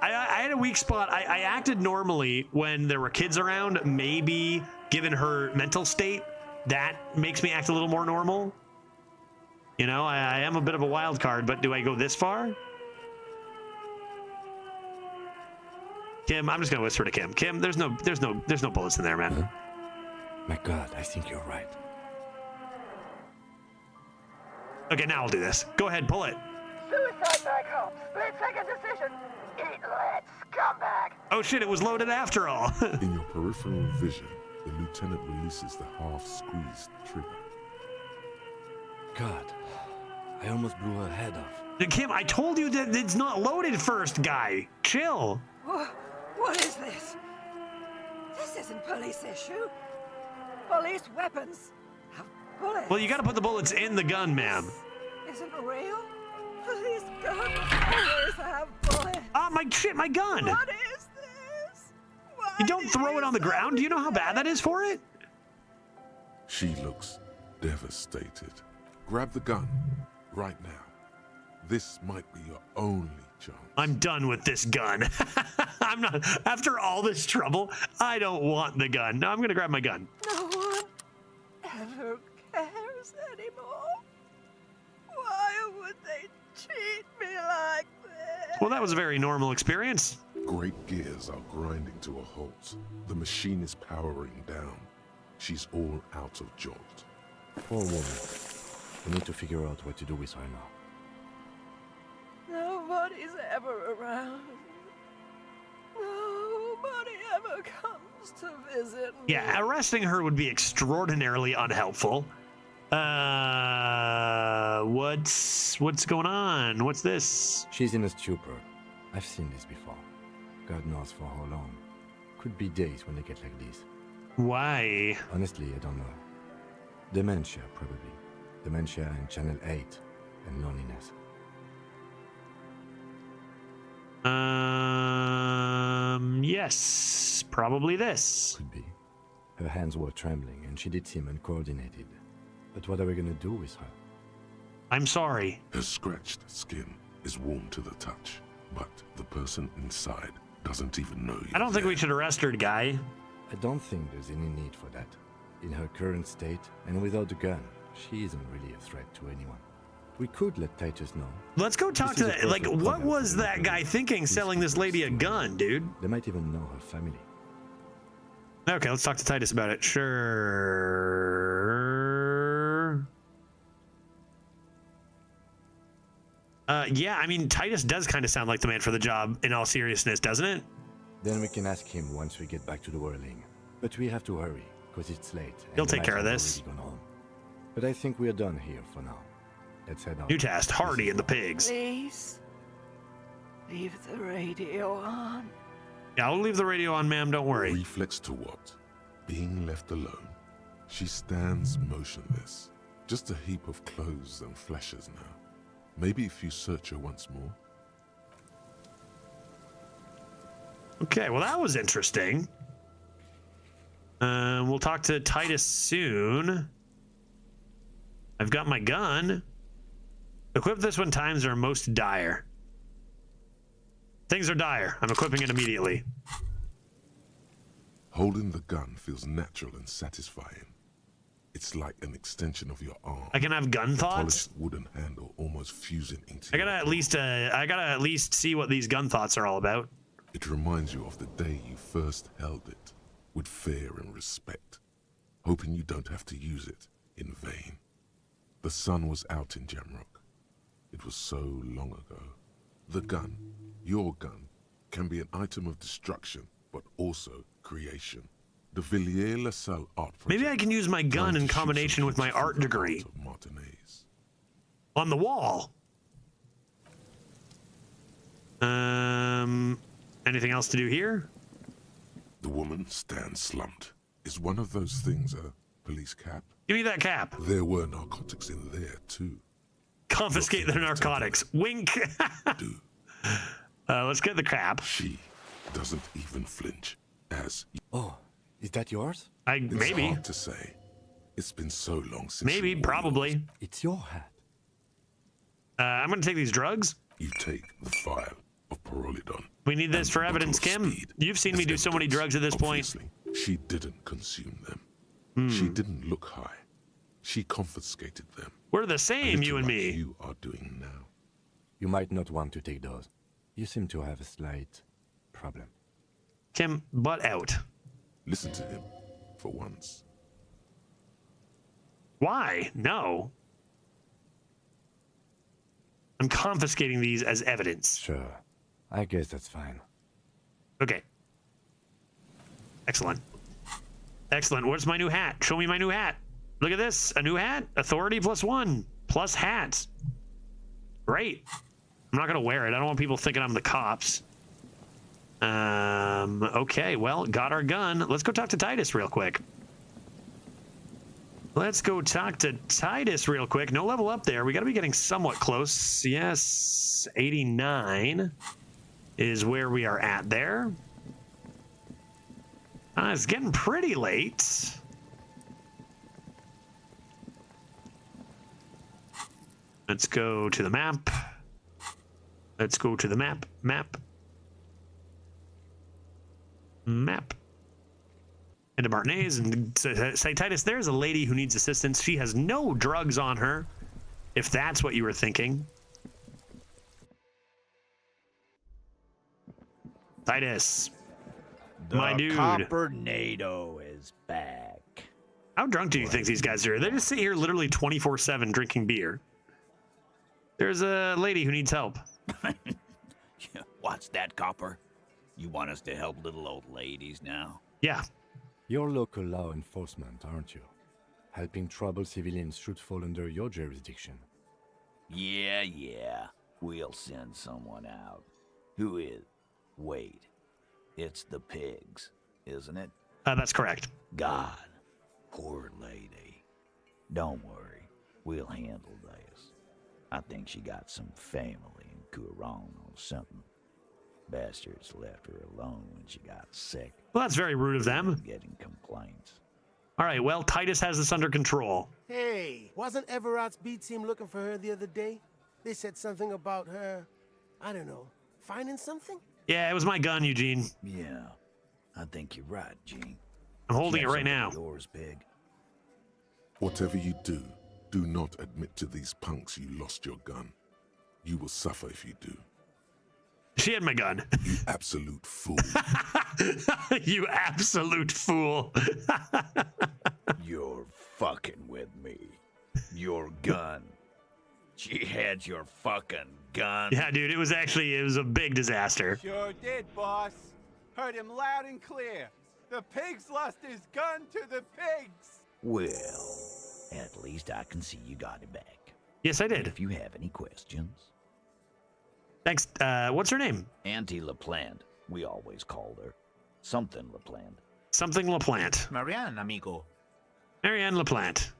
I had a weak spot. I acted normally when there were kids around. Maybe given her mental state, that makes me act a little more normal. You know, I am a bit of a wild card, but do I go this far? Kim, I'm just gonna whisper to Kim. Kim, there's no bullets in there, man. Huh? My God, I think you're right. Okay, now I'll do this. Go ahead, pull it. Suicide back home. Split-second decision. Eat lead, scumbag. Oh shit, it was loaded after all. In your peripheral vision, the lieutenant releases the half-squeezed trigger. God, I almost blew her head off. Kim, I told you that it's not loaded first, guy. Chill. What is this? This isn't police issue. Police weapons have bullets. Well, you gotta put the bullets in the gun, ma'am. Isn't real? Police guns always have bullets. Ah, my shit, my gun. What is this? Why You don't throw it on the ground. Do you know how bad that is for it? She looks devastated. Grab the gun right now. This might be your only chance. I'm done with this gun. I'm not. After all this trouble, I don't want the gun. No, I'm gonna grab my gun. No one ever cares anymore. Why would they treat me like this? Well, that was a very normal experience. Great gears are grinding to a halt. The machine is powering down. She's all out of jolt. Poor woman. We need to figure out what to do with her now. Nobody's ever around. Nobody ever comes to visit me. Yeah, arresting her would be extraordinarily unhelpful. What's going on? What's this? She's in a stupor. I've seen this before. God knows for how long. Could be days when they get like this. Why? Honestly, I don't know. Dementia, probably. Dementia and Channel 8 and loneliness. Yes, probably this. Could be. Her hands were trembling and she did seem uncoordinated. But what are we gonna do with her? I'm sorry. Her scratched skin is warm to the touch, but the person inside doesn't even know you. I don't think we should arrest her, guy. I don't think there's any need for that. In her current state, and without the gun, she isn't really a threat to anyone. We could let Titus know. Let's go talk to that. Like, what was that guy thinking selling this lady a gun, dude? They might even know her family. Okay, let's talk to Titus about it. Sure. Yeah, I mean, Titus does kind of sound like the man for the job, in all seriousness, doesn't it? Then we can ask him once we get back to the whirling. But we have to hurry, because it's late. He'll take care of this. Gone home. But I think we're done here for now. Let's head out. New task, Hardy and the pigs. Please, leave the radio on. Yeah, I'll leave the radio on, ma'am, don't worry. Reflex to what? Being left alone. She stands motionless. Just a heap of clothes and flashes now. Maybe if you search her once more. Okay, well that was interesting. We'll talk to Titus soon. I've got my gun. Equip this when times are most dire. Things are dire. I'm equipping it immediately. Holding the gun feels natural and satisfying. It's like an extension of your arm. I can have gun thoughts. Polished wooden handle almost fusing into. I gotta at least see what these gun thoughts are all about. It reminds you of the day you first held it, with fear and respect, hoping you don't have to use it in vain. The sun was out in Jamrock. It was so long ago. The gun, your gun, can be an item of destruction, but also creation. The Villiers-LaSalle art project. Maybe I can use my gun in combination with my art degree. On the wall. Anything else to do here? The woman stands slumped. Is one of those things a police cap? Give me that cap. There were narcotics in there too. Confiscate the narcotics. Wink. Let's get the cap. She doesn't even flinch as. Oh, is that yours? Maybe. It's hard to say. It's been so long since. Maybe, probably. It's your hat. I'm gonna take these drugs. You take the file of Pyrrolidon. We need this for evidence, Kim. You've seen me do so many drugs at this point. She didn't consume them. She didn't look high. She confiscated them. We're the same, you and like me. You are doing now. You might not want to take those. You seem to have a slight problem. Kim, butt out. Listen to him, for once. Why? No. I'm confiscating these as evidence. Sure. I guess that's fine. Okay. Excellent. Excellent. What's my new hat? Show me my new hat. Look at this. A new hat. Authority +1. Plus hats. Great. I'm not going to wear it. I don't want people thinking I'm the cops. Okay. Well, got our gun. Let's go talk to Titus real quick. Let's go talk to Titus real quick. No level up there. We got to be getting somewhat close. Yes. 89 is where we are at there. It's getting pretty late. Let's go to the map. Let's go to the map. Map. Into Martinez and say, Titus, there's a lady who needs assistance. She has no drugs on her, if that's what you were thinking. Titus. My dude. The Copper-nado is back. How drunk do you think these guys are? They just sit here literally 24/7 drinking beer. There's a lady who needs help. What's that, Copper? You want us to help little old ladies now? Yeah. You're local law enforcement, aren't you? Helping troubled civilians should fall under your jurisdiction. Yeah. We'll send someone out. Who is? Wait. It's the pigs, isn't it? That's correct. God. Poor lady. Don't worry. We'll handle this. I think she got some family in Kuron or something. Bastards left her alone when she got sick. Well, that's very rude of them. Getting complaints. All right, well, Titus has this under control. Hey, wasn't Everard's B team looking for her the other day? They said something about her, I don't know, finding something? Yeah, it was my gun, Eugene. Yeah, I think you're right, Gene. I'm holding it right now. Yours, Pig. Whatever you do, do not admit to these punks you lost your gun. You will suffer if you do. She had my gun. You absolute fool. You absolute fool. You're fucking with me. Your gun. She had your fucking gun. Yeah, dude, it was a big disaster. Sure did, boss. Heard him loud and clear. The pigs lost his gun to the pigs. Well, at least I can see you got it back. Yes, I did. If you have any questions. Thanks. What's her name? Auntie LaPlante. We always called her. Something LaPlante. Something LaPlante. Marianne, amigo. Marianne LaPlante.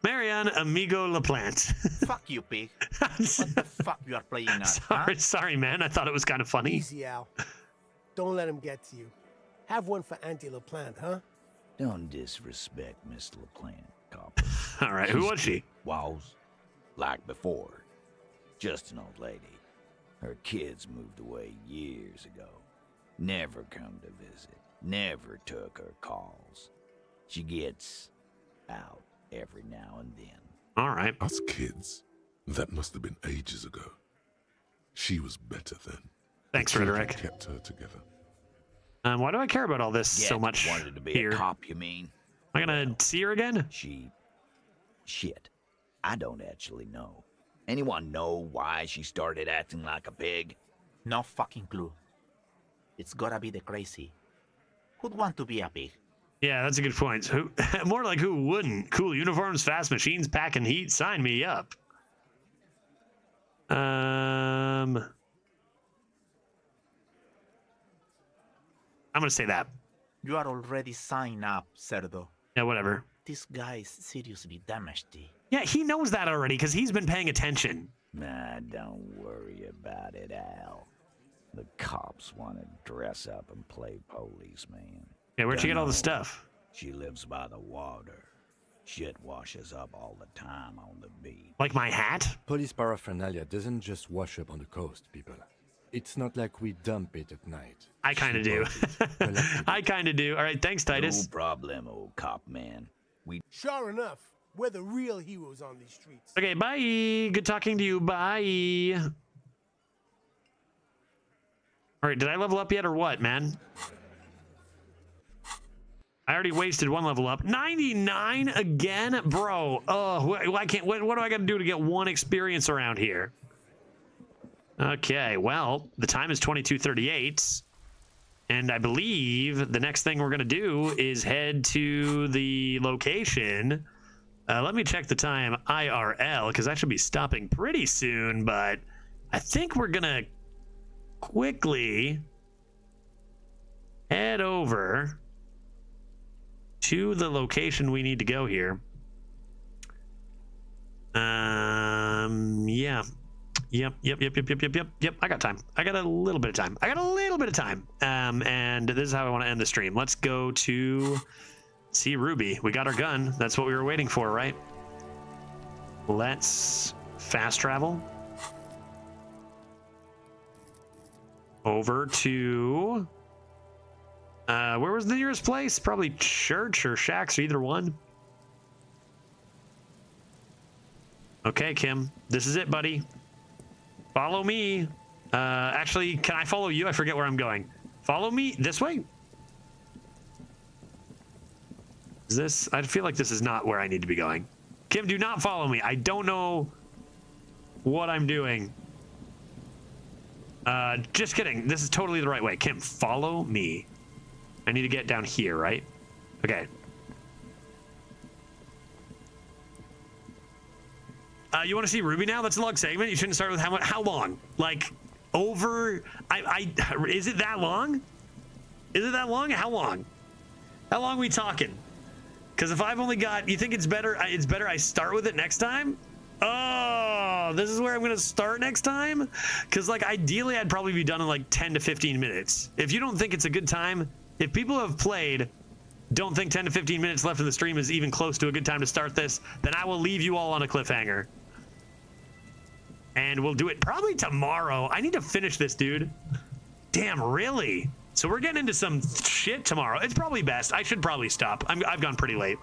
Marianne Amigo LaPlante. Fuck you, pig. What the fuck you are playing at? Sorry, man. I thought it was kind of funny. Easy, Al. Don't let him get to you. Have one for Auntie LaPlante, huh? Don't disrespect Miss LaPlante, copper. All right, who was she? Was, like before, just an old lady. Her kids moved away years ago. Never come to visit. Never took her calls. She gets out every now and then. All right. Us kids. That must have been ages ago. She was better then. Thanks, The children Frederick. kept her together. Why do I care about all this so Yet much wanted to be here? a cop, you mean? Am I gonna see her again? Shit. I don't actually know. Anyone know why she started acting like a pig? No fucking clue. It's gotta be the crazy. Who'd want to be a pig? Yeah, that's a good point. Who? More like who wouldn't? Cool uniforms, fast machines, packing heat. Sign me up. I'm gonna say that. You are already signed up, Cerdo. Yeah, whatever. This guy is seriously damaged. Yeah, he knows that already because he's been paying attention. Nah, don't worry about it, Al. The cops want to dress up and play policeman. Yeah, where'd you get all the Dunno. stuff? She lives by the water. Shit washes up all the time on the beach. Like my hat? Police paraphernalia doesn't just wash up on the coast, people. It's not like we dump it at night. I kind of do. I kind of do. All right, thanks, Titus. No problem, old cop man. Sure enough, we're the real heroes on these streets. Okay, bye. Good talking to you. Bye. All right, did I level up yet or what, man? I already wasted one level up. 99 again? Bro, why can't, what do I got to do to get one experience around here? Okay, well, the time is 22:38. And I believe the next thing we're going to do is head to the location. Let me check the time IRL, because I should be stopping pretty soon, but I think we're going to quickly head over to the location we need to go here. Yeah. Yep. I got time. I got a little bit of time. And this is how I want to end the stream. Let's go to see Ruby. We got our gun. That's what we were waiting for, right? Let's fast travel over to where was the nearest place? Probably church or shacks, or either one. Okay, Kim, this is it, buddy. Follow me. Actually, can I follow you? I forget where I'm going. Follow me this way. Is this? I feel like this is not where I need to be going. Kim, do not follow me. I don't know what I'm doing. Just kidding. This is totally the right way. Kim, follow me. I need to get down here, right? Okay. You want to see Ruby now? That's a long segment. You shouldn't start with how long? Like over? Is it that long? Is it that long? How long? How long are we talking? Because if I've only got, you think it's better? It's better I start with it next time. Oh, this is where I'm gonna start next time. Because like ideally, I'd probably be done in like 10 to 15 minutes. If you don't think it's a good time, if people who have played don't think 10 to 15 minutes left in the stream is even close to a good time to start this, then I will leave you all on a cliffhanger. And we'll do it probably tomorrow. I need to finish this, dude. Damn, really? So we're getting into some shit tomorrow. It's probably best. I should probably stop. I've gone pretty late.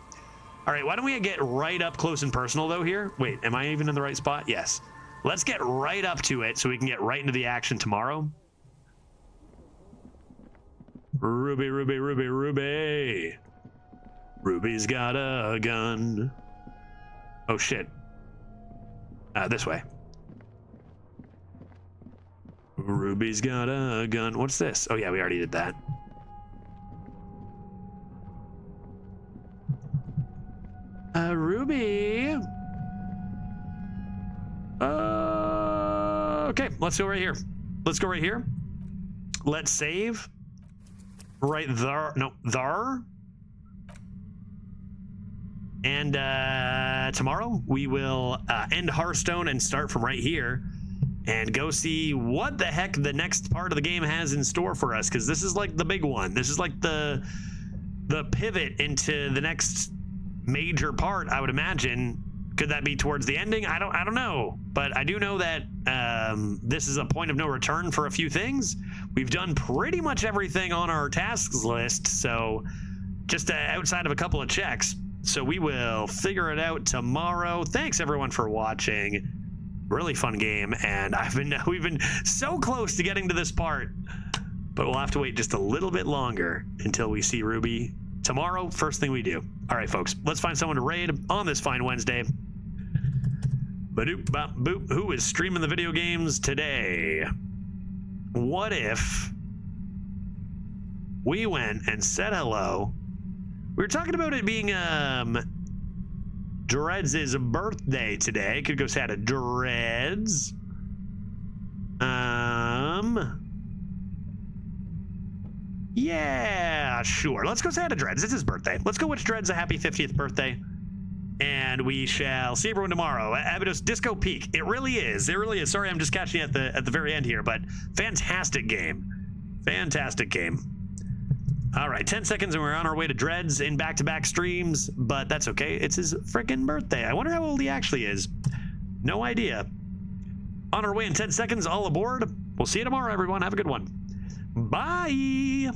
All right, why don't we get right up close and personal, though, here? Wait, am I even in the right spot? Yes. Let's get right up to it so we can get right into the action tomorrow. Ruby, Ruby, Ruby, Ruby. Ruby's got a gun. Oh, shit. This way. Ruby's got a gun. What's this? Oh, yeah, we already did that. Ruby. Okay, let's go right here. Let's go right here. Let's save. Right there. No, there. And tomorrow we will end Hearthstone and start from right here and go see what the heck the next part of the game has in store for us, because this is like the big one. This is like the the pivot into the next major part, I would imagine. Could that be towards the ending? I don't know, but I do know that this is a point of no return for a few things. We've done pretty much everything on our tasks list, so just outside of a couple of checks. So we will figure it out tomorrow. Thanks everyone for watching. Really fun game, and we've been so close to getting to this part, but we'll have to wait just a little bit longer until we see Ruby tomorrow. First thing we do. All right, folks, let's find someone to raid on this fine Wednesday. Badoop bop boop. Who is streaming the video games today? What if we went and said hello? We were talking about it being Dreads' birthday today. Could go say hi to Dreads. Yeah, sure. Let's go say hi to Dreads. It's his birthday. Let's go wish Dreads a happy 50th birthday. And we shall see everyone tomorrow. Abydos Disco Peak. It really is. It really is. Sorry, I'm just catching it at the very end here, but fantastic game. Fantastic game. All right, 10 seconds and we're on our way to Dreads in back-to-back streams, but that's okay. It's his freaking birthday. I wonder how old he actually is. No idea. On our way in 10 seconds, all aboard. We'll see you tomorrow, everyone. Have a good one. Bye.